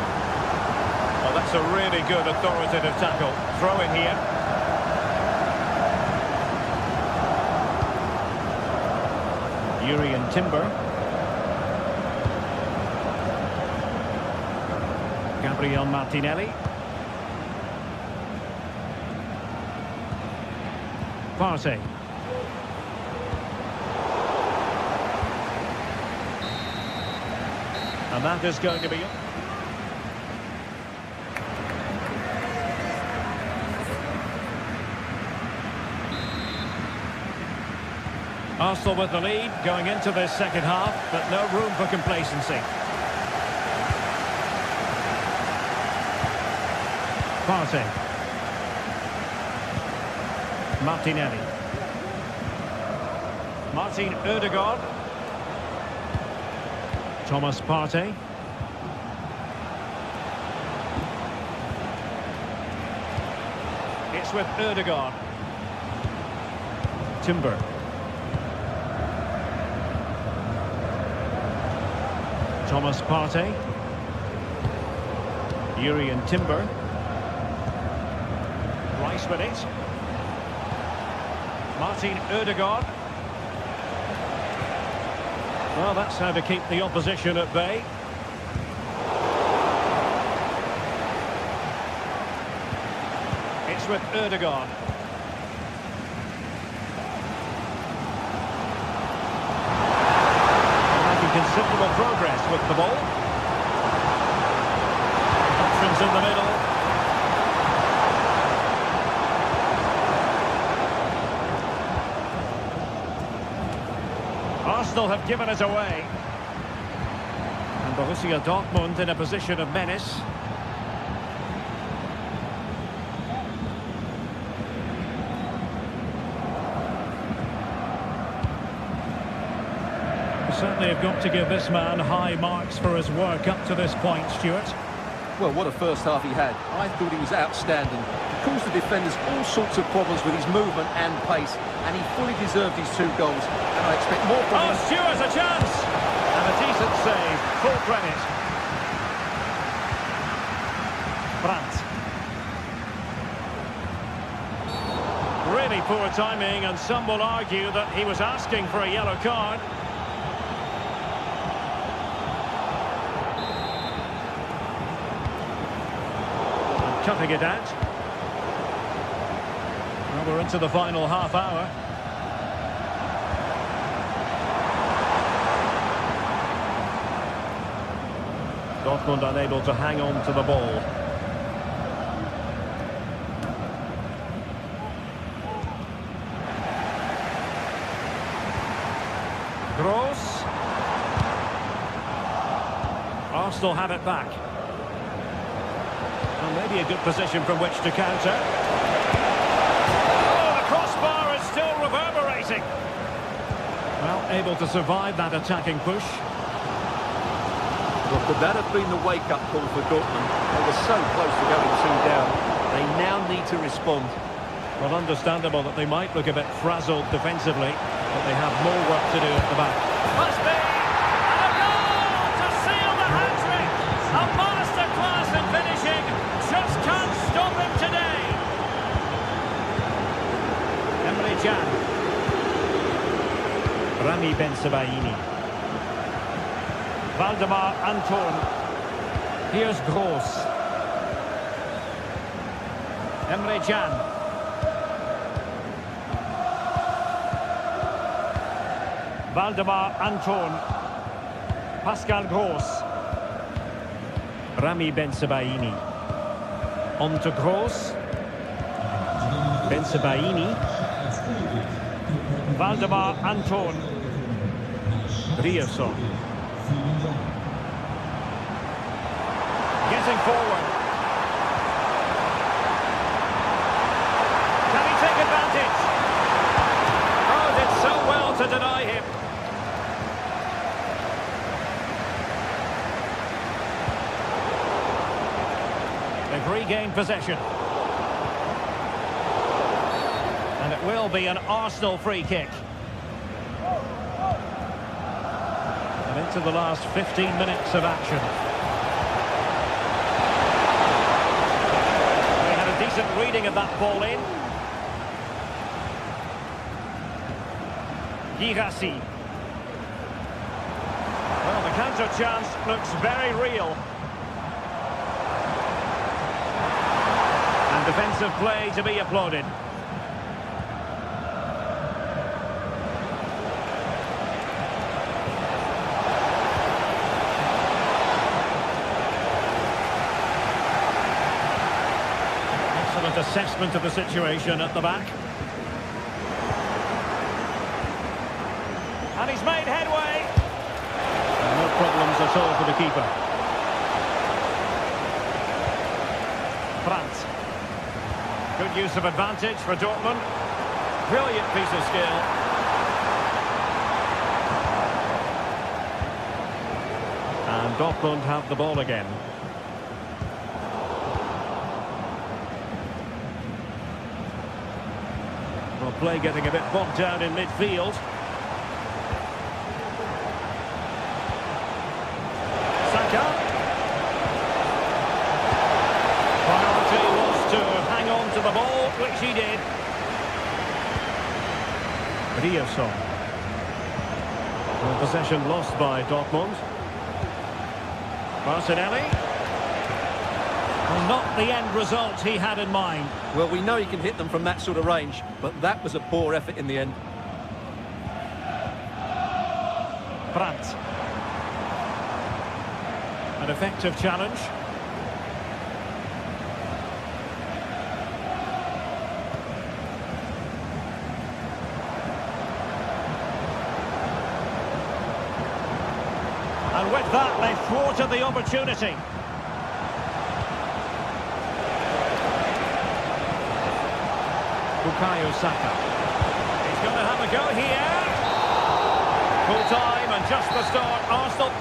A: Oh, that's a really good authoritative tackle. Throw in here. Urian Timber. Gabriel Martinelli. Partey. And that is going to be... Arsenal with the lead going into this second half, but no room for complacency. Partey. Martinelli. Martin Ødegaard. Thomas Partey. It's with Ødegaard. Timber. Thomas Partey. Urian Timber. Rice with it. Martin Ødegaard. Well, that's how to keep the opposition at bay. It's with Ødegaard. Making considerable progress with the ball. Options in the middle. Arsenal have given it away. And Borussia Dortmund in a position of menace. Certainly have got to give this man high marks for his work up to this point, Stuart.
B: Well, what a first half he had. I thought he was outstanding. He caused the defenders all sorts of problems with his movement and pace, and he fully deserved his 2 goals. And I expect more from him.
A: Oh, Stuart, a chance! And a decent save, full credit. Brandt. Really poor timing, and some will argue that he was asking for a yellow card. Cutting it out. Well, we're into the final half hour. Dortmund unable to hang on to the ball. Gross. Arsenal have it back. Well, maybe a good position from which to counter. Oh, the crossbar is still reverberating. Well, able to survive that attacking push.
B: Well, could that have been the wake-up call for Dortmund? They were so close to going 2 down. They now need to respond.
A: Well, understandable that they might look a bit frazzled defensively, but they have more work to do at the back. Must be! And a goal to seal the hat-trick! A masterclass in finishing! Just can't stop him today! Emre Can. Rami Ben Sebaini. Valdemar Anton. Here's Gross. Emre Can. Valdemar Anton. Pascal Gross. Rami Ben Sebaini. On to Gross. Bensebaini. Valdemar Anton. Rierson. Getting forward. Can he take advantage? Oh, did so well to deny him. They've regained possession. And it will be an Arsenal free kick. And into the last 15 minutes of action. We had a decent reading of that ball in. Girassi. Well, the counter chance looks very real. And defensive play to be applauded. Assessment of the situation at the back. And he's made headway. And no problems at all for the keeper. Brandt. Good use of advantage for Dortmund. Brilliant piece of skill. And Dortmund have the ball again. Play getting a bit bogged down in midfield. Saka. Priority was to hang on to the ball, which he did. Rierson. Well, possession lost by Dortmund. Martinelli. Well, not the end result he had in mind.
B: Well, we know he can hit them from that sort of range, but that was a poor effort in the end.
A: Brandt. An effective challenge. And with that, they thwarted the opportunity. Bukayo Saka. He's going to have a go here. Full time and just the start. Arsenal.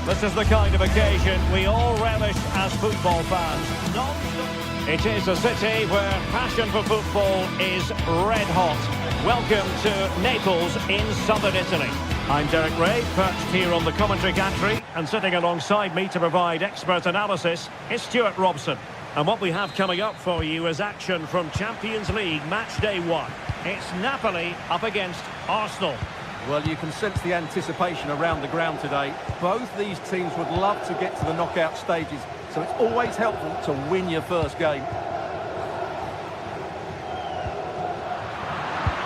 A: This is the kind of occasion we all relish as football fans. It is a city where passion for football is red hot. Welcome to Naples in southern Italy. I'm Derek Ray, perched here on the commentary gantry, and sitting alongside me to provide expert analysis is Stuart Robson. And what we have coming up for you is action from Champions League match day 1. It's Napoli up against Arsenal.
B: Well, you can sense the anticipation around the ground today. Both these teams would love to get to the knockout stages, so it's always helpful to win your first game.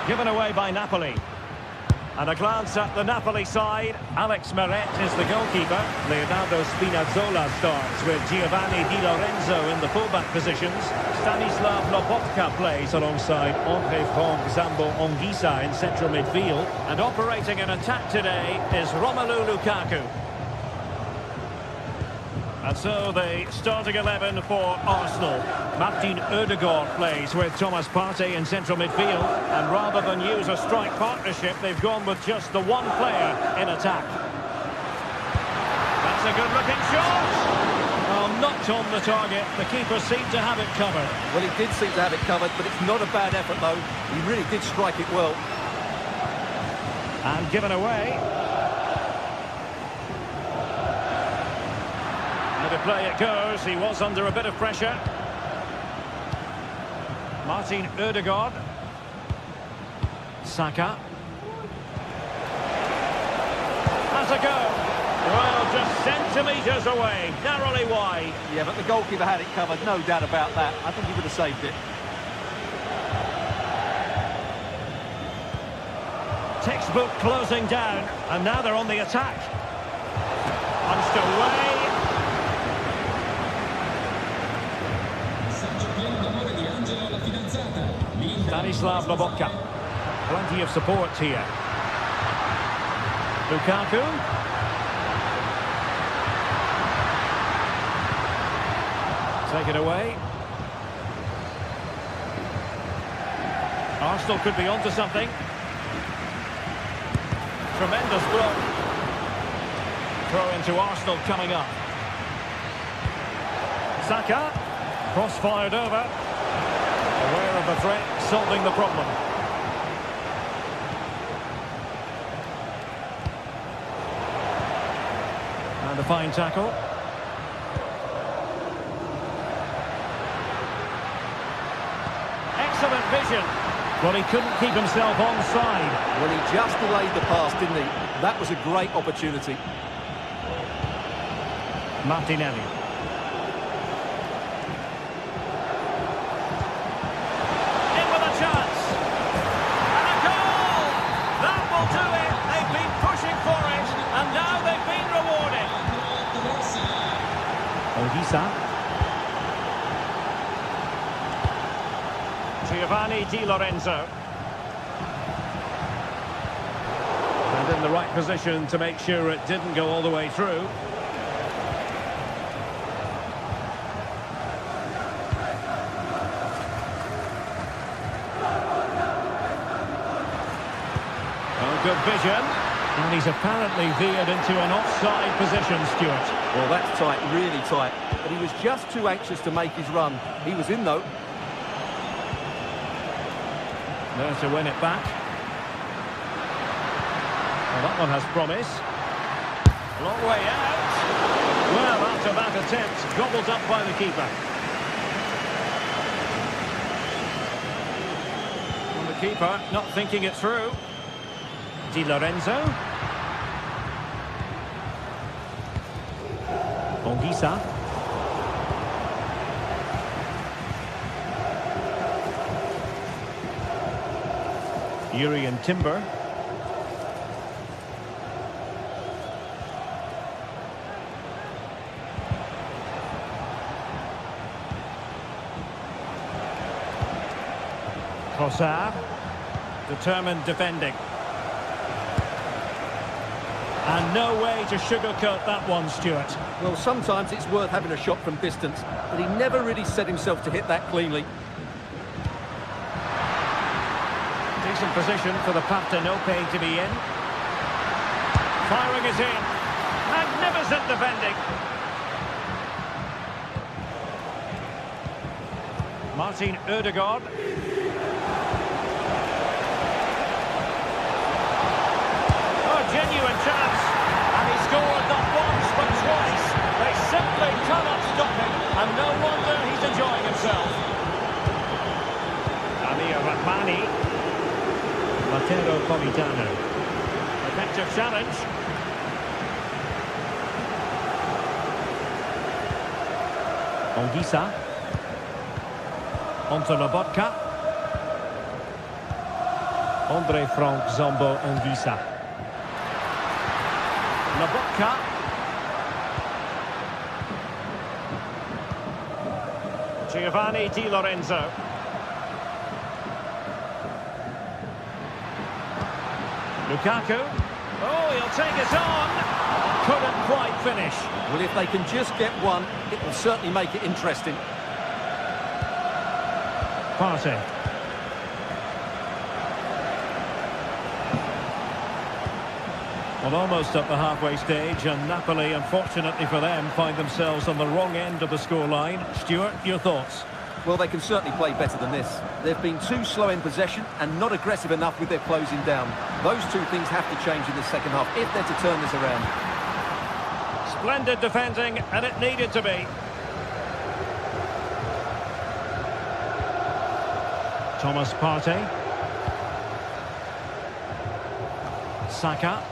A: Given away by Napoli. And a glance at the Napoli side. Alex Meret is the goalkeeper. Leonardo Spinazzola starts with Giovanni Di Lorenzo in the fullback positions. Stanislav Lobotka plays alongside Andre Frank Zambo Anguissa in central midfield. And operating an attack today is Romelu Lukaku. And so the starting 11 for Arsenal. Martin Ødegaard plays with Thomas Partey in central midfield. And rather than use a strike partnership, they've gone with just the one player in attack. That's a good-looking shot. Well, not on the target. The keeper seemed to have it covered.
B: Well, he did seem to have it covered, but it's not a bad effort, though. He really did strike it well.
A: And given away. To play it goes. He was under a bit of pressure. Martin Ødegaard. Saka. Has a go. Well, just centimetres away. Narrowly wide.
B: Yeah, but the goalkeeper had it covered, no doubt about that. I think he would have saved it.
A: Textbook closing down. And now they're on the attack. Punched away. Stanislav Lobotka. Plenty of support here. Lukaku. Take it away. Arsenal could be onto something. Tremendous blow. Throw into Arsenal coming up. Saka. Cross fired over. Aware of the threat, solving the problem. And a fine tackle. Excellent vision. Well, he couldn't keep himself onside.
B: Well, he just delayed the pass, didn't he? That was a great opportunity.
A: Martinelli. Giovanni Di Lorenzo. And in the right position to make sure it didn't go all the way through. Oh, good vision. And he's apparently veered into an offside position, Stuart.
B: Well, that's tight, really tight. But he was just too anxious to make his run. He was in, though.
A: There to win it back. Well, that one has promise. Long way out. Well, after that attempt, gobbled up by the keeper. And the keeper not thinking it through. Di Lorenzo. Ongisa. Urian Timber. Trossard. Determined defending. And no way to sugarcoat that one, Stuart.
B: Well, sometimes it's worth having a shot from distance, but he never really set himself to hit that cleanly.
A: Decent position for the Partenope to be in. Firing is in. Magnificent defending. Martin Ødegaard. Oh, genuine chance. And he scored not once but twice. They simply cannot stop him. And no wonder he's enjoying himself. Amir Rahmani. Matteo Politano. Effective challenge. Ongisa. Onto Lobotka. Andre Frank Zombo Ongisa. Lobotka. Giovanni Di Lorenzo. Lukaku. Oh, he'll take it on. couldn't quite finish.
B: Well, if they can just get one, it will certainly make it interesting.
A: Partey. Well, almost at the halfway stage, and Napoli, unfortunately for them, find themselves on the wrong end of the scoreline. Stuart, your thoughts?
B: Well, they can certainly play better than this. They've been too slow in possession and not aggressive enough with their closing down. Those two things have to change in the second half if they're to turn this around.
A: Splendid defending, and it needed to be. Thomas Partey. Saka.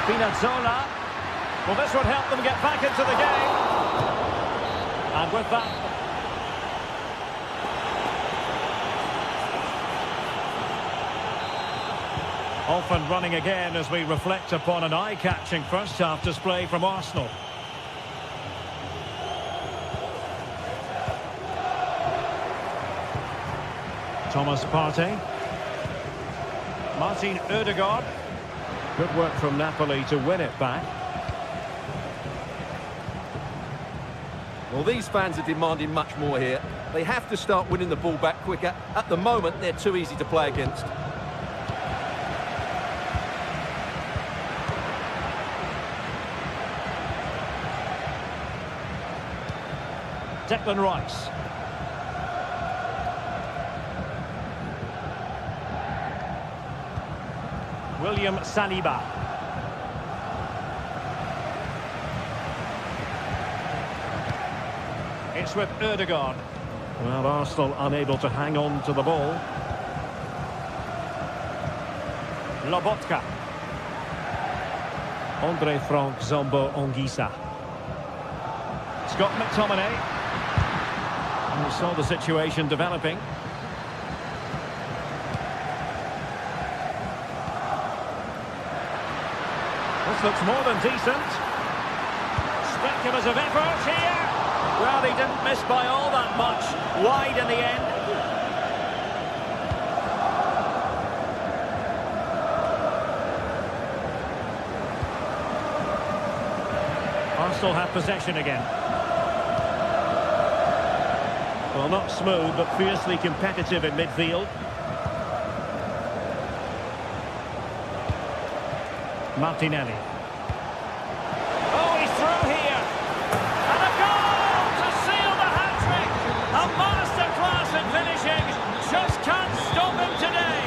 A: Spinazzola. Well, this would help them get back into the game. And with that... off and running again as we reflect upon an eye-catching first-half display from Arsenal. Thomas Partey. Martin Ødegaard. Good work from Napoli to win it back.
B: Well, these fans are demanding much more here. They have to start winning the ball back quicker. At the moment, they're too easy to play against.
A: Declan Rice. William Saliba. It's with Ødegaard. Well, Arsenal unable to hang on to the ball. Lobotka. Andre Frank Zombo Ongisa. Scott McTominay. And we saw the situation developing. This looks more than decent. Speculative effort here. Well, he didn't miss by all that much. Wide in the end. Arsenal have possession again. Well, not smooth, but fiercely competitive in midfield. Martinelli. Oh, he's through here. And a goal to seal the hat-trick. A masterclass in finishing. Just can't stop him today.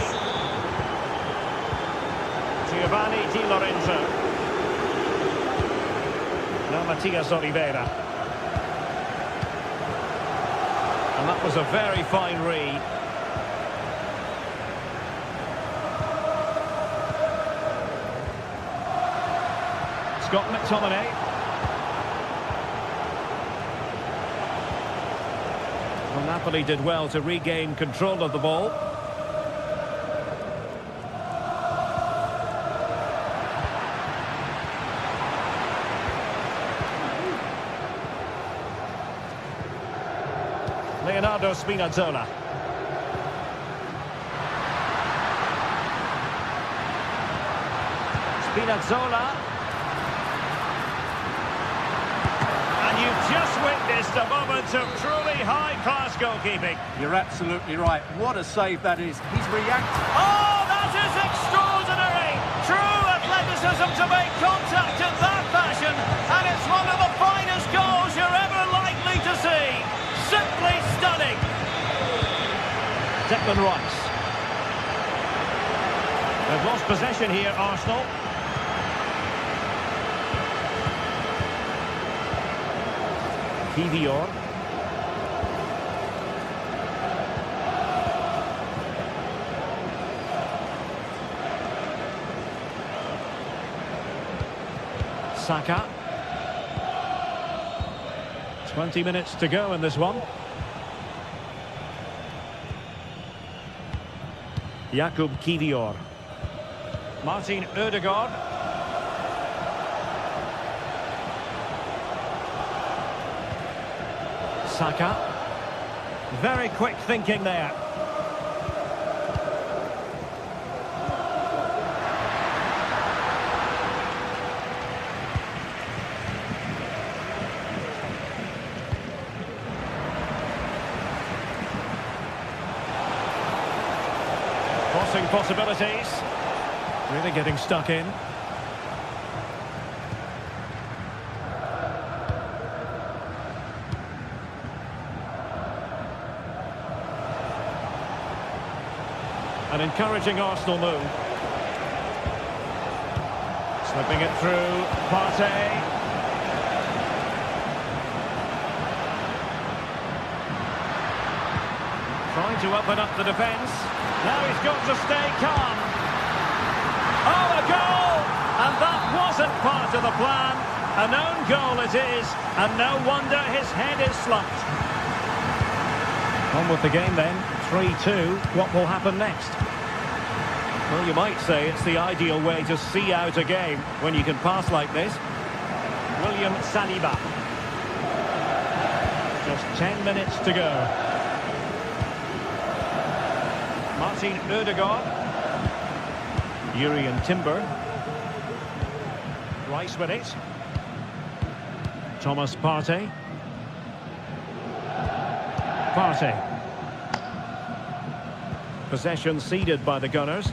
A: Giovanni Di Lorenzo. Now Matias Oliveira. And that was a very fine read. Scott McTominay. Well, Napoli did well to regain control of the ball. Leonardo Spinazzola. Spinazzola. You've just witnessed a moment of truly high-class goalkeeping.
B: You're absolutely right. What a save that is. He's reacted.
A: Oh, that is extraordinary! True athleticism to make contact in that fashion, and it's one of the finest goals you're ever likely to see. Simply stunning. Declan Rice. They've lost possession here, Arsenal. Kivior. Saka. 20 minutes to go in this one. Jakub Kivior. Martin Ødegaard. Saka. Very quick thinking there. possibilities. Really getting stuck in. An encouraging Arsenal move. Slipping it through, Partey. Trying to open up the defence. Now he's got to stay calm. Oh, a goal! And that wasn't part of the plan. An own goal it is, and no wonder his head is slumped. On with the game then, 3-2. What will happen next? Well, you might say it's the ideal way to see out a game when you can pass like this. William Saliba. Just 10 minutes to go. Martin Ødegaard. Jurriën Timber. Rice with it. Thomas Partey. Partey. Possession ceded by the Gunners.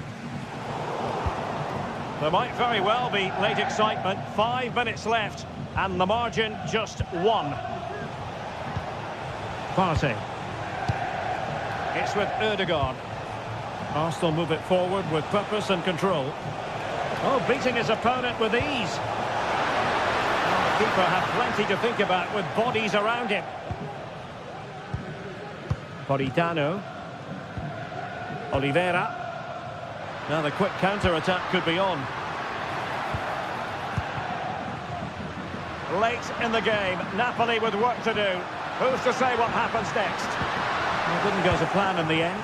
A: There might very well be late excitement. 5 minutes left, and the margin just 1. Partey. It's with Ødegaard. Arsenal move it forward with purpose and control. Oh, beating his opponent with ease. The keeper had plenty to think about with bodies around him. Politano. Oliveira. Now the quick counter-attack could be on. Late in the game, Napoli with work to do. Who's to say what happens next? It didn't go to plan in the end.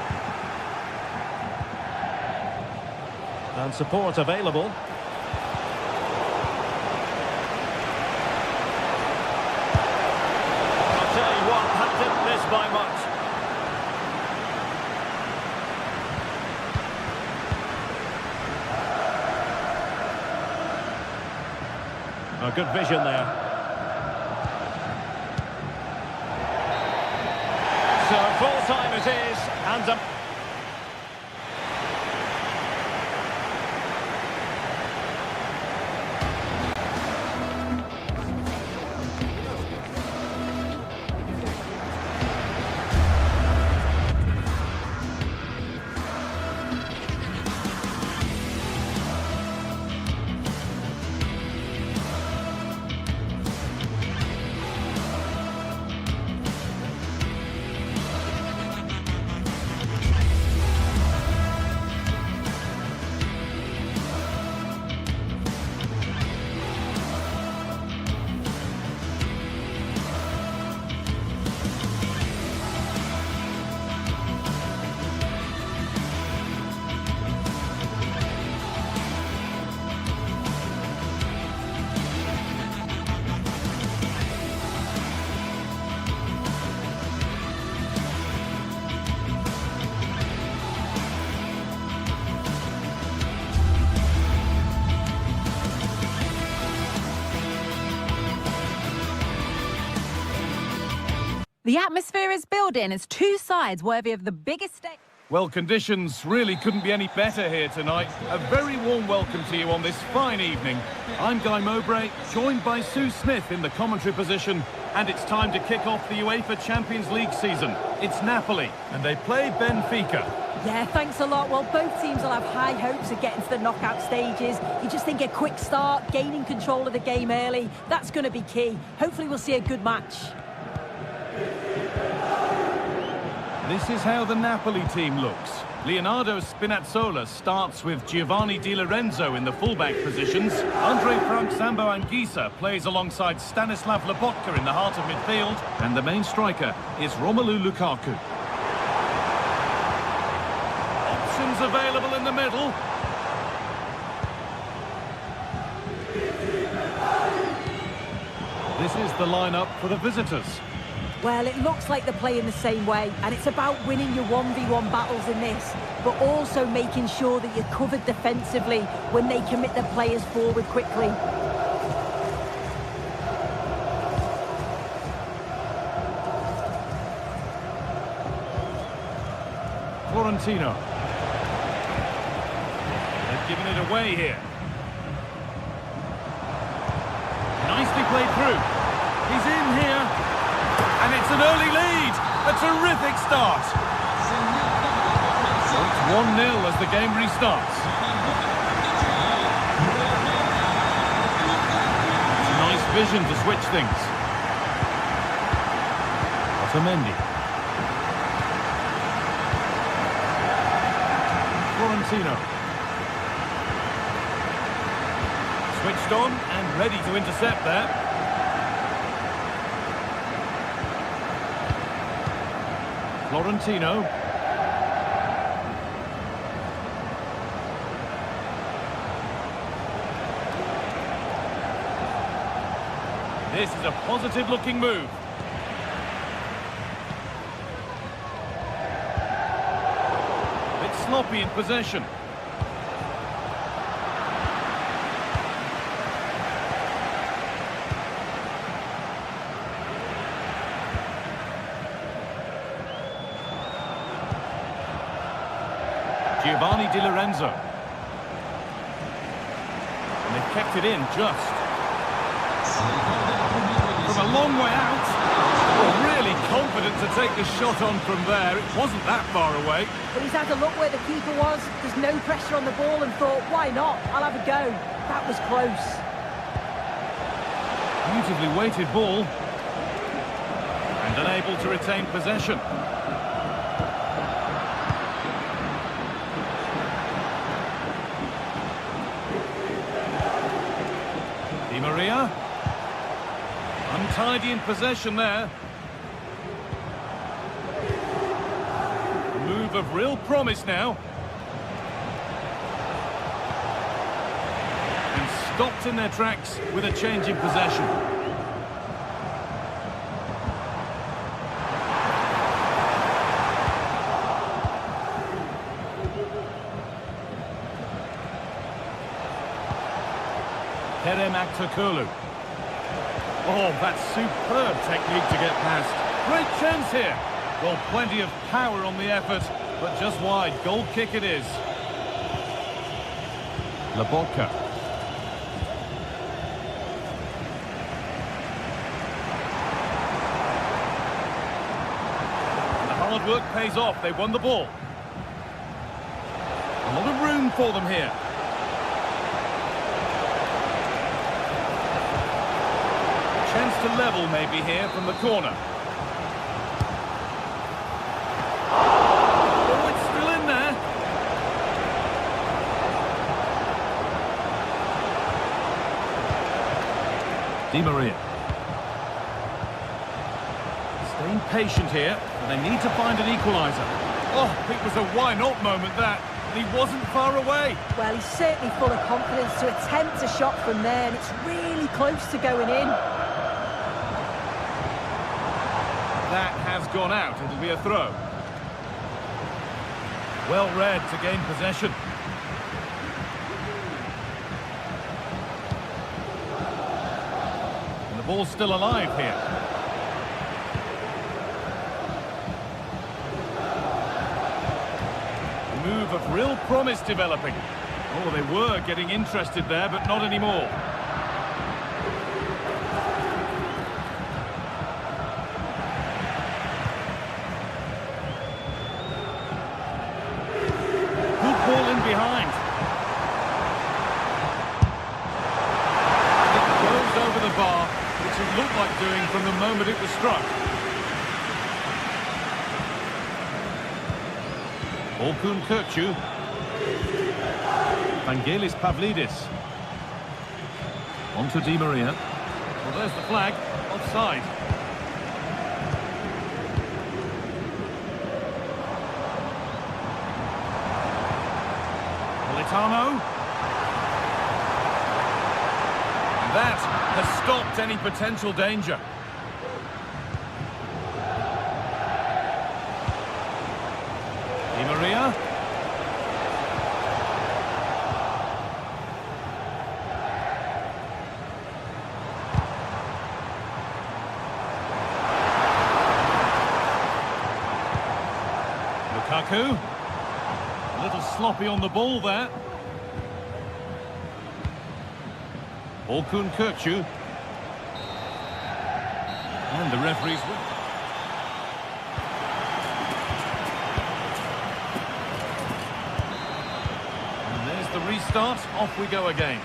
A: And support available. I'll tell you what, that didn't miss by much. Oh, good vision there. So full time it is, and
D: The atmosphere is building as two sides worthy of the biggest stake.
E: Well, conditions really couldn't be any better here tonight. A very warm welcome to you on this fine evening. I'm Guy Mowbray, joined by Sue Smith in the commentary position, and it's time to kick off the UEFA Champions League season. It's Napoli, and they play Benfica.
F: Yeah, thanks a lot. Well, both teams will have high hopes of getting to the knockout stages. You just think a quick start, gaining control of the game early, that's going to be key. Hopefully we'll see a good match.
E: This is how the Napoli team looks. Leonardo Spinazzola starts with Giovanni Di Lorenzo in the fullback positions. Andre Frank Sambo Anguissa plays alongside Stanislav Lobotka in the heart of midfield. And the main striker is Romelu Lukaku. Options available in the middle. This is the lineup for the visitors.
F: Well, it looks like they're playing the same way, and it's about winning your 1v1 battles in this, but also making sure that you're covered defensively when they commit their players forward quickly.
E: Florentino. given it away here. Nicely played through. He's in here. And it's an early lead. A terrific start. So it's 1-0 as the game restarts. It's nice vision to switch things. Otamendi. Florentino. Switched on and ready to intercept there. Florentino. This is a positive-looking move. Bit sloppy in possession. Giovanni Di Lorenzo. And they've kept it in just. From a long way out. Well, really confident to take the shot on from there. It wasn't that far away.
F: But he's had a look where the keeper was. There's no pressure on the ball and thought, why not? I'll have a go. That was close.
E: Beautifully weighted ball. And unable to retain possession. Di Maria. Untidy in possession there. A move of real promise now. And stopped in their tracks with a change in possession. Kerem Aktürkoğlu. Oh, that's superb technique to get past. Great chance here. Well, plenty of power on the effort, but just wide. Goal kick it is. Lobotka. The hard work pays off. They won the ball. A lot of room for them here. Chance to level maybe here from the corner. Oh, it's still in there. Di Maria. Staying patient here, and they need to find an equaliser. Oh, it was a why not moment that, and he wasn't far away.
F: Well, he's certainly full of confidence to attempt a shot from there, and it's really close to going in.
E: That has gone out. It'll be a throw. Well read to gain possession. And the ball's still alive here. A move of real promise developing. Oh, they were getting interested there, but not anymore. Behind. It goes over the bar, which it looked like doing from the moment it was struck. Orkun Kökçü. Vangelis Pavlidis. On to Di Maria. Well, there's the flag. Offside. That has stopped any potential danger. Di Maria. Lukaku. A little sloppy on the ball there. Orkun Kökçü. And the referee's win. And there's the restart. Off we go again.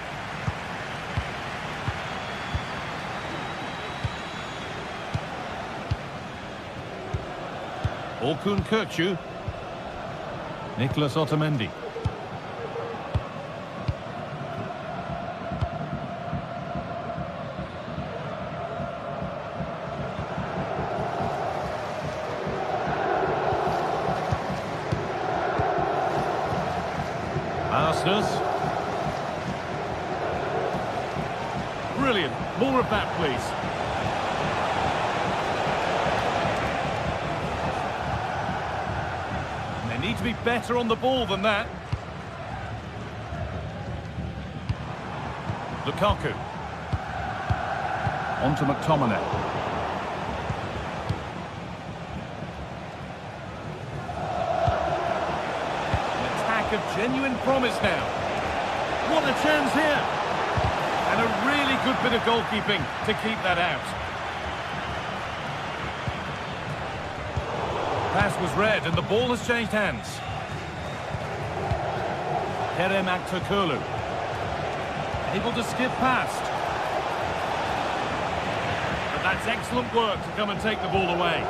E: Orkun Kökçü. Nicholas Otamendi. Arsenal. Brilliant. More of that, please. Need to be better on the ball than that. Lukaku. On to McTominay. An attack of genuine promise now. What a chance here. And a really good bit of goalkeeping to keep that out. Pass was read and the ball has changed hands. Kerem Aktürkoğlu. Able to skip past. But that's excellent work to come and take the ball away.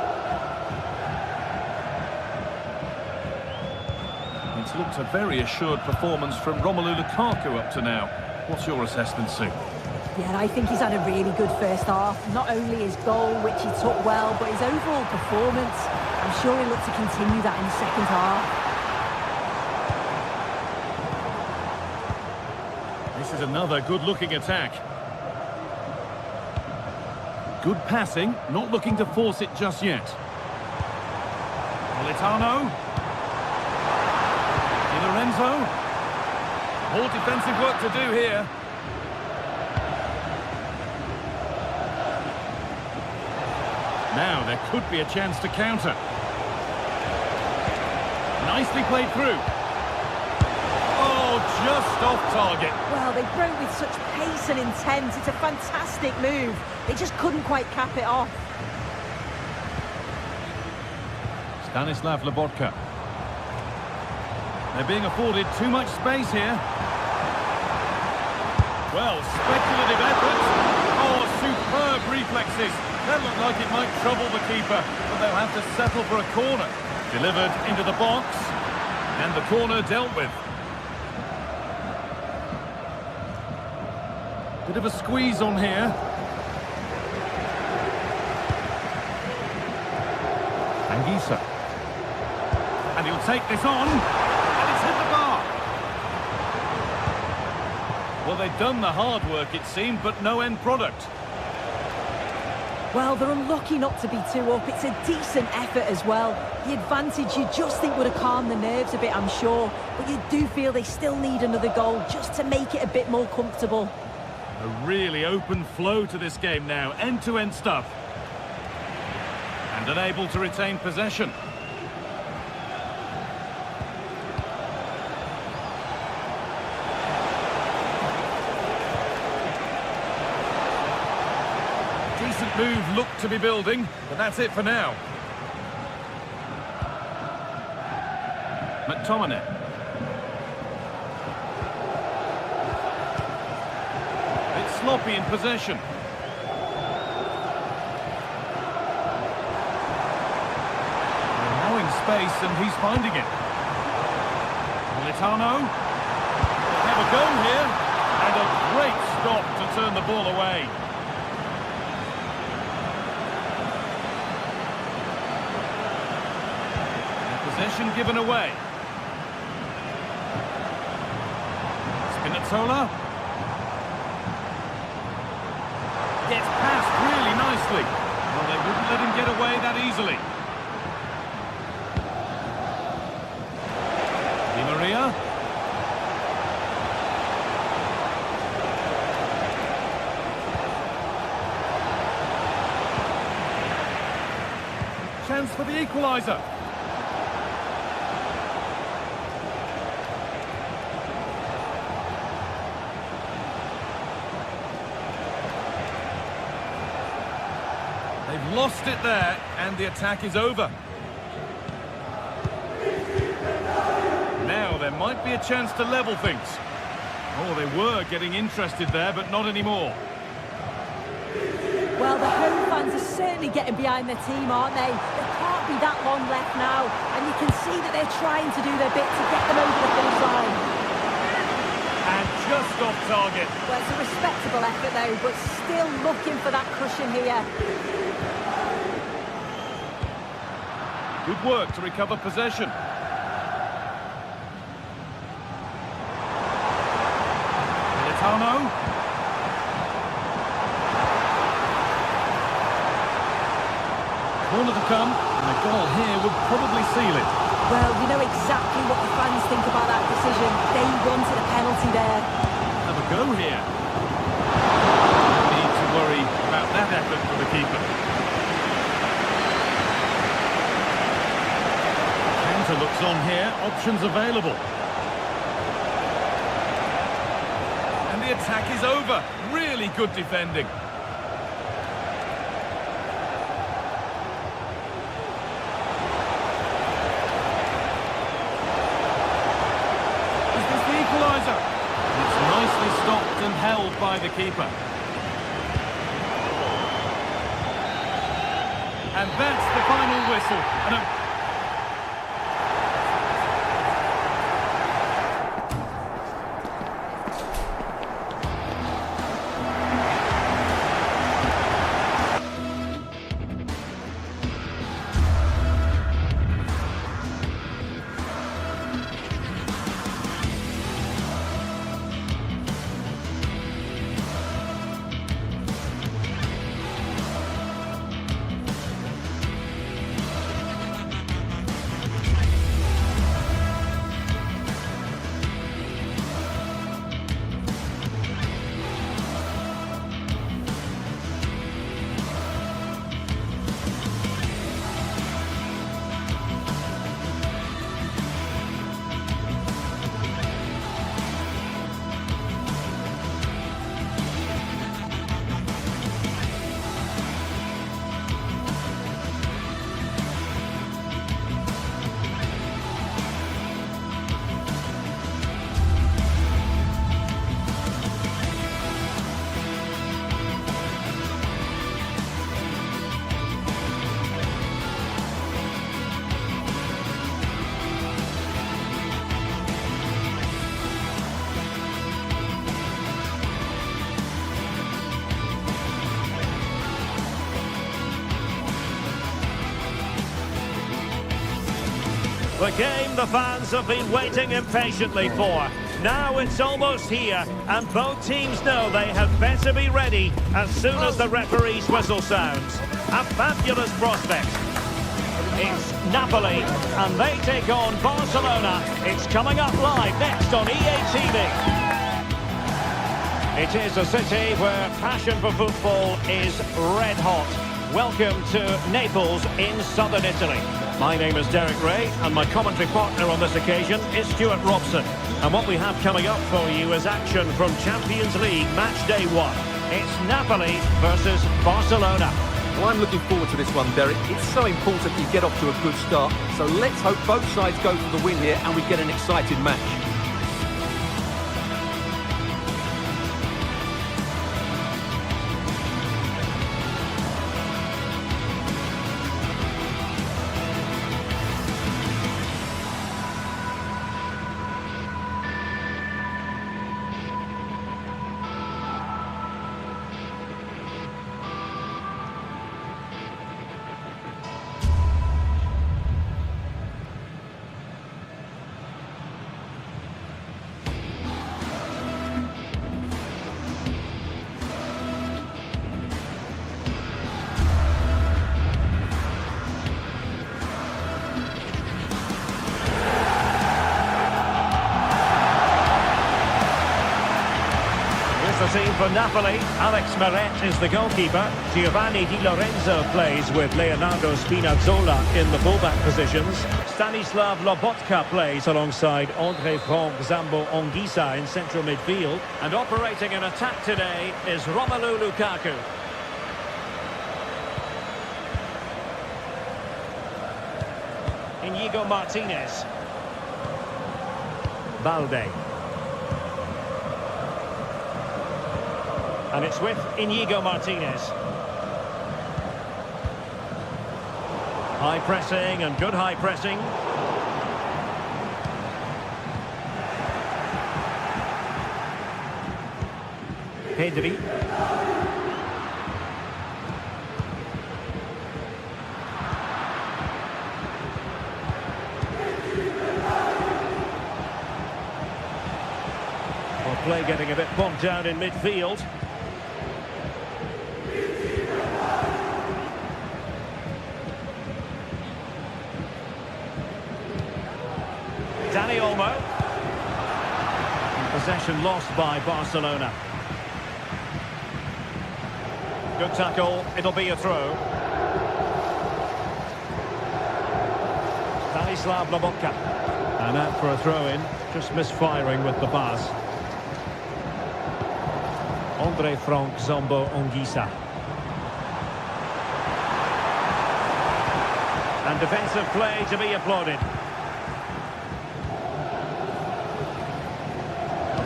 E: It's looked a very assured performance from Romelu Lukaku up to now. What's your assessment, Sue?
F: Yeah, I think he's had a really good first half. Not only his goal, which he took well, but his overall performance. I'm sure he'll look to continue that in the second half.
E: This is another good-looking attack. Good passing, not looking to force it just yet. Militano. Di Lorenzo. More defensive work to do here. Now there could be a chance to counter. Nicely played through. Oh, just off target.
F: Well, they broke with such pace and intent. It's a fantastic move. They just couldn't quite cap it off.
E: Stanislav Lobotka. They're being afforded too much space here. Well, speculative effort. Oh, superb reflexes. That looked like it might trouble the keeper, but they'll have to settle for a corner. Delivered into the box, and the corner dealt with. Bit of a squeeze on here. Anguissa. And he'll take this on, and it's hit the bar. Well, they've done the hard work, it seemed, but no end product.
F: Well, they're unlucky not to be 2 up. It's a decent effort as well. The advantage you just think would have calmed the nerves a bit, I'm sure. But you do feel they still need another goal just to make it a bit more comfortable.
E: A really open flow to this game now. End-to-end stuff. And unable to retain possession. Decent move looked to be building, but that's it for now. McTominay. It's sloppy in possession. Allowing space and he's finding it. Militano. They'll have a go here. And a great stop to turn the ball away. Possession given away. Spinazzola. Gets past really nicely. Well, they wouldn't let him get away that easily. Di Maria. Chance for the equaliser. They've lost it there, and the attack is over. Now there might be a chance to level things. Oh, they were getting interested there, but not anymore.
F: Well, the home fans are certainly getting behind their team, aren't they? There can't be that long left now, and you can see that they're trying to do their bit to get them over the finish line.
E: And just off target.
F: Well, it's a respectable effort, though, but still looking for that cushion here.
E: Good work to recover possession. Militano. Corner to come, and a goal here would probably seal it.
F: Well, you know exactly what the fans think about that decision. They wanted a penalty there.
E: Have a go here. Need to worry about that effort for the keeper. Counter looks on here, options available. And the attack is over. Really good defending. It's nicely stopped and held by the keeper. And that's the final whistle.
A: The game the fans have been waiting impatiently for. Now it's almost here, and both teams know they had better be ready as soon as the referee's whistle sounds. A fabulous prospect. It's Napoli, and they take on Barcelona. It's coming up live next on EA TV. It is a city where passion for football is red hot. Welcome to Naples in southern Italy. My name is Derek Ray, and my commentary partner on this occasion is Stuart Robson. And what we have coming up for you is action from Champions League match day 1. It's Napoli versus Barcelona.
B: Well, I'm looking forward to this one, Derek. It's so important you get off to a good start. So let's hope both sides go for the win here and we get an exciting match.
A: The team for Napoli. Alex Meret is the goalkeeper. Giovanni Di Lorenzo plays with Leonardo Spinazzola in the fullback positions. Stanislav Lobotka plays alongside André Franck Zambo Anguissa in central midfield. And operating in attack today is Romelu Lukaku. Inigo Martinez. Balde. And it's with Inigo Martinez. High pressing and good high pressing. Pedri. Well, play getting a bit bogged down in midfield. Dani Olmo. Possession lost by Barcelona. Good tackle, it'll be a throw. Stanislav Lobotka. And out for a throw-in, just misfiring with the pass. Frank Zombo Ongisa. And defensive play to be applauded.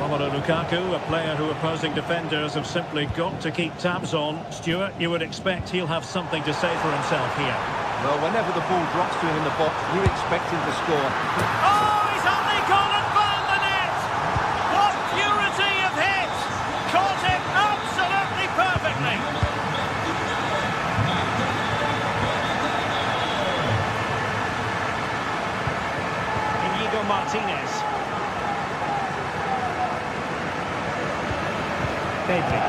A: Romelu Lukaku, a player who opposing defenders have simply got to keep tabs on. Stuart, you would expect he'll have something to say for himself here.
B: Well, whenever the ball drops to him in the box, you expect him to score.
A: Oh, he's only gone and found the net! What purity of hit! Caught it absolutely perfectly! Inigo Martinez. Pedri.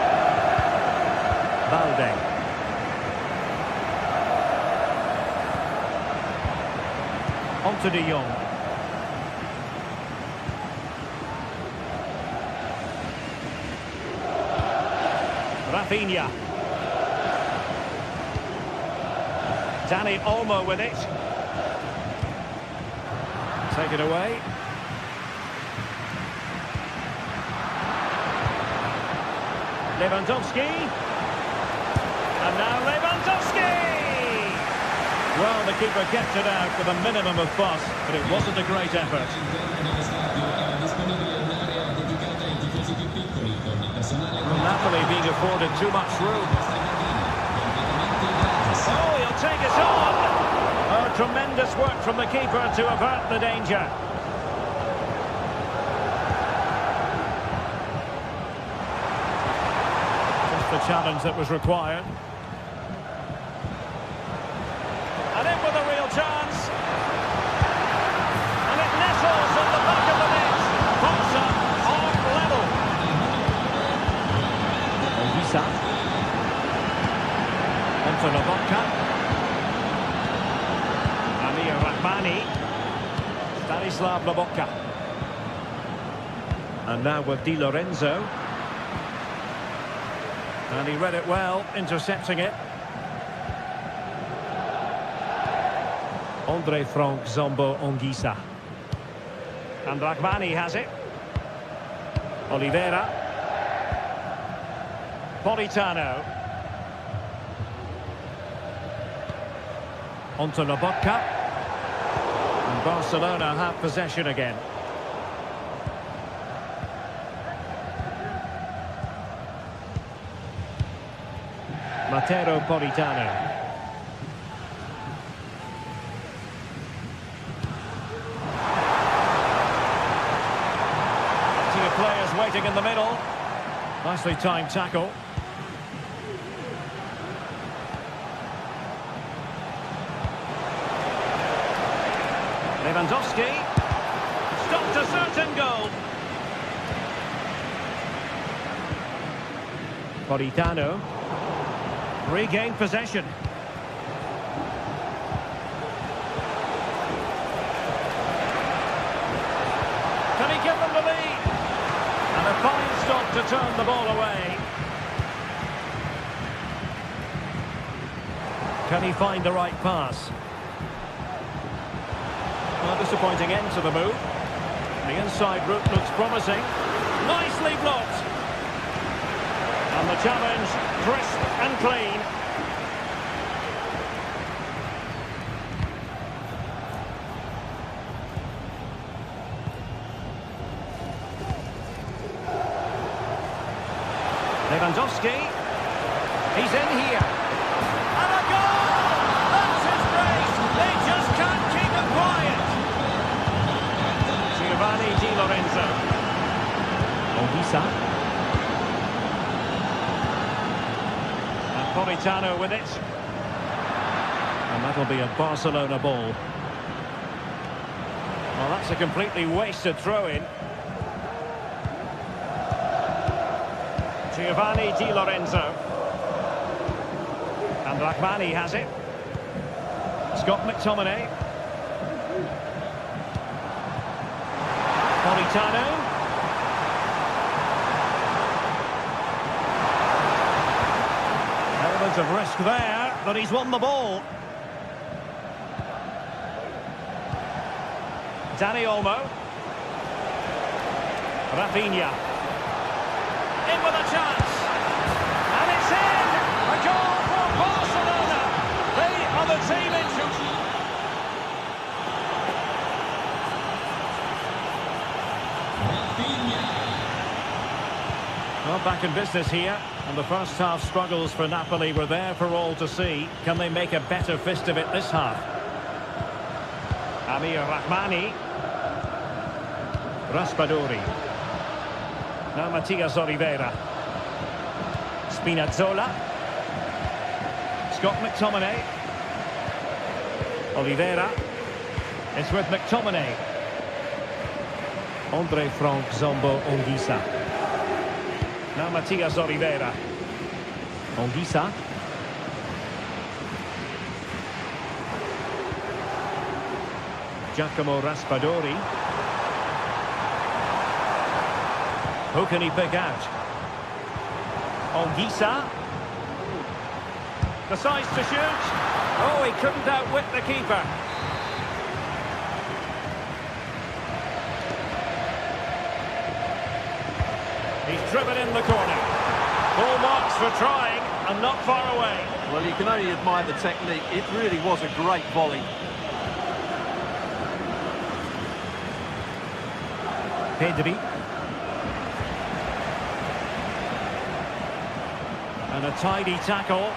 A: Balde. On to De Jong. Rafinha. Dani Olmo with it. Take it away. Lewandowski. And now Lewandowski! Well, the keeper kept it out with a minimum of fuss, but it wasn't a great effort. Napoli being afforded too much room. Oh, he'll take it on! Oh, tremendous work from the keeper to avert the danger. The challenge that was required. And in with a real chance. And it nestles at the back of the net. Barca on level. Ongisa. Onto Lobotka. Amir Rahmani. Stanislav Lobotka. And now with Di Lorenzo. And he read it well, intercepting it. Frank Zombo Ongisa. And Rahmani has it. Oliveira. Politano. Onto Lobotka. And Barcelona have possession again. Mateo Politano. Two players waiting in the middle. Nicely timed tackle. Lewandowski. Stopped a certain goal. Politano. Regained possession. Can he give them the lead? And a fine stop to turn the ball away. Can he find the right pass? Well, disappointing end to the move. The inside route looks promising. Nicely blocked. And the challenge, crisp and clean. Lewandowski. He's in here. And a goal! That's his brace. They just can't keep it quiet. Giovanni Di Lorenzo. Ogisa. And Politano with it. And that'll be a Barcelona ball. Well, that's a completely wasted throw-in. Giovanni Di Lorenzo. And Rahmani has it. Scott McTominay. Politano. Element of risk there, but he's won the ball. Dani Olmo. Rafinha. In with a chance. And it's in! A goal for Barcelona! They are the team in charge. Well, back in business here. And the first half struggles for Napoli were there for all to see. Can they make a better fist of it this half? Amir Rahmani. Raspadori. Now Matias Oliveira. Spinazzola. Scott McTominay. Oliveira. It's with McTominay. Andre Frank Zombo Ongisa. Now Matias Oliveira. Ongisa. Giacomo Raspadori. Who can he pick out? Ongisa. The size to shoot. Oh, he couldn't outwit the keeper. He's driven in the corner. Full marks for trying and not far away.
B: Well, you can only admire the technique. It really was a great volley.
A: Pedri. And a tidy tackle.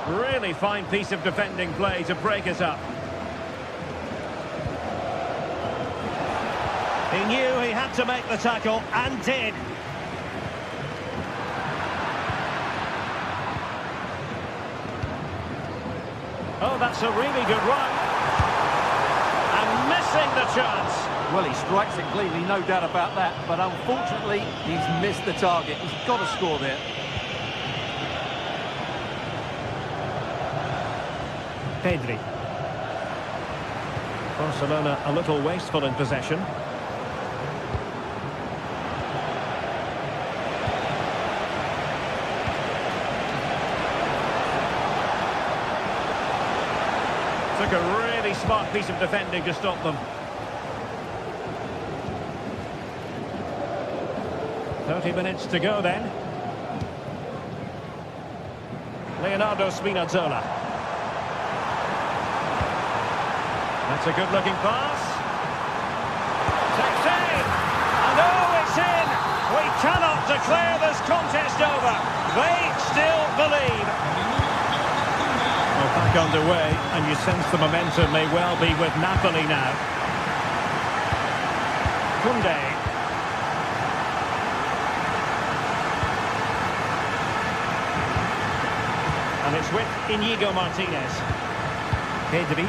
A: Really fine piece of defending play to break us up. He knew he had to make the tackle and did. Oh, that's a really good run. And missing the chance.
B: Well, he strikes it cleanly, no doubt about that. But unfortunately, he's missed the target. He's got to score there.
A: Pedri. Barcelona a little wasteful in possession. Took a really smart piece of defending to stop them. 30 minutes to go then. Leonardo Spinazzola. That's a good-looking pass. Takes aim. And oh, it's in. We cannot declare this contest over. They still believe. Well, back underway, and you sense the momentum may well be with Napoli now. Koundé. And it's with Inigo Martinez. Pedri.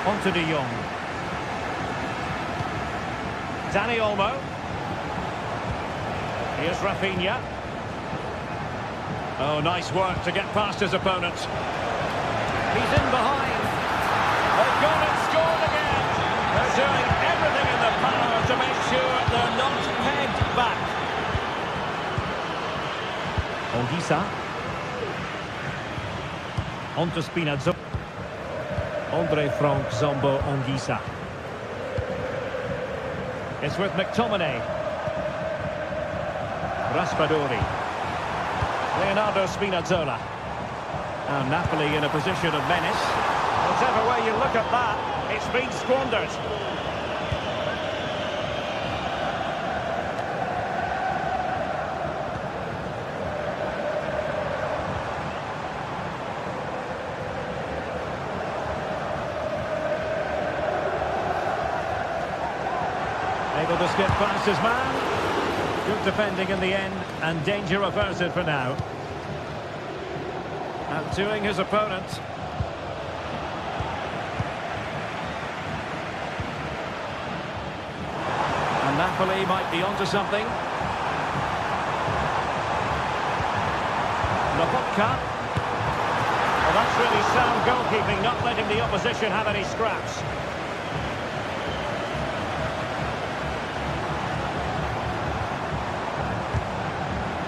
A: On to De Jong. Dani Olmo. Here's Rafinha. Oh, nice work to get past his opponent. He's in behind. They've gone and scored again. They're doing everything in their power to make sure they're not pegged back. Ongisa. On to Spinazzola. Andre Frank Zombo Ongisa. It's with McTominay. Raspadori. Leonardo Spinazzola. And Napoli in a position of menace. Whatever way you look at that, it's been squandered. Able to skip past his man. Good defending in the end, and danger averted for now. Outdoing his opponent. And Napoli might be onto something. Lobotka. Well, that's really sound goalkeeping, not letting the opposition have any scraps.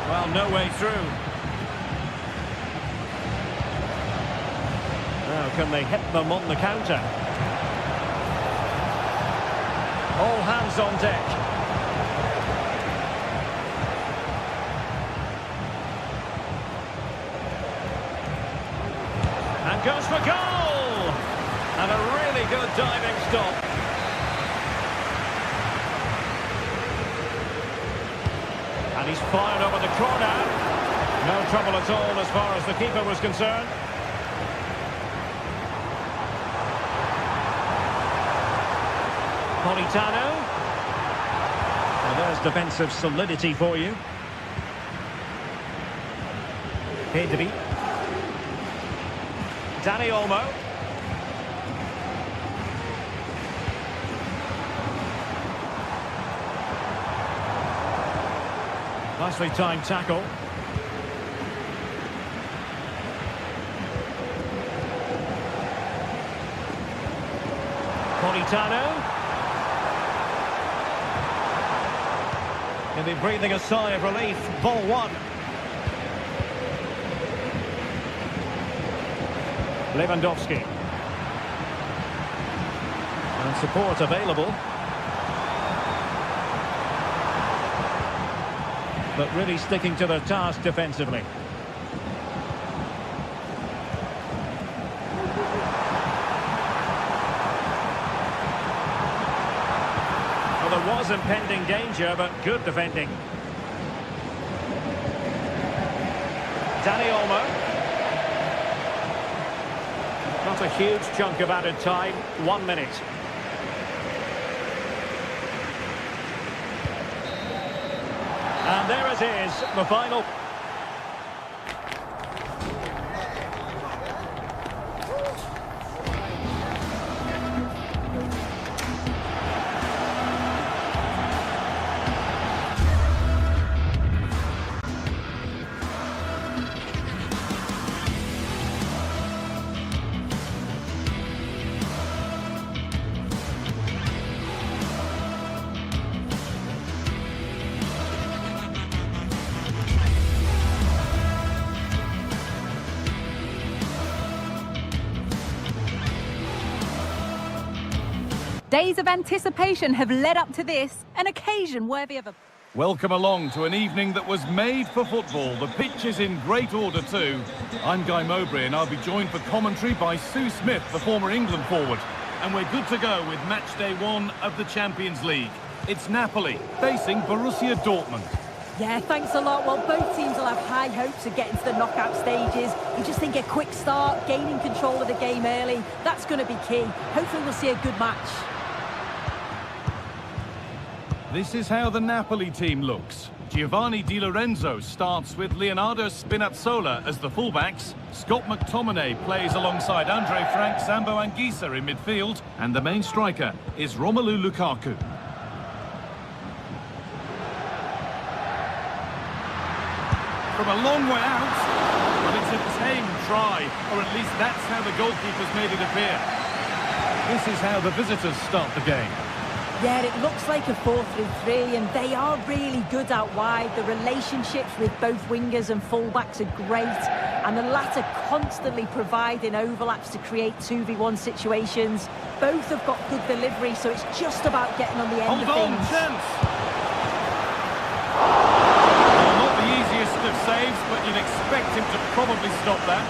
A: Well, no way through. Now, can they hit them on the counter? All hands on deck. And goes for goal! And a really good diving stop. And he's fired over the corner. No trouble at all as far as the keeper was concerned. Politano. Well, there's defensive solidity for you. Pedri. Dani Olmo. Nicely timed tackle. Politano. He'll be breathing a sigh of relief. Ball one. Lewandowski. And support available. But really sticking to their task defensively. Well, there was impending danger, but good defending. Dani Olmo. Not a huge chunk of added time. 1 minute. And there it is, the final.
D: Days of anticipation have led up to this, an occasion worthy of a...
E: Welcome along to an evening that was made for football. The pitch is in great order too. I'm Guy Mowbray and I'll be joined for commentary by Sue Smith, the former England forward. And we're good to go with match day 1 of the Champions League. It's Napoli facing Borussia Dortmund.
F: Yeah, thanks a lot. Well, both teams will have high hopes of getting to the knockout stages. You just think a quick start, gaining control of the game early, that's going to be key. Hopefully we'll see a good match.
E: This is how the Napoli team looks. Giovanni Di Lorenzo starts with Leonardo Spinazzola as the fullbacks. Scott McTominay plays alongside Andre Frank, Zambo Anguissa in midfield. And the main striker is Romelu Lukaku. From a long way out, but it's a tame try, or at least that's how the goalkeeper's made it appear. This is how the visitors start the game.
F: Yeah, it looks like a 4-3-3, and they are really good out wide. The relationships with both wingers and fullbacks are great, and the latter constantly providing overlaps to create 2v1 situations. Both have got good delivery, so it's just about getting on the end of things.
E: Chance! Well, not the easiest of saves, but you'd expect him to probably stop that.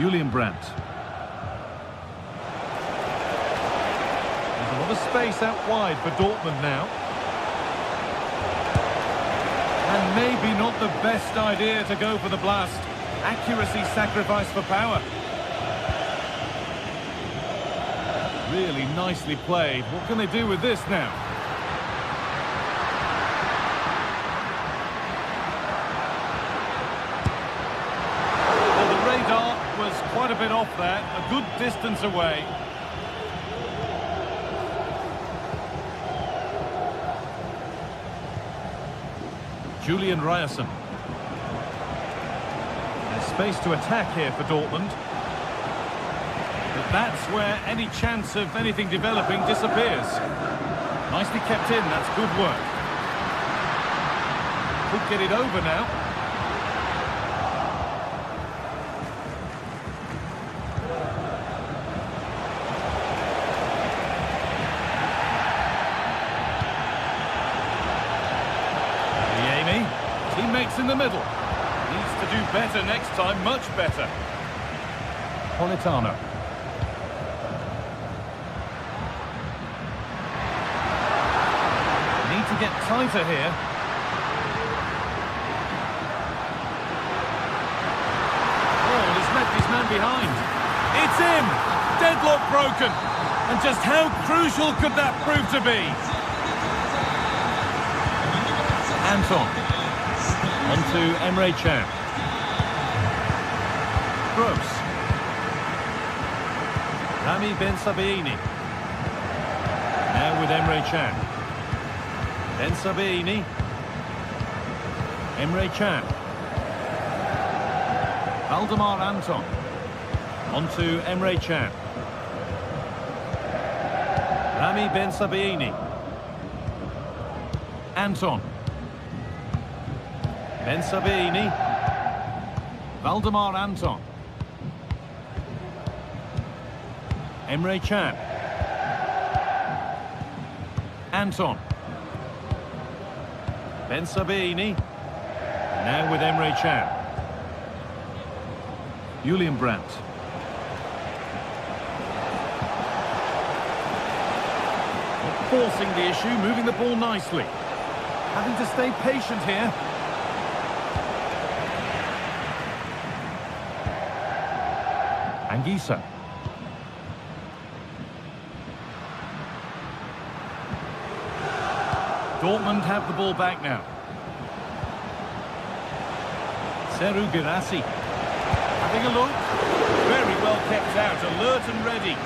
E: Julian Brandt. There's a lot of space out wide for Dortmund now. And maybe not the best idea to go for the blast. Accuracy sacrificed for power. Really nicely played. What can they do with this now? Well, the radar was quite a bit off there. A good distance away. Julian Ryerson. There's space to attack here for Dortmund. But that's where any chance of anything developing disappears. Nicely kept in, that's good work. Could get it over now. Teammates in the middle. Needs to do better next time, much better. Politano. Need to get tighter here. Oh, he's left his man behind. It's in! Deadlock broken. And just how crucial could that prove to be? Anton. On to Emre Can. Gross. Rami Ben Sabaini. Now with Emre Can. Ben Sabaini. Emre Can. Valdemar Anton. On to Emre Can. Rami Ben Sabaini. Anton. Ben Sabaini. Valdemar Anton. Emre Can. Anton. Ben Sabaini. Now with Emre Can. Julian Brandt. Not forcing the issue, moving the ball nicely. Having to stay patient here. Anguissa. Dortmund have the ball back now. Serhou Guirassy. Having a look. Very well kept out, alert and ready.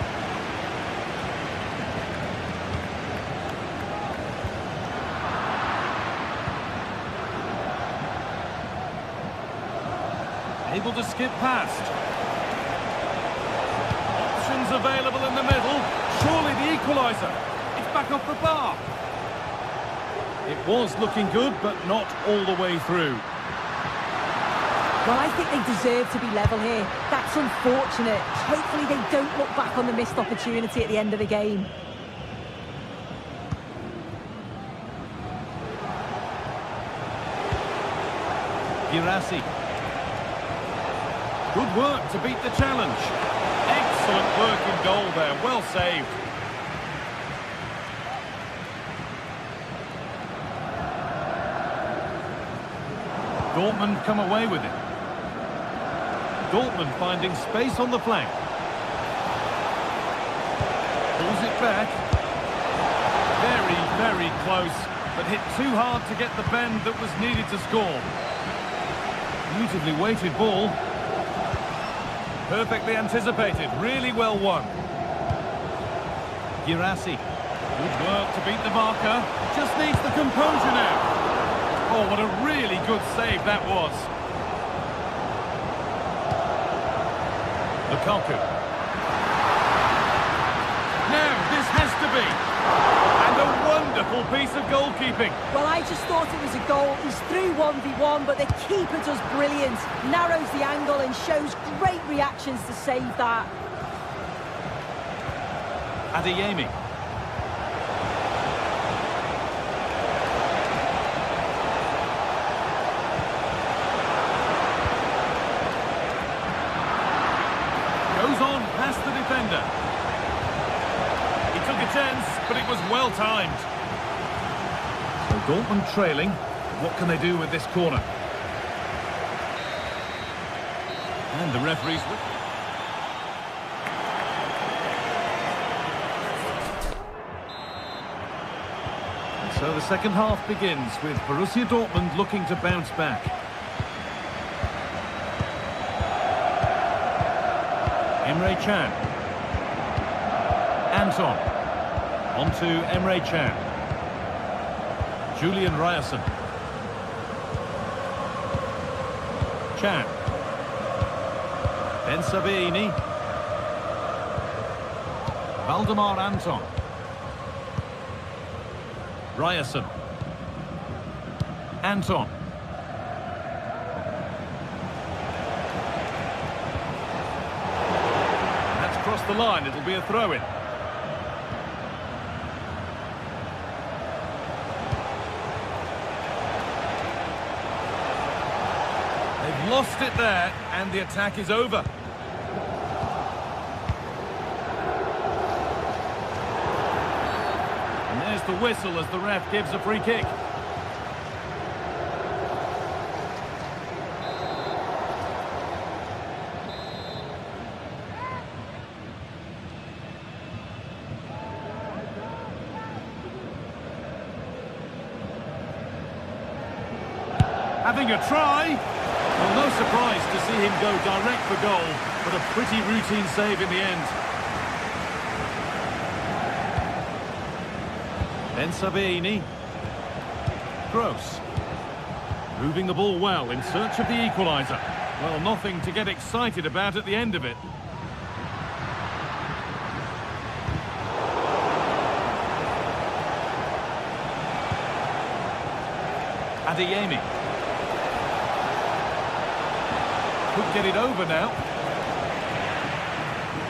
E: Able to skip past. Available in the middle, surely the equaliser. It's back off the bar. It was looking good, but not all the way through.
F: Well, I think they deserve to be level here. That's unfortunate. Hopefully they don't look back on the missed opportunity at the end of the game.
E: Guirassy. Good work to beat the challenge. Excellent work in goal there, well saved. Dortmund come away with it. Dortmund finding space on the flank. Pulls it back. Very, very close, but hit too hard to get the bend that was needed to score. Beautifully weighted ball. Perfectly anticipated, really well won. Guirassy. Good work to beat the marker. Just needs the composure now. Oh, what a really good save that was. Lukaku. Now, this has to be. And a wonderful piece of goalkeeping.
F: Well, I just thought it was a goal. He's through 1v1, but the keeper does brilliant. Narrows the angle and shows great reactions to save that.
E: Adeyemi. but it was well timed. So Dortmund trailing. What can they do with this corner? And the referee's with. And so the second half begins with Borussia Dortmund looking to bounce back. Emre Can. Anton. On to Emre Can. Julian Ryerson. Can. Ben Sabini. Valdemar Anton. Ryerson. Anton. That's crossed the line. It'll be a throw-in. They've lost it there, and the attack is over. And there's the whistle as the ref gives a free kick. Having a try. Well, no surprise to see him go direct for goal, but a pretty routine save in the end. Ben Sabini. Gross. Moving the ball well in search of the equaliser. Well, nothing to get excited about at the end of it. Adeyemi. Could get it over now.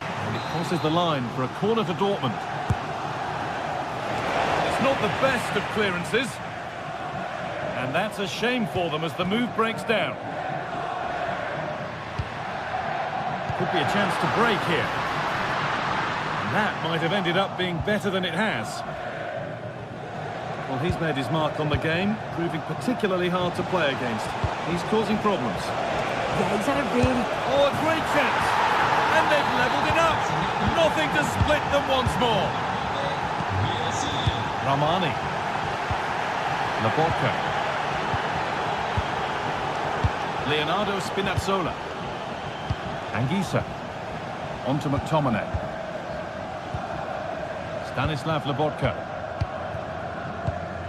E: And it crosses the line for a corner to Dortmund. It's not the best of clearances. And that's a shame for them as the move breaks down. Could be a chance to break here. And that might have ended up being better than it has. Well, he's made his mark on the game, proving particularly hard to play against. He's causing problems.
F: Yeah, he's had a really...
E: Oh, a great chance! And they've levelled it up! Nothing to split them once more! Ramani. Laporta. Leonardo Spinazzola. Anguissa. On to McTominay. Stanislav Laporta.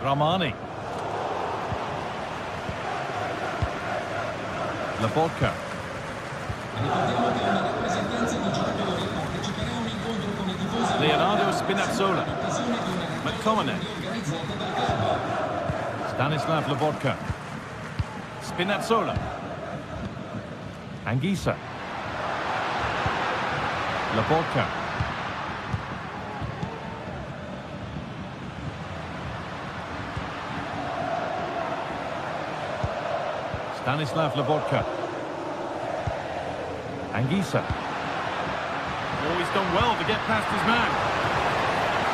E: Ramani. Laporta. Leonardo Spinazzola. McTominay. Stanislav Laporta. Spinazzola. Anguissa. Laporta. Stanislav Laporta. Anguissa. Oh, he's done well to get past his man.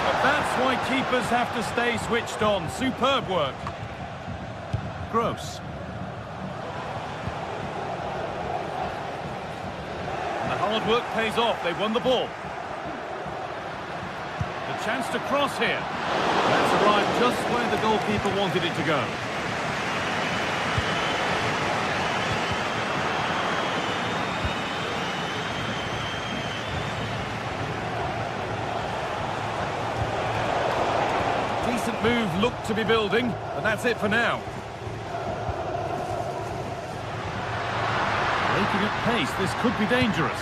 E: But that's why keepers have to stay switched on. Superb work. Gross. And the hard work pays off. They've won the ball. The chance to cross here. That's arrived just where the goalkeeper wanted it to go. Move looked to be building, but that's it for now. Breaking at pace, this could be dangerous.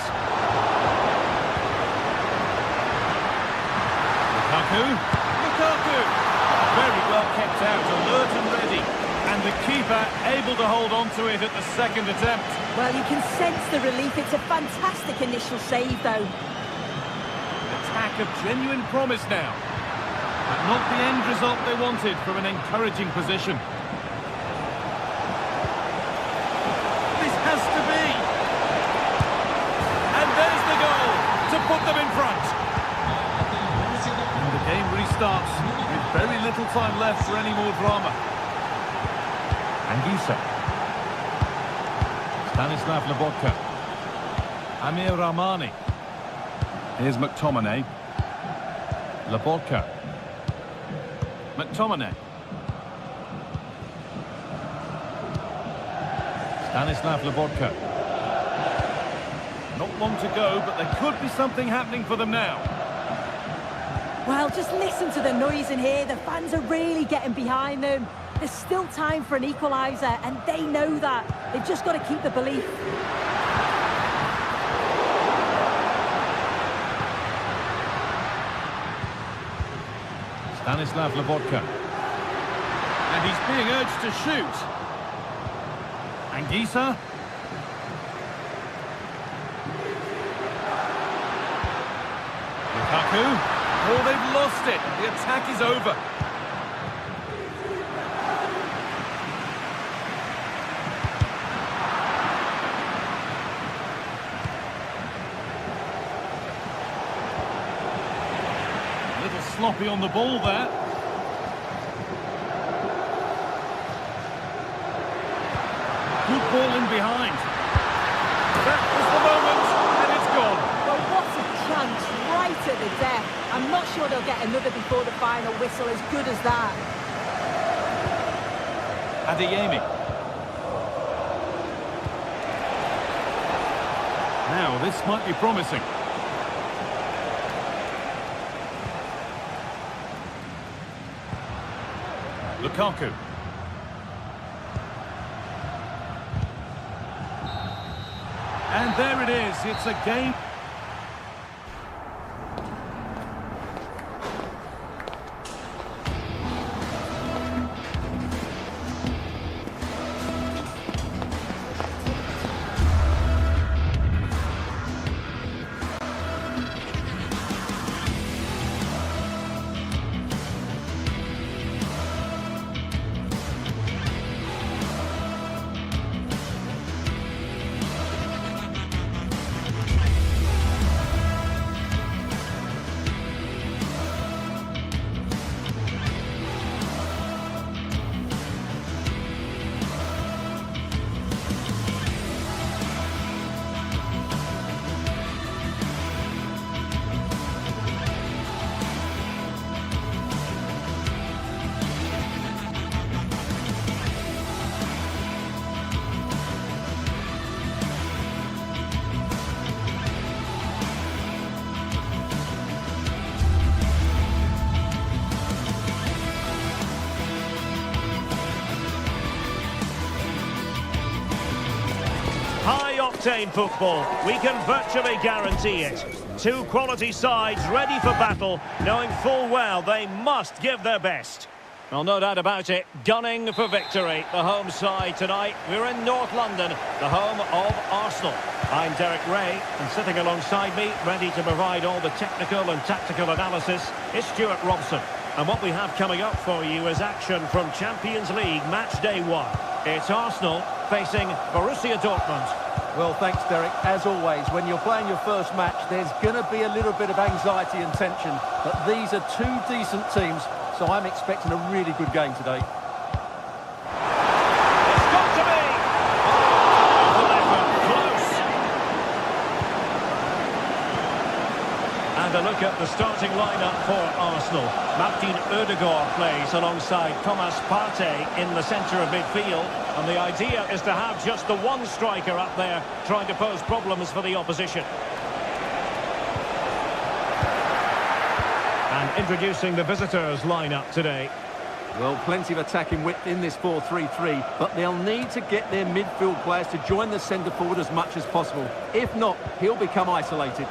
E: Lukaku! Very well kept out, alert and ready. And the keeper able to hold on to it at the second attempt.
F: Well, you can sense the relief. It's a fantastic initial save, though.
E: Attack of genuine promise now. But not the end result they wanted from an encouraging position. This has to be! And there's the goal to put them in front. And the game restarts. little time left for any more drama. Anguissa. Stanislav Lobotka. Amir Rahmani. Here's McTominay. Lobotka. McTominay. Stanislav Lobotka. Not long to go, but there could be something happening for them now.
F: Well, just listen to the noise in here. The fans are really getting behind them. There's still time for an equaliser, and they know that. They've just got to keep the belief.
E: Stanislav Lobotka. And he's being urged to shoot. Anguissa. Lukaku. Oh, they've lost it. The attack is over. A little sloppy on the ball there. Good ball in behind. That was the moment, and it's gone.
F: Well, what a chance right at the death. I'm not sure they'll get another before the final whistle as good as that.
E: Adeyemi. Now, this might be promising. Lukaku. And there it is. It's a game.
A: High-octane football, we can virtually guarantee it. Two quality sides ready for battle, knowing full well they must give their best. Well, no doubt about it, gunning for victory. The home side tonight, we're in North London, the home of Arsenal. I'm Derek Ray, and sitting alongside me, ready to provide all the technical and tactical analysis, is Stuart Robson. And what we have coming up for you is action from Champions League Match Day 1. It's Arsenal facing Borussia Dortmund.
B: Well, thanks, Derek. As always, when you're playing your first match, there's going to be a little bit of anxiety and tension. But these are two decent teams, so I'm expecting a really good game today.
A: It's got to be! Oh, close! And a look at the starting lineup for Arsenal. Martin Ødegaard plays alongside Thomas Partey in the centre of midfield. And the idea is to have just the one striker up there trying to pose problems for the opposition. And introducing the visitors' lineup today.
B: Well, plenty of attacking width in this 4-3-3, but they'll need to get their midfield players to join the centre forward as much as possible. If not, he'll become isolated.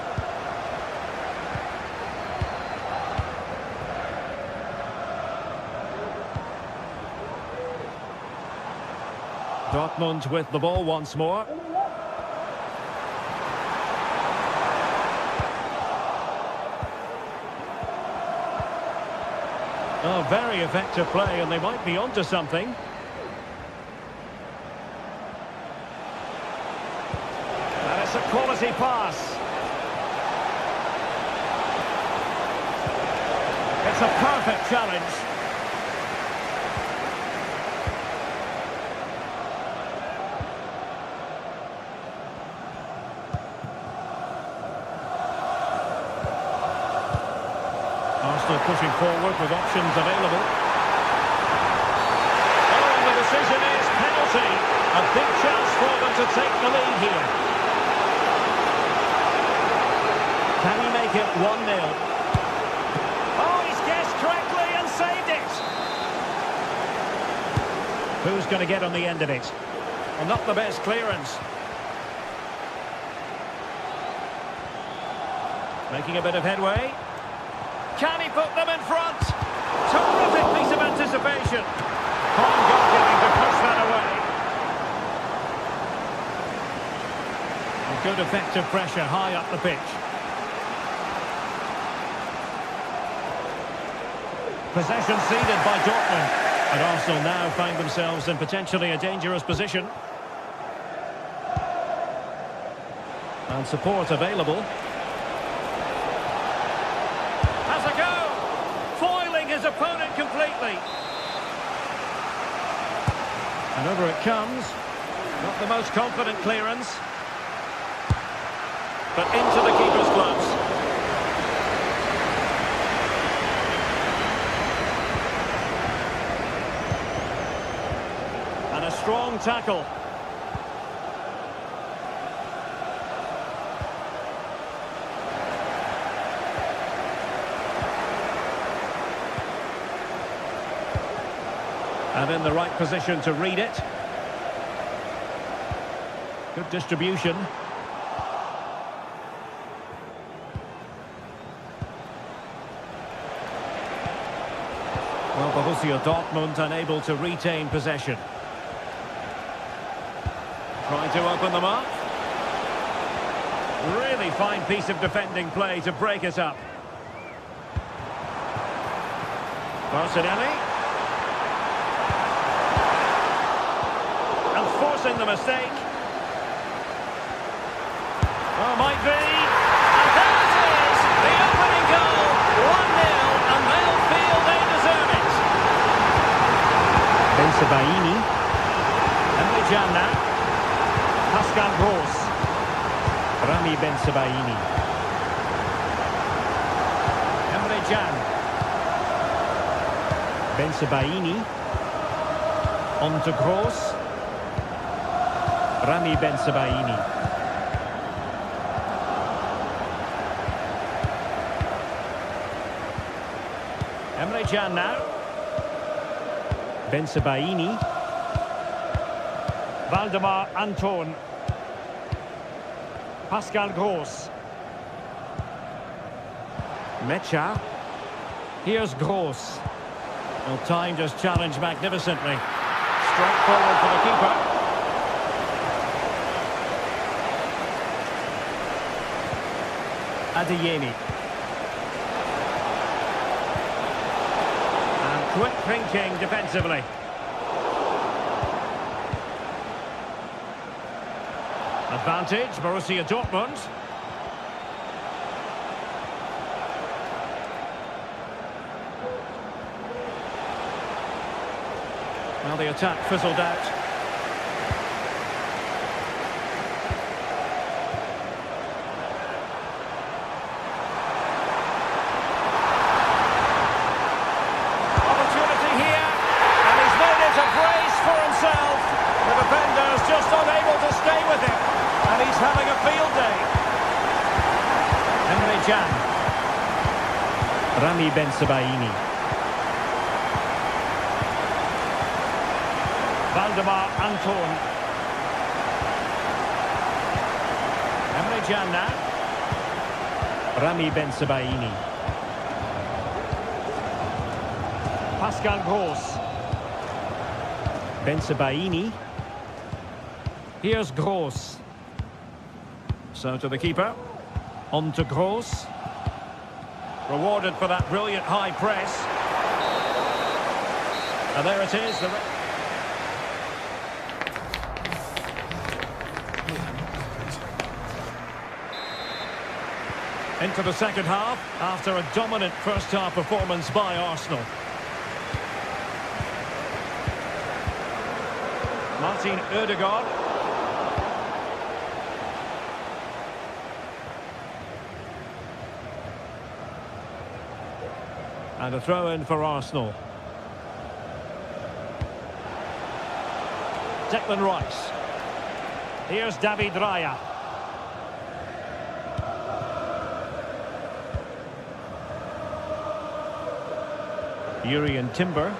A: Dortmund with the ball once more. Oh, very effective play, and they might be onto something. And it's a quality pass. It's a perfect challenge. pushing forward with options available. Oh, and the decision is penalty. A big chance for them to take the lead here. Can he make it 1-0? Oh, he's guessed correctly and saved it. Who's going to get on the end of it? Well, not the best clearance. Making a bit of headway. Can he put them in front? Terrific piece of anticipation. Fine goalkeeping to push that away. A good effective pressure high up the pitch. Possession ceded by Dortmund. And Arsenal now find themselves in potentially a dangerous position. And support available. Has a go! Foiling his opponent completely. And over it comes. Not the most confident clearance. But into the keeper's gloves. And a strong tackle. And in the right position to read it. Good distribution. Well, Borussia Dortmund unable to retain possession. Trying to open them up. Really fine piece of defending play to break it up. Martinelli. And forcing the mistake. Oh, might be. And there it is! The opening goal. 1-0, and they'll feel they deserve it. Bensebaini. Emre Can now. Pascal Gross. Rami Bensebaini. Emre Can. Bensebaini. On to Gross. Rami Bensebaini. Emre Can now. Bensebaini. Valdemar Anton. Pascal Gross. Mecha. Here's Gross. Well, timed his challenge magnificently. Straight forward for the keeper. Adeyemi. And quick thinking defensively. Advantage, Borussia Dortmund. Well, the attack fizzled out. Opportunity here, and he's made it a brace for himself. The defender's just unable to stay with him. And he's having a field day. Emre Can. Rami Bensebaini. Valdemar Anton. Emre Can now. Rami Bensebaini. Pascal Gross. Bensebaini. Here's Gross. So to the keeper, on to Gross. Rewarded for that brilliant high press. And there it is. Into the second half, after a dominant first-half performance by Arsenal. Martin Ødegaard. And a throw-in for Arsenal. Declan Rice. Here's David Raya. Jurrien Timber.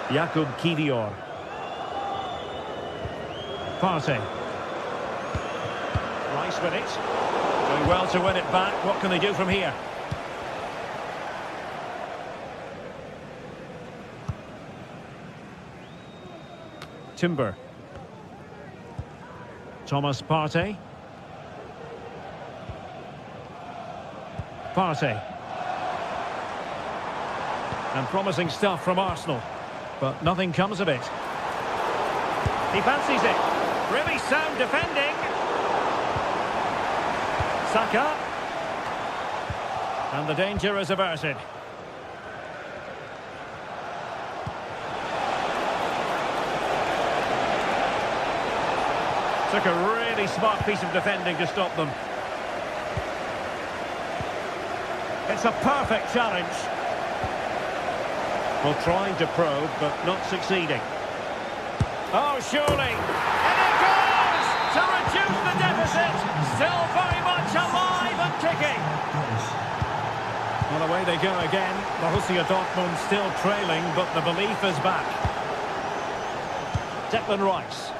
A: Jakub Kivior. Partey. Rice with it. Doing well to win it back. What can they do from here? Timber. Thomas Partey. Partey. And promising stuff from Arsenal, but nothing comes of it. He fancies it. Really sound defending. Saka. And the danger is averted. Took a really smart piece of defending to stop them. It's a perfect challenge. Well, trying to probe, but not succeeding. Oh, surely. And it goes to reduce the deficit. Still very much alive and kicking. Well, away they go again. Borussia Dortmund still trailing, but the belief is back. Declan Rice.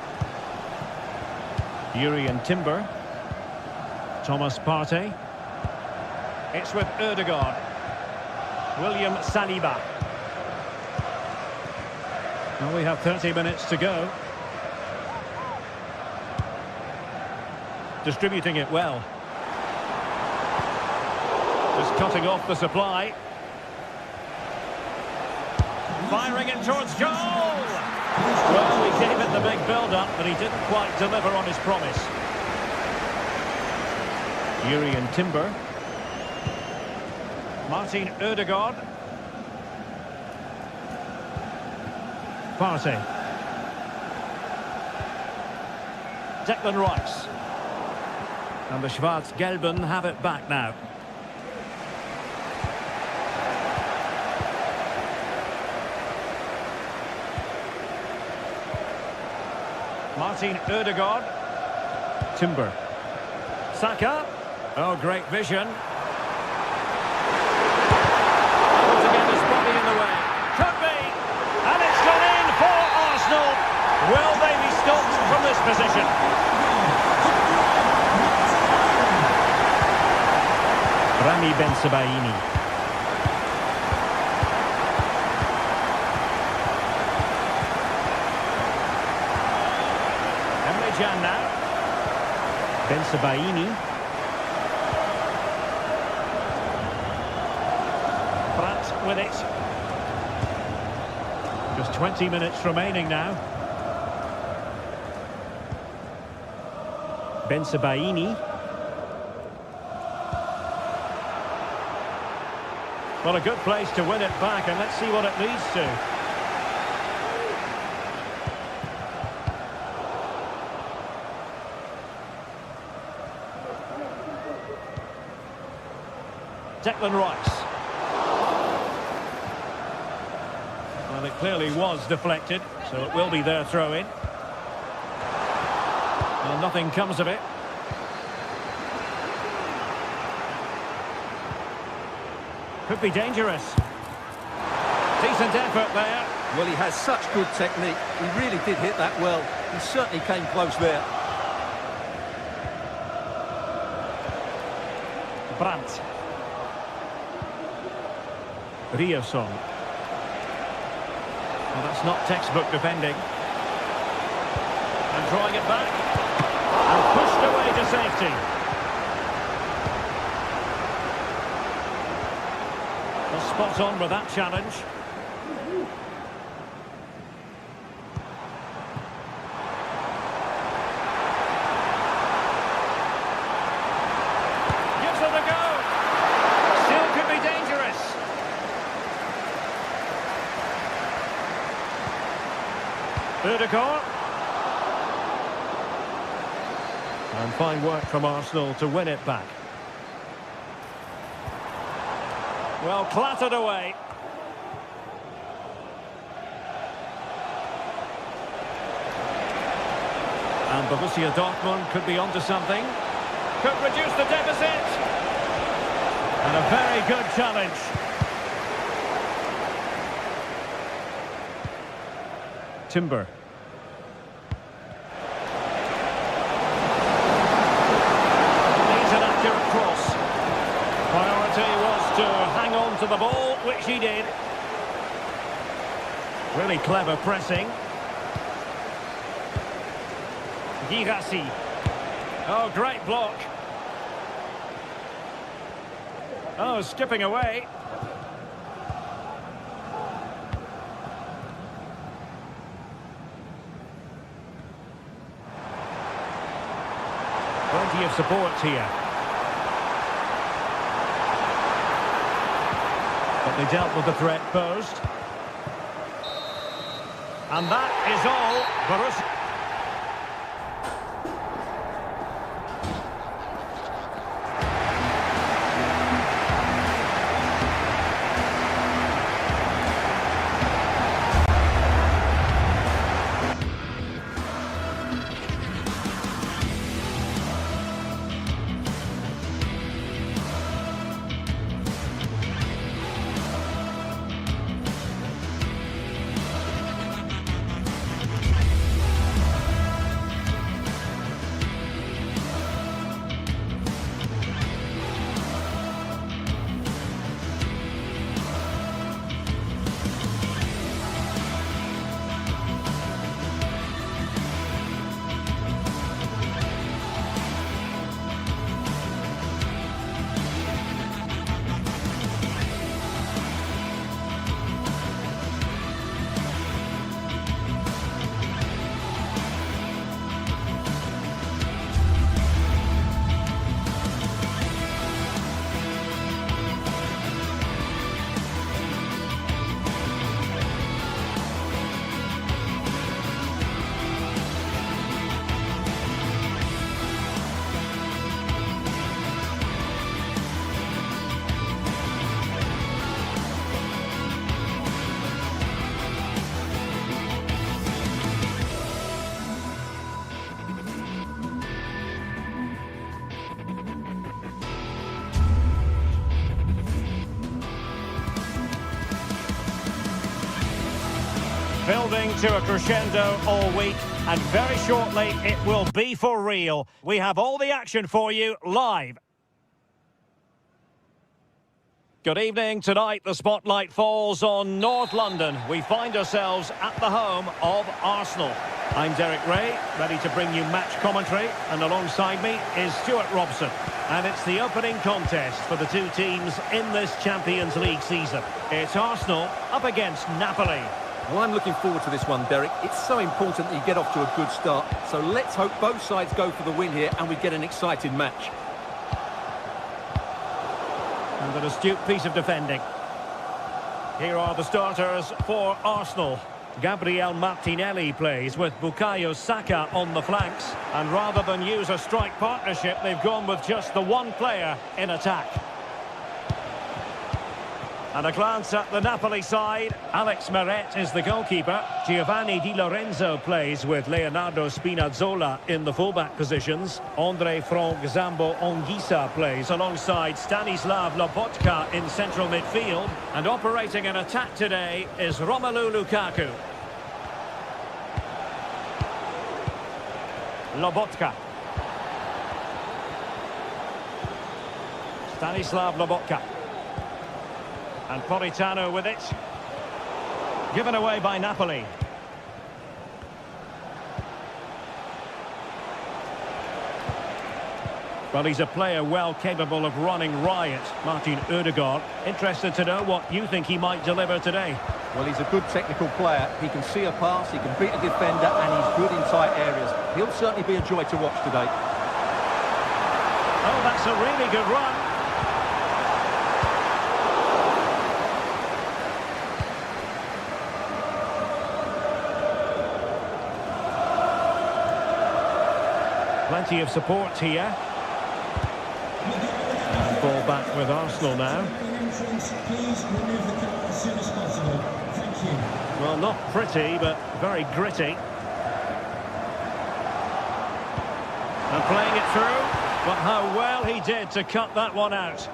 A: Jurrien Timber. Thomas Partey. It's with Ødegaard. William Saliba. Well, we have 30 minutes to go. Distributing it well. Just cutting off the supply. Firing it towards goal! Well, he gave it the big build-up, but he didn't quite deliver on his promise. Jurrien Timber. Martin Ødegaard. Partey. Declan Rice. And the Schwarz-Gelben have it back now. Martin Ødegaard. Timber. Saka. Oh, great vision. Puts again his body in the way. Could be. And it's gone in for Arsenal. Will they be stopped from this position? Rami Ben-Sebaini. Emre Can now. Ben-Sebaini. Brandt with it. Just 20 minutes remaining now. Ben-Sebaini. Well, a good place to win it back, and let's see what it leads to. Declan Rice. Well, it clearly was deflected, so it will be their throw-in. Well, nothing comes of it. Could be dangerous. Decent effort there.
B: Well, he has such good technique. He really did hit that well. He certainly came close there.
A: Brandt. Ryerson. Well, that's not textbook defending. And drawing it back. And pushed away to safety. Well, spot on with that challenge. Gives it a go. Still could be dangerous. Ødegaard. And fine work from Arsenal to win it back. Well, clattered away. And Borussia Dortmund could be onto something. Could reduce the deficit. And a very good challenge. Timber. Needs an accurate cross. Priority was to hang on to the ball, which he did. Really clever pressing. Girassi. Oh, great block. Oh, skipping away. Plenty of support here. But they dealt with the threat posed. And that is all. Borussia. Building to a crescendo all week, and very shortly it will be for real. We have all the action for you live. Good evening. Tonight the spotlight falls on North London. We find ourselves at the home of Arsenal. I'm Derek Ray, ready to bring you match commentary, and alongside me is Stuart Robson. And it's the opening contest for the two teams in this Champions League season. It's Arsenal up against Napoli.
B: Well, I'm looking forward to this one, Derek. It's so important that you get off to a good start. So let's hope both sides go for the win here and we get an exciting match.
A: And an astute piece of defending. Here are the starters for Arsenal. Gabriel Martinelli plays with Bukayo Saka on the flanks. And rather than use a strike partnership, they've gone with just the one player in attack. And a glance at the Napoli side. Alex Meret is the goalkeeper. Giovanni Di Lorenzo plays with Leonardo Spinazzola in the fullback positions. Andre Frank Zambo Anguissa plays alongside Stanislav Lobotka in central midfield. And operating an attack today is Romelu Lukaku. Lobotka. Stanislav Lobotka. And Politano with it. Given away by Napoli. Well, he's a player well capable of running riot, Martin Ødegaard. Interested to know what you think he might deliver today.
B: Well, he's a good technical player. He can see a pass, he can beat a defender, and he's good in tight areas. He'll certainly be a joy to watch today.
A: Oh, that's a really good run. Plenty of support here. And ball back with Arsenal now.
C: Please remove the car as soon as possible. Thank you.
A: Well, not pretty, but very gritty. And playing it through, but how well he did to cut that one out.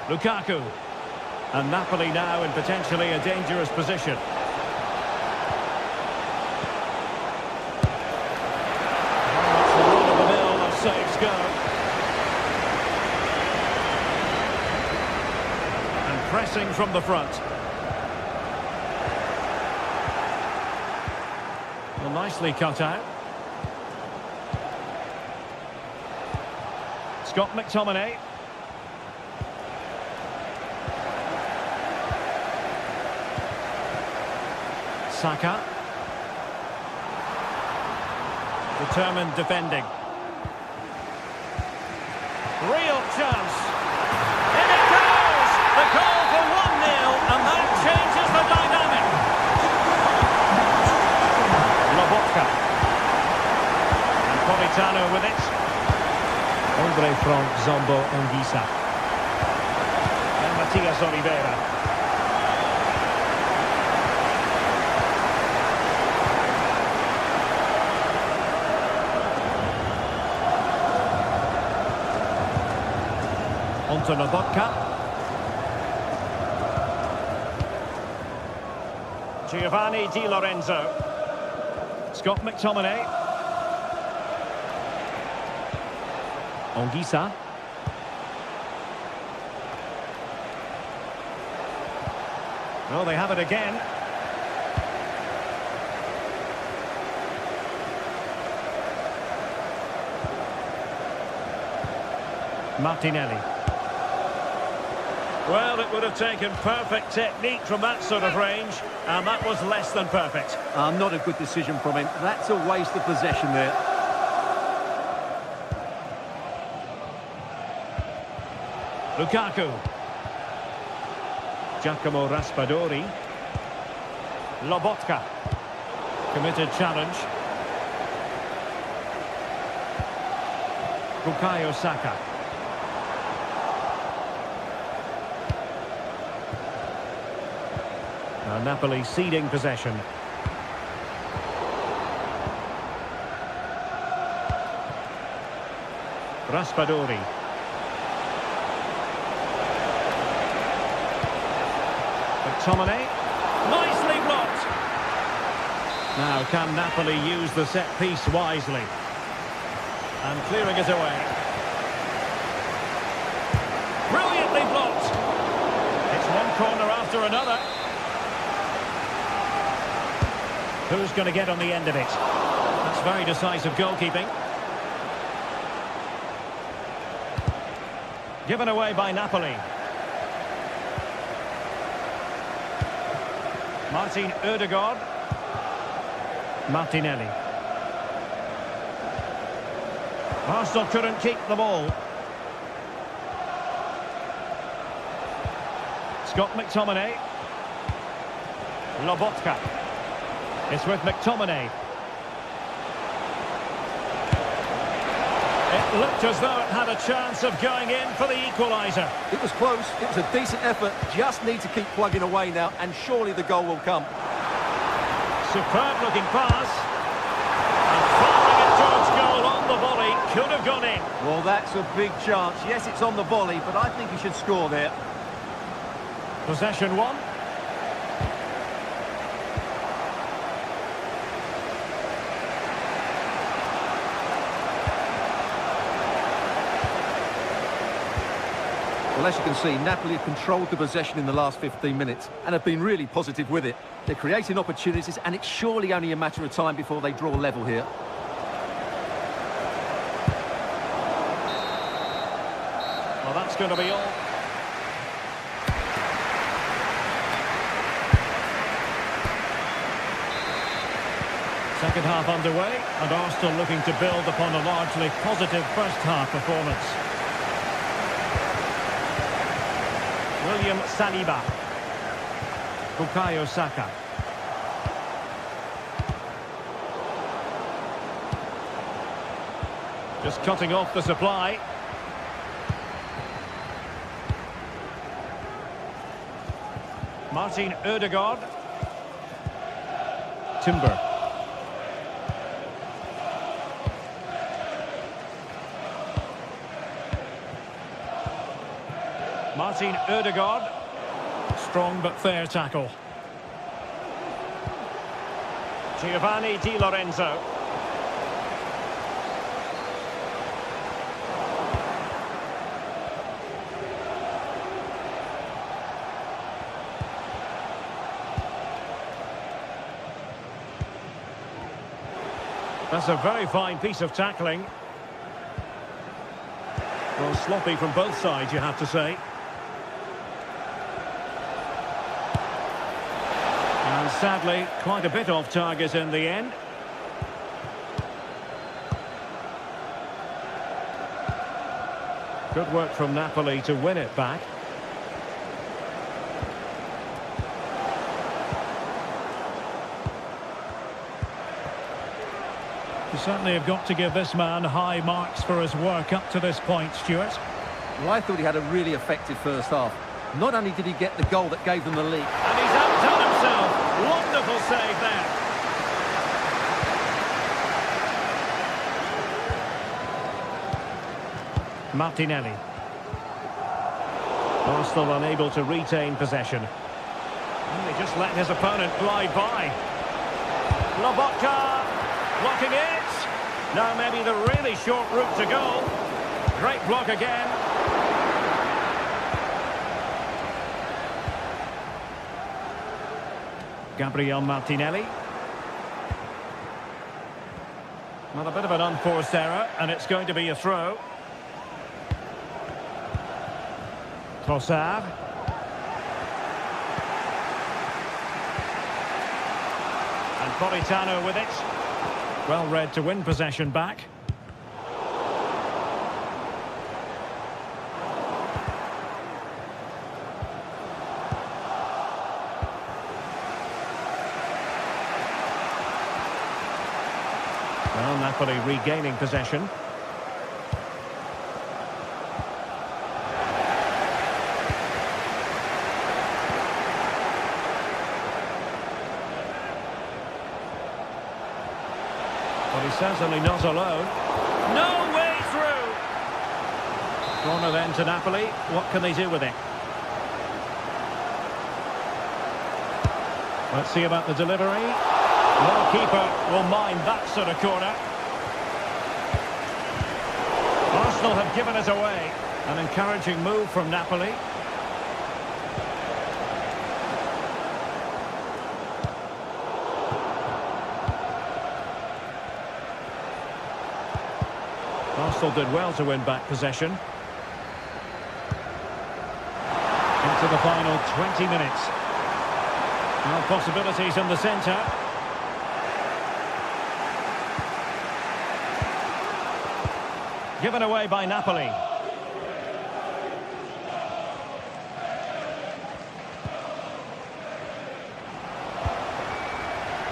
A: Lukaku. And Napoli now in potentially a dangerous position. That's the run-of-the-mill as saves go. And pressing from the front. Well, nicely cut out. Scott McTominay. Saka. Determined defending. Real chance. In it goes! The goal for 1-0, and that changes the dynamic. Lobotka. And Politano with it. Andre Frank Zombo Anguissa. And Matias Oliveira. Onto Lobotka. Giovanni Di Lorenzo. Scott McTominay. Anguissa. Oh, they have it again. Martinelli. Well, it would have taken perfect technique from that sort of range, and that was less than perfect.
B: Not a good decision from him. That's a waste of possession there.
A: Lukaku. Giacomo Raspadori. Lobotka. Committed challenge. Bukayo Saka. Now Napoli ceding possession. Raspadori. McTominay. Nicely blocked. Now can Napoli use the set piece wisely? And clearing it away. Brilliantly blocked. It's one corner after another. Who's going to get on the end of it? That's very decisive goalkeeping. Given away by Napoli. Martin Ødegaard. Martinelli. Arsenal couldn't keep the ball. Scott McTominay. Lobotka. It's with McTominay. It looked as though it had a chance of going in for the equaliser.
B: It was close. It was a decent effort. Just need to keep plugging away now, and surely the goal will come.
A: Superb looking pass. And firing it towards goal on the volley. Could have gone in.
B: Well, that's a big chance. Yes, it's on the volley, but I think he should score there.
A: Possession one.
B: Well, as you can see, Napoli have controlled the possession in the last 15 minutes and have been really positive with it. They're creating opportunities, and it's surely only a matter of time before they draw level here.
A: Well, that's going to be all. Second half underway, and Arsenal looking to build upon a largely positive first half performance. William Saliba. Bukayo Saka. Just cutting off the supply. Martin Ødegaard. Timber. Martin Ødegaard. Strong but fair tackle. Giovanni Di Lorenzo. That's a very fine piece of tackling. Well, sloppy from both sides, you have to say. And sadly, quite a bit off target in the end. Good work from Napoli to win it back. You certainly have got to give this man high marks for his work up to this point, Stuart.
B: Well, I thought he had a really effective first half. Not only did he get the goal that gave them the lead.
A: And he's outdone himself. Wonderful save there. Martinelli. Arsenal unable to retain possession. And they just let his opponent glide by. Lobotka blocking it. Now maybe the really short route to goal. Great block again. Gabriel Martinelli. Well, a bit of an unforced error, and it's going to be a throw. Trossard. And Politano with it. Well read to win possession back. Well, Napoli regaining possession. But he's certainly not alone. No way through! Corner then to Napoli. What can they do with it? Let's see about the delivery. No keeper will mind that sort of corner. Arsenal have given it away. An encouraging move from Napoli. Arsenal did well to win back possession. Into the final 20 minutes. Now possibilities in the centre. Given away by Napoli.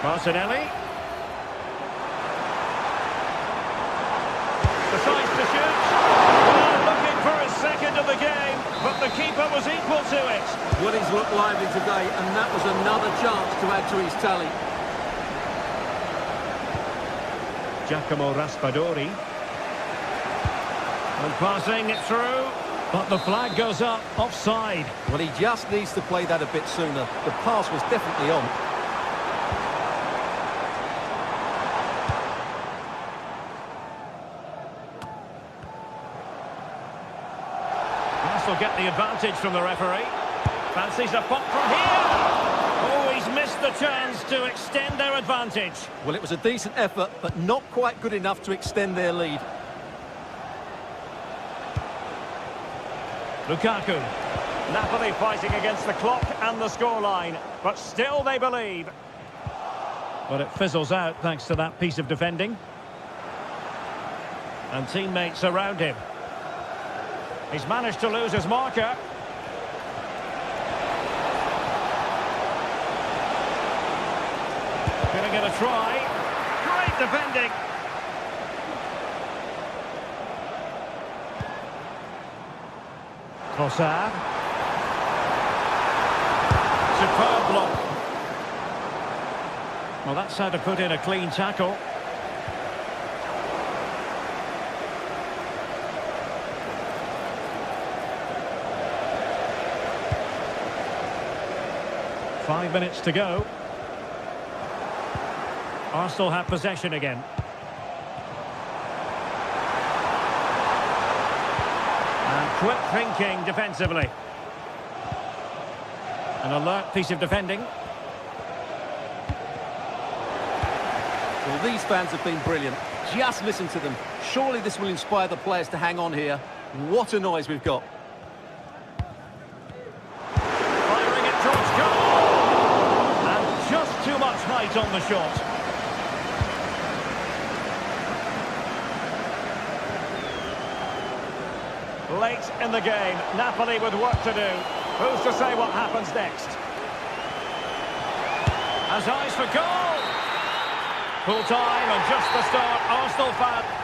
A: Martinelli. Decides to shoot. Well, looking for his second of the game, but the keeper was equal to it.
B: Well, he's looked lively today, and that was another chance to add to his tally.
A: Giacomo Raspadori. And passing it through, but the flag goes up, offside.
B: Well, he just needs to play that a bit sooner. The pass was definitely on.
A: Arsenal get the advantage from the referee. Fancies a pop from here. Oh, he's missed the chance to extend their advantage.
B: Well, it was a decent effort, but not quite good enough to extend their lead.
A: Lukaku. Napoli fighting against the clock and the scoreline, but still they believe. But it fizzles out thanks to that piece of defending. And teammates around him. He's managed to lose his marker. Gonna get a try. Great defending. Trossard. superb block. Well, that's how to put in a clean tackle. Five minutes to go. Arsenal have possession again. And quick thinking defensively. An alert piece of defending.
B: Well, these fans have been brilliant. Just listen to them. Surely this will inspire the players to hang on here. What a noise we've got.
A: Firing it towards goal. And just too much height on the shot. Late in the game, Napoli with work to do. Who's to say what happens next? Has eyes for goal! Full time and just the start. Arsenal fan.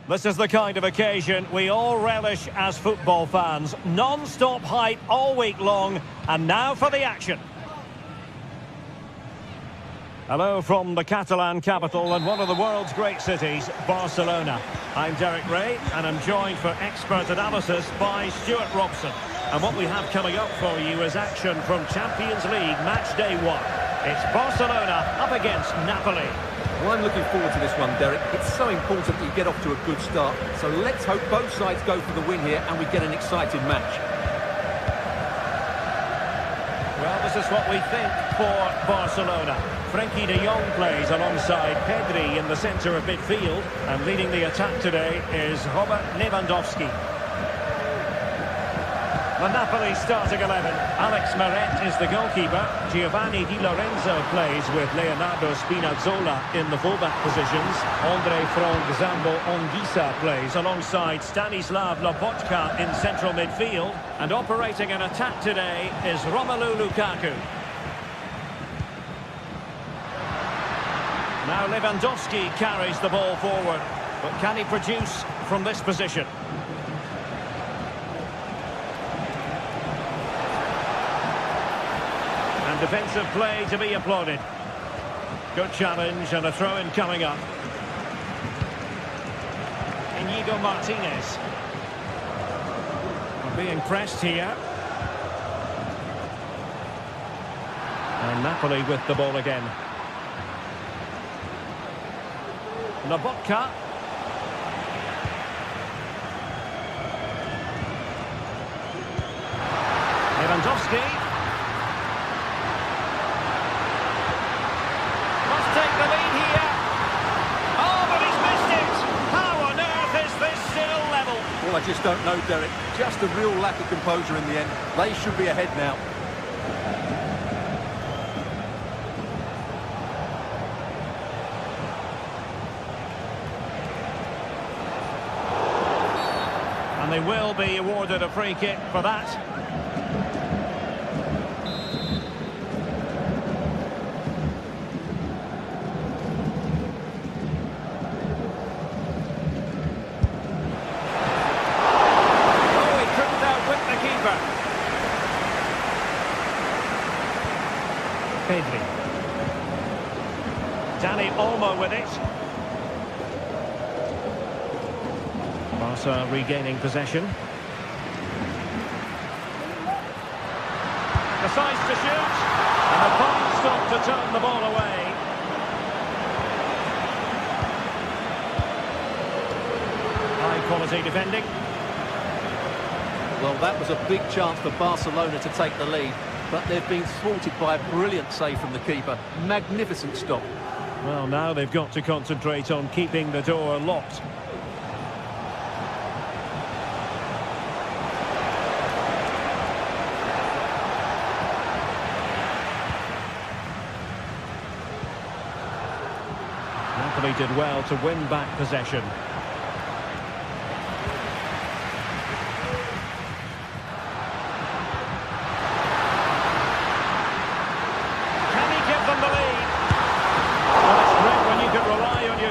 A: This is the kind of occasion we all relish as football fans. Non-stop hype all week long, and now for the action. Hello from the Catalan capital and one of the world's great cities, Barcelona. I'm Derek Ray, and I'm joined for expert analysis by Stuart Robson. And what we have coming up for you is action from Champions League match day 1. It's Barcelona up against Napoli.
B: Well, I'm looking forward to this one, Derek. It's so important that you get off to a good start. So let's hope both sides go for the win here and we get an exciting match.
A: Well, this is what we think for Barcelona. Frenkie de Jong plays alongside Pedri in the centre of midfield. And leading the attack today is Robert Lewandowski. The Napoli starting 11. Alex Meret is the goalkeeper. Giovanni Di Lorenzo plays with Leonardo Spinazzola in the fullback positions. Andre Frank Zambo Anguissa plays alongside Stanislav Lobotka in central midfield. And operating an attack today is Romelu Lukaku. Now Lewandowski carries the ball forward. But can he produce from this position? Defensive play to be applauded. Good challenge and a throw-in coming up. Inigo Martinez. Being pressed here. And Napoli with the ball again. Lobotka. Lewandowski. Take the lead here. Oh, but he's missed it. How on earth is this still level?
B: Well, I just don't know, Derek. Just a real lack of composure in the end. They should be ahead now.
A: And they will be awarded a free kick for that. Pedri. Dani Olmo with it. Barca regaining possession. Decides to shoot. And a fine stop to turn the ball away. High quality defending.
B: Well, that was a big chance for Barcelona to take the lead. But they've been thwarted by a brilliant save from the keeper. Magnificent stop.
A: Well, now they've got to concentrate on keeping the door locked. Napoli did well to win back possession.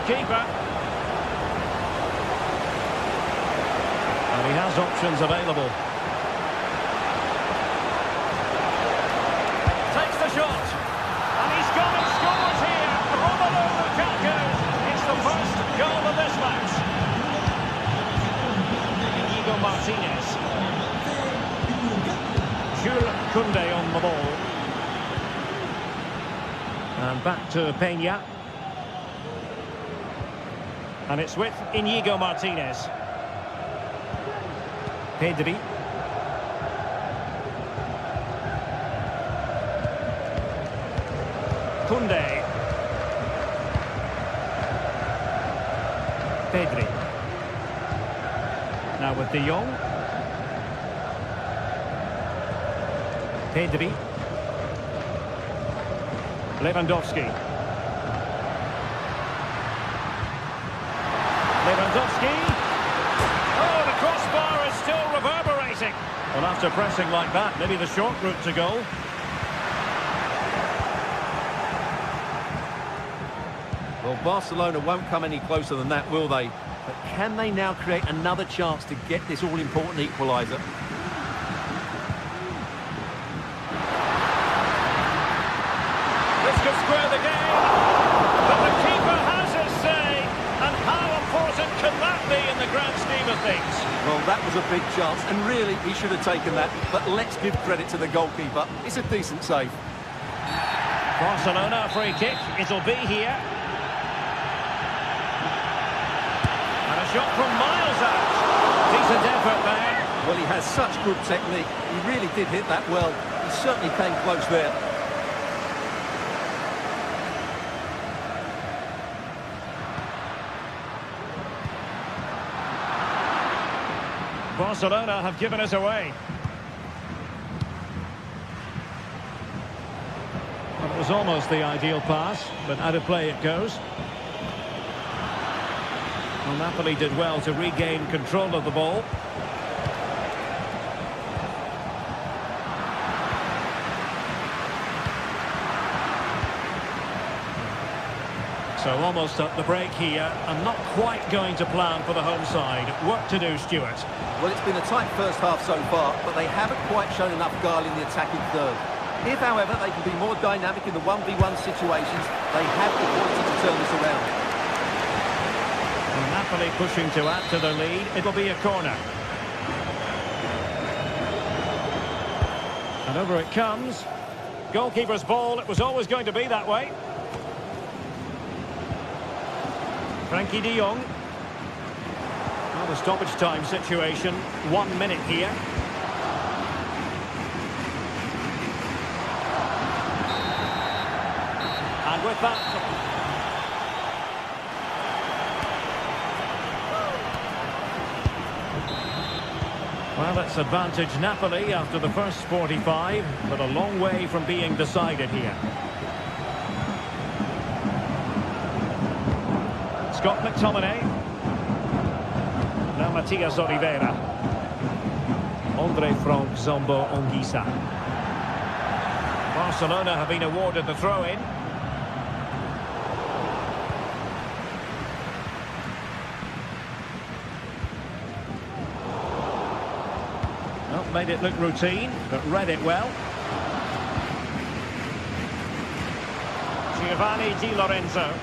A: Keeper. And he has options available. Takes the shot. And he's gone and scores here. Romelu Lukaku. It's the first goal of this match. Inigo Martinez. Jules Koundé on the ball. And back to Peña. And it's with Inigo Martinez. Pedri. Koundé. Pedri. Now with de Jong. Pedri. Lewandowski. Lewandowski. Oh, the crossbar is still reverberating. Well, after pressing like that, maybe the short route to goal.
B: Well, Barcelona won't come any closer than that, will they? But can they now create another chance to get this all-important equaliser?
A: This could square the game. But the keeper has his say. And how important can that be in the grand scheme of things?
B: Well, that was a big chance, and really, he should have taken that. But let's give credit to the goalkeeper. It's a decent save.
A: Barcelona free kick. It'll be here. And a shot from miles out. Decent effort there.
B: Well, he has such good technique. He really did hit that well. He certainly came close there.
A: Barcelona have given us away. Well, it was almost the ideal pass, but out of play it goes. Well, Napoli did well to regain control of the ball. So almost at the break here, and not quite going to plan for the home side. Work to do, Stuart.
B: Well, it's been a tight first half so far, but they haven't quite shown enough guile in the attacking third. If, however, they can be more dynamic in the 1v1 situations, they have the quality to turn this around.
A: And Napoli pushing to add to their lead. It'll be a corner. And over it comes. Goalkeeper's ball. It was always going to be that way. Frankie de Jong. Well, the stoppage time situation. 1 minute here. And with that... Well, it's advantage Napoli after the first 45, but a long way from being decided here. Scott McTominay. Now Matias Oliveira. Andre Frank Zombo Ongisa. Barcelona have been awarded the throw-in. Well, made it look routine, but read it well. Giovanni Di Lorenzo.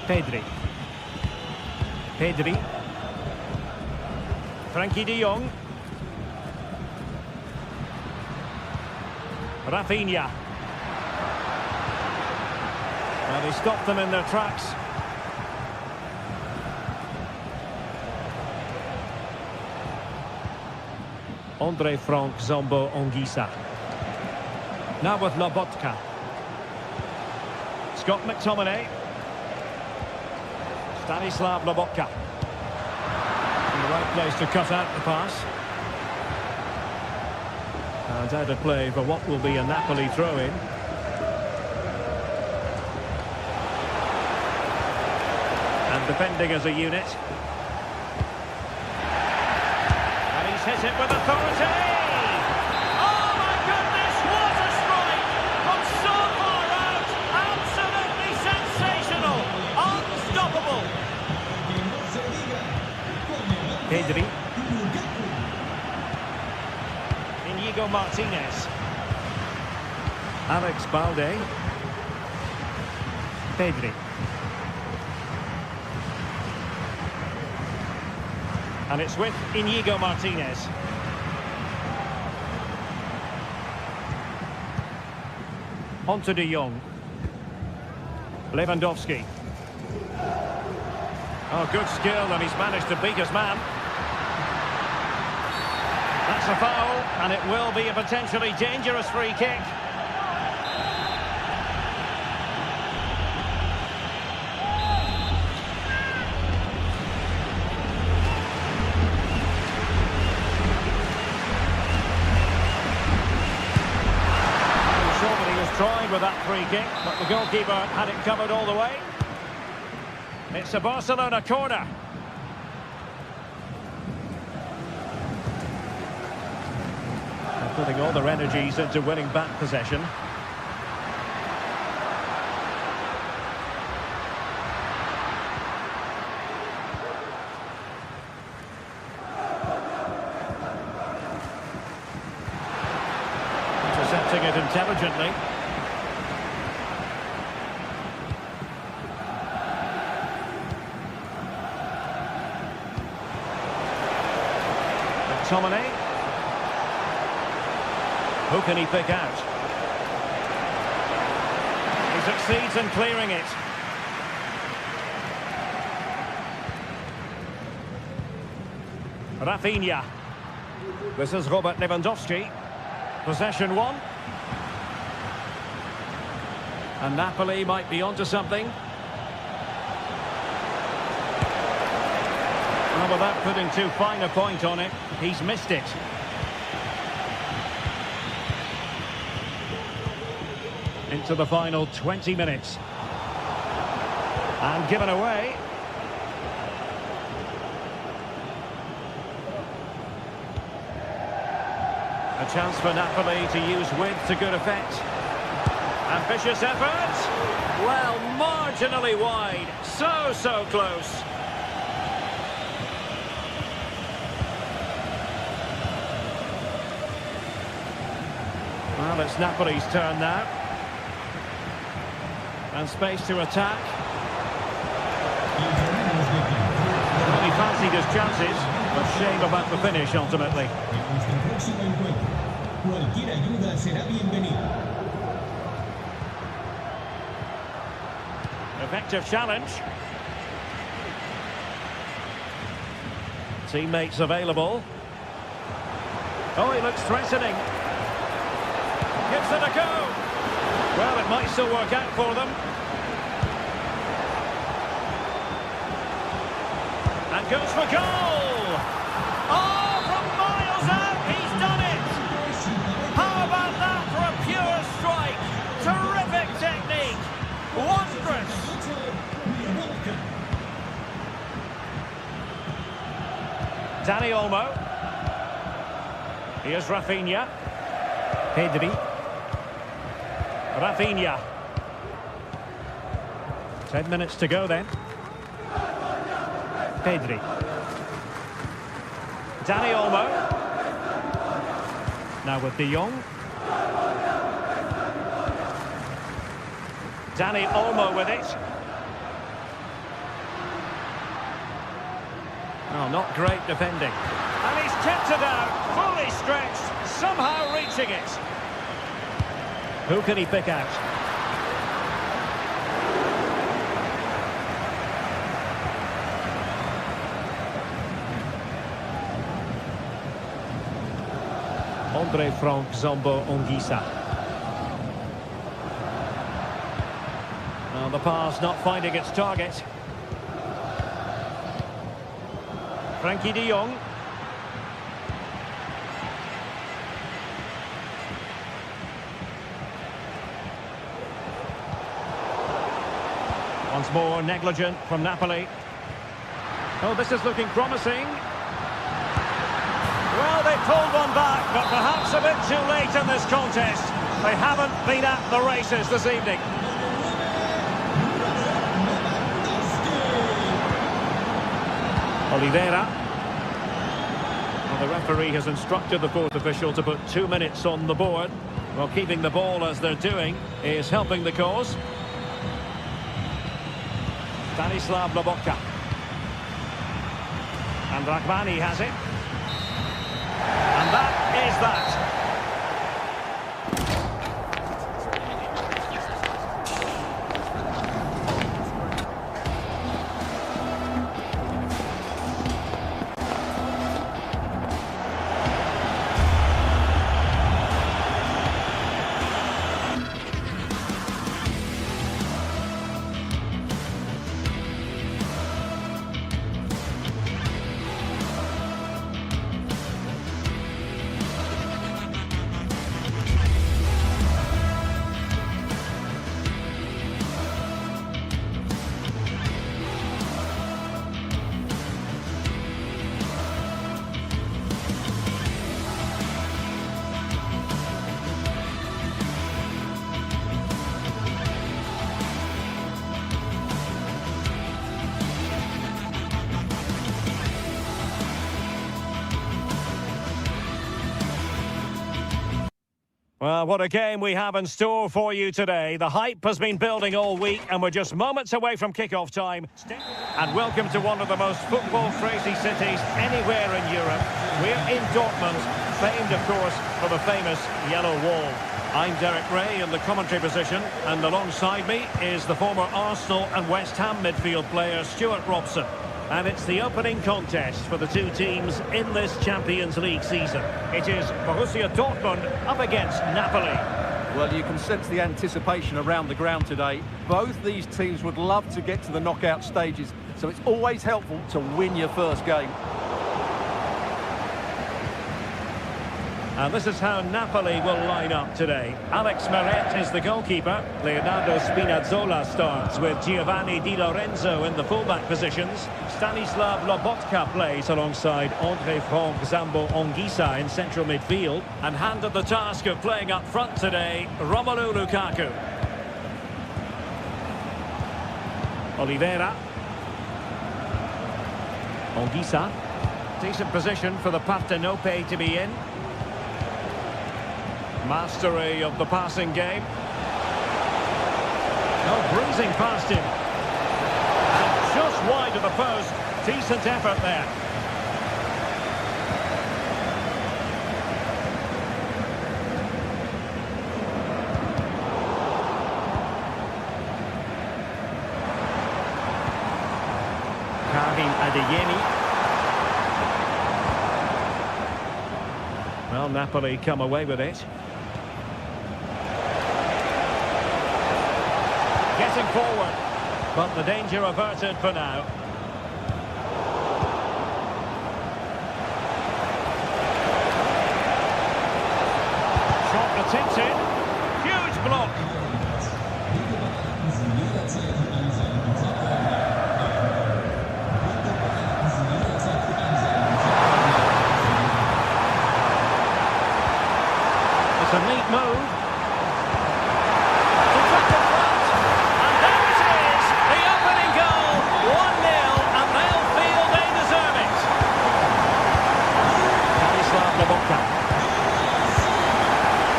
A: Pedri. Frankie de Jong. Rafinha. Well, they stopped them in their tracks. Andre Frank Zombo Ongisa. Now with Lobotka. Scott McTominay. Stanislav Lobotka. In the right place to cut out the pass. And out of play for what will be a Napoli throw-in. And defending as a unit. And he's hit it with authority! Oh my goodness, what a strike! From so far out! Absolutely sensational! Unstoppable! Pedri. Inigo Martinez. Alex Balde. Pedri. And it's with Inigo Martinez. On to de Jong. Lewandowski. Oh, good skill, and he's managed to beat his man. That's a foul, and it will be a potentially dangerous free kick. Trying with that free kick, but the goalkeeper had it covered all the way. It's a Barcelona corner. Putting all their energies into winning back possession. Intercepting it intelligently. McTominay. Who can he pick out? He succeeds in clearing it. Rafinha. This is Robert Lewandowski. Possession one. And Napoli might be onto something. Well, without putting too fine a point on it, he's missed it. Into the final 20 minutes. And given away. A chance for Napoli to use width to good effect. Ambitious effort. Well, marginally wide. So close. Well, it's Napoli's turn now. And space to attack. Well, he fancied his chances, but shame about the finish ultimately. Effective challenge. Teammates available. Oh, he looks threatening. Gives it a go. Well, it might still work out for them. And goes for goal! Oh, from miles out, he's done it! How about that for a pure strike? Terrific technique! Wondrous! Dani Olmo. Here's Rafinha. Pedri. Rafinha. 10 minutes to go then. Pedri. Dani Olmo. Now with De Jong. Dani Olmo with it. Oh, not great defending. And he's kept it out, fully stretched, somehow reaching it. Who can he pick out? Andre Frank Zombo Ongisa. Well, the pass not finding its target. Frankie de Jong. Once more, negligent from Napoli. Oh, this is looking promising. Well, they pulled one back, but perhaps a bit too late in this contest. They haven't been at the races this evening. Oliveira. Well, the referee has instructed the fourth official to put 2 minutes on the board. Well, keeping the ball as they're doing is helping the cause. Stanislav Lobotka. And Rakhmani has it. And that is that. Well, what a game we have in store for you today. The hype has been building all week, and we're just moments away from kick-off time. And welcome to one of the most football-crazy cities anywhere in Europe. We're in Dortmund, famed, of course, for the famous Yellow Wall. I'm Derek Ray in the commentary position, and alongside me is the former Arsenal and West Ham midfield player Stuart Robson. And it's the opening contest for the two teams in this Champions League season. It is Borussia Dortmund up against Napoli.
B: Well, you can sense the anticipation around the ground today. Both these teams would love to get to the knockout stages, so it's always helpful to win your first game.
A: And this is how Napoli will line up today. Alex Meret is the goalkeeper. Leonardo Spinazzola starts with Giovanni Di Lorenzo in the fullback positions. Stanislav Lobotka plays alongside Andre Frank Zambo Anguissa in central midfield. And handed the task of playing up front today, Romelu Lukaku. Oliveira. Anguissa. Decent position for the Partenope to be in. Mastery of the passing game. Oh, breezing past him. Just wide of the post. Decent effort there. Karim Adeyemi. Well, Napoli come away with it. Getting forward, but the danger averted for now. Shot attempted. Huge block. It's a neat move.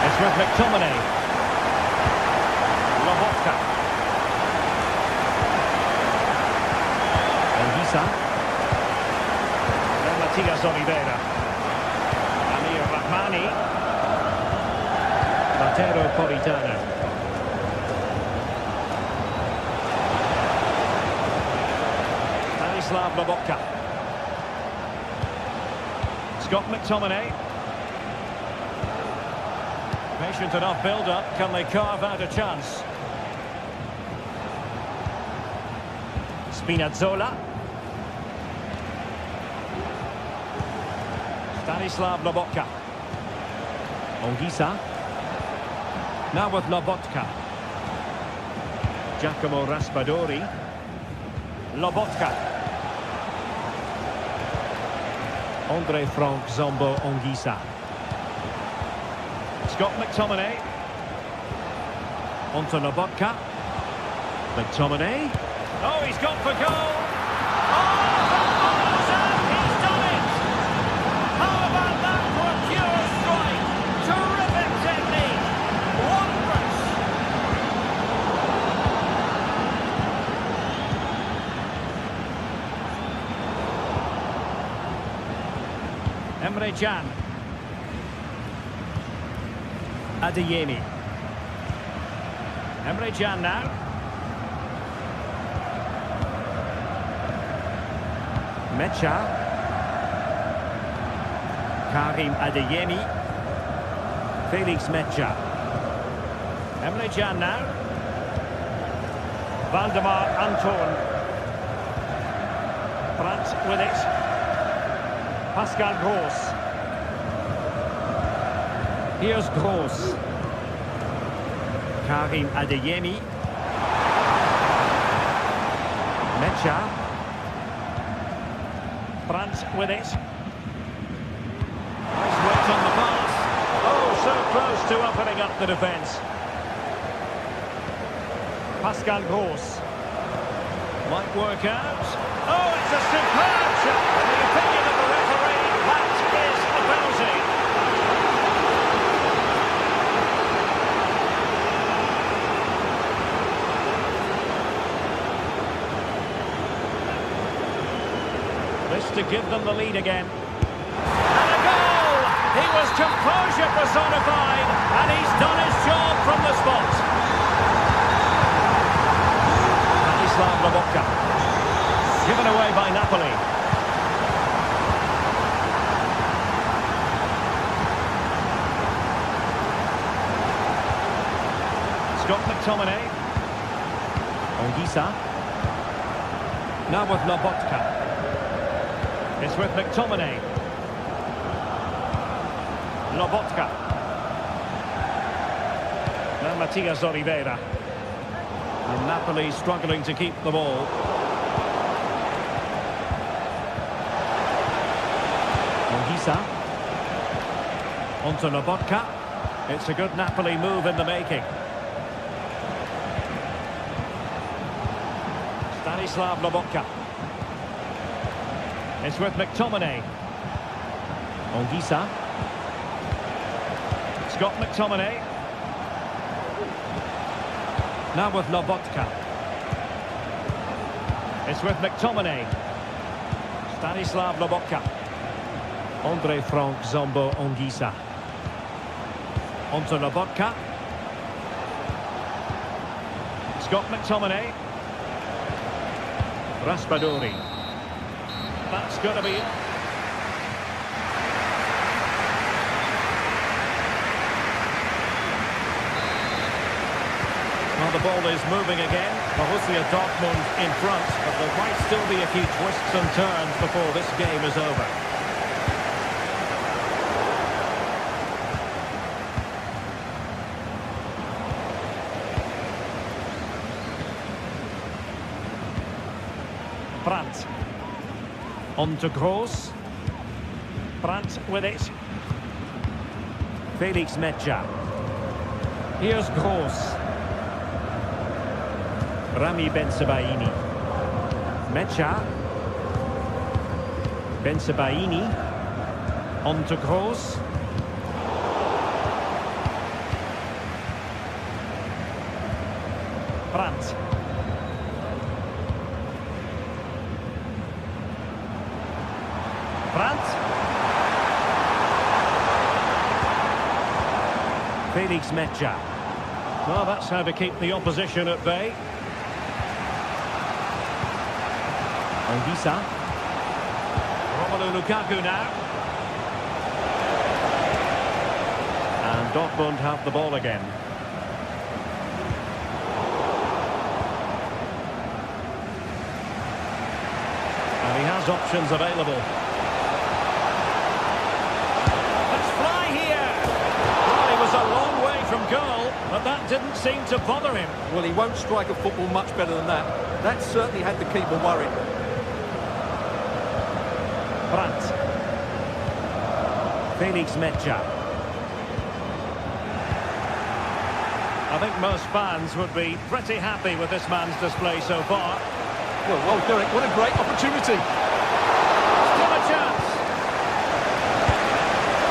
A: It's with McTominay. Lobotka. Anguissa. And Matias Oliveira. Amir Rahmani. Matteo Politano. Stanislav Lobotka. Scott McTominay. Patient enough build-up. Can they carve out a chance? Spinazzola. Stanislav Lobotka. Anguissa. Now with Lobotka. Giacomo Raspadori. Lobotka. Andre Frank Zambo Anguissa. Scott McTominay. Onto Lobotka. McTominay. Oh, he's gone for goal. Oh, he's done it. How about that for a pure strike? Terrific technique. Wondrous. Emre Can. Adeyemi. Emre Can now. Mecha. Karim Adeyemi. Felix Mecha. Emre Can now. Valdemar Anton. Brandt with it. Pascal Gross. Here's Gross. Karim Adeyemi. Mecha. Brandt with it. Nice work on the pass. Oh, so close to opening up the defence. Pascal Gross. Might work out. Oh, it's a superb shot. In the opinion of the referee, that is a penalty. This to give them the lead again. And a goal! He was composure personified, and he's done his job from the spot. Stanislav Lobotka. Given away by Napoli. Scott McTominay. Ongisa. Now with Lobotka. It's with McTominay. Lobotka. Now Matias Oliveira. And Napoli struggling to keep the ball. Ongisa. Onto Lobotka. It's a good Napoli move in the making. Stanislav Lobotka. It's with McTominay. Ongisa. Scott McTominay. Now with Lobotka. It's with McTominay. Stanislav Lobotka. Andre Frank Zombo Ongisa. Onto Lobotka. Scott McTominay. Raspadori. That's going to be it. Well, the ball is moving again. Borussia Dortmund in front, but there might still be a few twists and turns before this game is over. Brandt. On to Gross. Brandt with it. Felix Mejia. Here's Gross. Rami Bensebaini. Mejia. Bensebaini. On to Gross. Brandt. Brandt. Felix Mejia. Well, that's how to keep the opposition at bay. Ongisa. Romelu Lukaku now. And Dortmund have the ball again. And he has options available. Let's fly here! Well, he was a long way from goal, but that didn't seem to bother him.
B: Well, he won't strike a football much better than that. That certainly had the keeper worried.
A: Brandt. Felix Mejia. I think most fans would be pretty happy with this man's display so far.
B: Well, Derek, what a great opportunity.
A: Still a chance.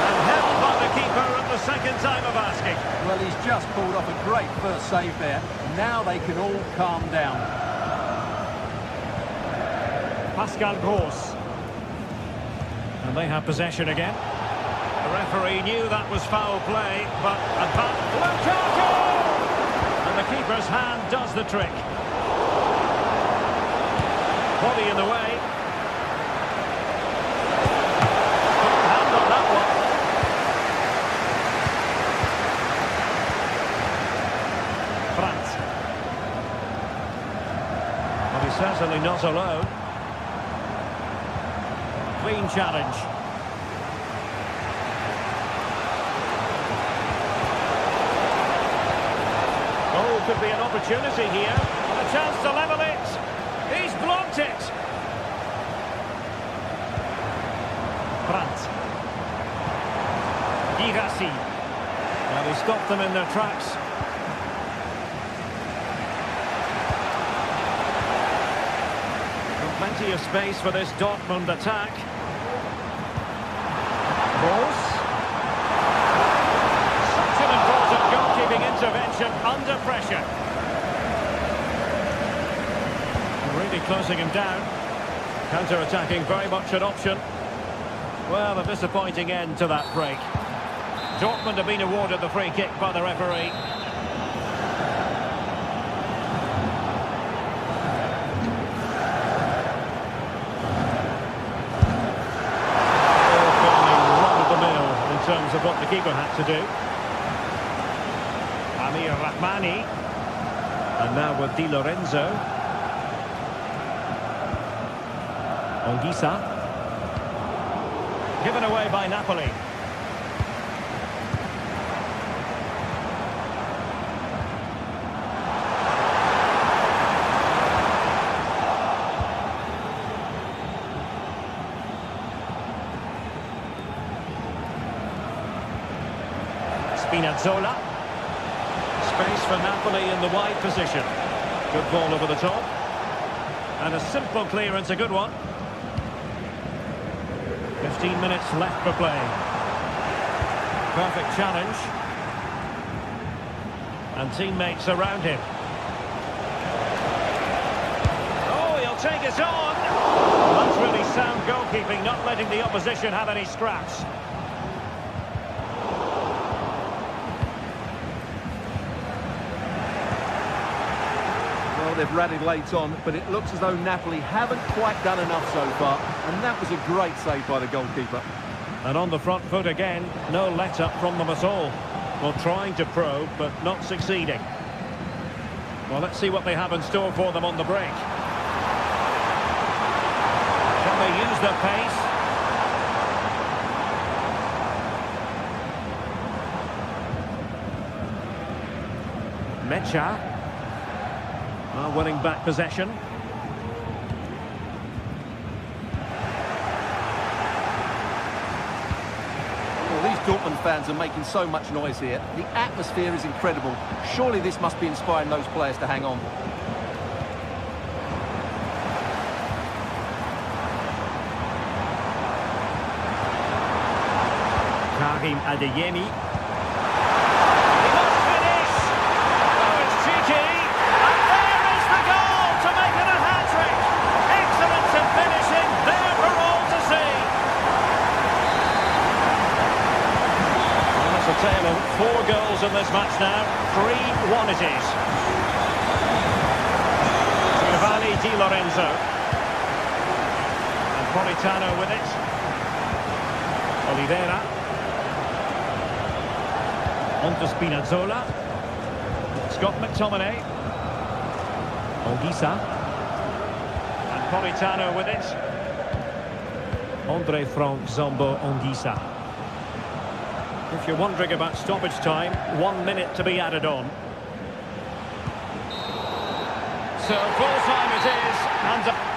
A: And held by the keeper at the second time of asking.
B: Well, he's just pulled off a great first save there. Now they can all calm down.
A: Pascal Gross. And they have possession again. The referee knew that was foul play, but Lukaku! And the keeper's hand does the trick. Body in the way. Good hand on that one. Brandt. Well, he's certainly not alone. Clean challenge. Oh, could be an opportunity here. A chance to level it. He's blocked it. Brandt. Girassi. Well, he stopped them in their tracks. And plenty of space for this Dortmund attack. Gross. Such an important goalkeeping intervention under pressure. Really closing him down. Counter-attacking, very much an option. Well, a disappointing end to that break. Dortmund have been awarded the free kick by the referee. Run-of-the-mill in terms of what the keeper had to do. Amir Rahmani. And now with Di Lorenzo. Anguissa. Given away by Napoli. Spinazzola. Space for Napoli in the wide position. Good ball over the top. And a simple clearance, a good one. 15 minutes left for play. Perfect challenge. And teammates around him. Oh, he'll take it on. That's really sound goalkeeping, not letting the opposition have any scraps.
B: Well, they've rallied late on, but it looks as though Napoli haven't quite done enough so far, and that was a great save by the goalkeeper.
A: And on the front foot again, no let-up from them at all. Well, trying to probe, but not succeeding. Well, let's see what they have in store for them on the break. Can they use their pace? Mecha. Winning back possession.
B: Well, these Dortmund fans are making so much noise here. The atmosphere is incredible. Surely this must be inspiring those players to hang on.
A: Karim Adeyemi. He must finish! Oh, it's cheeky! And there is the goal to make it a hat-trick! Excellence in finishing, there for all to see! Well, that's a tale of 4 goals in this match now. 3-1 it is. Giovanni Di Lorenzo. And Politano with it. Oliveira. On to Spinazzola. Scott McTominay. Anguissa. And Politano with it. Andre Frank Zambo Anguissa. If you're wondering about stoppage time, 1 minute to be added on. So full time it is, and